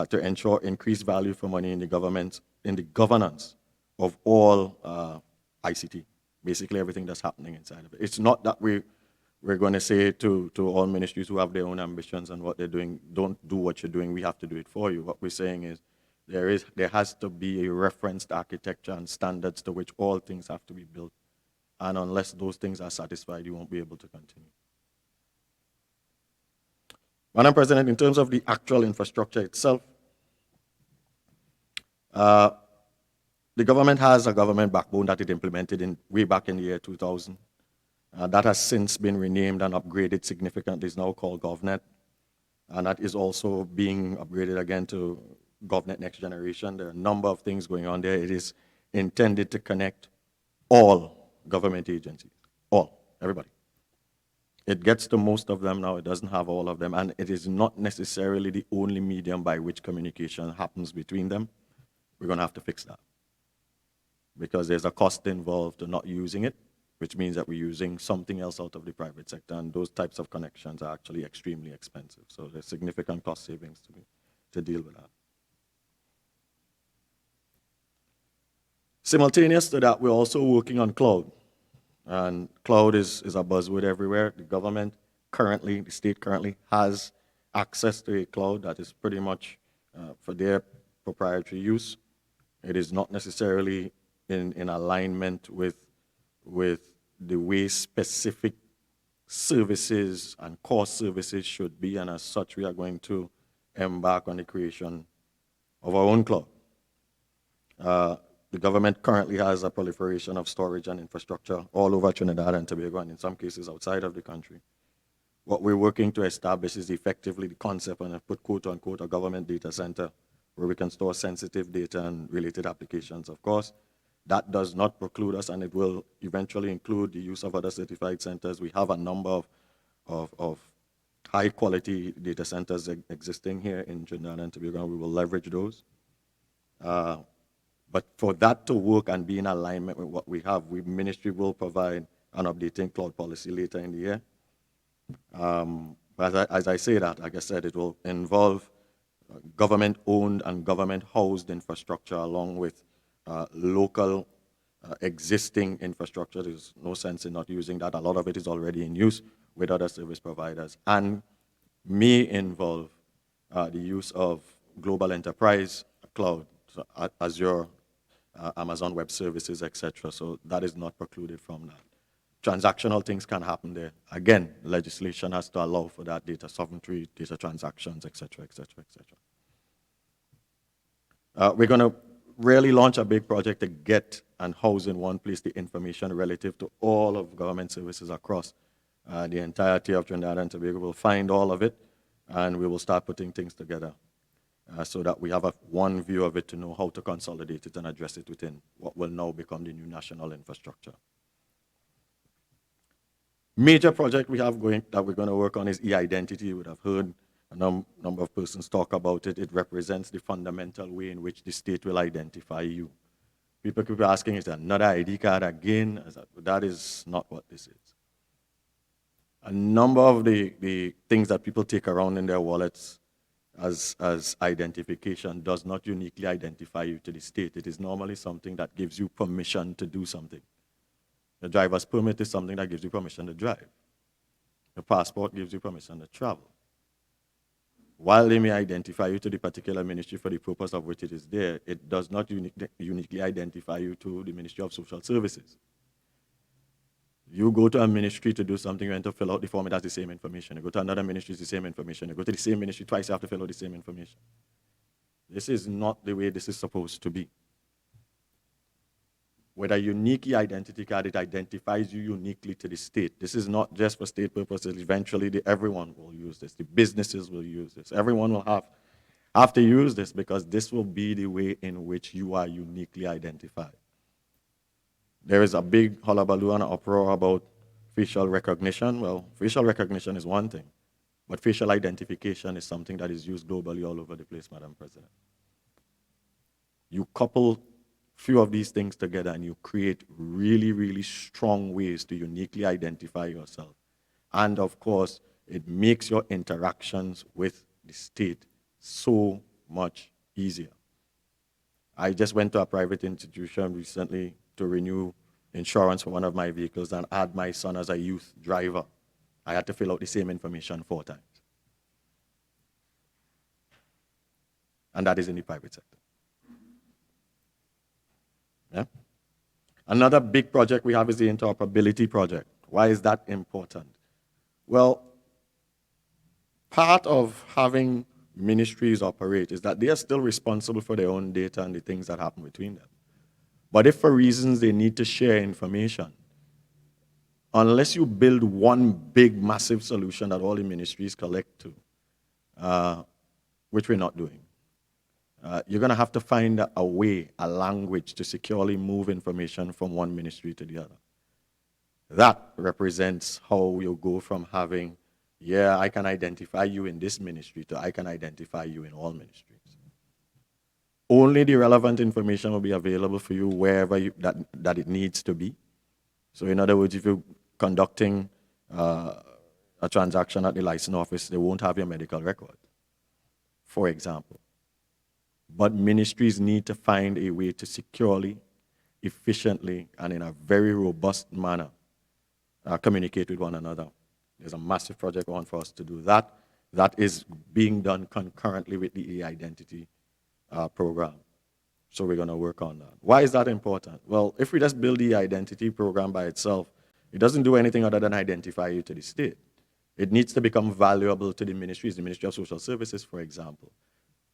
to ensure increased value for money in the government, in the governance of all ICT, basically everything that's happening inside of it. It's not that we're going to say to all ministries who have their own ambitions and what they're doing, don't do what you're doing, we have to do it for you. What we're saying is there has to be a referenced architecture and standards to which all things have to be built. And unless those things are satisfied, you won't be able to continue. Madam President, in terms of the actual infrastructure itself, the government has a government backbone that it implemented way back in the year 2000. That has since been renamed and upgraded significantly. It's now called GovNet. And that is also being upgraded again to GovNet Next Generation. There are a number of things going on there. It is intended to connect all government agencies, everybody. It gets to most of them now. It doesn't have all of them. And it is not necessarily the only medium by which communication happens between them. We're going to have to fix that because there's a cost involved to not using it, which means that we're using something else out of the private sector, and those types of connections are actually extremely expensive. So there's significant cost savings to deal with that. Simultaneous to that, we're also working on cloud. And cloud is a buzzword everywhere. The government currently, the state currently has access to a cloud that is pretty much for their proprietary use. It is not necessarily in alignment with the way specific services and core services should be, and as such, we are going to embark on the creation of our own cloud. The government currently has a proliferation of storage and infrastructure all over Trinidad and Tobago, and in some cases outside of the country. What we're working to establish is effectively the concept, and I put quote unquote, a government data center where we can store sensitive data and related applications, of course. That does not preclude us, and it will eventually include the use of other certified centers. We have a number of high-quality data centers existing here in Trinidad and Tobago, and we will leverage those. But for that to work and be in alignment with what we have, the ministry will provide an updating cloud policy later in the year. But as I say that, like I said, it will involve government-owned and government-housed infrastructure along with local existing infrastructure. There's no sense in not using that. A lot of it is already in use with other service providers and may involve the use of global enterprise cloud, so Azure, Amazon Web Services, etc. So that is not precluded from that. Transactional things can happen there. Again, legislation has to allow for that, data sovereignty, data transactions, etc., etc., etc. We're going to really launch a big project to get and house in one place the information relative to all of government services across the entirety of Trinidad and Tobago. We'll find all of it, and we will start putting things together so that we have one view of it to know how to consolidate it and address it within what will now become the new national infrastructure. Major project we have going that we're going to work on is e-identity. You would have heard a number of persons talk about it. It represents the fundamental way in which the state will identify you. People could be asking, is there another ID card again? That is not what this is. A number of the things that people take around in their wallets as identification does not uniquely identify you to the state. It is normally something that gives you permission to do something. The driver's permit is something that gives you permission to drive. The passport gives you permission to travel. While they may identify you to the particular ministry for the purpose of which it is there, it does not uniquely identify you to the Ministry of Social Services. You go to a ministry to do something, you have to fill out the form, it has the same information. You go to another ministry, it's the same information. You go to the same ministry twice, you have to fill out the same information. This is not the way this is supposed to be. With a unique identity card, it identifies you uniquely to the state. This is not just for state purposes. Eventually, everyone will use this. The businesses will use this. Everyone will have to use this because this will be the way in which you are uniquely identified. There is a big hullabaloo and uproar about facial recognition. Well, facial recognition is one thing, but facial identification is something that is used globally all over the place, Madam President. You couple few of these things together and you create really, really strong ways to uniquely identify yourself. And of course, it makes your interactions with the state so much easier. I just went to a private institution recently to renew insurance for one of my vehicles and add my son as a youth driver. I had to fill out the same information 4 times. And that is in the private sector. Yeah? Another big project we have is the interoperability project. Why is that important? Well, part of having ministries operate is that they are still responsible for their own data and the things that happen between them. But if for reasons they need to share information, unless you build one big, massive solution that all the ministries collect to, which we're not doing, you're going to have to find a way, a language to securely move information from one ministry to the other. That represents how you go from having, yeah, I can identify you in this ministry to I can identify you in all ministries. Only the relevant information will be available for you wherever that it needs to be. So in other words, if you're conducting a transaction at the license office, they won't have your medical record, for example. But ministries need to find a way to securely, efficiently, and in a very robust manner communicate with one another. There's a massive project on for us to do that. That is being done concurrently with the e-identity program. So we're going to work on that. Why is that important? Well, if we just build the e-identity program by itself, it doesn't do anything other than identify you to the state. It needs to become valuable to the ministries, the Ministry of Social Services, for example.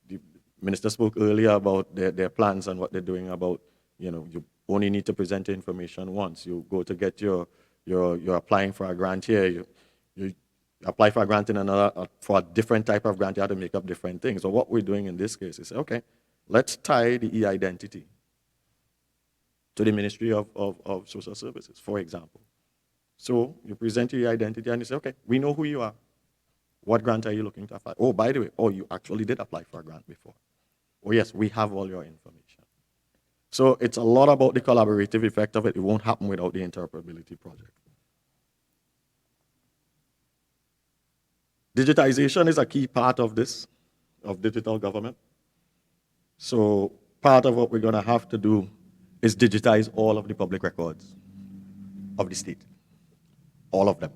The Minister spoke earlier about their plans and what they're doing about, you only need to present your information once. You go to get you're applying for a grant here, you apply for a grant in another, for a different type of grant, you have to make up different things. So what we're doing in this case is, okay, let's tie the e-identity to the Ministry of Social Services, for example. So you present your identity and you say, okay, we know who you are. What grant are you looking to apply? Oh, by the way, you actually did apply for a grant before. Oh, yes, we have all your information. So it's a lot about the collaborative effect of it. It won't happen without the interoperability project. Digitization is a key part of this, of digital government. So part of what we're going to have to do is digitize all of the public records of the state, all of them.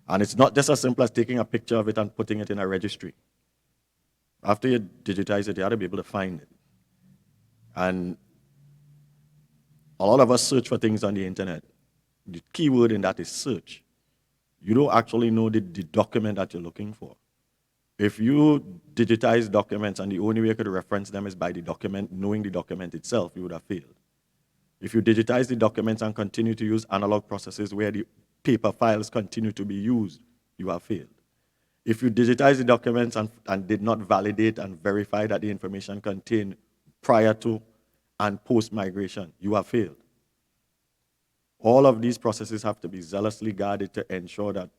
And it's not just as simple as taking a picture of it and putting it in a registry. After you digitize it, you have to be able to find it. And a lot of us search for things on the internet. The key word in that is search. You don't actually know the document that you're looking for. If you digitize documents and the only way you could reference them is by the document, knowing the document itself, you would have failed. If you digitize the documents and continue to use analog processes where the paper files continue to be used, you have failed. If you digitize the documents and did not validate and verify that the information contained prior to and post-migration, you have failed. All of these processes have to be zealously guarded to ensure that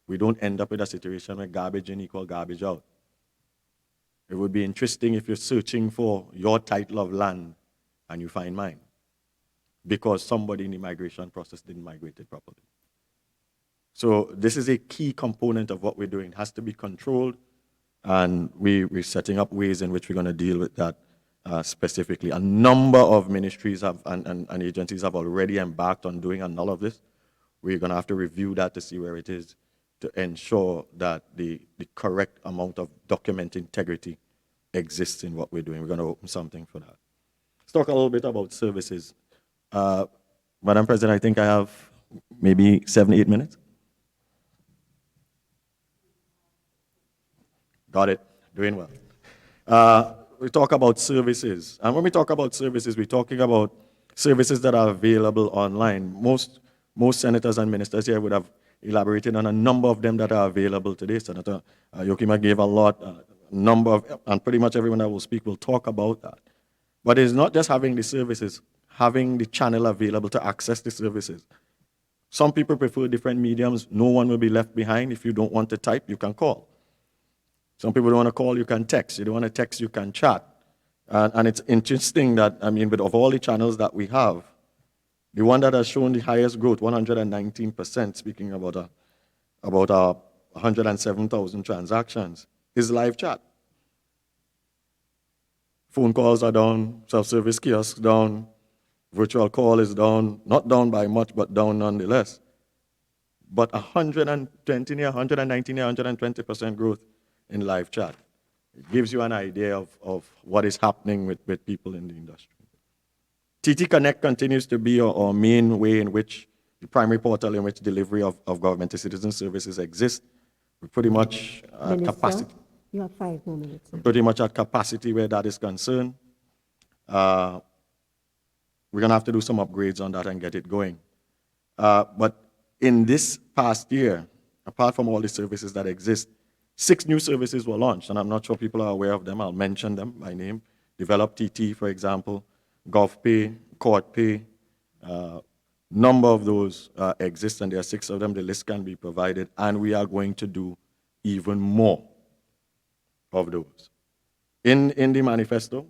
we don't end up with a situation where garbage in equal garbage out. It would be interesting if you're searching for your title of land and you find mine, because somebody in the migration process didn't migrate it properly. So this is a key component of what we're doing. It has to be controlled, and we're setting up ways in which we're going to deal with that specifically. A number of ministries have, and agencies have already embarked on doing all of this. We're going to have to review that to see where it is, to ensure that the correct amount of document integrity exists in what we're doing. We're going to open something for that. Let's talk a little bit about services. Madam President, I think I have maybe 7-8 minutes. Got it. Doing well. We talk about services. And when we talk about services, we're talking about services that are available online. Most senators and ministers here would have elaborated on a number of them that are available today. Senator Yokymma gave a lot, number of, and pretty much everyone that will speak will talk about that. But it's not just having the services, having the channel available to access the services. Some people prefer different mediums. No one will be left behind. If you don't want to type, you can call. Some people don't want to call, you can text. You don't want to text, you can chat. And it's interesting that, I mean, of all the channels that we have, the one that has shown the highest growth, 119%, speaking about 107,000 transactions, is live chat. Phone calls are down, self-service kiosks down, virtual call is down, not down by much, but down nonetheless. But 119, 120% growth in live chat. It gives you an idea of what is happening with people in the industry. TT Connect continues to be our main way in which the primary portal in which delivery of government to citizen services exists. We're pretty much at capacity. You have 5 more minutes. Pretty much at capacity where that is concerned. We're going to have to do some upgrades on that and get it going. But in this past year, apart from all the services that exist, 6 new services were launched, and I'm not sure people are aware of them. I'll mention them by name. Develop TT, for example, GovPay, Court Pay. Number of those exist, and there are 6 of them. The list can be provided, and we are going to do even more of those. In the manifesto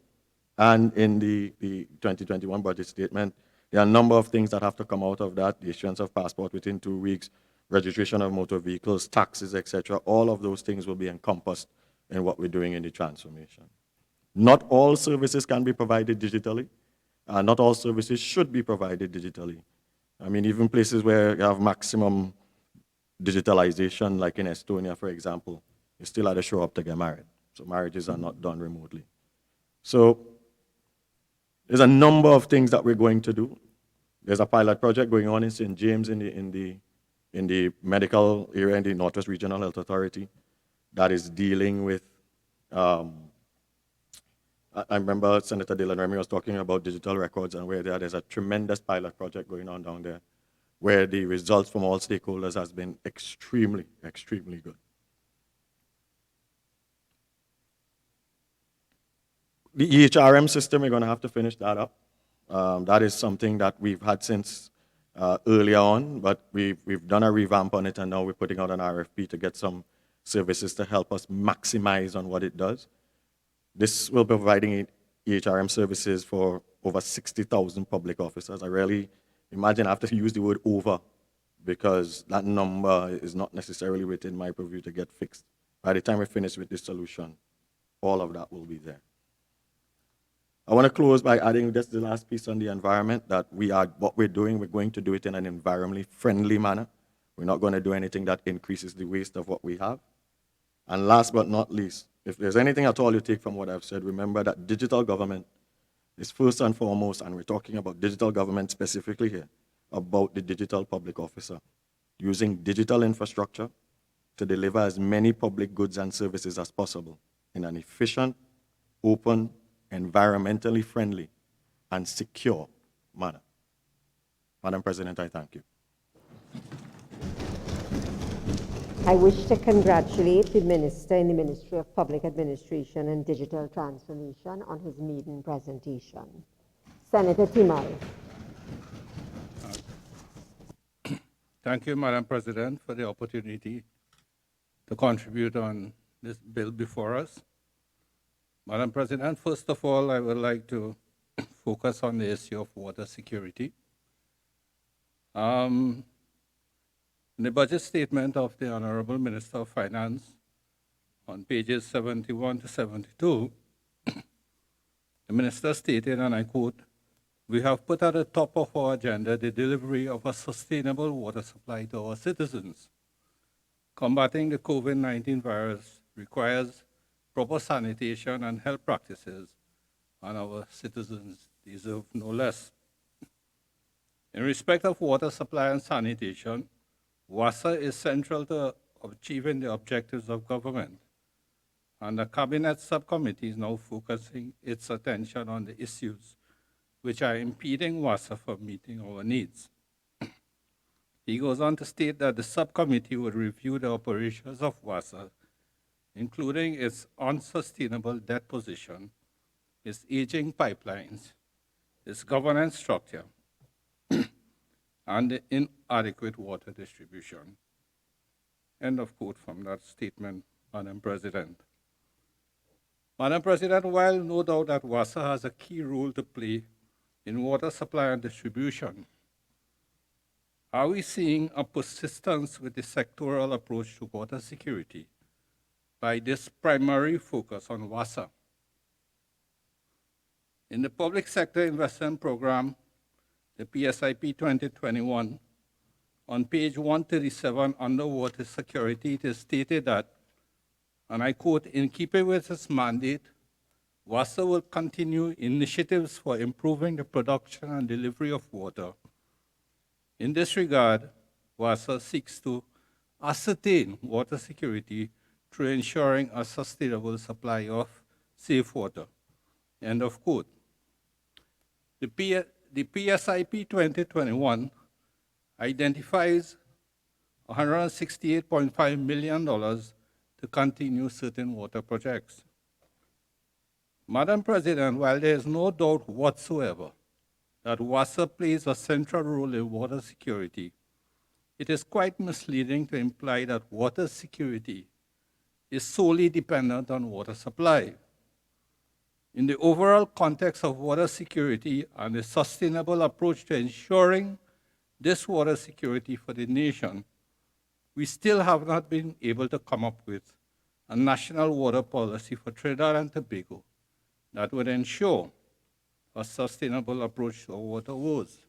and in the 2021 budget statement, there are a number of things that have to come out of that. The issuance of passport within 2 weeks, registration of motor vehicles, taxes, etc. All of those things will be encompassed in what we're doing in the transformation. Not all services can be provided digitally. Not all services should be provided digitally. I mean, even places where you have maximum digitalization, like in Estonia, for example, you still have to show up to get married. So marriages are not done remotely. So there's a number of things that we're going to do. There's a pilot project going on in St. James in the medical area in the Northwest Regional Health Authority that is dealing with, I remember Senator Dillon-Remy was talking about digital records, and where there's a tremendous pilot project going on down there where the results from all stakeholders has been extremely, extremely good. The EHRM system, we're going to have to finish that up. That is something that we've had since earlier on, but we've done a revamp on it, and now we're putting out an RFP to get some services to help us maximize on what it does. This will be providing EHRM services for over 60,000 public officers. I really imagine I have to use the word over, because that number is not necessarily within my purview to get fixed. By the time we finish with this solution, all of that will be there. I want to close by adding just the last piece on the environment, that what we're doing, we're going to do it in an environmentally friendly manner. We're not going to do anything that increases the waste of what we have. And last but not least, if there's anything at all you take from what I've said, remember that digital government is first and foremost, and we're talking about digital government specifically here, about the digital public officer, using digital infrastructure to deliver as many public goods and services as possible in an efficient, open, environmentally friendly, and secure manner. Madam President, I thank you. I wish to congratulate the Minister in the Ministry of Public Administration and Digital Transformation on his maiden presentation. Senator Teemal. Thank you, Madam President, for the opportunity to contribute on this bill before us. Madam President, first of all, I would like to focus on the issue of water security. In the budget statement of the Honorable Minister of Finance, on pages 71 to 72, the Minister stated, and I quote, "We have put at the top of our agenda the delivery of a sustainable water supply to our citizens. Combating the COVID-19 virus requires proper sanitation and health practices, and our citizens deserve no less. In respect of water supply and sanitation, WASA is central to achieving the objectives of government, and the Cabinet Subcommittee is now focusing its attention on the issues which are impeding WASA from meeting our needs." He goes on to state that the subcommittee would review the operations of WASA, including its unsustainable debt position, its aging pipelines, its governance structure, and the inadequate water distribution. End of quote from that statement, Madam President. Madam President, while no doubt that WASA has a key role to play in water supply and distribution, are we seeing a persistence with the sectoral approach to water security by this primary focus on WASA? In the public sector investment program, the PSIP 2021, on page 137 under water security, it is stated that, and I quote, "In keeping with its mandate, WASA will continue initiatives for improving the production and delivery of water. In this regard, WASA seeks to ascertain water security through ensuring a sustainable supply of safe water." End of quote. The PSIP 2021 identifies $168.5 million to continue certain water projects. Madam President, while there is no doubt whatsoever that WASA plays a central role in water security, it is quite misleading to imply that water security is solely dependent on water supply. In the overall context of water security and a sustainable approach to ensuring this water security for the nation, we still have not been able to come up with a national water policy for Trinidad and Tobago that would ensure a sustainable approach to our water woes.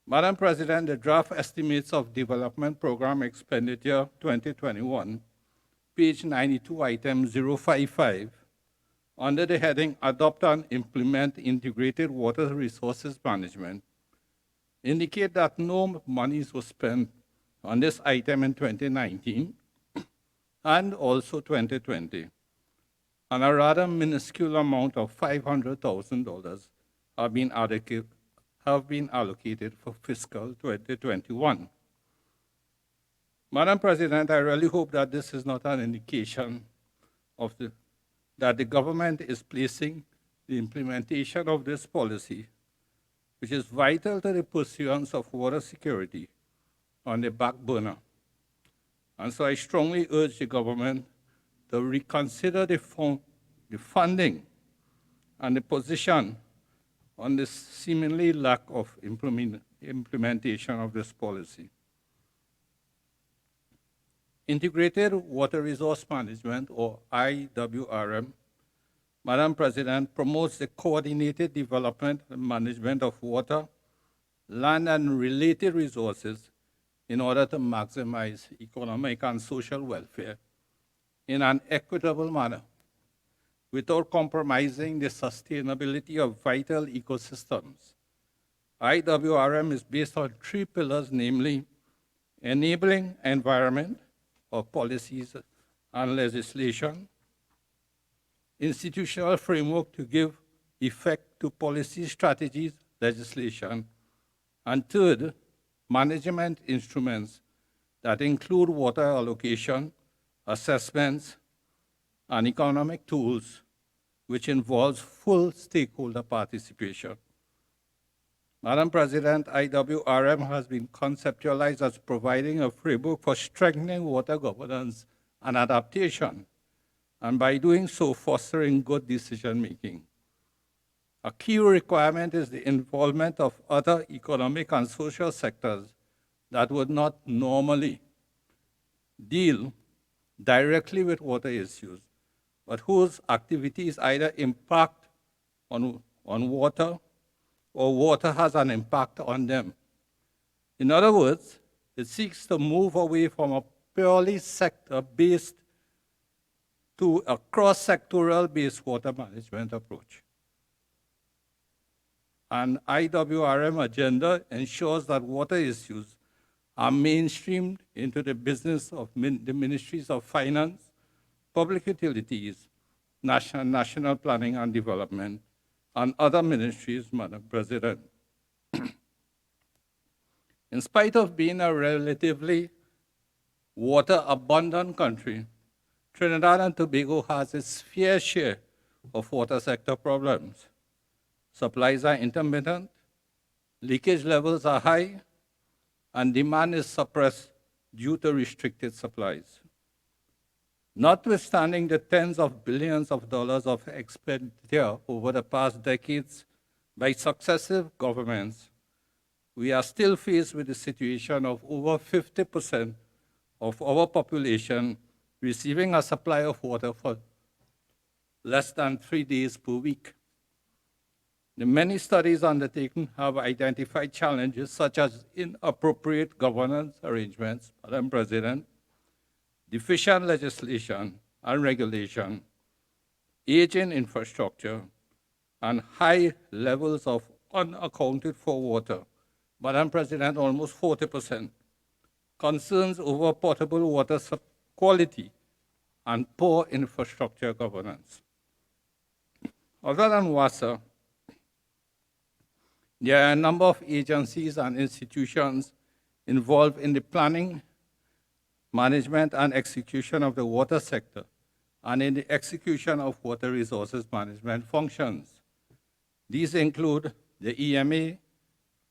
Madam President, the draft estimates of Development Program Expenditure 2021, page 92, item 055, under the heading Adopt and Implement Integrated Water Resources Management, indicate that no monies were spent on this item in 2019 and also 2020, and a rather minuscule amount of $500,000 have been allocated for fiscal 2021. Madam President, I really hope that this is not an indication of that the government is placing the implementation of this policy, which is vital to the pursuance of water security, on the back burner. And so I strongly urge the government to reconsider the funding and the position on this seemingly lack of implementation of this policy. Integrated Water Resource Management, or IWRM, Madam President, promotes the coordinated development and management of water, land, and related resources in order to maximize economic and social welfare in an equitable manner without compromising the sustainability of vital ecosystems. IWRM is based on 3 pillars, namely enabling environment of policies and legislation, institutional framework to give effect to policy strategies, legislation, and third, management instruments that include water allocation, assessments, and economic tools, which involves full stakeholder participation. Madam President, IWRM has been conceptualized as providing a framework for strengthening water governance and adaptation, and by doing so, fostering good decision-making. A key requirement is the involvement of other economic and social sectors that would not normally deal directly with water issues, but whose activities either impact on water or water has an impact on them. In other words, it seeks to move away from a purely sector-based to a cross-sectoral-based water management approach. An IWRM agenda ensures that water issues are mainstreamed into the business of the Ministries of Finance, Public Utilities, National Planning and Development, and other ministries, Madam President. In spite of being a relatively water-abundant country, Trinidad and Tobago has its fair share of water sector problems. Supplies are intermittent, leakage levels are high, and demand is suppressed due to restricted supplies. Notwithstanding the tens of billions of dollars of expenditure over the past decades by successive governments, we are still faced with the situation of over 50% of our population receiving a supply of water for less than 3 days per week. The many studies undertaken have identified challenges such as inappropriate governance arrangements, Madam President, deficient legislation and regulation, aging infrastructure, and high levels of unaccounted for water. Madam President, almost 40%. Concerns over potable water quality and poor infrastructure governance. Other than WASA, there are a number of agencies and institutions involved in the planning, management, and execution of the water sector, and in the execution of water resources management functions. These include the EMA,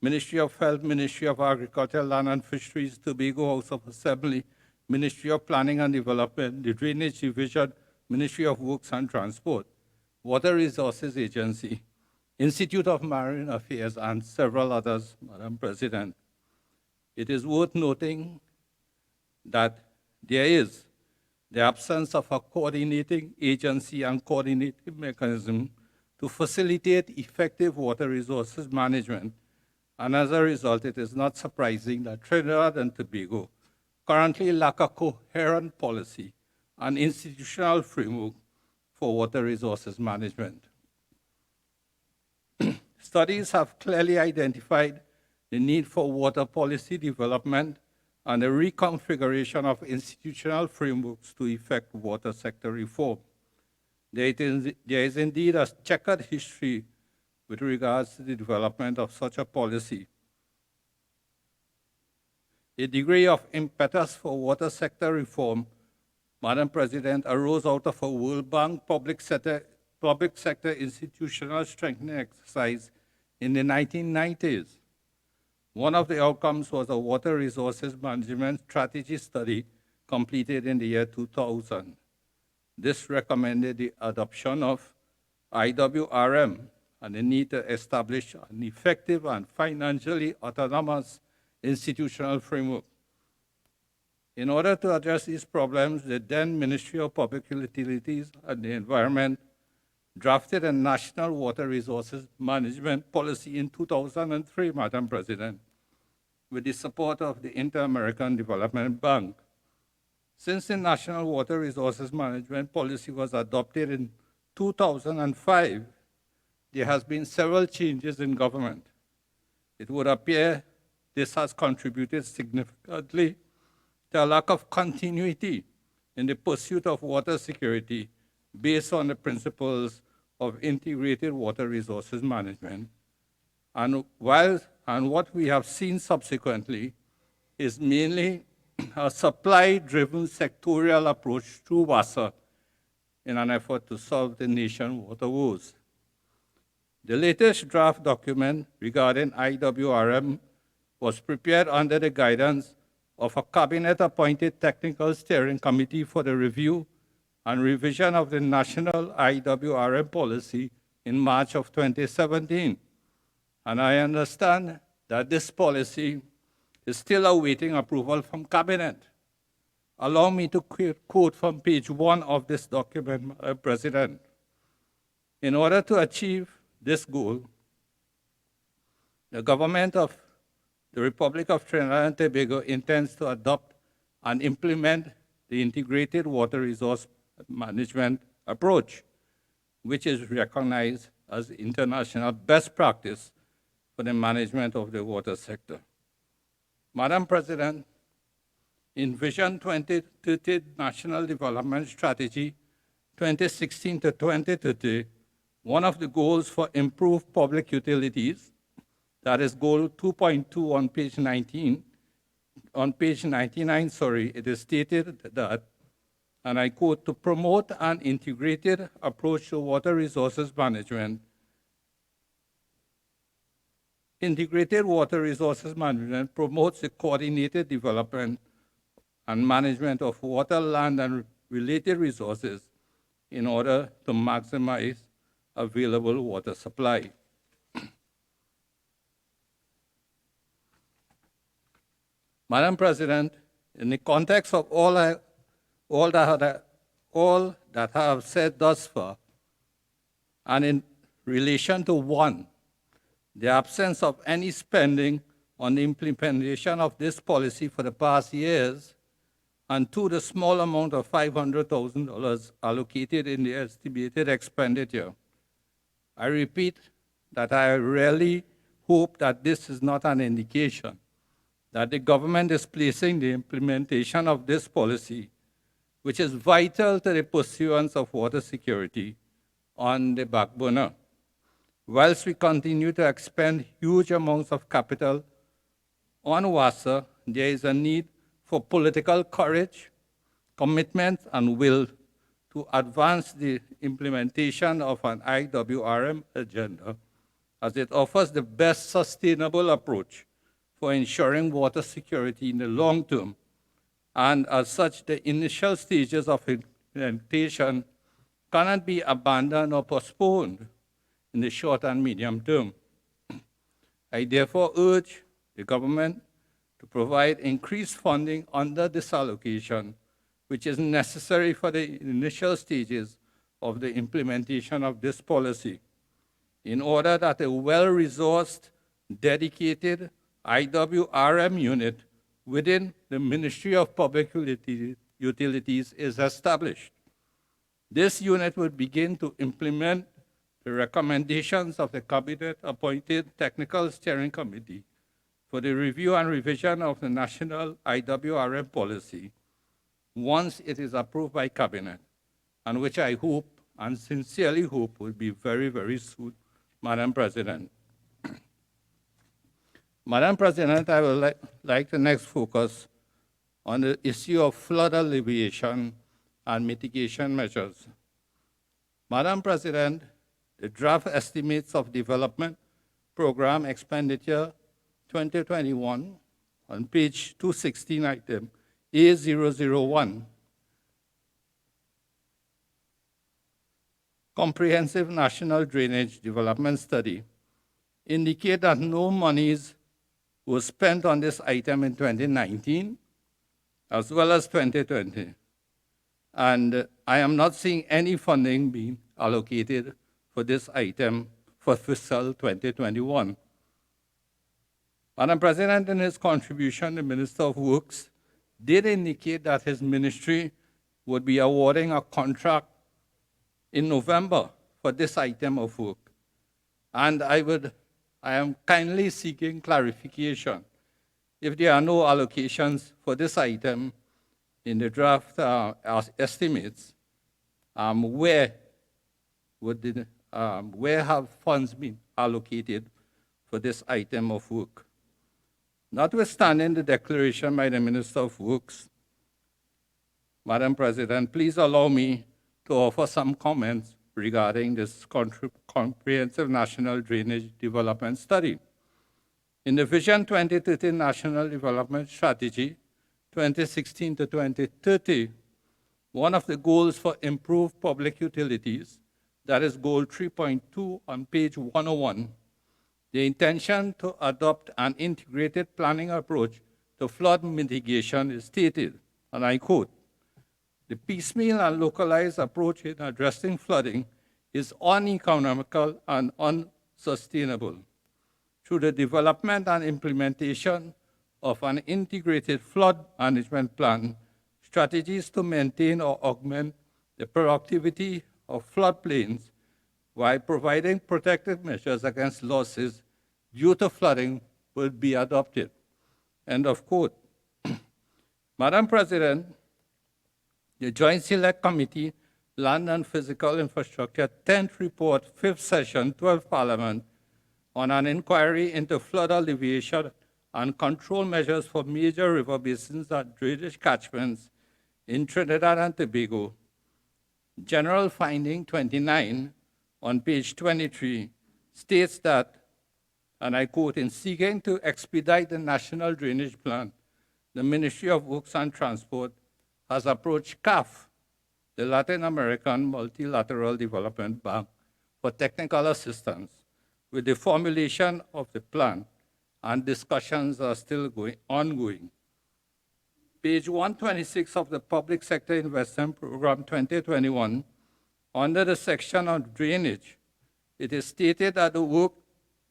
Ministry of Health, Ministry of Agriculture, Land and Fisheries, Tobago House of Assembly, Ministry of Planning and Development, the Drainage Division, Ministry of Works and Transport, Water Resources Agency, Institute of Marine Affairs, and several others, Madam President. It is worth noting that there is the absence of a coordinating agency and coordinating mechanism to facilitate effective water resources management, and as a result, it is not surprising that Trinidad and Tobago currently lack a coherent policy and institutional framework for water resources management. Studies have clearly identified the need for water policy development and a reconfiguration of institutional frameworks to effect water sector reform. There is indeed a checkered history with regards to the development of such a policy. A degree of impetus for water sector reform, Madam President, arose out of a World Bank public sector institutional strengthening exercise in the 1990s. One of the outcomes was a water resources management strategy study completed in the year 2000. This recommended the adoption of IWRM and the need to establish an effective and financially autonomous institutional framework. In order to address these problems, the then Ministry of Public Utilities and the Environment drafted a national water resources management policy in 2003, Madam President, with the support of the Inter-American Development Bank. Since the National Water Resources Management Policy was adopted in 2005, there has been several changes in government. It would appear this has contributed significantly to a lack of continuity in the pursuit of water security based on the principles of integrated water resources management. And what we have seen subsequently is mainly a supply-driven sectorial approach through WASA in an effort to solve the nation's water woes. The latest draft document regarding IWRM was prepared under the guidance of a cabinet-appointed technical steering committee for the review and revision of the national IWRM policy in March of 2017. And I understand that this policy is still awaiting approval from Cabinet. Allow me to quote from page 1 of this document, Madam President. In order to achieve this goal, the government of the Republic of Trinidad and Tobago intends to adopt and implement the integrated water resource management approach, which is recognized as international best practice for the management of the water sector. Madam President, in Vision 2030 National Development Strategy 2016 to 2030, one of the goals for improved public utilities, that is goal 2.2 on page 19, on page 99, it is stated that, and I quote, to promote an integrated approach to water resources management. Integrated water resources management promotes the coordinated development and management of water, land, and related resources in order to maximize available water supply. Madam President, in the context of all that I have said thus far, and in relation to one, the absence of any spending on the implementation of this policy for the past years, and two, the small amount of $500,000 allocated in the estimated expenditure. I repeat that I really hope that this is not an indication that the government is placing the implementation of this policy, which is vital to the pursuance of water security, on the back burner. Whilst we continue to expend huge amounts of capital on WASA, there is a need for political courage, commitment, and will to advance the implementation of an IWRM agenda, as it offers the best sustainable approach for ensuring water security in the long term, and as such, the initial stages of implementation cannot be abandoned or postponed in the short and medium term. I therefore urge the government to provide increased funding under this allocation, which is necessary for the initial stages of the implementation of this policy, in order that a well-resourced, dedicated IWRM unit within the Ministry of Public Utilities is established. This unit will begin to implement the recommendations of the Cabinet-appointed Technical Steering Committee for the review and revision of the national IWRM policy once it is approved by Cabinet, and which I hope and sincerely hope will be very, very soon, Madam President. Madam President, I would like to next focus on the issue of flood alleviation and mitigation measures. Madam President, the draft estimates of development program expenditure 2021 on page 216 item A001, Comprehensive National Drainage Development Study, indicate that no monies were spent on this item in 2019 as well as 2020. And I am not seeing any funding being allocated for this item for fiscal 2021. Madam President, in his contribution, the Minister of Works did indicate that his ministry would be awarding a contract in November for this item of work. And I am kindly seeking clarification. If there are no allocations for this item in the draft estimates, where have funds been allocated for this item of work? Notwithstanding the declaration by the Minister of Works, Madam President, please allow me to offer some comments regarding this comprehensive national drainage development study. In the Vision 2030 National Development Strategy, 2016 to 2030, one of the goals for improved public utilities, that is goal 3.2 on page 101, the intention to adopt an integrated planning approach to flood mitigation is stated, and I quote, "The piecemeal and localized approach in addressing flooding is uneconomical and unsustainable. Through the development and implementation of an integrated flood management plan, strategies to maintain or augment the productivity of floodplains while providing protective measures against losses due to flooding will be adopted." End of quote. Madam President, the Joint Select Committee, Land and Physical Infrastructure, 10th report, 5th session, 12th Parliament, on an inquiry into flood alleviation and control measures for major river basins and drainage catchments in Trinidad and Tobago, General Finding 29 on page 23 states that, and I quote, "In seeking to expedite the National Drainage Plan, the Ministry of Works and Transport has approached CAF, the Latin American Multilateral Development Bank, for technical assistance with the formulation of the plan, and discussions are still ongoing." Page 126 of the Public Sector Investment Program 2021, under the section on drainage, it is stated that the work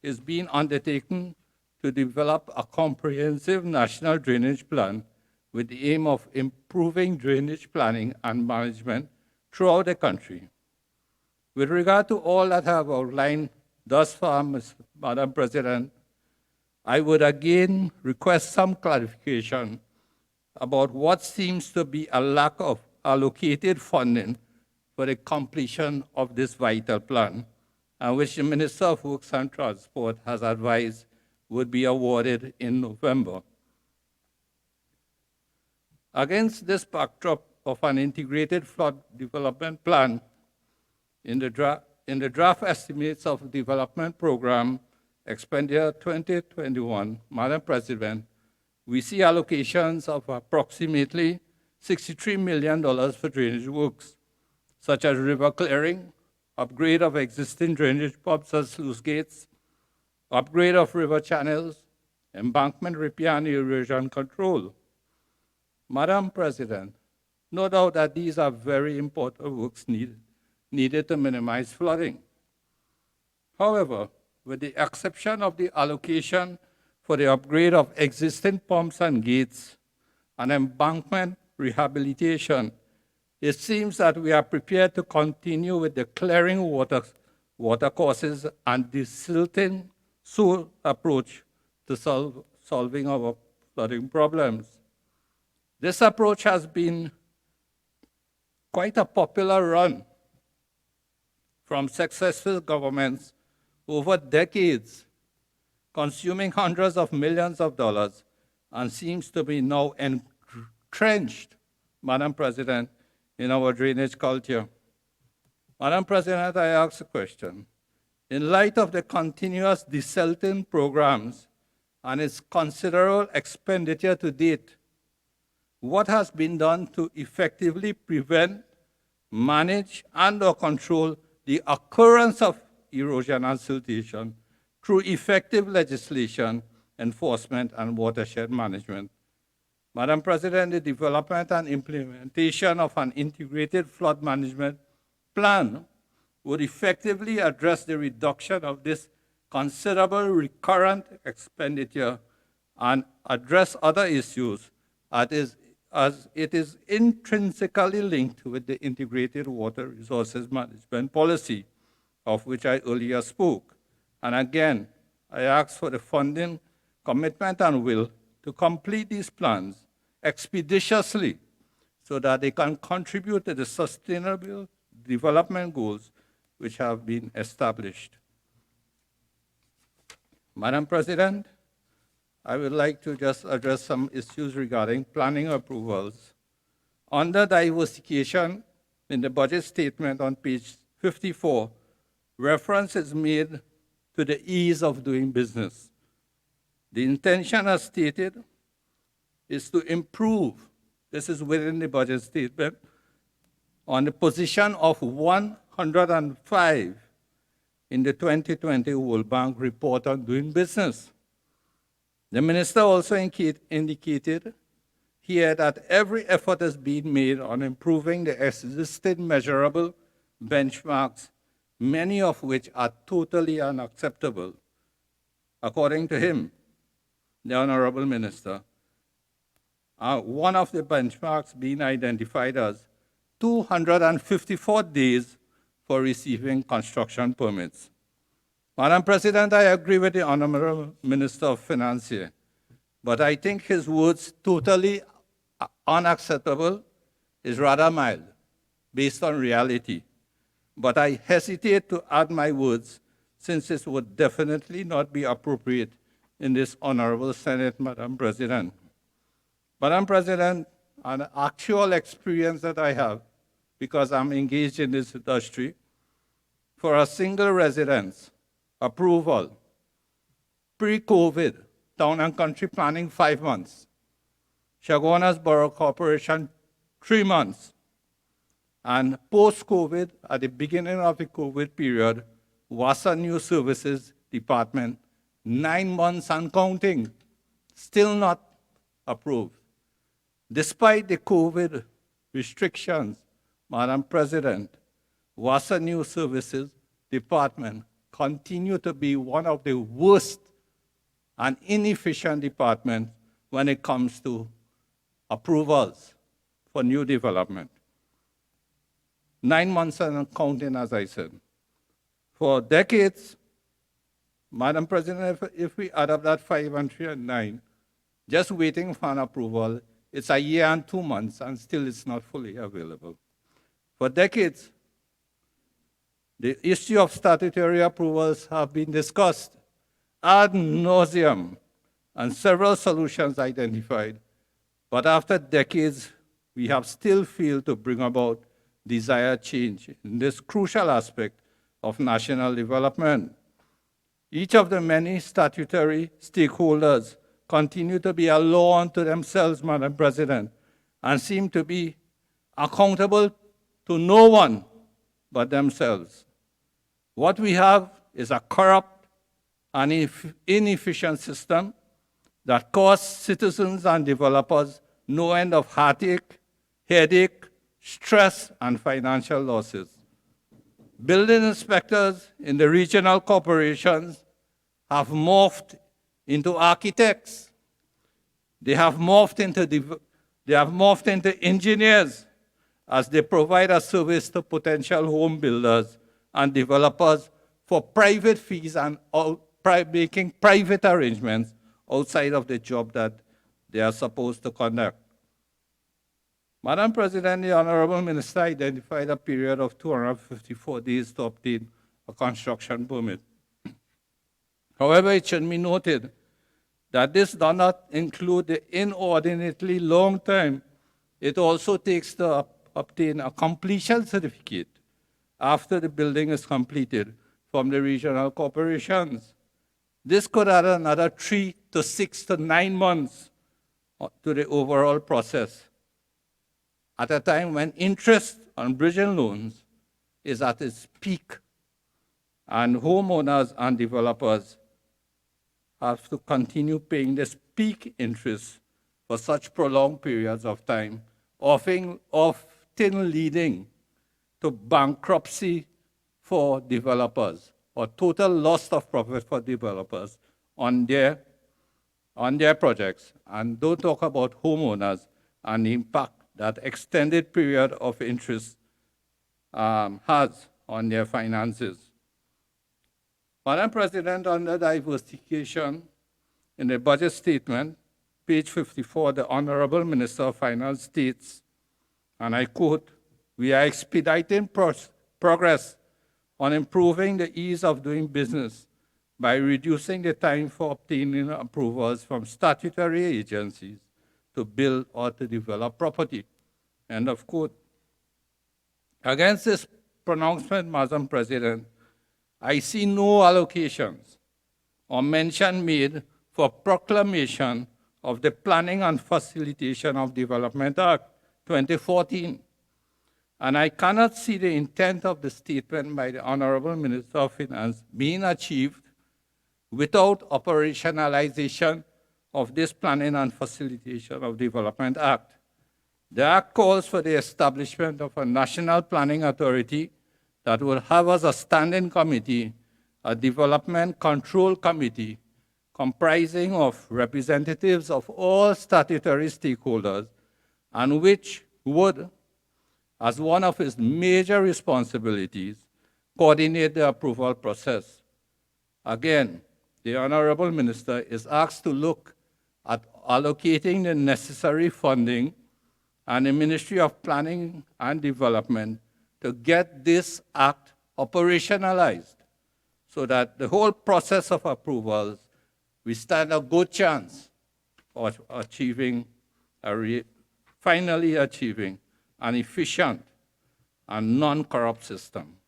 is being undertaken to develop a comprehensive national drainage plan with the aim of improving drainage planning and management throughout the country. With regard to all that I have outlined thus far, Madam President, I would again request some clarification about what seems to be a lack of allocated funding for the completion of this vital plan, and which the Minister of Works and Transport has advised would be awarded in November. Against this backdrop of an integrated flood development plan, in the draft estimates of development program expenditure 2021, Madam President, we see allocations of approximately $63 million for drainage works, such as river clearing, upgrade of existing drainage pumps and sluice gates, upgrade of river channels, embankment repair and erosion control. Madam President, no doubt that these are very important works needed to minimize flooding. However, with the exception of the allocation for the upgrade of existing pumps and gates and embankment rehabilitation, it seems that we are prepared to continue with the clearing water courses and the silting sewer approach to solving our flooding problems. This approach has been quite a popular run from successful governments over decades, consuming hundreds of millions of dollars, and seems to be now entrenched, Madam President, in our drainage culture. Madam President, I ask a question. In light of the continuous desilting programs and its considerable expenditure to date, what has been done to effectively prevent, manage, and/or control the occurrence of erosion and siltation through effective legislation, enforcement, and watershed management? Madam President, the development and implementation of an integrated flood management plan would effectively address the reduction of this considerable recurrent expenditure and address other issues as it is intrinsically linked with the integrated water resources management policy, of which I earlier spoke. And again, I ask for the funding, commitment, and will to complete these plans expeditiously so that they can contribute to the sustainable development goals which have been established. Madam President, I would like to just address some issues regarding planning approvals. Under diversification, in the budget statement on page 54, reference is made to the ease of doing business. The intention, as stated, is to improve, this is within the budget statement, on the position of 105 in the 2020 World Bank report on doing business. The minister also indicated here that every effort is being made on improving the existing measurable benchmarks, many of which are totally unacceptable. According to him, the Honorable Minister, one of the benchmarks being identified as 254 days for receiving construction permits. Madam President, I agree with the Honorable Minister of Finance here, but I think his words totally unacceptable is rather mild, based on reality. But I hesitate to add my words since it would definitely not be appropriate in this Honorable Senate, Madam President. Madam President, an actual experience that I have, because I'm engaged in this industry, for a single residence approval, pre-COVID, town and country planning 5 months, Chaguanas Borough Corporation 3 months, and post-COVID, at the beginning of the COVID period, WASA New Services Department, 9 months and counting, still not approved. Despite the COVID restrictions, Madam President, WASA New Services Department continue to be one of the worst and inefficient departments when it comes to approvals for new development. 9 months and counting, as I said. For decades, Madam President, if we add up that 5 and 3 and 9, just waiting for an approval, it's a year and 2 months, and still it's not fully available. For decades, the issue of statutory approvals have been discussed ad nauseum and several solutions identified. But after decades, we have still failed to bring about desired change in this crucial aspect of national development. Each of the many statutory stakeholders continue to be a law unto themselves, Madam President, and seem to be accountable to no one but themselves. What we have is a corrupt and inefficient system that costs citizens and developers no end of heartache, headache, stress, and financial losses. Building inspectors in the regional corporations have morphed into architects. They have morphed into engineers as they provide a service to potential home builders and developers for private fees and making private arrangements outside of the job that they are supposed to conduct. Madam President, the Honorable Minister identified a period of 254 days to obtain a construction permit. However, it should be noted that this does not include the inordinately long time it also takes to obtain a completion certificate after the building is completed from the regional corporations. This could add another 3 to 6 to 9 months to the overall process, at a time when interest on bridging loans is at its peak, and homeowners and developers have to continue paying this peak interest for such prolonged periods of time, often leading to bankruptcy for developers or total loss of profit for developers on their projects. And don't talk about homeowners and the impact that extended period of interest has on their finances. Madam President, under diversification, in the budget statement, page 54, the Honorable Minister of Finance states, and I quote, "We are expediting progress on improving the ease of doing business by reducing the time for obtaining approvals from statutory agencies to build or to develop property." End of quote. Against this pronouncement, Madam President, I see no allocations or mention made for proclamation of the Planning and Facilitation of Development Act 2014. And I cannot see the intent of the statement by the Honorable Minister of Finance being achieved without operationalization of this Planning and Facilitation of Development Act. The Act calls for the establishment of a national planning authority that will have as a standing committee a development control committee comprising of representatives of all statutory stakeholders, and which would, as one of its major responsibilities, coordinate the approval process. Again, the Honorable Minister is asked to look at allocating the necessary funding and the Ministry of Planning and Development to get this act operationalized so that the whole process of approvals, we stand a good chance of finally achieving an efficient and non-corrupt system.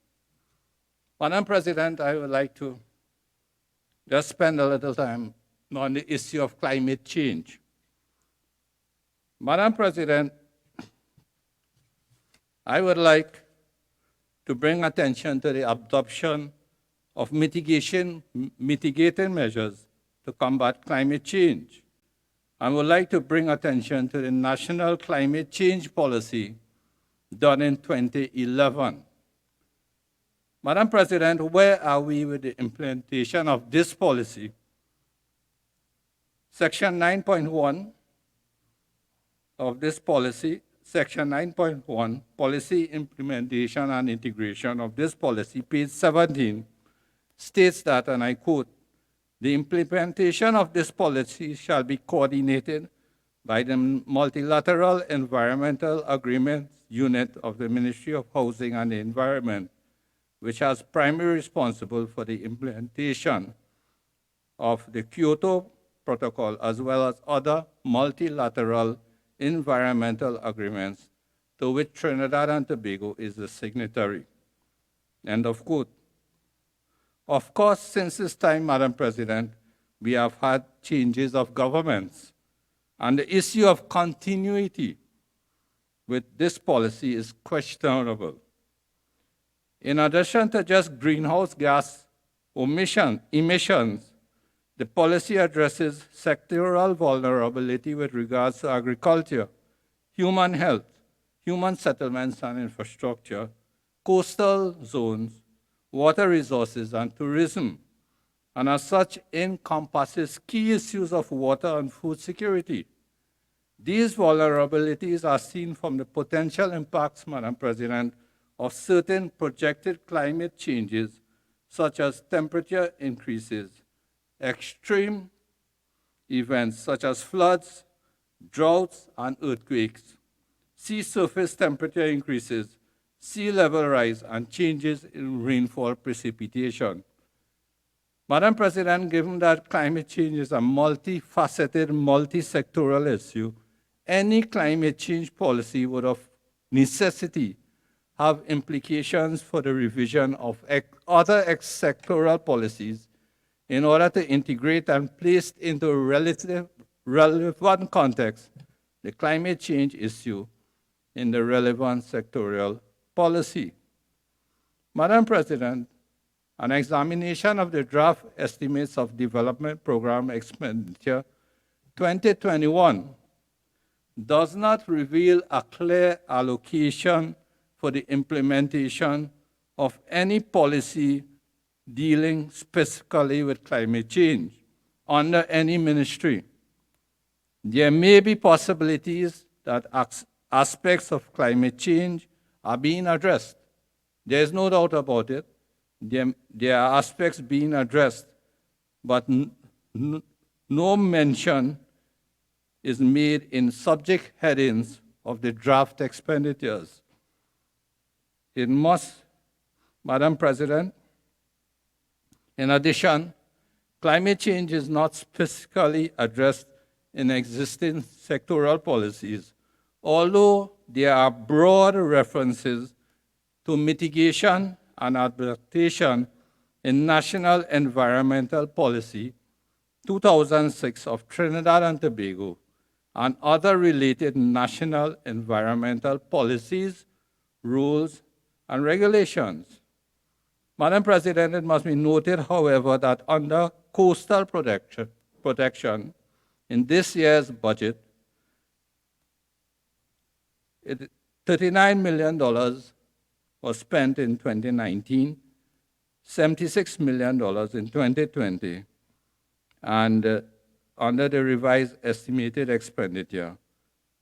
Madam President, I would like to just spend a little time on the issue of climate change. Madam President, I would like to bring attention to the adoption of mitigating measures to combat climate change. I would like to bring attention to the National Climate Change Policy done in 2011. Madam President, where are we with the implementation of this policy? Section 9.1 of this policy, Section 9.1, Policy Implementation and Integration of this policy, page 17, states that, and I quote, "The implementation of this policy shall be coordinated by the Multilateral Environmental Agreements Unit of the Ministry of Housing and the Environment, which has primary responsible for the implementation of the Kyoto Protocol as well as other multilateral environmental agreements to which Trinidad and Tobago is a signatory." End of quote. Of course, since this time, Madam President, we have had changes of governments, and the issue of continuity with this policy is questionable. In addition to just greenhouse gas emissions, the policy addresses sectoral vulnerability with regards to agriculture, human health, human settlements and infrastructure, coastal zones, water resources, and tourism, and as such encompasses key issues of water and food security. These vulnerabilities are seen from the potential impacts, Madam President, of certain projected climate changes, such as temperature increases, extreme events such as floods, droughts, and earthquakes, sea surface temperature increases, sea level rise, and changes in rainfall precipitation. Madam President, given that climate change is a multifaceted, multi-sectoral issue, any climate change policy would of necessity have implications for the revision of other sectoral policies in order to integrate and place into relevant context the climate change issue in the relevant sectoral policy. Madam President, an examination of the draft estimates of development program expenditure 2021 does not reveal a clear allocation for the implementation of any policy dealing specifically with climate change under any ministry. There may be possibilities that aspects of climate change are being addressed. There is no doubt about it. There are aspects being addressed, but no mention is made in subject headings of the draft expenditures. It must, Madam President, in addition, climate change is not specifically addressed in existing sectoral policies, although there are broad references to mitigation and adaptation in National Environmental Policy 2006 of Trinidad and Tobago and other related national environmental policies, rules, and regulations. Madam President, it must be noted, however, that under coastal protection in this year's budget, $39 million was spent in 2019, $76 million in 2020, and under the revised estimated expenditure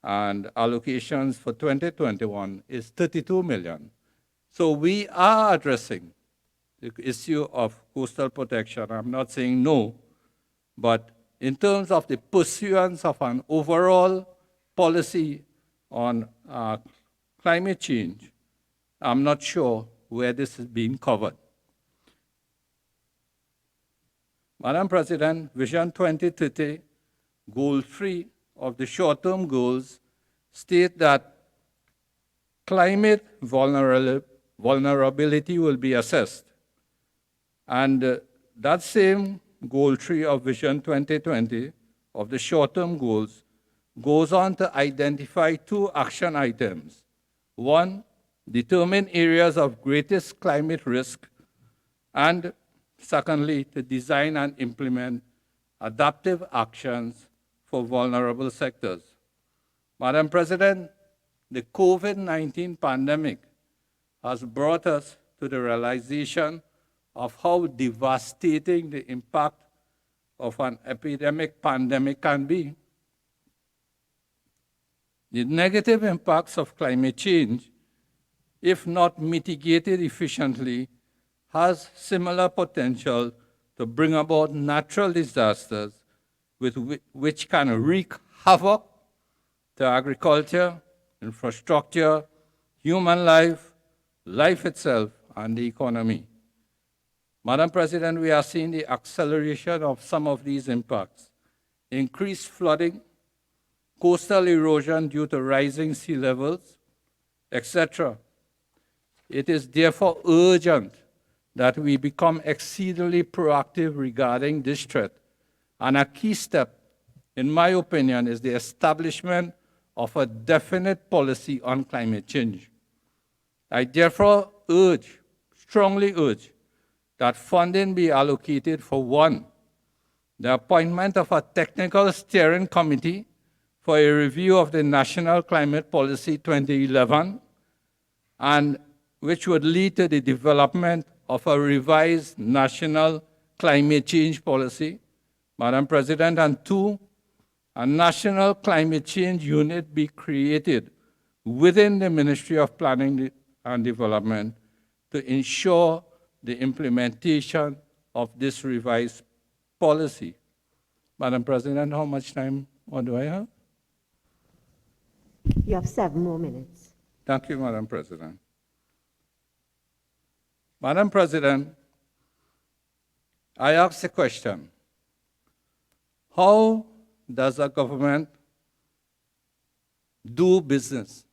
and allocations for 2021 is $32 million. So we are addressing the issue of coastal protection. I'm not saying no, but in terms of the pursuance of an overall policy on climate change, I'm not sure where this is being covered. Madam President, Vision 2030, Goal 3 of the short-term goals state that climate vulnerability will be assessed. And that same Goal 3 of Vision 2020 of the short-term goals goes on to identify 2 action items. 1, determine areas of greatest climate risk, and secondly, to design and implement adaptive actions for vulnerable sectors. Madam President, the COVID-19 pandemic has brought us to the realization of how devastating the impact of an pandemic can be. The negative impacts of climate change, if not mitigated efficiently, has similar potential to bring about natural disasters which can wreak havoc to agriculture, infrastructure, human life, life itself, and the economy. Madam President, we are seeing the acceleration of some of these impacts. Increased flooding, coastal erosion due to rising sea levels, etc. It is therefore urgent that we become exceedingly proactive regarding this threat. And a key step, in my opinion, is the establishment of a definite policy on climate change. I therefore strongly urge, that funding be allocated for 1, the appointment of a technical steering committee for a review of the National Climate Policy 2011, and which would lead to the development of a revised national climate change policy, Madam President, and 2, a national climate change unit be created within the Ministry of Planning and Development to ensure the implementation of this revised policy. Madam President, how much time do I have? You have 7 more minutes. Thank you, Madam President. Madam President, I ask the question, how does a government do business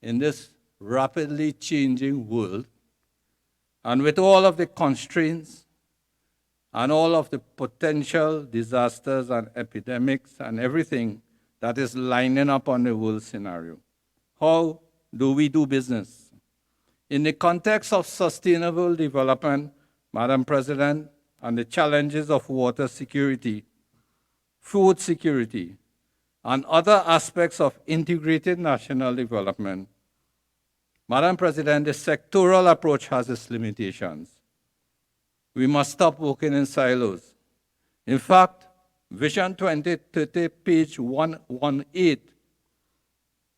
in this rapidly changing world, and with all of the constraints and all of the potential disasters and epidemics and everything that is lining up on the world scenario? How do we do business? In the context of sustainable development, Madam President, and the challenges of water security, food security, and other aspects of integrated national development, Madam President, the sectoral approach has its limitations. We must stop working in silos. In fact, Vision 2030, page 118,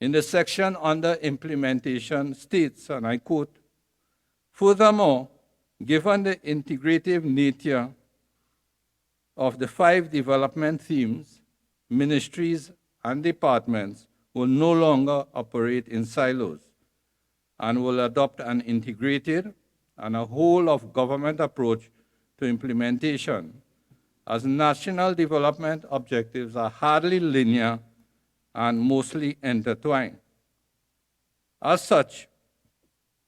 in the section under implementation states, and I quote, "Furthermore, given the integrative nature of the 5 development themes, ministries and departments will no longer operate in silos and will adopt an integrated and a whole of government approach to implementation, as national development objectives are hardly linear and mostly intertwined. As such,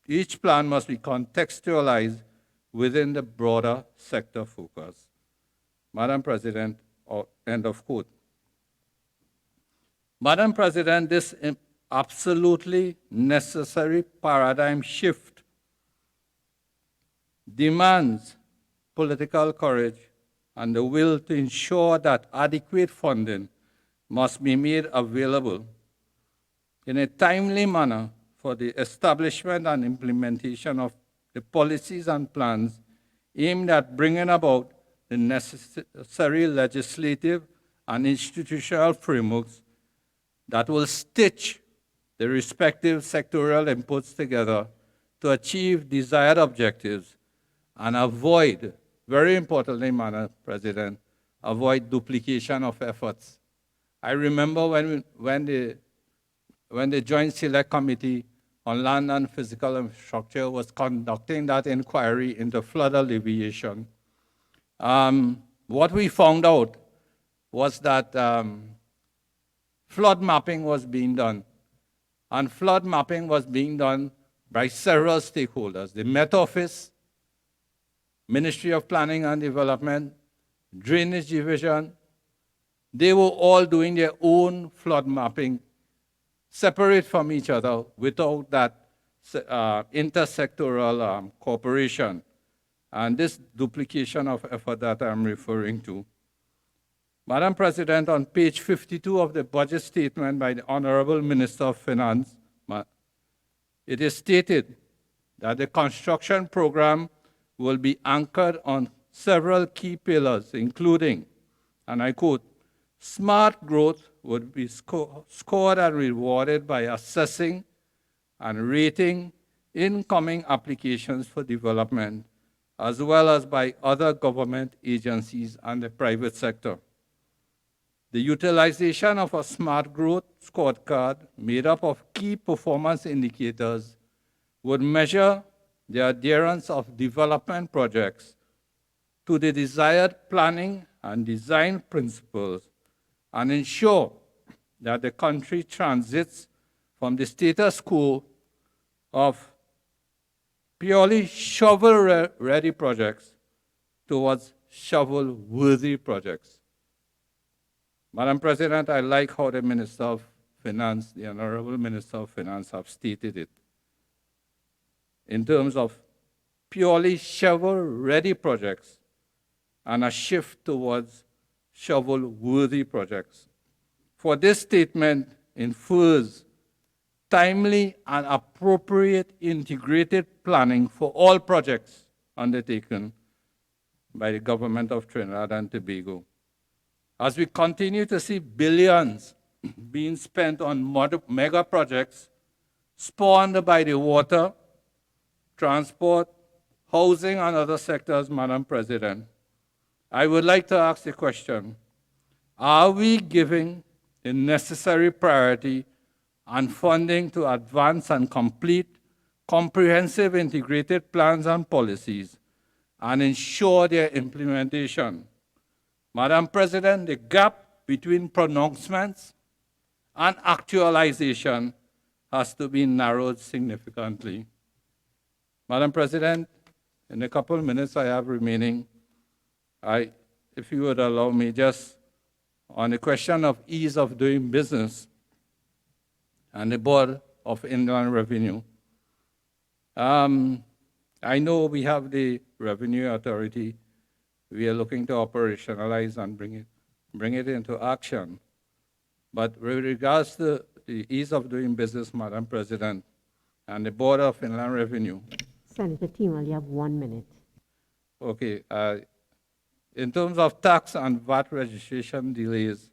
each plan must be contextualized within the broader sector focus." Madam President, end of quote. Madam President, this absolutely necessary paradigm shift demands political courage and the will to ensure that adequate funding must be made available in a timely manner for the establishment and implementation of the policies and plans aimed at bringing about the necessary legislative and institutional frameworks that will stitch the respective sectoral inputs together to achieve desired objectives and avoid, very importantly, Madam President, avoid duplication of efforts. I remember when the Joint Select Committee on Land and Physical Infrastructure was conducting that inquiry into flood alleviation. What we found out was that flood mapping was being done. And flood mapping was being done by several stakeholders: the Met Office, Ministry of Planning and Development, Drainage Division. They were all doing their own flood mapping, separate from each other, without that intersectoral cooperation. And this duplication of effort that I'm referring to. Madam President, on page 52 of the budget statement by the Honorable Minister of Finance, it is stated that the construction program will be anchored on several key pillars, including, and I quote, "Smart growth would be scored and rewarded by assessing and rating incoming applications for development, as well as by other government agencies and the private sector. The utilization of a smart growth scorecard made up of key performance indicators would measure the adherence of development projects to the desired planning and design principles and ensure that the country transits from the status quo of purely shovel-ready projects towards shovel-worthy projects." Madam President, I like how the Minister of Finance, the Honorable Minister of Finance, have stated it in terms of purely shovel-ready projects and a shift towards shovel-worthy projects. For this statement infers timely and appropriate integrated planning for all projects undertaken by the government of Trinidad and Tobago. As we continue to see billions being spent on mega projects spawned by the water, transport, housing, and other sectors, Madam President, I would like to ask the question, are we giving the necessary priority and funding to advance and complete comprehensive integrated plans and policies and ensure their implementation? Madam President, the gap between pronouncements and actualization has to be narrowed significantly. Madam President, in the couple of minutes I have remaining, if you would allow me, just on the question of ease of doing business and the Board of Inland Revenue. I know we have the Revenue Authority. We are looking to operationalize and bring it into action. But with regards to the ease of doing business, Madam President, and the Board of Inland Revenue. Senator Teemal, you have 1 minute. Okay. In terms of tax and VAT registration delays,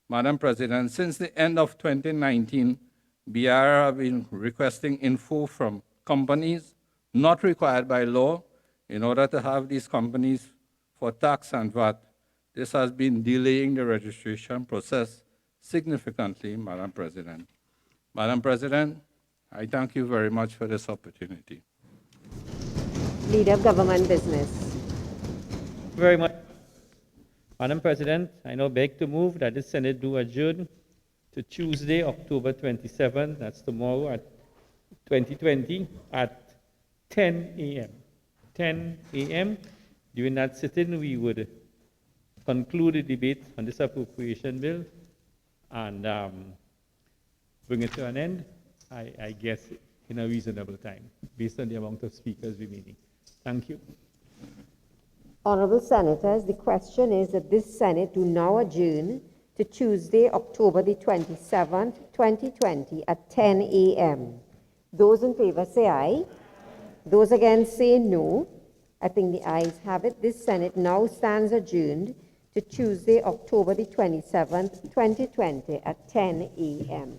Madam President, since the end of 2019, BR have been requesting info from companies not required by law in order to have these companies for tax and VAT. This has been delaying the registration process significantly, Madam President. Madam President, I thank you very much for this opportunity. Leader of Government Business. Very much. Madam President, I now beg to move that the Senate do adjourn to Tuesday, October 27, that's tomorrow at 2020 at 10 a.m. 10 a.m. During that sitting, we would conclude the debate on this appropriation bill and bring it to an end, I guess, in a reasonable time, based on the amount of speakers remaining. Thank you. Honorable Senators, the question is that this Senate do now adjourn to Tuesday, October the 27th, 2020 at 10 a.m. Those in favor say aye. Those against say no. I think the ayes have it. This Senate now stands adjourned to Tuesday, October the 27th, 2020 at 10 a.m.